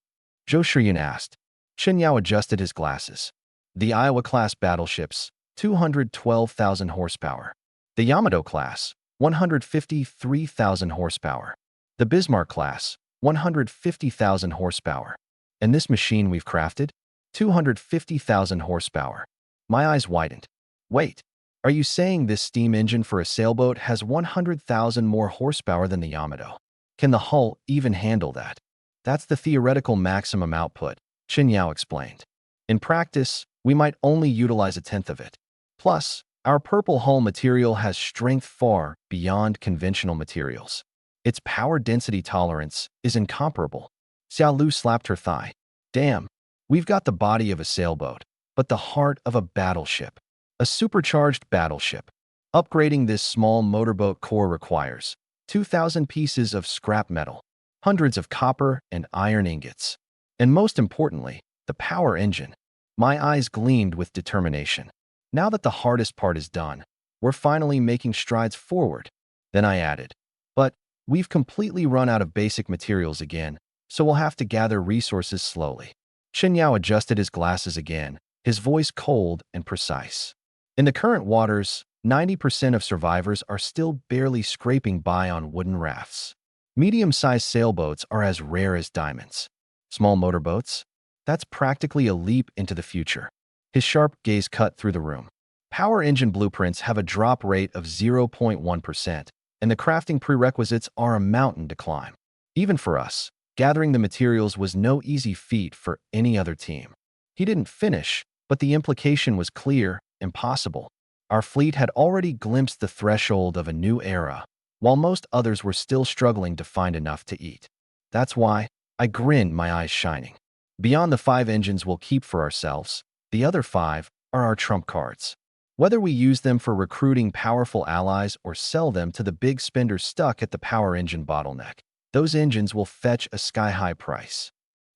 Zhou Shiyun asked. Chen Yao adjusted his glasses. The Iowa-class battleships, 212,000 horsepower. The Yamato class, 153,000 horsepower. The Bismarck class, 150,000 horsepower. And this machine we've crafted? 250,000 horsepower. My eyes widened. Wait, are you saying this steam engine for a sailboat has 100,000 more horsepower than the Yamato? Can the hull even handle that? That's the theoretical maximum output, Chen Yao explained. In practice, we might only utilize a tenth of it. Plus, our purple hull material has strength far beyond conventional materials. Its power density tolerance is incomparable. Xiao Lu slapped her thigh. Damn, we've got the body of a sailboat, but the heart of a battleship. A supercharged battleship. Upgrading this small motorboat core requires 2,000 pieces of scrap metal, hundreds of copper and iron ingots, and most importantly, the power engine. My eyes gleamed with determination. Now that the hardest part is done, we're finally making strides forward. Then I added, but we've completely run out of basic materials again, so we'll have to gather resources slowly. Chen Yao adjusted his glasses again, his voice cold and precise. In the current waters, 90% of survivors are still barely scraping by on wooden rafts. Medium-sized sailboats are as rare as diamonds. Small motorboats? That's practically a leap into the future. His sharp gaze cut through the room. Power engine blueprints have a drop rate of 0.1%, and the crafting prerequisites are a mountain to climb. Even for us, gathering the materials was no easy feat for any other team. He didn't finish, but the implication was clear: impossible. Our fleet had already glimpsed the threshold of a new era, while most others were still struggling to find enough to eat. That's why I grinned, my eyes shining. Beyond the 5 engines we'll keep for ourselves, the other 5 are our trump cards. Whether we use them for recruiting powerful allies or sell them to the big spenders stuck at the power engine bottleneck, those engines will fetch a sky-high price.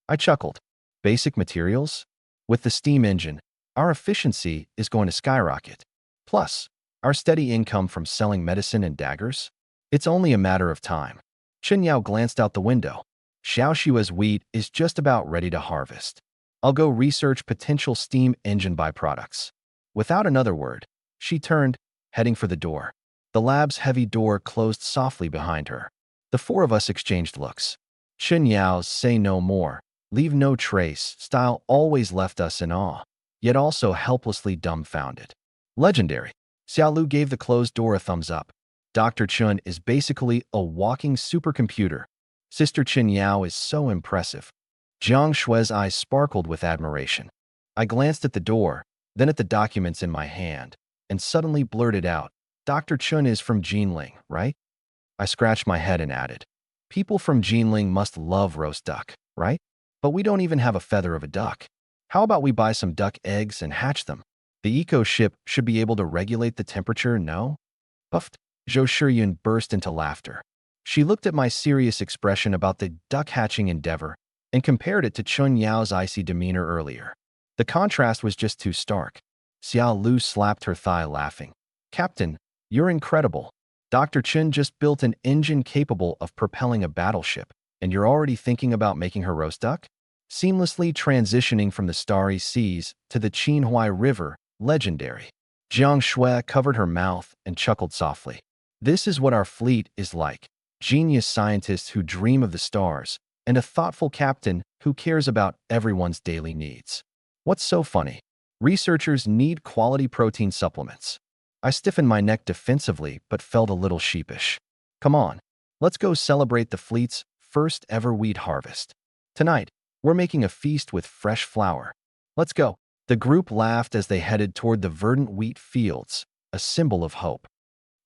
I chuckled. Basic materials? With the steam engine, our efficiency is going to skyrocket. Plus, our steady income from selling medicine and daggers? It's only a matter of time. Chen Yao glanced out the window. Xiaoshua's wheat is just about ready to harvest. I'll go research potential steam engine byproducts. Without another word, she turned, heading for the door. The lab's heavy door closed softly behind her. The 4 of us exchanged looks. Chen Yao's say no more, leave no trace style always left us in awe, yet also helplessly dumbfounded. Legendary. Xiao Lu gave the closed door a thumbs up. Dr. Chun is basically a walking supercomputer. Sister Chen Yao is so impressive. Jiang Shui's eyes sparkled with admiration. I glanced at the door, then at the documents in my hand, and suddenly blurted out, "Dr. Chun is from Jinling, right?" I scratched my head and added, "People from Jinling must love roast duck, right? But we don't even have a feather of a duck. How about we buy some duck eggs and hatch them? The eco-ship should be able to regulate the temperature, no?" Puffed. Zhou Shiyun burst into laughter. She looked at my serious expression about the duck-hatching endeavor and compared it to Chun Yao's icy demeanor earlier. The contrast was just too stark. Xiao Lu slapped her thigh, laughing. "Captain, you're incredible. Dr. Chun just built an engine capable of propelling a battleship, and you're already thinking about making her roast duck?" Seamlessly transitioning from the starry seas to the Qinhuai River, legendary. Jiang Shui covered her mouth and chuckled softly. This is what our fleet is like. Genius scientists who dream of the stars, and a thoughtful captain who cares about everyone's daily needs. What's so funny? Researchers need quality protein supplements. I stiffened my neck defensively but felt a little sheepish. Come on, let's go celebrate the fleet's first ever wheat harvest. Tonight, we're making a feast with fresh flour. Let's go. The group laughed as they headed toward the verdant wheat fields, a symbol of hope.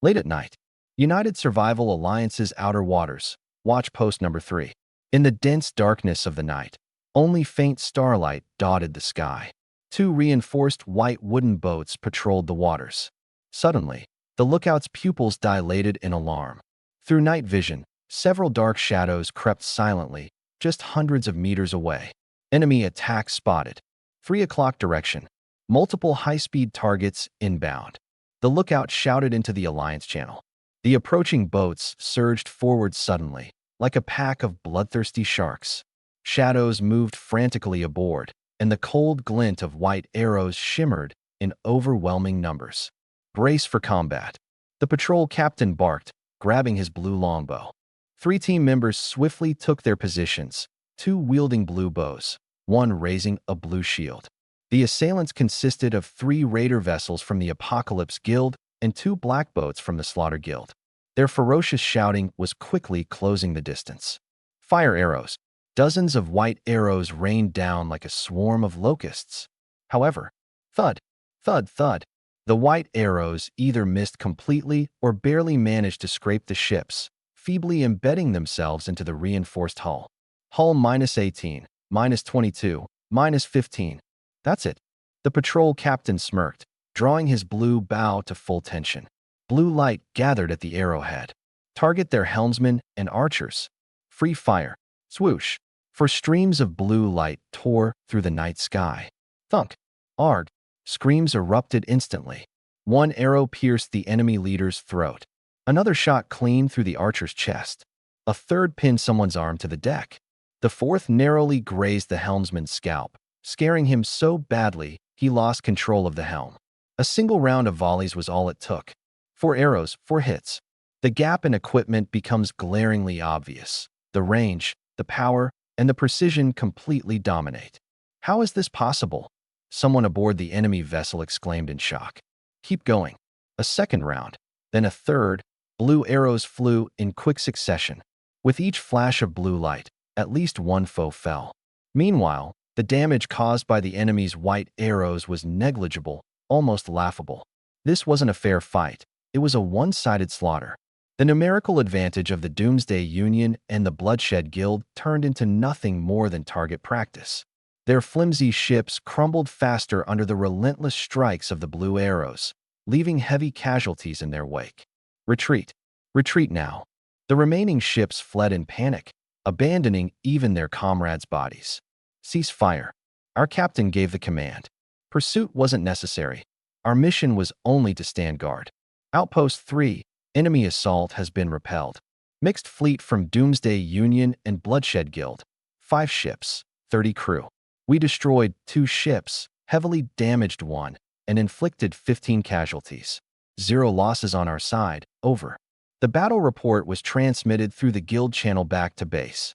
Late at night, United Survival Alliance's Outer Waters, watch post number 3. In the dense darkness of the night, only faint starlight dotted the sky. 2 reinforced white wooden boats patrolled the waters. Suddenly, the lookout's pupils dilated in alarm. Through night vision, several dark shadows crept silently, just hundreds of meters away. Enemy attack spotted. 3 o'clock direction. Multiple high-speed targets inbound. The lookout shouted into the Alliance channel. The approaching boats surged forward suddenly, like a pack of bloodthirsty sharks. Shadows moved frantically aboard, and the cold glint of white arrows shimmered in overwhelming numbers. Brace for combat. The patrol captain barked, grabbing his blue longbow. 3 team members swiftly took their positions, 2 wielding blue bows, 1 raising a blue shield. The assailants consisted of 3 raider vessels from the Apocalypse Guild and 2 black boats from the Slaughter Guild. Their ferocious shouting was quickly closing the distance. Fire arrows. Dozens of white arrows rained down like a swarm of locusts. However, thud, thud, thud. The white arrows either missed completely or barely managed to scrape the ships, feebly embedding themselves into the reinforced hull. Hull -18, -22, -15. That's it. The patrol captain smirked, drawing his blue bow to full tension. Blue light gathered at the arrowhead. Target their helmsmen and archers. Free fire. Swoosh. For streams of blue light tore through the night sky. Thunk. Arg. Screams erupted instantly. 1 arrow pierced the enemy leader's throat. Another shot clean through the archer's chest. A 3rd pinned someone's arm to the deck. The 4th narrowly grazed the helmsman's scalp, scaring him so badly he lost control of the helm. A single round of volleys was all it took. 4 arrows, 4 hits. The gap in equipment becomes glaringly obvious. The range, the power, and the precision completely dominate. How is this possible? Someone aboard the enemy vessel exclaimed in shock. Keep going. A 2nd round, then a 3rd. Blue arrows flew in quick succession. With each flash of blue light, at least 1 foe fell. Meanwhile, the damage caused by the enemy's white arrows was negligible, almost laughable. This wasn't a fair fight. It was a one-sided slaughter. The numerical advantage of the Doomsday Union and the Bloodshed Guild turned into nothing more than target practice. Their flimsy ships crumbled faster under the relentless strikes of the blue arrows, leaving heavy casualties in their wake. Retreat. Retreat now. The remaining ships fled in panic, abandoning even their comrades' bodies. Cease fire. Our captain gave the command. Pursuit wasn't necessary. Our mission was only to stand guard. Outpost 3. Enemy assault has been repelled. Mixed fleet from Doomsday Union and Bloodshed Guild. 5 ships, 30 crew. We destroyed 2 ships, heavily damaged 1, and inflicted 15 casualties. 0 losses on our side. Over. The battle report was transmitted through the guild channel back to base.